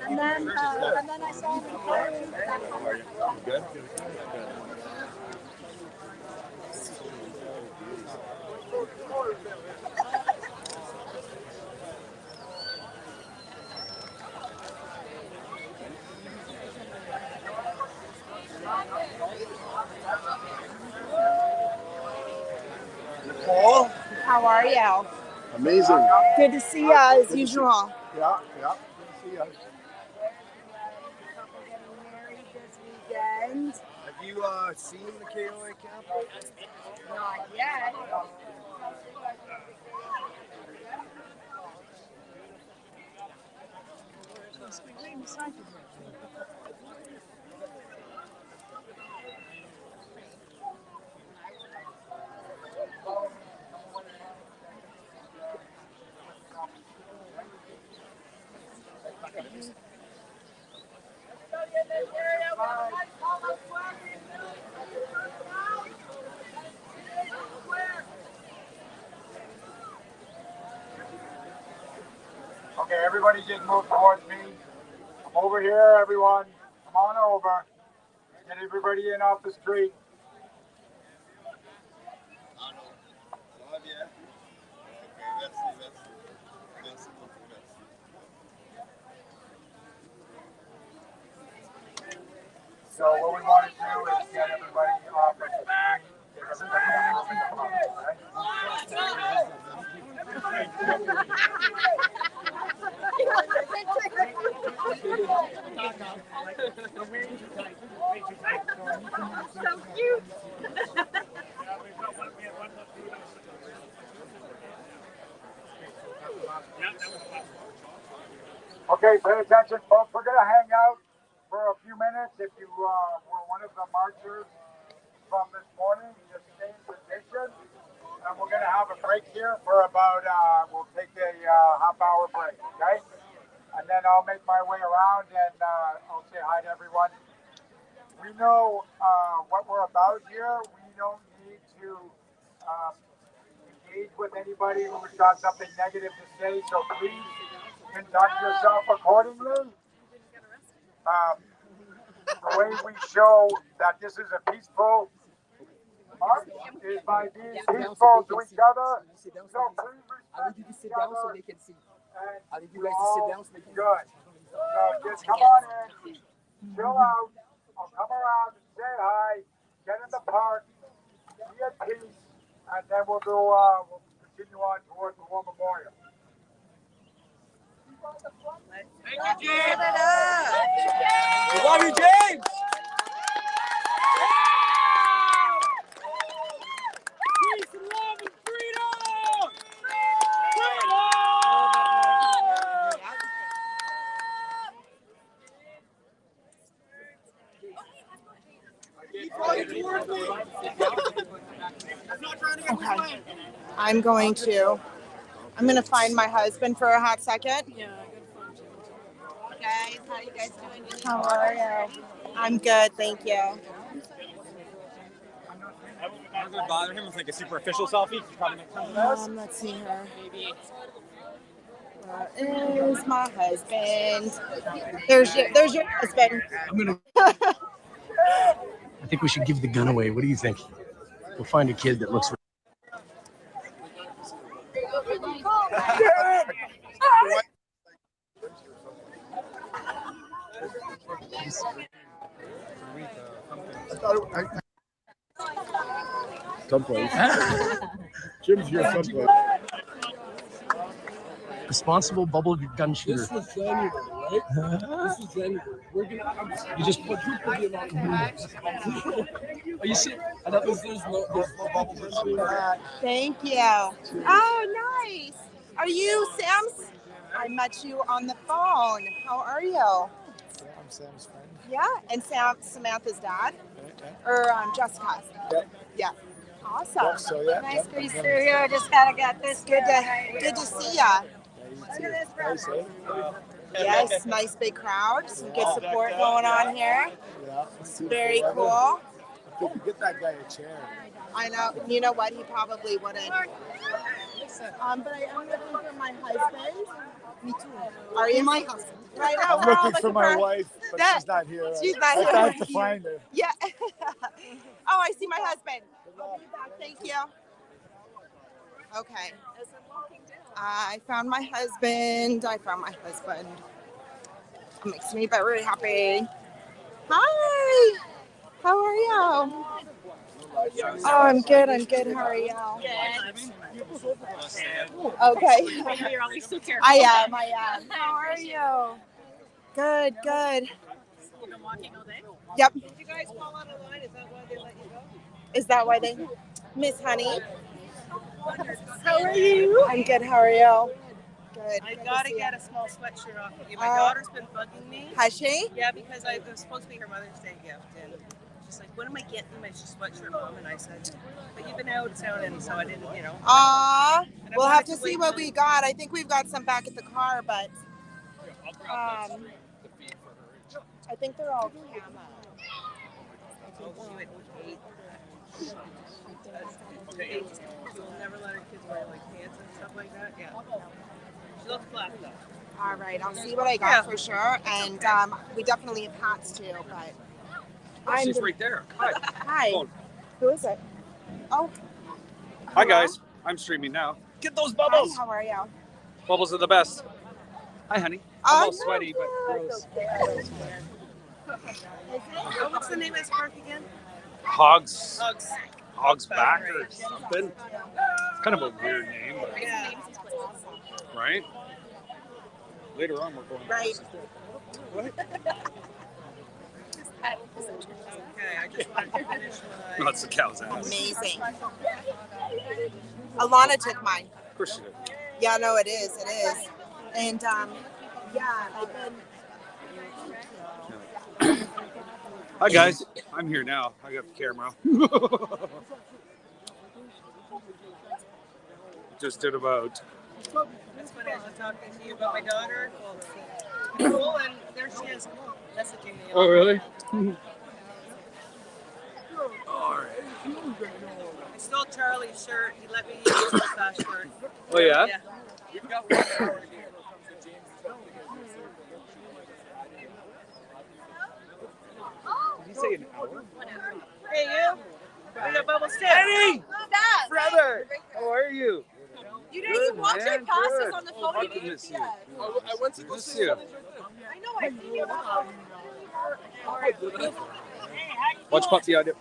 And then I saw him. Good? Paul, how are you? Amazing. Good to see you as usual. Yeah, good to see you. husband. Have you seen the KOA camp? Not yet. Okay, everybody just move towards me. I'm over here, everyone. Come on over. Get everybody in off the street. So what we want to do is get everybody off the street. Get everybody out in the front, So cute. Okay, pay attention, folks. We're going to hang out for a few minutes. If you were one of the marchers from this morning, just stay in position. And we're going to have a break here for about, we'll take a half-hour break, okay? And then I'll make my way around and I'll say hi to everyone. We know what we're about here. We don't need to engage with anybody who's got something negative to say, so please conduct yourself accordingly. The way we show that this is a peaceful march is by being peaceful to each other. So please respect each other. I think you guys to sit down so they can good. So just come on in, chill out. I'll come around and say hi, get in the park, be at peace, and then we'll continue on towards the War Memorial. Thank you, James. We love you, James. Peace and love and freedom. Okay. I'm going to find my husband for a hot second. Yeah, guys, how you guys doing? How are you? I'm good, thank you. I'm gonna bother him with like a super official selfie. Let's see her. Where is my husband? There's your husband. I think we should give the gun away. What do you think? We'll find a kid that looks. Someplace. Jim's here someplace. Responsible bubble gun shooter. This was January, right? This was January. We're gonna. You just put your video on. Are you serious? I thought there's no bubble gun. Thank you. Oh, nice. Are you Sam's? I met you on the phone. How are you? I'm Sam's friend. Yeah, and Samantha's dad, Okay. or Jessica. Okay. Yeah. Awesome. So yeah. Nice to see you. Just got this. Good to see ya. Look at this, bro. Yes, nice big crowd. Some good support going on here. Yeah. Very cool. Get that guy a chair. I know. You know what? He probably wouldn't. But I am looking for my husband. Me too. Are you my husband? Right now, I'm looking for my wife, but she's not here. She's not here. I have to find her. Yeah. Oh, I see my husband. I'll be back. Thank you. Okay. I found my husband. It makes me very happy. Hi. How are you? Oh, I'm good. How are you? Okay. You're always so careful. I am. How are you? Good. You've been walking all day? Yep. Did you guys fall out of line? Is that why they let you go? Is that why they? Miss Honey. How are you? I'm good. How are you? Good. I Good to gotta see get ya. a small sweatshirt off of you. My daughter's been bugging me. Has she? Yeah, because it was supposed to be her Mother's Day gift, and she's like, "When am I getting my sweatshirt, Mom?" And I said, "But you've been out of town, and so I didn't, you know." Aw. And I We'll wanted have to see wait what till- we got. I think we've got some back at the car, but I think they're all camo. Oh, she would hate. She'll never let her kids wear like pants and stuff like that. Yeah. She looks black though. All right, I'll see what I got for sure, and we definitely have hats too. But She's right there. Hi. Hi. Phone. Who is it? Oh. Hi hello? guys. I'm streaming now. Get those bubbles. Hi, how are you? Bubbles are the best. Hi, honey. I'm all sweaty, but gross. Oh, what's the name of this park again? Hogs. Hogs back Back, or right. something. It's kind of a weird name, but Yeah. right? Later on, we're going. Right. What? Okay, I just wanted to finish my. No, it's the cow's ass. Amazing. Alana took mine. Of course she did. Yeah, no, it is. It is. And yeah, I've been. Hi guys. I'm here now. I got the camera. Just did about. That's funny. I was talking to you about my daughter. Cool, and there she is messaging me. Oh, really? I stole Charlie's shirt. He let me use his fast shirt. Oh, yeah? Yeah. We've got 1 hour to get to James. Did you say an hour? Hey, you. We got bubbles too. Eddie! Who's that? Brother! How are you? You didn't even watch man, it past good. us on the phone. I can miss you. I went to go Miss see you. I know. I see you. Watch Puppy on it.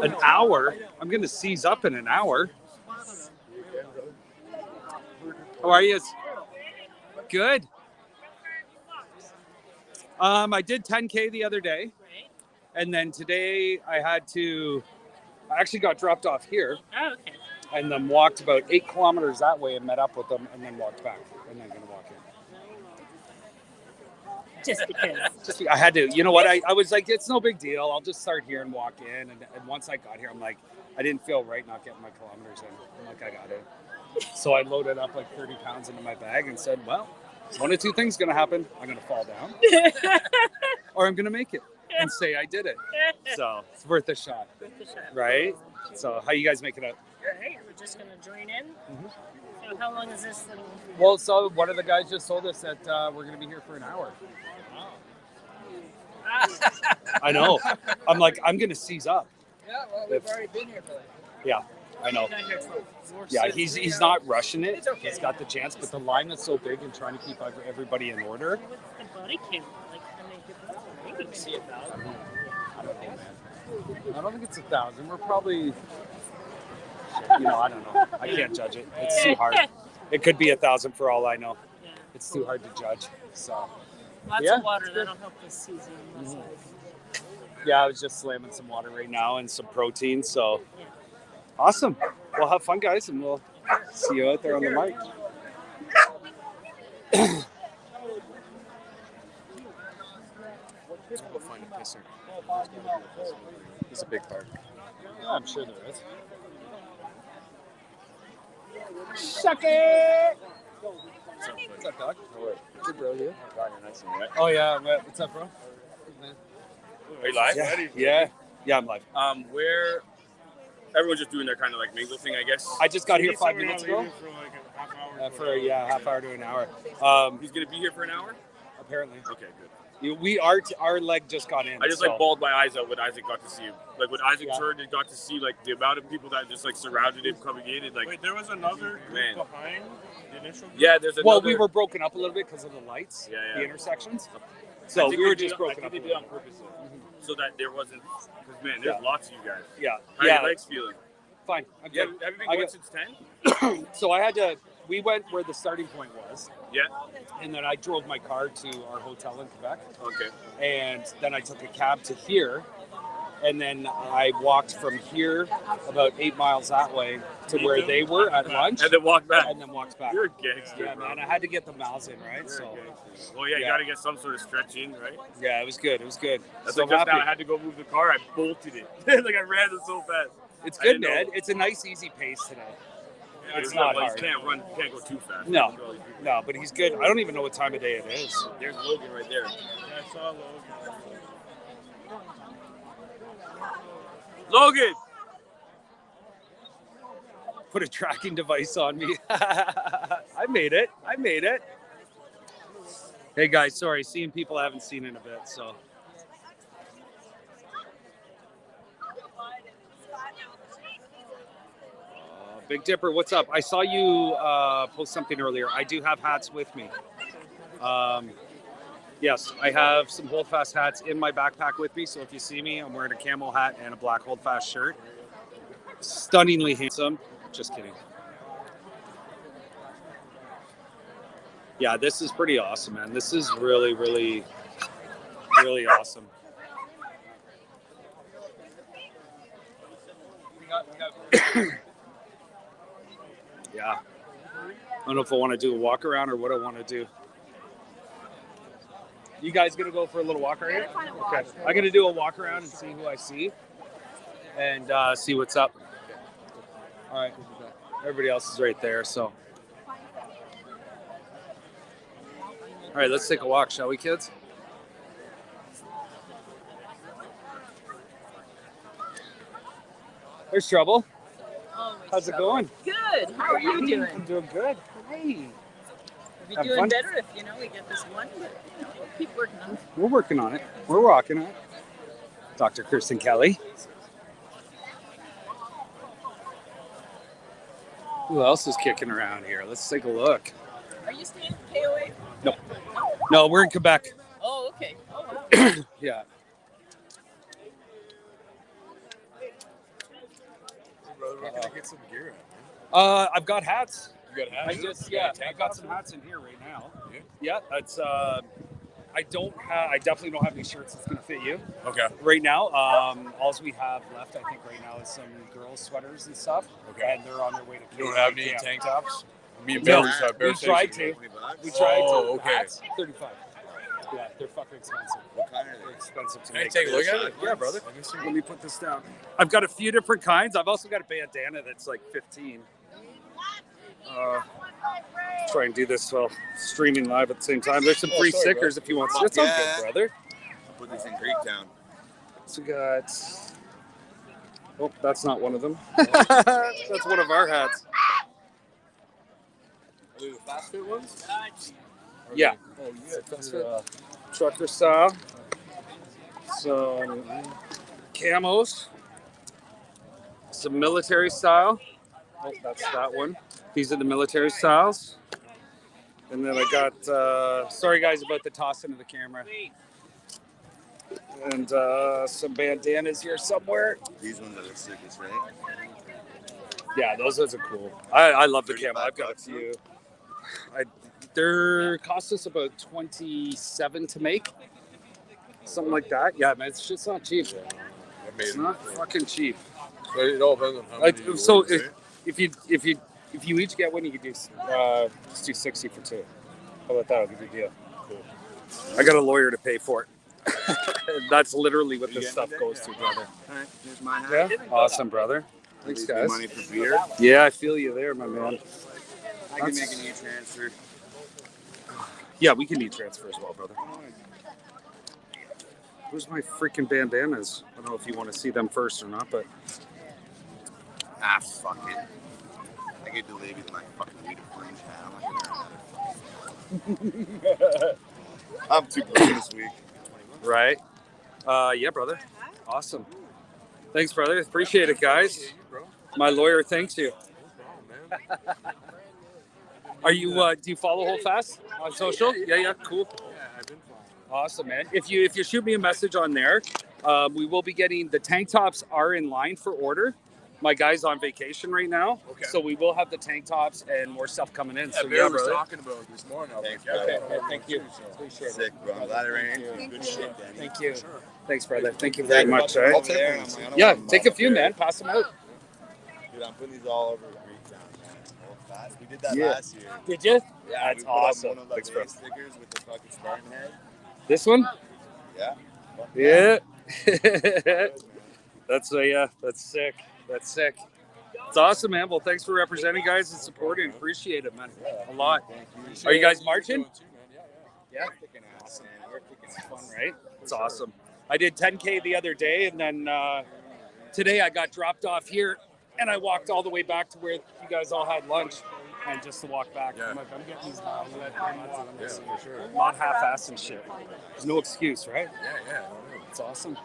An hour? I'm going to seize up in an hour. How are you? Good. I did 10K the other day. And then today I actually got dropped off here. Oh, okay. And then walked about 8 kilometers that way and met up with them and then walked back. And then going to walk in. Just because. I had to. You know what? I was like, it's no big deal. I'll just start here and walk in. And once I got here, I'm like, I didn't feel right not getting my kilometers in. I'm like, I got it. So I loaded up like 30 pounds into my bag and said, well, one of two things going to happen. I'm going to fall down or I'm going to make it and say I did it. So it's worth a shot. Right? So how you guys make it out? All right, we're just going to join in. So how long is this little... Well, so one of the guys just told us that we're going to be here for an hour. I know. I'm like, I'm going to seize up. Yeah, well, we've already been here for that. Yeah, I know. Yeah, he's not rushing it. He's got the chance, but the line is so big and trying to keep everybody in order. What's the body count? Like, how many people? I think see 1,000. I don't know, man. I don't think it's 1,000. We're probably, I don't know. I can't judge it. It's too hard. It could be 1,000 for all I know. Yeah. It's too hard to judge. So. Lots Yeah, of water. it's good. That'll help this season. Yeah, I was just slamming some water right now and some protein. So awesome. Well, have fun, guys, and we'll see you out there on the mic. We'll find a pisser. It's a big park. Yeah, I'm sure there is. Suck it! What's up, dog? Good, bro, you? God, you're nice and right. Oh, yeah. What's up, bro? Are you live? Yeah, I'm live. Where everyone's just doing their kind of like mingle thing, I guess. I just got here 5 minutes ago. For half hour to an hour. He's gonna be here for an hour. Apparently. Okay, good. Our leg just got in. I just so. like bawled my eyes out when Isaac got to see him. Like when Isaac turned and got to see like the amount of people that just like surrounded him coming in and like. Wait, there was another group behind the initial group? Yeah, there's another. Well, we were broken up a little bit because of the lights, the intersections. So I think we were they just did- broken I up. think they did on purpose, so that there wasn't. Because man, there's lots of you guys. Yeah. How are your legs feeling? Fine. I'm Yeah, good. have you been I going got- since 10? So I had to we went where the starting point was. Yeah. And then I drove my car to our hotel in Quebec. Okay. And then I took a cab to here. And then I walked from here about 8 miles that way to where they were at lunch. And then walked back. And then walked back. You're a gangster, Yeah, bro. man. I had to get the miles in, right? You're So. a gangster. Well, yeah, you got to get some sort of stretch in, right? Yeah, it was good. It was good. That's So like just happy. now I had to go move the car. I bolted it. Like I ran it so fast. It's I good, didn't man. know. It's a nice, easy pace today. Yeah, It's not hard. You can't go too fast. No, no, but he's good. I don't even know what time of day it is. There's Logan right there. Yeah, I saw Logan. Logan! Put a tracking device on me. I made it. I made it. Hey, guys, sorry. Seeing people I haven't seen in a bit, so. Big Dipper, what's up? I saw you post something earlier. I do have hats with me. Yes, I have some Holdfast hats in my backpack with me. So if you see me, I'm wearing a camo hat and a black Holdfast shirt. Stunningly handsome. Just kidding. Yeah, this is pretty awesome, man. This is really, really, really awesome. Yeah. I don't know if I want to do a walk around or what I want to do. You guys gonna go for a little walk around? Okay. I'm gonna do a walk around and see who I see, and see what's up. All right. Everybody else is right there, so. All right, let's take a walk, shall we, kids? There's Trouble. How's it going? Good. How are you doing? I'm doing good. Hey. We'd be Have doing fun? better if we get this one, but we'll keep working on it. We're working on it. We're rocking it. Dr. Kirsten Kelly. Who else is kicking around here? Let's take a look. Are you staying at KOA? No. No, we're in Quebec. Oh, okay. Oh, wow. Yeah. Where can I get some gear at? I've got hats. You got hats? I've got some hats in here right now. Yeah, that's. I definitely don't have any shirts that's gonna fit you. Okay. Right now, all we have left, I think, right now is some girls' sweaters and stuff. Okay. And they're on their way to. You don't have any camp. tank tops? Me and No, Bill just have we tried to. We tried to. okay. Hats, 35. Yeah, they're fucking expensive. What kind are They're expensive to Can I make. take a look at it? Yeah, brother. Let me put this down. I've got a few different kinds. I've also got a bandana that's like 15. Try and do this while streaming live at the same time. There's some free stickers if you want. That's all good, brother. I'll put this in Greektown. So we got. Oh, that's not one of them. That's one of our hats. Are they the fast fit ones? Yeah. Oh, yeah. That's trucker style. Some camos. Some military style. Oh, that's that one. These are the military styles. And then I got, sorry guys about the tossing of the camera. And some bandanas here somewhere. These ones are the sickest, right? Yeah, those are cool. I love the camo. I've got a few. They're cost us about $27 to make. Something like that. Yeah, man, it's just not cheap. It's not fucking cheap. So it all depends on how many you So order, if you each get one, you could do just do 60 for two. How about that? I'll give you a deal. Cool. I got a lawyer to pay for it. That's literally what You this getting stuff it? goes to, brother. All right, here's my Yeah, hat. awesome, brother. Thanks, Leave me guys. money for beer. Yeah, I feel you there, my man. I can make an e-transfer. Yeah, we can e-transfer as well, brother. Where's my freaking bandanas? I don't know if you want to see them first or not, but Ah, fuck it. I gave the lady my fucking weed fringe hat. I'm not gonna I'm too broke this week. right? Yeah, brother. Awesome. Thanks, brother. Appreciate it, guys. My lawyer thanks you. Are you? Do you follow Holdfast on social? Yeah, cool. Awesome, man. If you shoot me a message on there, we will be getting the tank tops are in line for order. my guy's on vacation right now, Okay. so we will have the tank tops and more stuff coming in. Yeah, So Bear was brother. talking about it this morning. I was Thanks, like, yeah, brother. Okay, thank you. Appreciate it. Sick, bro. I'm glad it rained. Good shit, Danny. Thank you. Thanks, brother. Thank you very much. I'll Right? take one. I don't Yeah, want take a few, man. Pass them out. Dude, I'm putting these all over Greektown, man. Hold fast. We did that Yeah. last year. Did you? Yeah, That's we put awesome. up one of the Thanks, bro. race stickers with the fucking Spartan head. This one? Yeah. Yeah. That's sick. That's sick. It's awesome, man. Well, thanks for representing, guys, and supporting. Appreciate it, man. A lot. Are you guys marching? Yeah. Awesome. It's fun, right? It's awesome. I did 10K the other day, and then today I got dropped off here, and I walked all the way back to where you guys all had lunch, and just to walk back. I'm like, I'm getting these miles. for sure. Not half-assed and shit. There's no excuse, right? Yeah. It's awesome.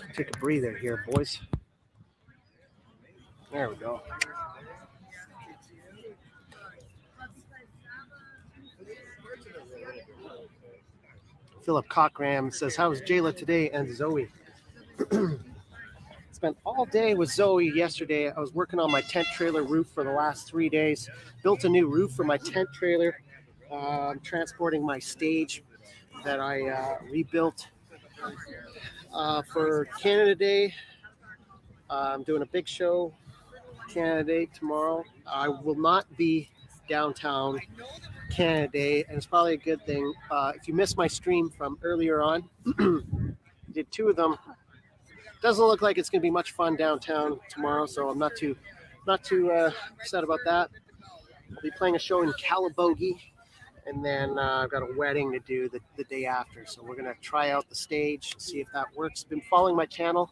Let's take a breather here, boys. There we go. Philip Cockram says, "How was Jayla today and Zoe?" Spent all day with Zoe yesterday. I was working on my tent trailer roof for the last 3 days. Built a new roof for my tent trailer. I'm transporting my stage that I rebuilt for Canada Day. I'm doing a big show Canada Day tomorrow. I will not be downtown Canada Day, and it's probably a good thing. If you missed my stream from earlier on, did 2 of them. Doesn't look like it's going to be much fun downtown tomorrow, so I'm not too upset about that. I'll be playing a show in Calabogie, and then I've got a wedding to do the day after. So we're going to try out the stage, see if that works. Been following my channel,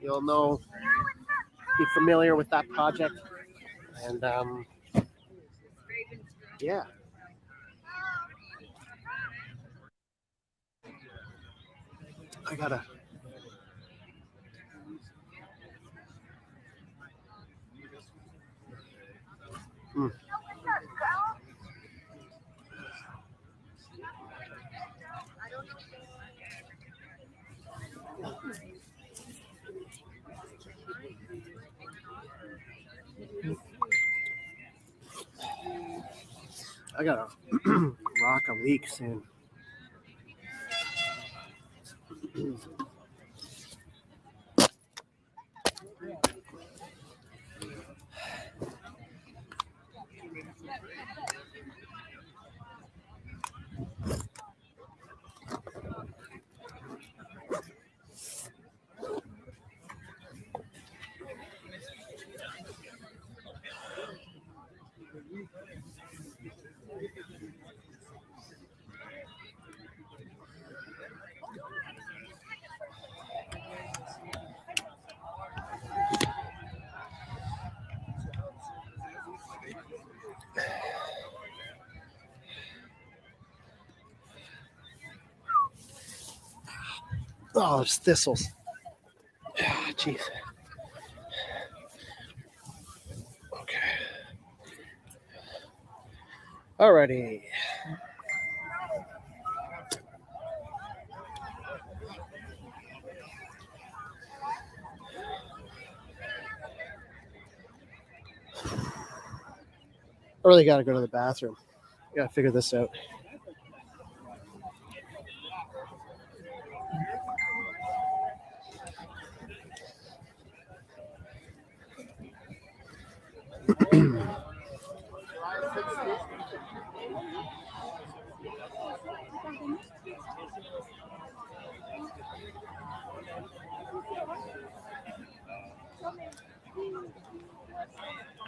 you'll know, be familiar with that project, and yeah. I gotta. I gotta rock a leak soon. Oh, there's thistles. Jeez. Okay. Alrighty. I really gotta go to the bathroom. I gotta figure this out.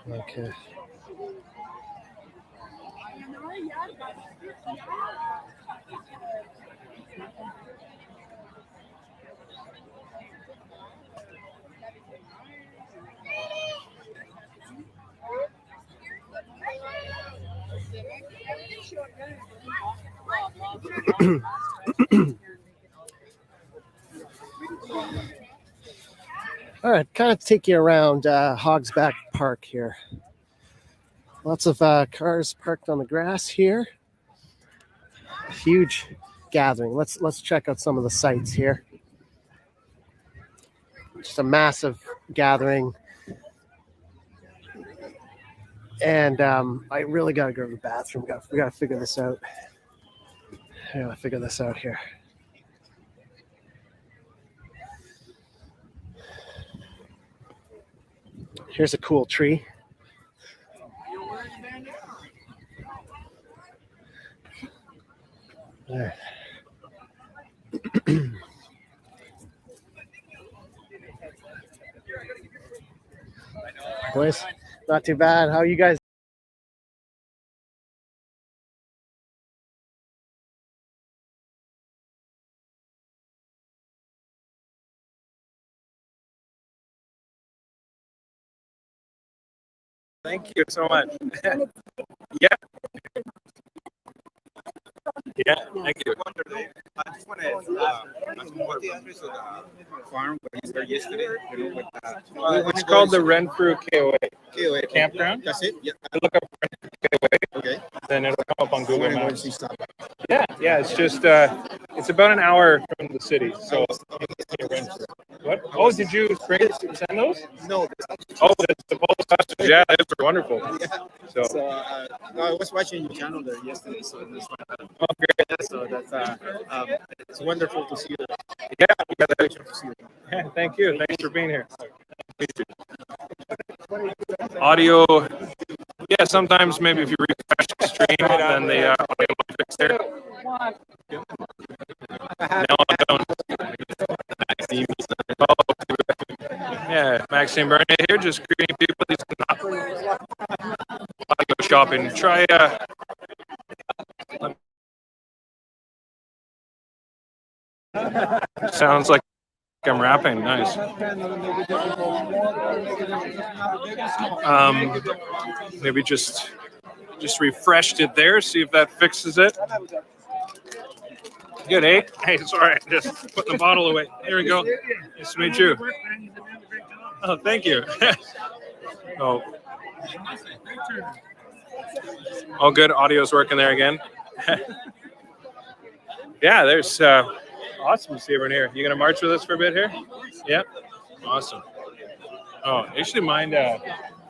Okay. All right, kind of take you around Hogsback Park here. Lots of cars parked on the grass here. Huge gathering. Let's check out some of the sites here. Just a massive gathering. And I really got to go to the bathroom. We got to figure this out. I got to figure this out here. Here's a cool tree. There. Boys, not too bad. How are you guys? Thank you so much. Yeah. Yeah, thank you. I just want to ask more about the farm where you were yesterday. It's called the Renfrew KOA. KOA Campground. That's it? Yeah. Look up Renfrew KOA. Okay. Then it'll come up on Google Maps. Yeah, it's just, it's about an hour from the city. So, what? Oh, did you send those? No. Oh, that's the post office. Yeah, those are wonderful. Yeah. So I was watching your channel there yesterday. So it's oh, great. So that's it's wonderful to see you. Yeah, thank you. Thanks for being here. Audio, yeah, sometimes maybe if you refresh the stream, then the audio might fix there. No, I don't. Yeah, Maxime Bernier here, just greeting people. He's not audio shopping. Try sounds like I'm rapping. Nice. Maybe just refreshed it there. See if that fixes it. Good, eh? Hey, it's all right. Just putting the bottle away. There we go. Nice to meet you. Oh, thank you. Oh, good. Audio's working there again. Yeah, there's awesome to see everyone here. You gonna march with us for a bit here? Yep. Awesome. Oh, actually, mind. I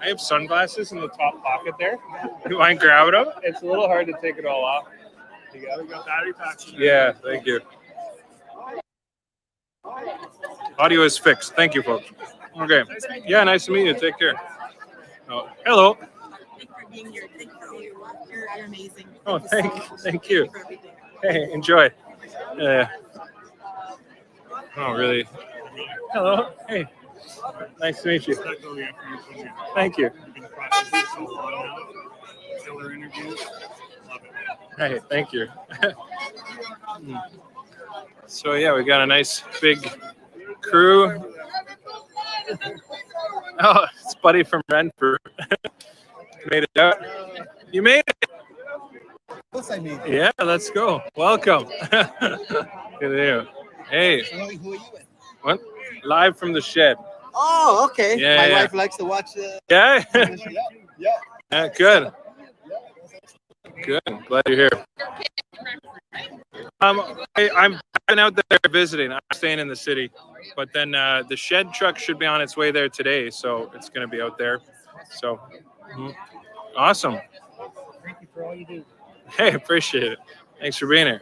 I have sunglasses in the top pocket there. You mind grabbing them? It's a little hard to take it all off. You got battery packs. Yeah, thank you. Audio is fixed. Thank you, folks. Okay. Yeah, nice to meet you. Take care. Oh, hello. Thank you for being here. Thank you for all your work. You're amazing. Oh, thank you. Hey, enjoy. Oh, really? Hello. Hey. Nice to meet you. Thank you. Hey, thank you. So yeah, we got a nice big crew. Oh, it's Buddy from Renfrew. Made it out. You made it. Of course I made it. Yeah, let's go. Welcome. Good to you. Hey. So who are you with? What? Live from the shed. Oh, okay. Yeah, My yeah. wife likes to watch the. Yeah. Yeah. Good. Good. Glad you're here. I'm out there visiting. I'm staying in the city, but then the shed truck should be on its way there today, so it's going to be out there. So awesome. Thank you for all you do. Hey, appreciate it. Thanks for being here.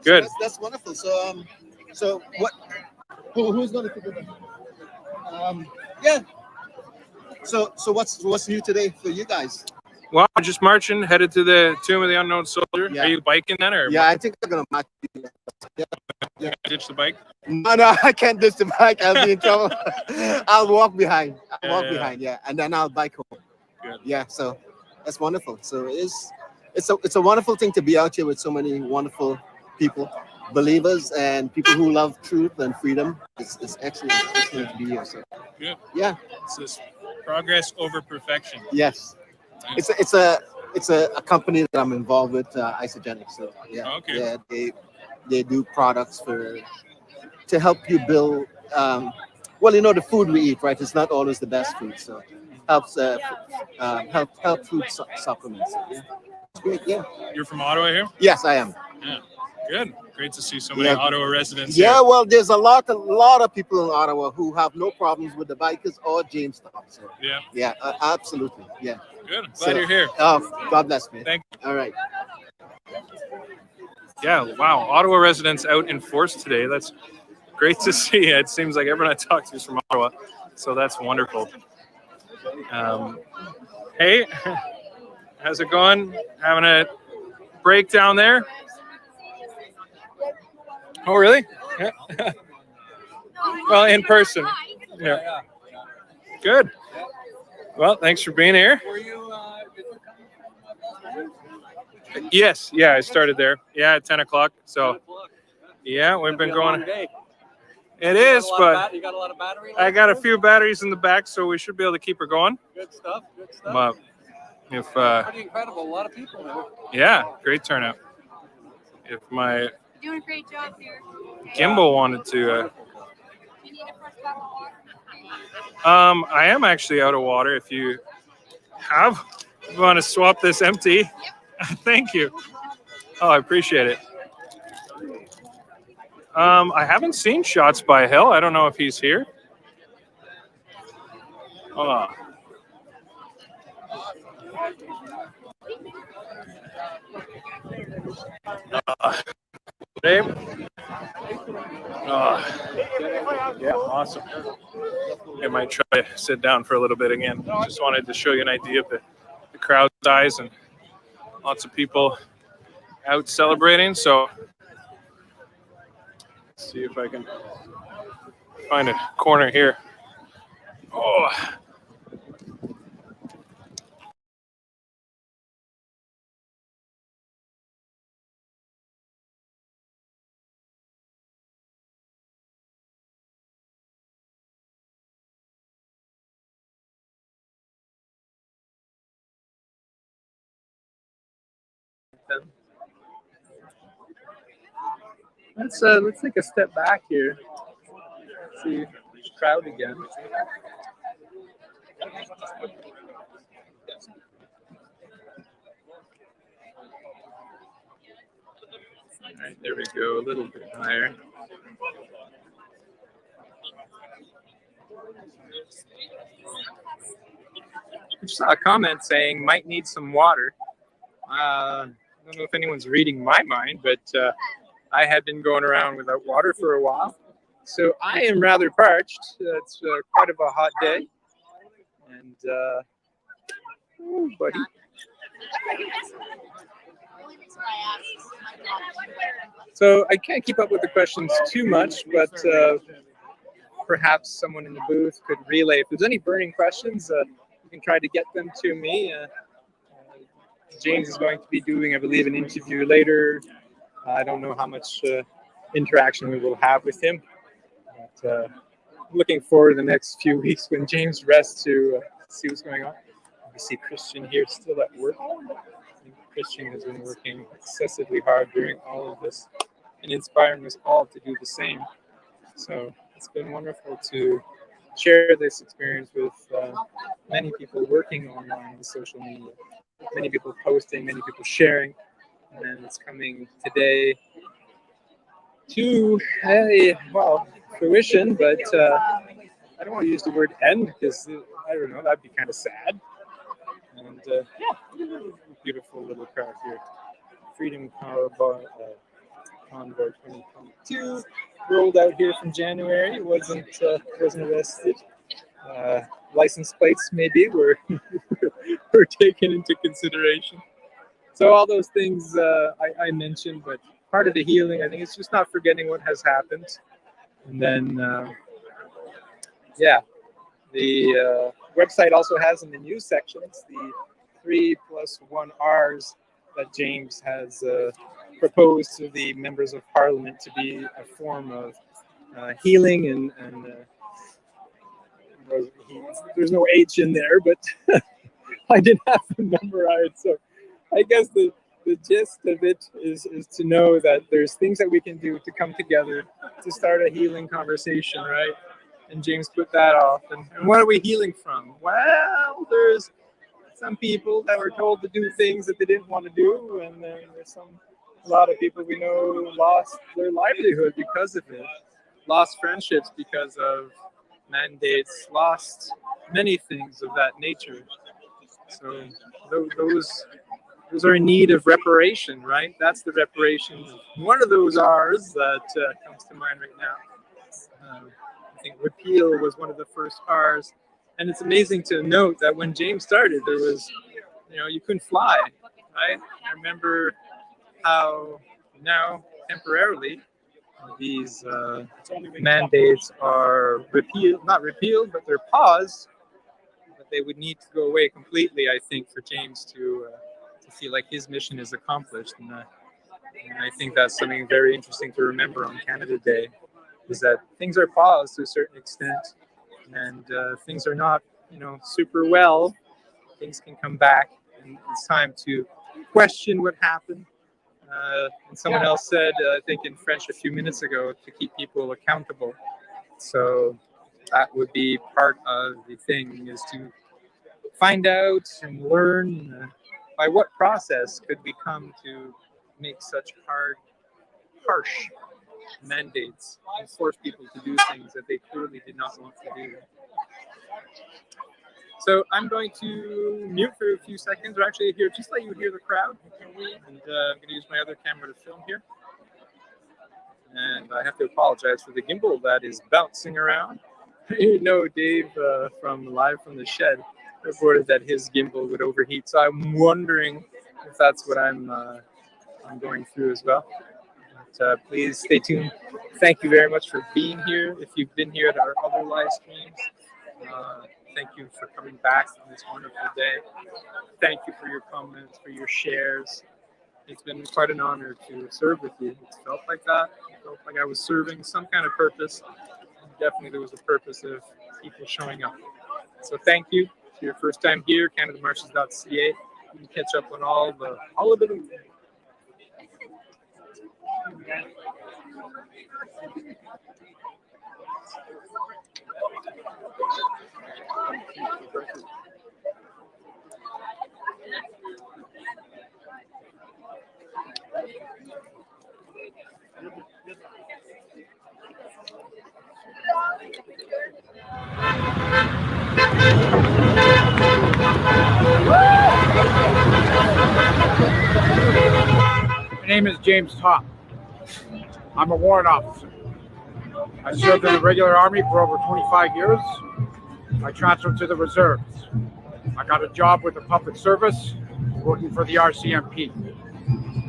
Good. So that's wonderful. So what? Who's going to pick it up? Yeah. So what's new today for you guys? Well, we're just marching, headed to the Tomb of the Unknown Soldier. Yeah. Are you biking then, or? Yeah, I think I'm gonna match. Yeah. Ditch the bike? No, I can't ditch the bike. I'll be in trouble. I'll walk behind. Yeah, and then I'll bike home. Good. Yeah, so that's wonderful. So it's a wonderful thing to be out here with so many wonderful people, believers, and people who love truth and freedom. It's excellent. It's good to be here. So Good. yeah, it's this progress over perfection. Yes. It's a company that I'm involved with, Isogenics. So yeah, Okay. yeah, they do products to help you build. Well, you know, the food we eat, right? It's not always the best food, so helps help food supplements. Yeah, it's great. Yeah. You're from Ottawa here? Yes, I am. Yeah. Good. Great to see so many Yeah. Ottawa residents. Yeah, here. well, there's a lot of people in Ottawa who have no problems with the bikers or Jamestown. So Yeah. Absolutely. Yeah. Good. Glad you're here. Oh, God bless me. Thank you. All right. Yeah. Wow. Ottawa residents out in force today. That's great to see. It seems like everyone I talk to is from Ottawa, so that's wonderful. Hey, how's it going? Having a break down there? Oh, really? Yeah. Well, in person. Yeah. Good. Well, thanks for being here. Yes. Yeah, I started there. Yeah, at 10 o'clock. So, yeah, we've been going. It is, but You got a lot of battery? I got a few batteries in the back, so we should be able to keep her going. Good stuff. Good stuff. But if Pretty incredible. A lot of people there. yeah, great turnout. If my Doing a great job here. gimbal wanted to, You need a fresh bottle of water? I am actually out of water. If you want to swap this empty, thank you. Oh, I appreciate it. I haven't seen Shots by Hill. I don't know if he's here. Dave? Yeah, awesome. I might try to sit down for a little bit again. Just wanted to show you an idea of the crowd size and lots of people out celebrating. So let's see if I can find a corner here. Oh. Let's take a step back here. See the crowd again. All right, there we go. A little bit higher. just saw a comment saying might need some water. I don't know if anyone's reading my mind, but I had been going around without water for a while. So I am rather parched. It's quite of a hot day. And, oh, buddy. So I can't keep up with the questions too much, but perhaps someone in the booth could relay. If there's any burning questions, you can try to get them to me. James is going to be doing, I believe, an interview later. I don't know how much interaction we will have with him. But, looking forward to the next few weeks when James rests to see what's going on. We see Christian here still at work. I think Christian has been working excessively hard during all of this and inspiring us all to do the same. So it's been wonderful to share this experience with many people working online with social media, many people posting, many people sharing, and then it's coming today to fruition, but I don't want to use the word end because I don't know, that'd be kind of sad. And beautiful little car here, Freedom Convoy 2022, rolled out here from January. Wasn't arrested. License plates maybe were taken into consideration. So all those things I mentioned, but part of the healing, I think, is just not forgetting what has happened. And then, the website also has in the news sections the 3+1 Rs that James has proposed to the members of Parliament to be a form of healing, and there's no H in there, but I didn't have to memorize. So I guess the gist of it is to know that there's things that we can do to come together to start a healing conversation, right? And James put that off. And what are we healing from? Well, there's some people that were told to do things that they didn't want to do, and then there's a lot of people we know lost their livelihood because of it, lost friendships because of mandates, lost many things of that nature. So those are in need of reparation, right? That's the reparations. One of those R's that comes to mind right now. I think repeal was one of the first R's. And it's amazing to note that when James started, there was, you couldn't fly, right? I remember how now, temporarily, these mandates are not repealed, but they're paused. But they would need to go away completely, I think, for James to feel like his mission is accomplished. And I think that's something very interesting to remember on Canada Day, is that things are paused to a certain extent, and things are not, super well. Things can come back, and it's time to question what happened. And someone else said, I think in French a few minutes ago, to keep people accountable. So that would be part of the thing, is to find out and learn by what process could we come to make such harsh mandates and force people to do things that they clearly did not want to do. So I'm going to mute for a few seconds, or actually here, just let you hear the crowd. And I'm going to use my other camera to film here. And I have to apologize for the gimbal that is bouncing around. Dave from Live from the Shed reported that his gimbal would overheat. So I'm wondering if that's what I'm going through as well. But, please stay tuned. Thank you very much for being here. If you've been here at our other live streams, thank you for coming back on this wonderful day. Thank you for your comments, for your shares. It's been quite an honor to serve with you. It's felt like that. It felt like I was serving some kind of purpose. Definitely there was a purpose of people showing up. So thank you. If you're your first time here, CanadaMarches.ca. You can catch up on all of it. name is James Topp. I'm a warrant officer. I served in the regular army for over 25 years. I transferred to the reserves. I got a job with the public service, working for the RCMP.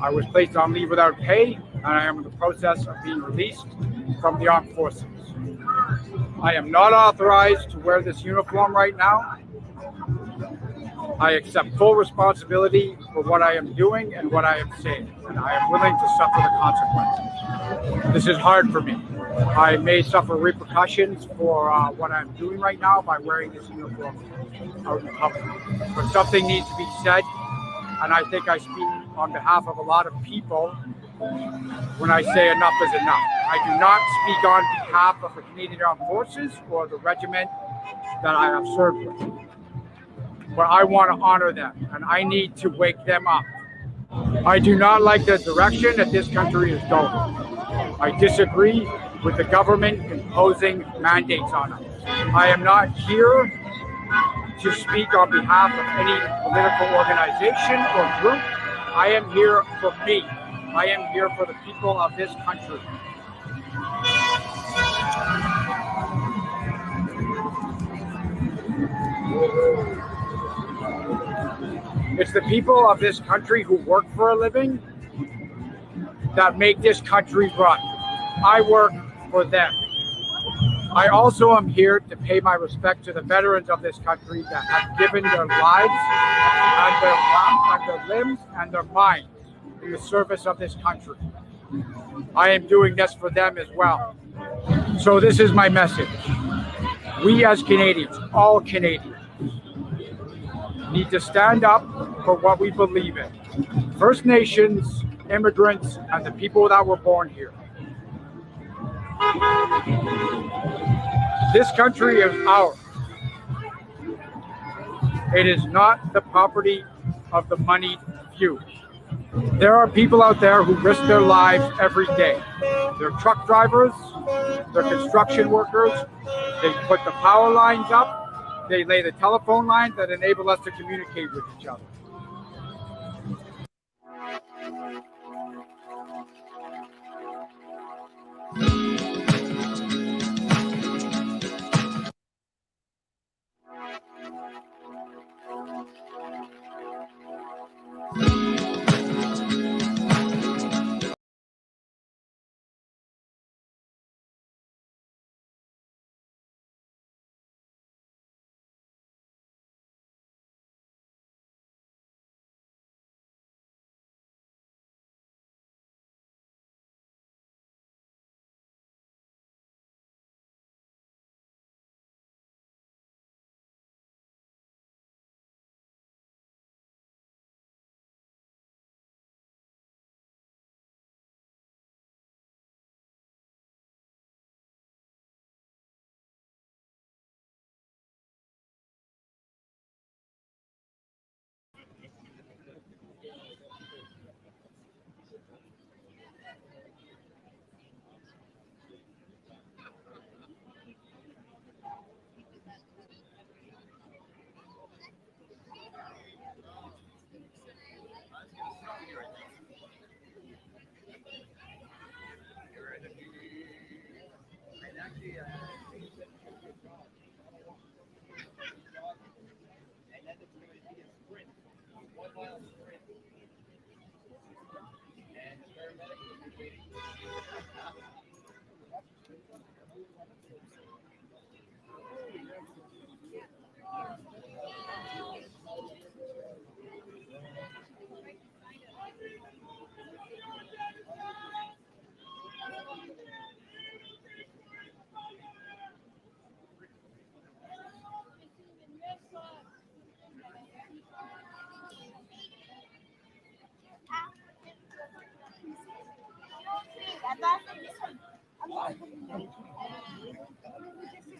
I was placed on leave without pay, and I am in the process of being released from the armed forces. I am not authorized to wear this uniform right now. I accept full responsibility for what I am doing and what I am saying, and I am willing to suffer the consequences. This is hard for me. I may suffer repercussions for what I'm doing right now by wearing this uniform out in public. But something needs to be said, and I think I speak on behalf of a lot of people when I say enough is enough. I do not speak on behalf of the Canadian Armed Forces or the regiment that I have served with. But I want to honor them, and I need to wake them up. I do not like the direction that this country is going. I disagree with the government imposing mandates on us. I am not here to speak on behalf of any political organization or group. I am here for me. I am here for the people of this country. It's the people of this country who work for a living that make this country run. I work for them. I also am here to pay my respect to the veterans of this country that have given their lives and their limbs and their minds in the service of this country. I am doing this for them as well. So this is my message. We as Canadians, all Canadians, need to stand up for what we believe in. First Nations, immigrants, and the people that were born here. This country is ours. It is not the property of the moneyed few. There are people out there who risk their lives every day. They're truck drivers, they're construction workers, they put the power lines up, they lay the telephone lines that enable us to communicate with each other.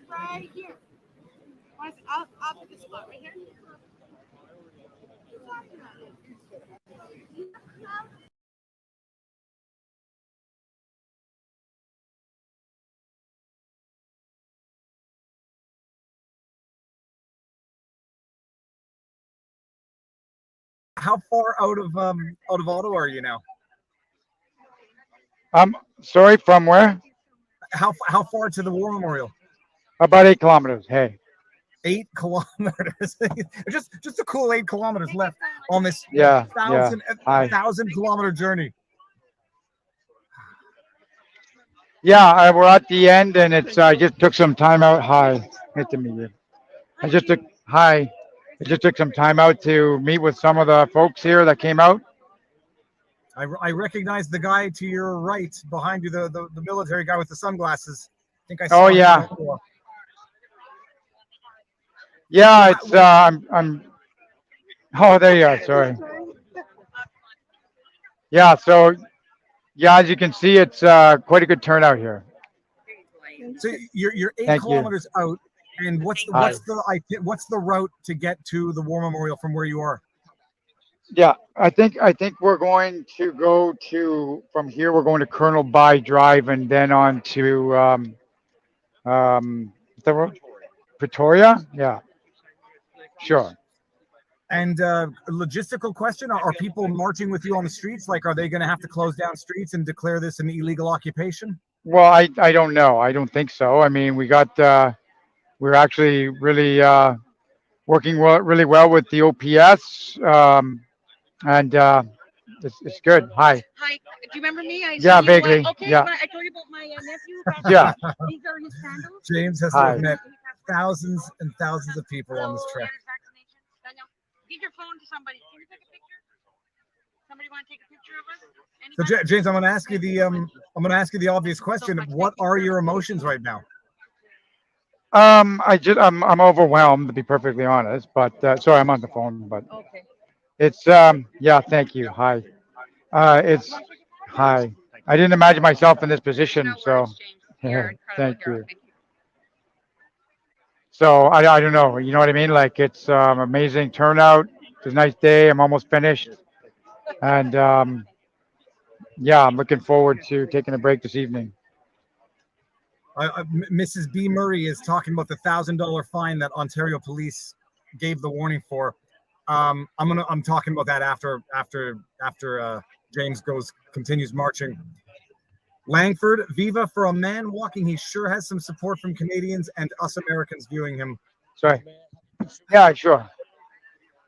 Right here. I'll put this spot right here. How far out of Ottawa are you now? Sorry, from where? How far to the War Memorial? About 8 kilometers. Hey. 8 kilometers. just a cool 8 kilometers left on this Yeah. thousand kilometer journey. Yeah, we're at the end, and it's I just took some time out. Hi, nice to meet you. I just took hi. I just took some time out to meet with some of the folks here that came out. I recognize the guy to your right behind you, the military guy with the sunglasses. I think I Oh saw him. yeah. Yeah, it's I'm. Oh, there you are. Sorry. Yeah. So yeah, as you can see, it's quite a good turnout here. So you're 8 Thank you. kilometers out, and what's the route to get to the War Memorial from where you are? Yeah, I think we're going to go to from here. We're going to Colonel By Drive and then on to the road? Pretoria. Yeah, sure. And logistical question: Are people marching with you on the streets? Like, are they going to have to close down streets and declare this an illegal occupation? Well, I don't know. I don't think so. I mean, we're actually really working really well with the OPS, and it's good. Hi. Hi, do you remember me? Yeah, vaguely. Okay, Yeah. I told you about my nephew. Yeah. These are his sandals. James has Hi. met thousands and thousands of people on this trip. Daniel, give your phone to somebody. Can you take a picture? Somebody want to take a picture of us? So James, I'm going to ask you the obvious question. What are your emotions right now? I'm overwhelmed, to be perfectly honest. But sorry, I'm on the phone. But okay. It's yeah. Thank you. Hi. It's hi. I didn't imagine myself in this position, so thank you. So I don't know. You know what I mean? Like it's amazing turnout. It's a nice day. I'm almost finished, and yeah, I'm looking forward to taking a break this evening. Mrs. B. Murray is talking about the $1,000 fine that Ontario police gave the warning for. I'm talking about that after James continues marching. Langford, Viva, for a man walking, he sure has some support from Canadians and us Americans viewing him. Sorry. Yeah, sure.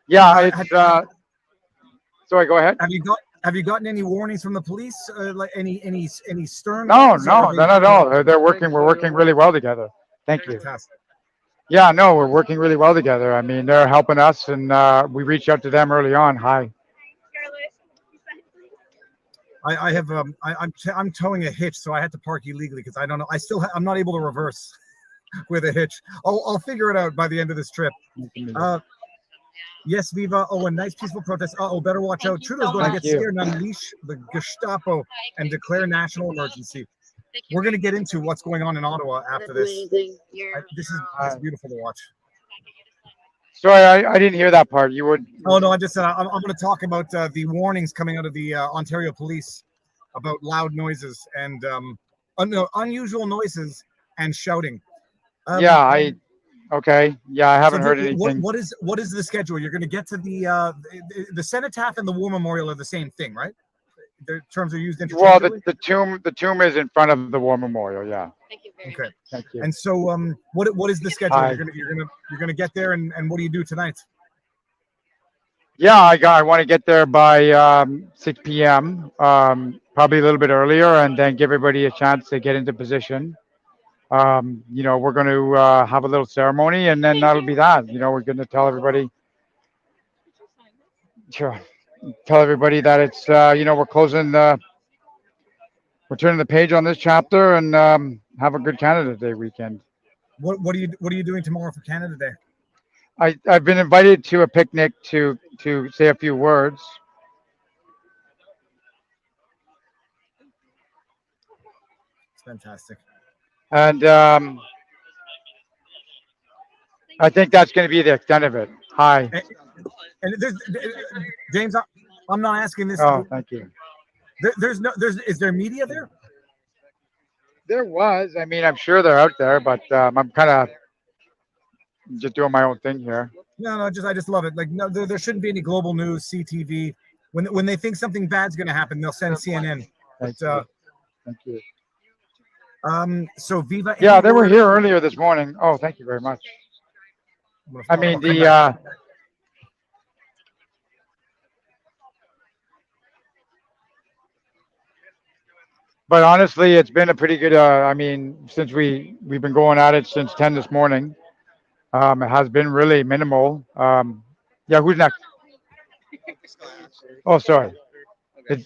Yeah, it's sorry, go ahead. Have you gotten any warnings from the police? Like any stern? No, not at all. We're working really well together. Thank you. Fantastic. Yeah, no, we're working really well together. I mean, they're helping us, and we reached out to them early on. Hi. I'm towing a hitch, so I had to park illegally because I don't know. I'm not able to reverse with a hitch. I'll figure it out by the end of this trip. Yes, Viva. Oh, a nice peaceful protest. Better watch out. Trudeau's going to get scared and unleash the Gestapo and declare national emergency. We're going to get into what's going on in Ottawa after this. This is beautiful to watch. Sorry, I didn't hear that part. You would. Oh no, I'm going to talk about the warnings coming out of the Ontario police about loud noises and unusual noises and shouting. Okay. Yeah, I haven't heard anything. What is the schedule? You're going to get to the cenotaph and the War Memorial are the same thing, right? The terms are used interchangeably. Well, the tomb is in front of the War Memorial. Yeah. Thank you very Okay. much. Thank you. And so, what is the schedule? Hi. You're gonna get there, and what do you do tonight? Yeah, I want to get there by 6 p.m. Probably a little bit earlier, and then give everybody a chance to get into position. We're going to have a little ceremony, and then that'll be that. We're going to tell everybody. Sure. Tell everybody that it's we're turning the page on this chapter, and have a good Canada Day weekend. What are you doing tomorrow for Canada Day? I've been invited to a picnic to say a few words. It's fantastic. And I think that's going to be the extent of it. Hi. And James, I'm not asking this. Oh, thank you. Is there media there? There was. I mean, I'm sure they're out there, but I'm kind of just doing my own thing here. No, I just love it. Like, no, there shouldn't be any global news, CTV. When they think something bad's going to happen, they'll send CNN. But Thank you. So Viva. Yeah, they were here earlier this morning. Oh, thank you very much. I mean, but honestly, it's been a pretty good. I mean, since we've been going at it since 10 this morning, it has been really minimal. Yeah, who's next? Oh, sorry. It's,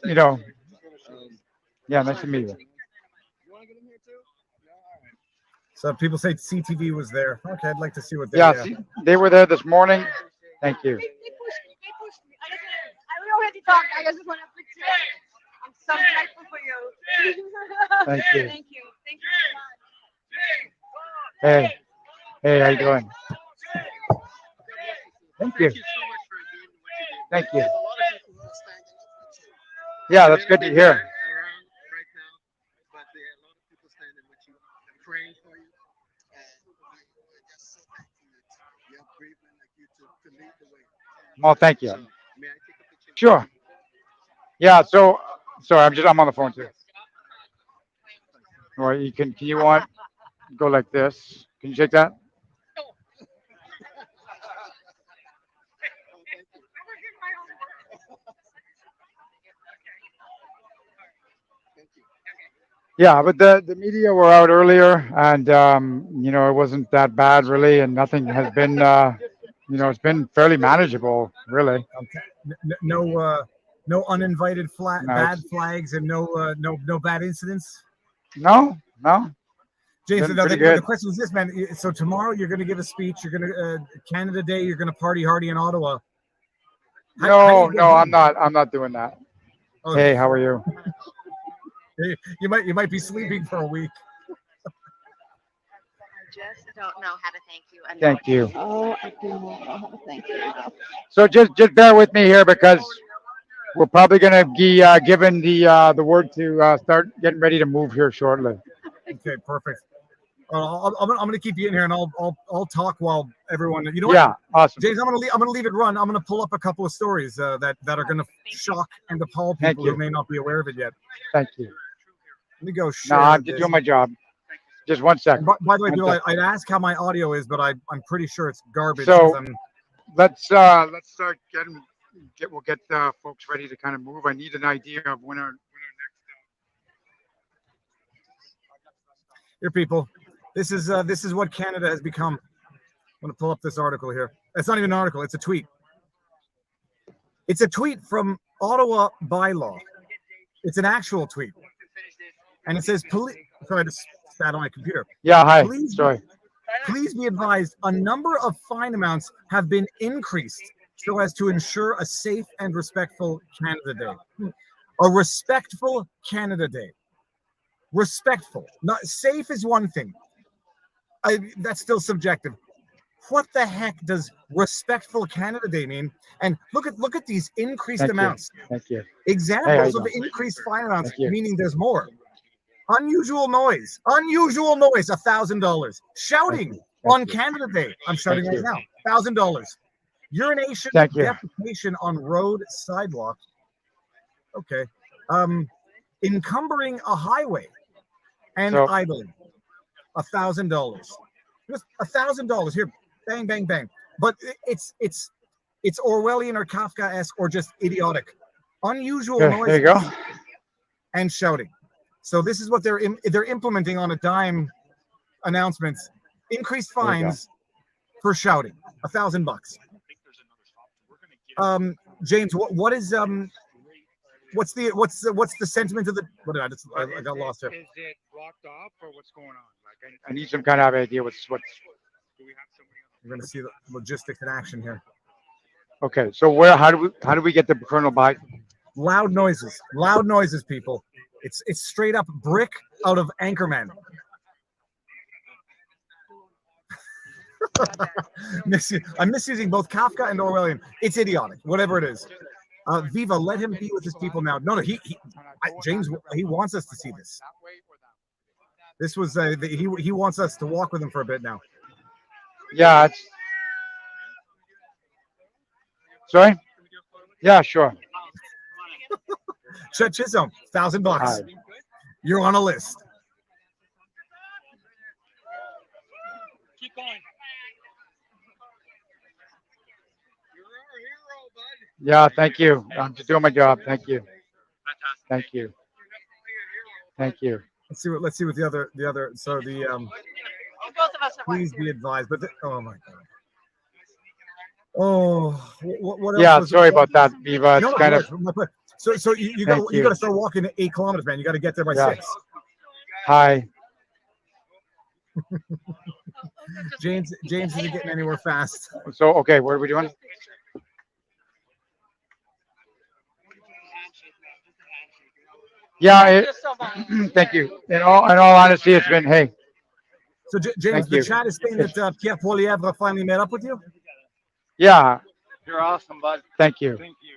yeah, nice to meet you. So people say CTV was there. Okay, I'd like to see what they. Yeah, they were there this morning. Thank you. I don't know how to talk. I just want to picture. I'm so grateful for you. Thank you. Thank you. Thank you so much. Hey, hey, how you doing? Thank you. Thank you. Yeah, that's good to hear. Well, thank you. Sure. Yeah. So, sorry, I'm on the phone too. Or can you go like this? Can you take that? Yeah, but the media were out earlier, and it wasn't that bad really, and nothing has been, it's been fairly manageable, really. No uninvited No, bad flags and no bad incidents. No. James, Been the, pretty the, good. the question is this, man. So tomorrow you're going to give a speech. You're going to Canada Day. You're going to party hardy in Ottawa. How do you go home? I'm not doing that. Oh. Hey, how are you? You might be sleeping for a week. I just don't know how to thank you enough. Thank you. Oh, I don't know how to thank you enough. So just bear with me here because we're probably going to be given the word to start getting ready to move here shortly. Okay, perfect. I'm going to keep you in here, and I'll talk while everyone. You know Yeah, what? awesome. James, I'm going to leave it run. I'm going to pull up a couple of stories that are going to shock and appall people who may not be aware of it yet. Thank you. Let me go share. No, I'm just doing my job. Just 1 second. By the way, people, I'd ask how my audio is, but I'm pretty sure it's garbage. So let's start we'll get folks ready to kind of move. I need an idea of when our next. Here, people, this is what Canada has become. I'm going to pull up this article here. It's not even an article. It's a tweet. It's a tweet from Ottawa bylaw. It's an actual tweet, and it says, sorry, I just sat on my computer. Yeah, hi. Sorry. Please be advised, a number of fine amounts have been increased so as to ensure a safe and respectful Canada Day. A respectful Canada Day. Respectful. Not safe is one thing. That's still subjective. What the heck does respectful Canada Day mean? And look at these increased amounts. Thank you. Examples of increased fine amounts, meaning there's more. Unusual noise, $1,000. Shouting on Canada Day, I'm shouting right now, $1,000. Urination, defecation on road, sidewalk. Okay. Encumbering a highway and idling, $1,000. Just $1,000 here, bang, bang, bang. But it's Orwellian or Kafkaesque or just idiotic. Unusual noise. There you go. And shouting. So this is what they're implementing on a dime. Announcements: increased fines for shouting, $1,000. James, what is what's the sentiment of the? What did I got lost here. Is it blocked off or what's going on? Like I need some kind of idea what's. Do we have somebody? We're going to see the logistics in action here. Okay, so how do we get the Colonel by? Loud noises, people. It's straight up brick out of Anchorman. I'm misusing both Kafka and Orwellian. It's idiotic, whatever it is. Viva, let him be with his people now. No, James, he wants us to see this. This was he wants us to walk with him for a bit now. Yeah. Sorry. Yeah, sure. Chet Chisholm, $1,000. You're on a list. Keep going. Yeah, thank you. I'm just doing my job. Thank you. Thank you. Thank you. Let's see what the other so the Both of us are please be advised. But oh my god. Oh, what else Yeah, was sorry about that, Viva. It's No, kind of. so you got to start walking 8 kilometers, man. You got to get there by 6. Hi. James isn't getting anywhere fast. So okay, what are we doing? Yeah, thank you. In all honesty, it's been hey. So James, the chat is saying that Pierre Poilievre finally met up with you. Yeah. You're awesome, bud. Thank you. Thank you.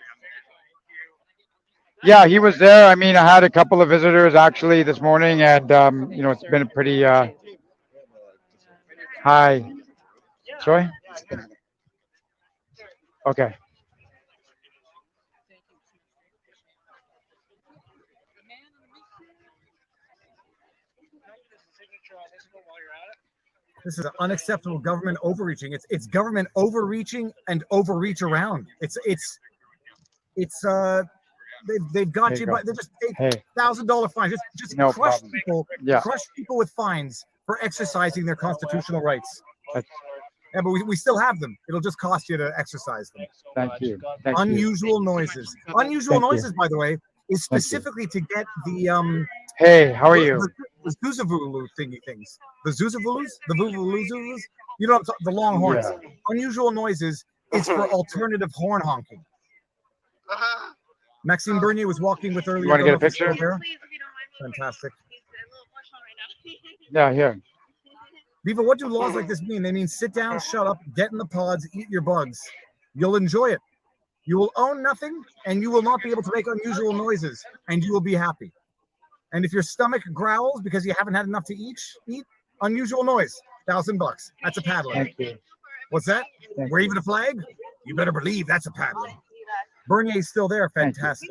Yeah, he was there. I mean, I had a couple of visitors actually this morning, and you know, it's been a pretty. Hi. Sorry. Okay. This is unacceptable government overreaching. It's government overreaching and overreach around. They've got you, but they just take $1,000 fines. Just No crush problem. people. Yeah. Crush people with fines for exercising their constitutional rights. Yeah, but we still have them. It'll just cost you to exercise them. Thank you. Thank Unusual noises. Unusual Thank you. noises, by the way, is specifically to get the Hey, how are you? The Zuzavulu thingy things. The Zuzavulus? The Vuvuluzulus? You know, the long horns. Yeah. Unusual noises is for alternative horn honking. Maxime Bernier was walking with earlier. You want to get a picture? Fantastic. Yeah, here. Viva, what do laws like this mean? They mean sit down, shut up, get in the pods, eat your bugs. You'll enjoy it. You will own nothing, and you will not be able to make unusual noises, and you will be happy. And if your stomach growls because you haven't had enough to eat, unusual noise, $1,000. That's a paddling. Thank you. What's that? Waving a flag? You better believe that's a paddling. Bernier's still there. Fantastic.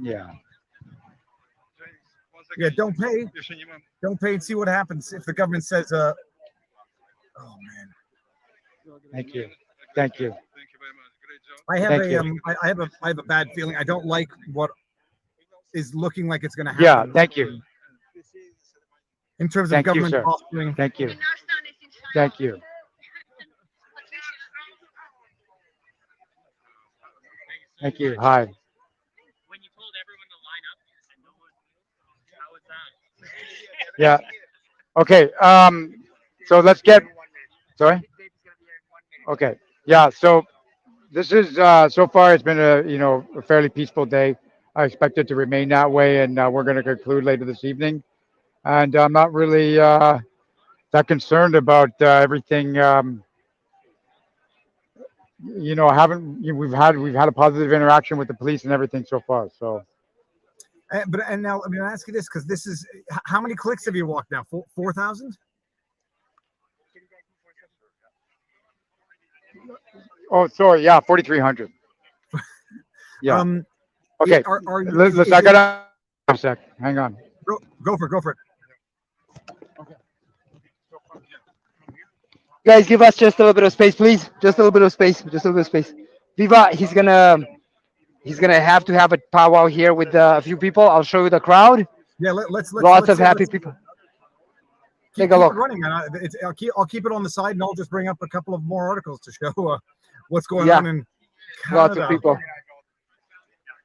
Yeah. Yeah, don't pay. Don't pay and see what happens if the government says, oh man. Thank you. Thank you. I have I have a bad feeling. I don't like what is looking like it's going to happen. Yeah, thank you. In terms of Thank you, government sir. posturing. Thank you. Thank you. Thank you. Hi. When you told everyone to line up and no one moved, how was that? Yeah. Okay. So let's get. Sorry. Okay. Yeah. So this is so far it's been a fairly peaceful day. I expect it to remain that way, and we're going to conclude later this evening. And I'm not really that concerned about everything. We've had a positive interaction with the police and everything so far. So. And now I'm going to ask you this because this is how many clicks have you walked now? 4,000? Oh, sorry. Yeah, 4,300. Yeah. Okay. Listen, I got a sec. Hang on. Go for it. Guys, give us just a little bit of space, please. Just a little bit of space. Viva, he's gonna have to have a powwow here with a few people. I'll show you the crowd. Yeah, let's lots of happy people. Take a look. Keep it running, man. I'll keep it on the side, and I'll just bring up a couple of more articles to show what's going on in Canada. Lots of people.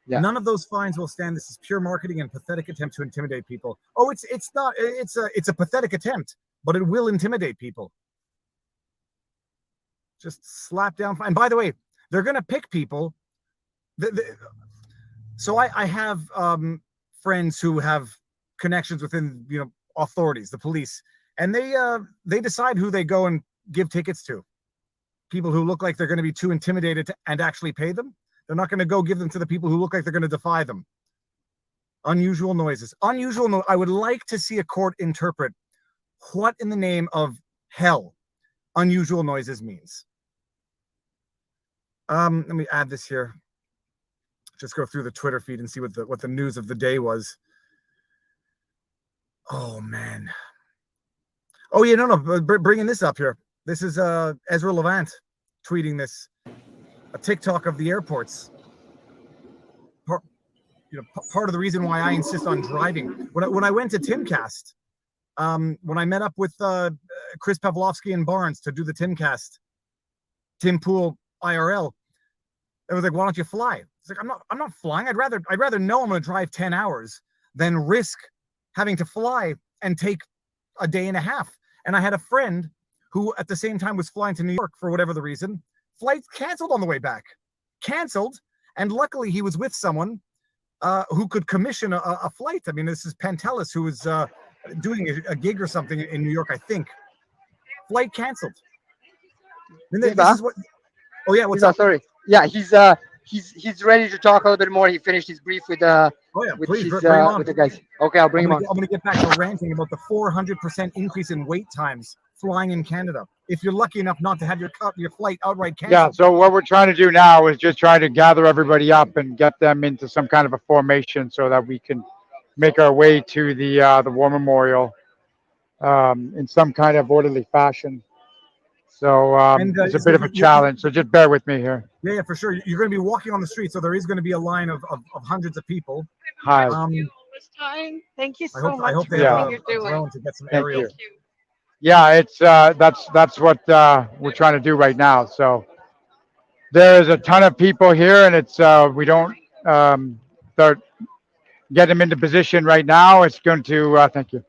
Yeah. None of those fines will stand. This is pure marketing and pathetic attempt to intimidate people. Oh, it's not. It's a pathetic attempt, but it will intimidate people. Just slap down. And by the way, they're going to pick people. So I have friends who have connections within authorities, the police, and they decide who they go and give tickets to. People who look like they're going to be too intimidated and actually pay them. They're not going to go give them to the people who look like they're going to defy them. Unusual noises. I would like to see a court interpret what in the name of hell unusual noises means. Let me add this here. just go through the Twitter feed and see what the news of the day was. Oh man. Oh yeah, no, bringing this up here. This is Ezra Levant tweeting this, a TikTok of the airports. Part of the reason why I insist on driving. When I went to Timcast, when I met up with Chris Pavlovsky and Barnes to do the Timcast, Tim Pool IRL, it was like, why don't you fly? It's like, I'm not flying. I'd rather know I'm going to drive 10 hours than risk having to fly and take a day and a half. And I had a friend who at the same time was flying to New York for whatever the reason. Flights canceled on the way back. Canceled. And luckily he was with someone who could commission a flight. I mean, this is Pantelis, who was doing a gig or something in New York, I think. Flight canceled. And this is what. Oh yeah, what's up? Sorry. Yeah, he's ready to talk a little bit more. He finished his brief with with the guys. Okay, I'll bring him on. I'm going to get back to ranting about the 400% increase in wait times flying in Canada. If you're lucky enough not to have your flight outright canceled. Yeah, so what we're trying to do now is just try to gather everybody up and get them into some kind of a formation so that we can make our way to the War Memorial in some kind of orderly fashion. So it's a bit of a challenge. So just bear with me here. Yeah, for sure. You're going to be walking on the street, so there is going to be a line of hundreds of people. Hi. Thank you so much. I hope they Yeah. have a drone to get some aerial. Yeah, it's that's what we're trying to do right now. So there's a ton of people here, and it's we don't start get them into position right now. It's going to thank you.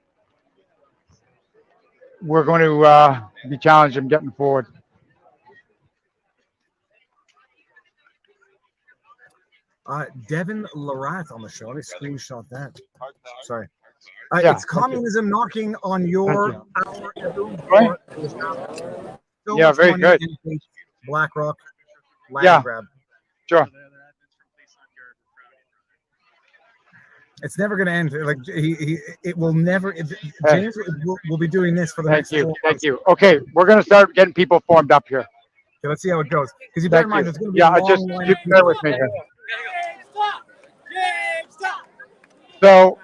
We're going to be challenging getting forward. Devin Larath on the show. Let me screenshot that. Sorry. Yeah, it's communism knocking on your hour. Yeah, very good. BlackRock. Yeah, grab. Sure. It's never going to end. Like it will never. James will be doing this for the next 4 months. Thank you. Okay, we're going to start getting people formed up here. Okay, let's see how it goes. Because you bear in mind, there's going to be yeah, a long just line keep of bear with me here. So,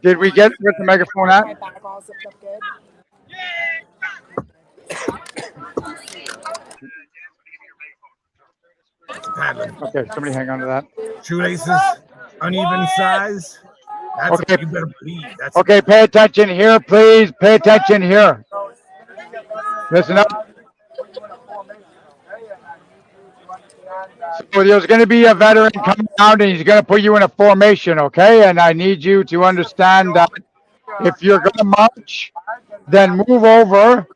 did we get with the megaphone at? Okay, somebody hang on to that. Shoelaces, uneven size. That's Okay. you better believe. That's Okay, pay attention here, please. Pay attention here. Listen up. So there's going to be a veteran coming out, and he's going to put you in a formation, okay? And I need you to understand that if you're going to march, then move over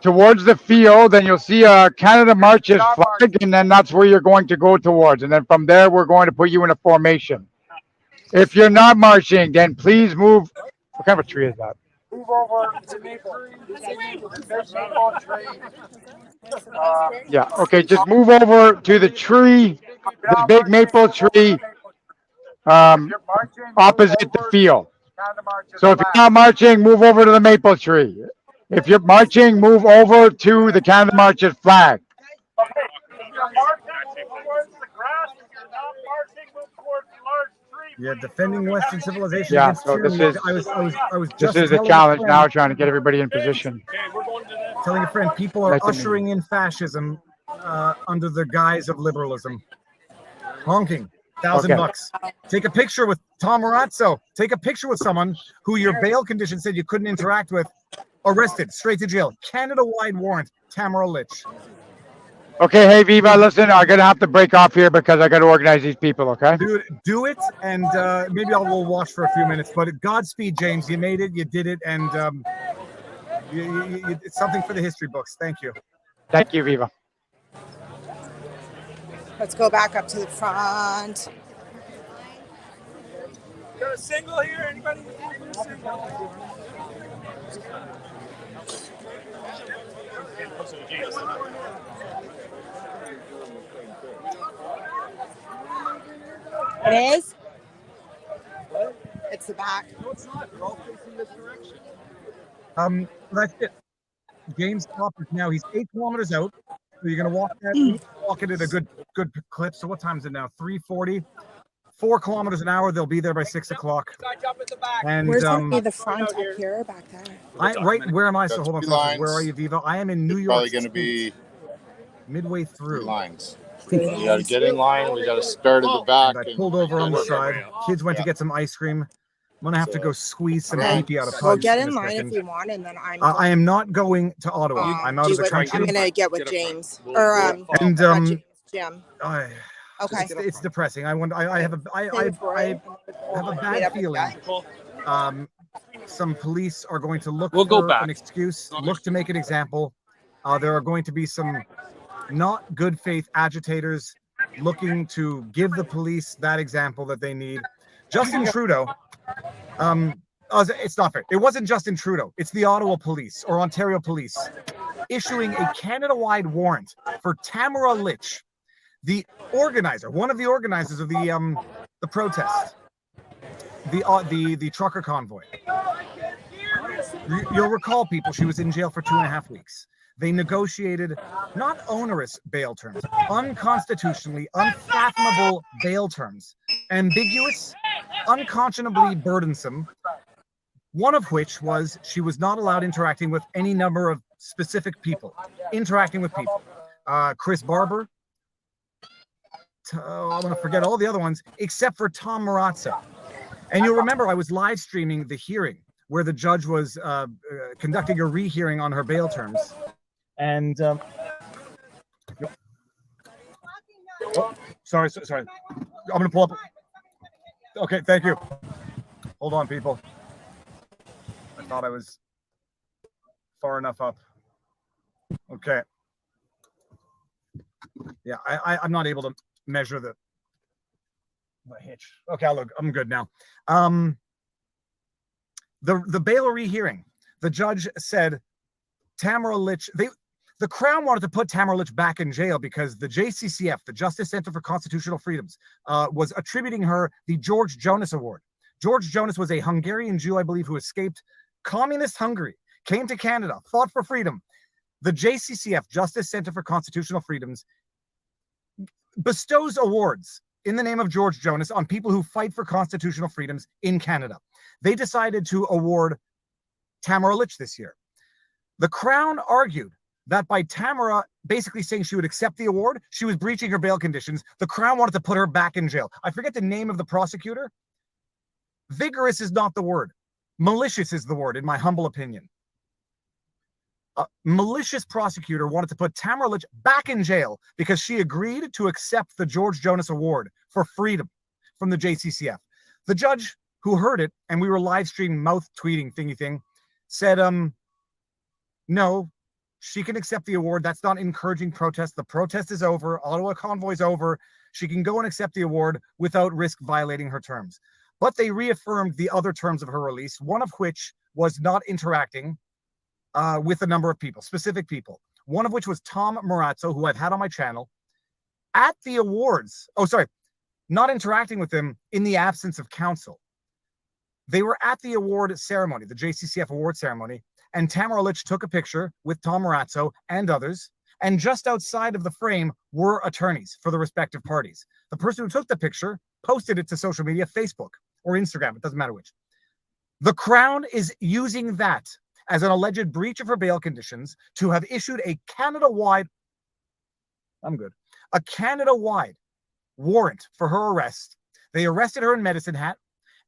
towards the field, and you'll see a Canada Marches flag, and then that's where you're going to go towards. And then from there, we're going to put you in a formation. If you're not marching, then please move. What kind of a tree is that? Move over to maple tree. Yeah, okay, just move over to the tree, the big maple tree opposite the field. So if you're not marching, move over to the maple tree. If you're marching, move over to the Canada Marches flag. Yeah, defending Western civilization Yeah, against so this tyranny. is I was this just is a telling challenge friend- now, trying to get everybody in position. Telling a friend, people are Nice to meet ushering in fascism under the guise of liberalism. Honking, $1,000. Take a picture with Tom Marazzo. Take a picture with someone who your bail condition said you couldn't interact with. Arrested, straight to jail. Canada-wide warrant. Tamara Litch. Okay, hey Viva, listen, I'm gonna have to break off here because I got to organize these people. Okay. Do it, and maybe we'll watch for a few minutes. But Godspeed, James. You made it. You did it, and it's something for the history books. Thank you. Thank you, Viva. Let's go back up to the front. Got a single here? Anybody with a single? It is? It's the back. No, it's not. They're all facing this direction. That's it. James Topp is now, he's 8 kilometers out. So you're gonna walk that, you walk it at a good clip. So what time is it now? 3:40. 4 kilometers an hour. They'll be there by 6 o'clock. And where's gonna be the front up here or back there? Right, where am I? So Got hold on. 3 First, where are lines. you, Viva? I am in New It's York. probably going to be midway 3 through. lines. We got to get in line. We got to start at the back. And I pulled over on the side. Kids went to get some ice cream. I'm gonna have to go squeeze some pee out of We'll Pudge get in in a line second. if you want, and then I am not going to Ottawa. I'm out of the country. I'm gonna get with James or and not James, Jim. Okay. It's depressing. I have a bad feeling. Some police are going to look for an excuse, look to make an example. There are going to be some not good faith agitators looking to give the police that example that they need. Justin Trudeau, it's not fair. It wasn't Justin Trudeau. It's the Ottawa police or Ontario police issuing a Canada-wide warrant for Tamara Litch, the organizer, one of the organizers of the protest, the trucker convoy. You'll recall, people, she was in jail for 2.5 weeks. They negotiated not onerous bail terms, unconstitutionally, unfathomable bail terms, ambiguous, unconscionably burdensome, one of which was she was not allowed interacting with any number of specific people, interacting with people. Chris Barber, I'm going to forget all the other ones, except for Tom Marazzo. And you'll remember I was live streaming the hearing where the judge was conducting a rehearing on her bail terms. And sorry. I'm going to pull up. Okay, thank you. Hold on, people. I thought I was far enough up. Okay. Yeah, I'm not able to measure the hitch. Okay, look, I'm good now. The bail rehearing, the judge said Tamara Litch, the Crown wanted to put Tamara Litch back in jail because the JCCF, the Justice Center for Constitutional Freedoms, was attributing her the George Jonas Award. George Jonas was a Hungarian Jew, I believe, who escaped communist Hungary, came to Canada, fought for freedom. The JCCF, Justice Center for Constitutional Freedoms, bestows awards in the name of George Jonas on people who fight for constitutional freedoms in Canada. They decided to award Tamara Litch this year. The Crown argued that by Tamara basically saying she would accept the award, she was breaching her bail conditions. The Crown wanted to put her back in jail. I forget the name of the prosecutor. Vigorous is not the word. Malicious is the word, in my humble opinion. A malicious prosecutor wanted to put Tamara Litch back in jail because she agreed to accept the George Jonas Award for freedom from the JCCF. The judge who heard it, and we were live streaming mouth tweeting thingy thing, said, no, she can accept the award. That's not encouraging protest. The protest is over. Ottawa convoy's over. She can go and accept the award without risk violating her terms. But they reaffirmed the other terms of her release, one of which was not interacting with a number of people, specific people. One of which was Tom Marazzo, who I've had on my channel, at the awards. Oh, sorry, not interacting with them in the absence of counsel. They were at the award ceremony, the JCCF award ceremony, and Tamara Litch took a picture with Tom Marazzo and others, and just outside of the frame were attorneys for the respective parties. The person who took the picture posted it to social media, Facebook or Instagram, it doesn't matter which. The Crown is using that as an alleged breach of her bail conditions to have issued a Canada-wide, a Canada-wide warrant for her arrest. They arrested her in Medicine Hat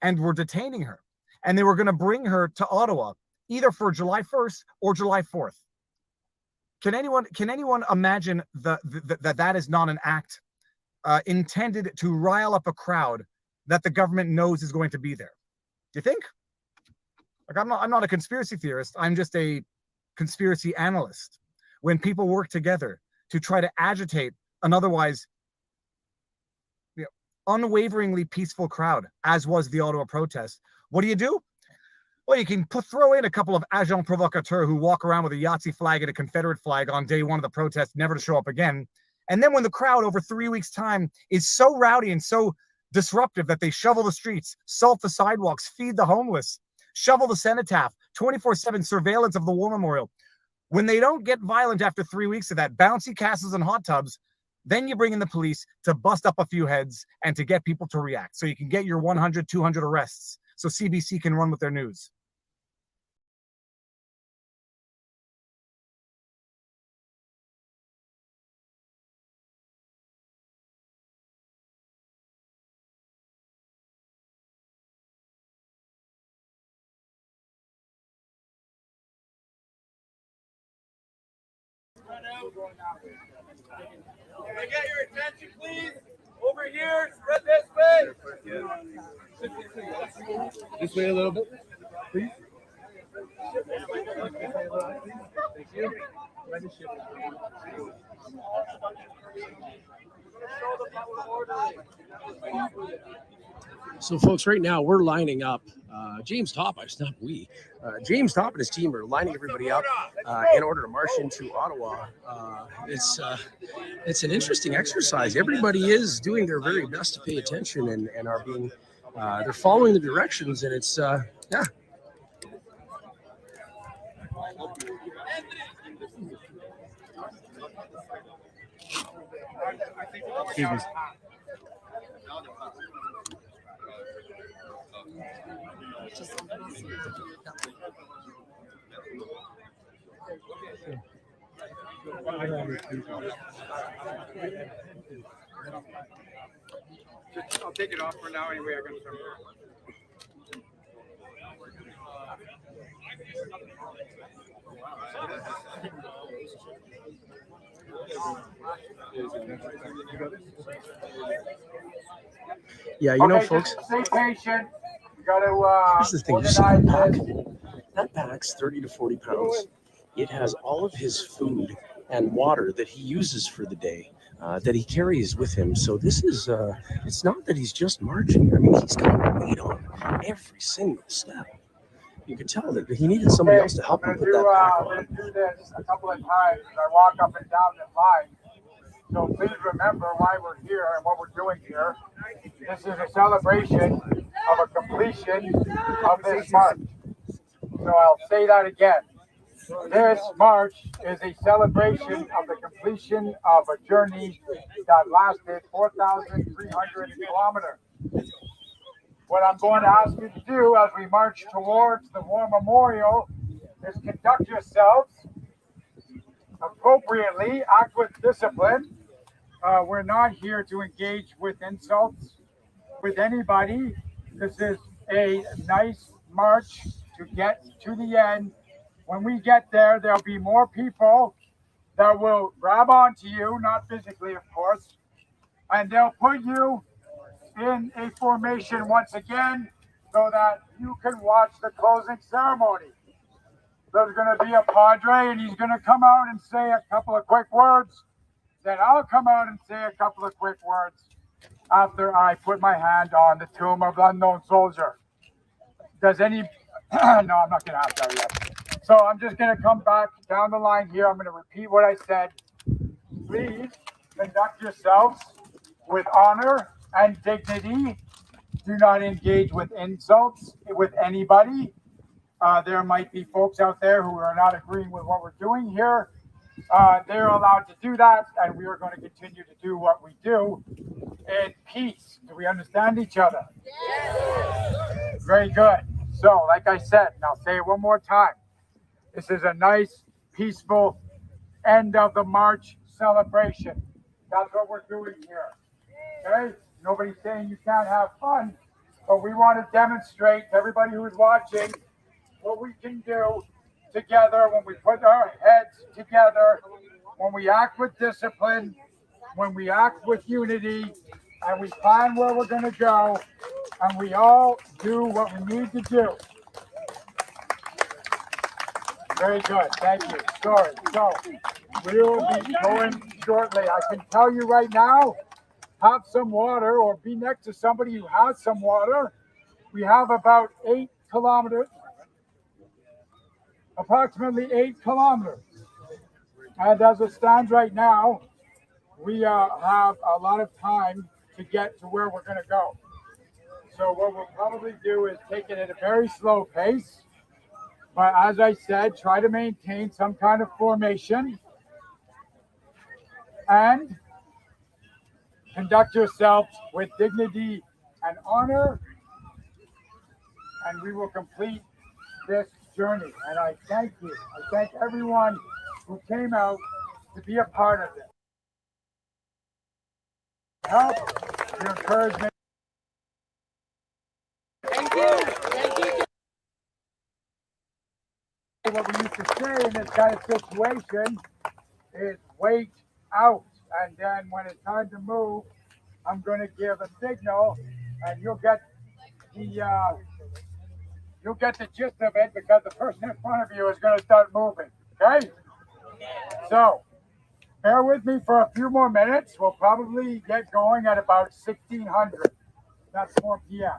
and were detaining her. And they were going to bring her to Ottawa either for July 1st or July 4th. Can anyone imagine that is not an act intended to rile up a crowd that the government knows is going to be there? Do you think? Like, I'm not a conspiracy theorist. I'm just a conspiracy analyst. When people work together to try to agitate an otherwise unwaveringly peaceful crowd, as was the Ottawa protest, what do? Well, you can throw in a couple of agents provocateurs who walk around with a Yahtzee flag and a Confederate flag on day one of the protest, never to show up again. And then when the crowd over 3 weeks' time is so rowdy and so disruptive that they shovel the streets, salt the sidewalks, feed the homeless, shovel the cenotaph, 24/7 surveillance of the war memorial, When they don't get violent after 3 weeks of that, bouncy castles and hot tubs, then you bring in the police to bust up a few heads and to get people to react. So you can get your 100, 200 arrests. So CBC can run with their news. Can I get your attention, please? Over here, spread this way. This way a little bit, please. Thank you. So, folks, right now we're lining up. James Topp, not we. James Topp and his team are lining everybody up in order to march into Ottawa. It's an interesting exercise. Everybody is doing their very best to pay attention and are being they're following the directions, and it's yeah. Excuse me. I'll take it off for now anyway. I got some. Yeah, you know, folks. Stay patient. You got to. Here's the thing: you see that pack? That pack's 30 to 40 pounds. It has all of his food and water that he uses for the day. That he carries with him. So this is, it's not that he's just marching. I mean, he's got weight on every single step. You could tell that he needed somebody else to help him put that pack on. I'm going to do this a couple of times. I walk up and down the line. So please remember why we're here and what we're doing here. This is a celebration of a completion of this march. So I'll say that again. This march is a celebration of the completion of a journey that lasted 4,300 kilometers. What I'm going to ask you to do as we march towards the War Memorial is conduct yourselves appropriately, act with discipline. We're not here to engage with insults with anybody. This is a nice march to get to the end. When we get there, there'll be more people that will grab onto you, not physically, of course, and they'll put you in a formation once again so that you can watch the closing ceremony. There's going to be a padre, and he's going to come out and say a couple of quick words. Then I'll come out and say a couple of quick words after I put my hand on the tomb of the unknown soldier. Does any... No, I'm not going to ask that yet. So I'm just going to come back down the line here. I'm going to repeat what I said. Please conduct yourselves with honor and dignity. Do not engage with insults with anybody. There might be folks out there who are not agreeing with what we're doing here. They're allowed to do that, and we are going to continue to do what we do in peace. Do we understand each other? Yes. Very good. So, like I said, and I'll say it one more time. This is a nice, peaceful end of the march celebration. That's what we're doing here. Okay? Nobody's saying you can't have fun, but we want to demonstrate to everybody who's watching what we can do together when we put our heads together, when we act with discipline, when we act with unity, and we plan where we're going to go, and we all do what we need to do. Very good. Thank you. Sorry. So we will be going shortly. I can tell you right now, have some water or be next to somebody who has some water. We have about 8 kilometers, approximately 8 kilometers. And as it stands right now, we have a lot of time to get to where we're going to go. So what we'll probably do is take it at a very slow pace. But as I said, try to maintain some kind of formation and conduct yourself with dignity and honor, and we will complete this journey. And I thank you. I thank everyone who came out to be a part of it. Help, your encouragement. Thank you. Thank you. What we used to say in this kind of situation is wait out, and then when it's time to move, I'm going to give a signal, and you'll get the gist of it, because the person in front of you is going to start moving. Okay? So bear with me for a few more minutes. We'll probably get going at about 1600. That's 4 p.m.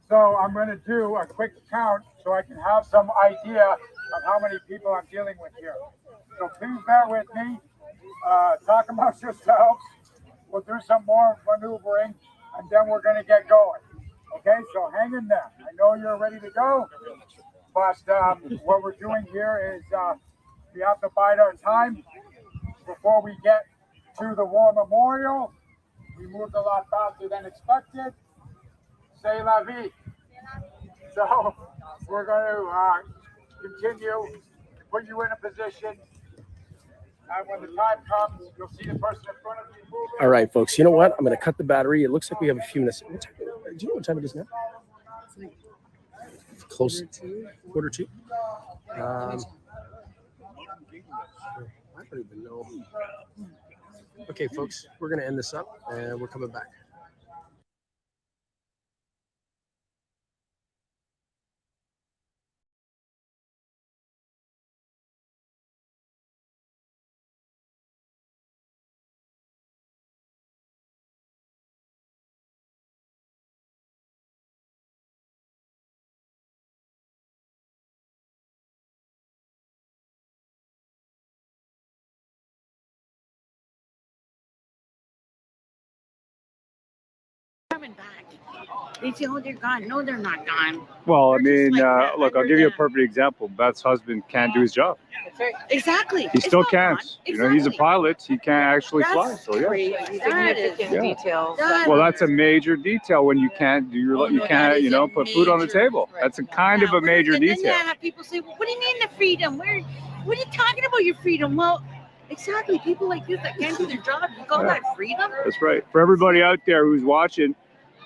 So I'm going to do a quick count so I can have some idea of how many people I'm dealing with here. So please bear with me. Talk amongst yourselves. We'll do some more maneuvering, and then we're going to get going. Okay, so hang in there. I know you're ready to go, but what we're doing here is we have to bide our time before we get to the War Memorial. We moved a lot faster than expected. C'est la vie. So we're going to continue to put you in a position, and when the time comes, you'll see the person in front of you moving. All right, folks. You know what? I'm going to cut the battery. It looks like we have a few minutes. Do you know what time it is now? Close. Quarter two. I don't even know. Okay, folks. We're going to end this up, and we're coming back. Coming back. They say, oh, they're gone. No, they're not gone. Well, I They're just mean, like that. look, I'll give you a perfect example. Beth's husband can't do his job. That's right. Exactly. He still can't. You know, he's a pilot. He can't actually fly. So yeah. Crazy. Significant details. Well, that's a major detail when you can't do your, you can't, you know, put food on the table. That's a kind of a major And detail. then I have people say, well, what do you mean the freedom? What are you talking about your freedom? Well, exactly. People like you that can't do their job, you call that freedom? That's right. For everybody out there who's watching,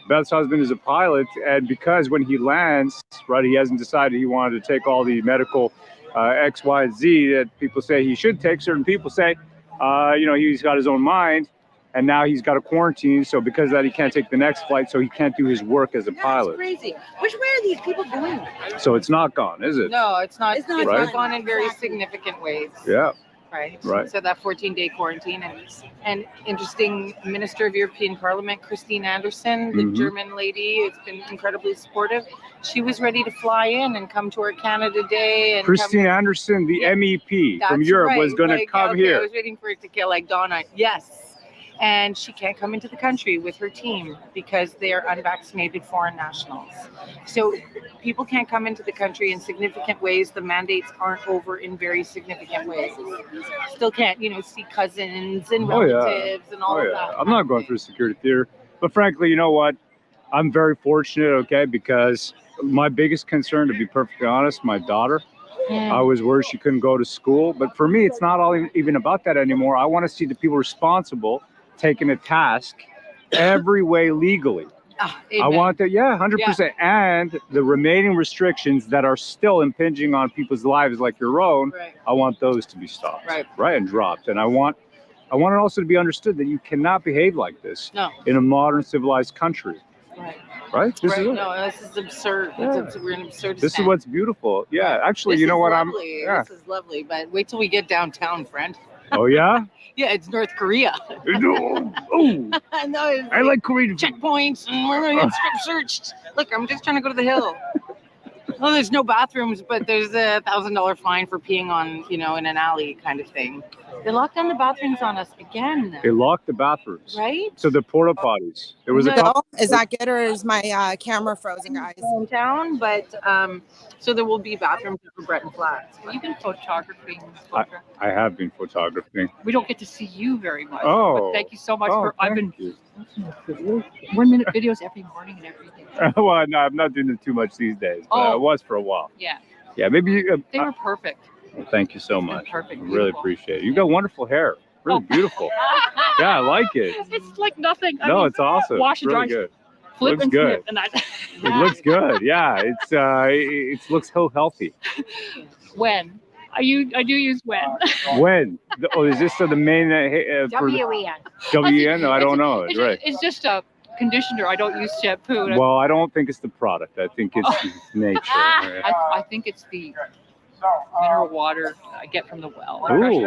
Beth's husband is a pilot, and because when he lands, right, he hasn't decided he wanted to take all the medical X, Y, Z that people say he should take. Certain people say, you know, he's got his own mind, and now he's got a quarantine. So because of that, he can't take the next flight, so he can't do his work as a pilot. Crazy. Where are these people going? So it's not gone, is it? No, it's not. It's Right? gone in very significant ways. Yeah. Right. Right. So that 14-day quarantine and interesting Minister of European Parliament, Christine Anderson, the German lady, it's been incredibly supportive. She was ready to fly in and come to our Canada Day. And Christine Anderson, the MEP from Europe, was going to come here. I was waiting for it to kill like Donna. Yes. And she can't come into the country with her team because they are unvaccinated foreign nationals. So people can't come into the country in significant ways. The mandates aren't over in very significant ways. Still can't, you know, see cousins and relatives and all of that. I'm not going through security theater. But frankly, you know what? I'm very fortunate, okay, because my biggest concern, to be perfectly honest, my daughter, I was worried she couldn't go to school. But for me, it's not all even about that anymore. I want to see the people responsible taking a task every way legally. I want that, 100%. And the remaining restrictions that are still impinging on people's lives like your own, I want those to be stopped, right, and dropped. And I want it also to be understood that you cannot behave like this in a modern civilized country. Right? This is it. No, this is absurd. Yeah. We're in absurd. This is what's beautiful. Yeah, actually, you know what? This is lovely, but wait till we get downtown, friend. Oh, yeah? Yeah, it's North Korea. Oh, I like Korean checkpoints, and we're gonna get strip searched. Look, I'm just trying to go to the hill. Well, there's no bathrooms, but there's $1,000 fine for peeing on, you know, in an alley kind of thing. They locked down the bathrooms on us again. They locked the bathrooms. Right? So the porta potties. There was a couple. Is that good, or is my camera frozen, guys? Down, but so there will be bathrooms for Breton Flats. But you've been photographing. I have been photographing. We don't get to see you very much. Oh. But thank you so much Oh, for. I've thank been you. 1-minute videos every morning and everything. Well, no, I'm not doing it too much these days, but I Oh. was for a while. Yeah. Yeah, maybe you. They were perfect. Well, thank you so much. Perfect. I really appreciate it. You got wonderful hair. Really beautiful. Yeah, I like it. It's like nothing. I No, mean, it's awesome. Wash and really dry. good. Flip Looks and good. snip, and that. It looks good. Yeah, it looks so healthy. When? I do use when. When? Oh, is this the main for WEN. WEN? No, I don't know. It's, Right. it's just a conditioner. I don't use shampoo. and Well, I don't think it's the product. I think it's nature. I think it's the mineral water I get from the well. Ooh.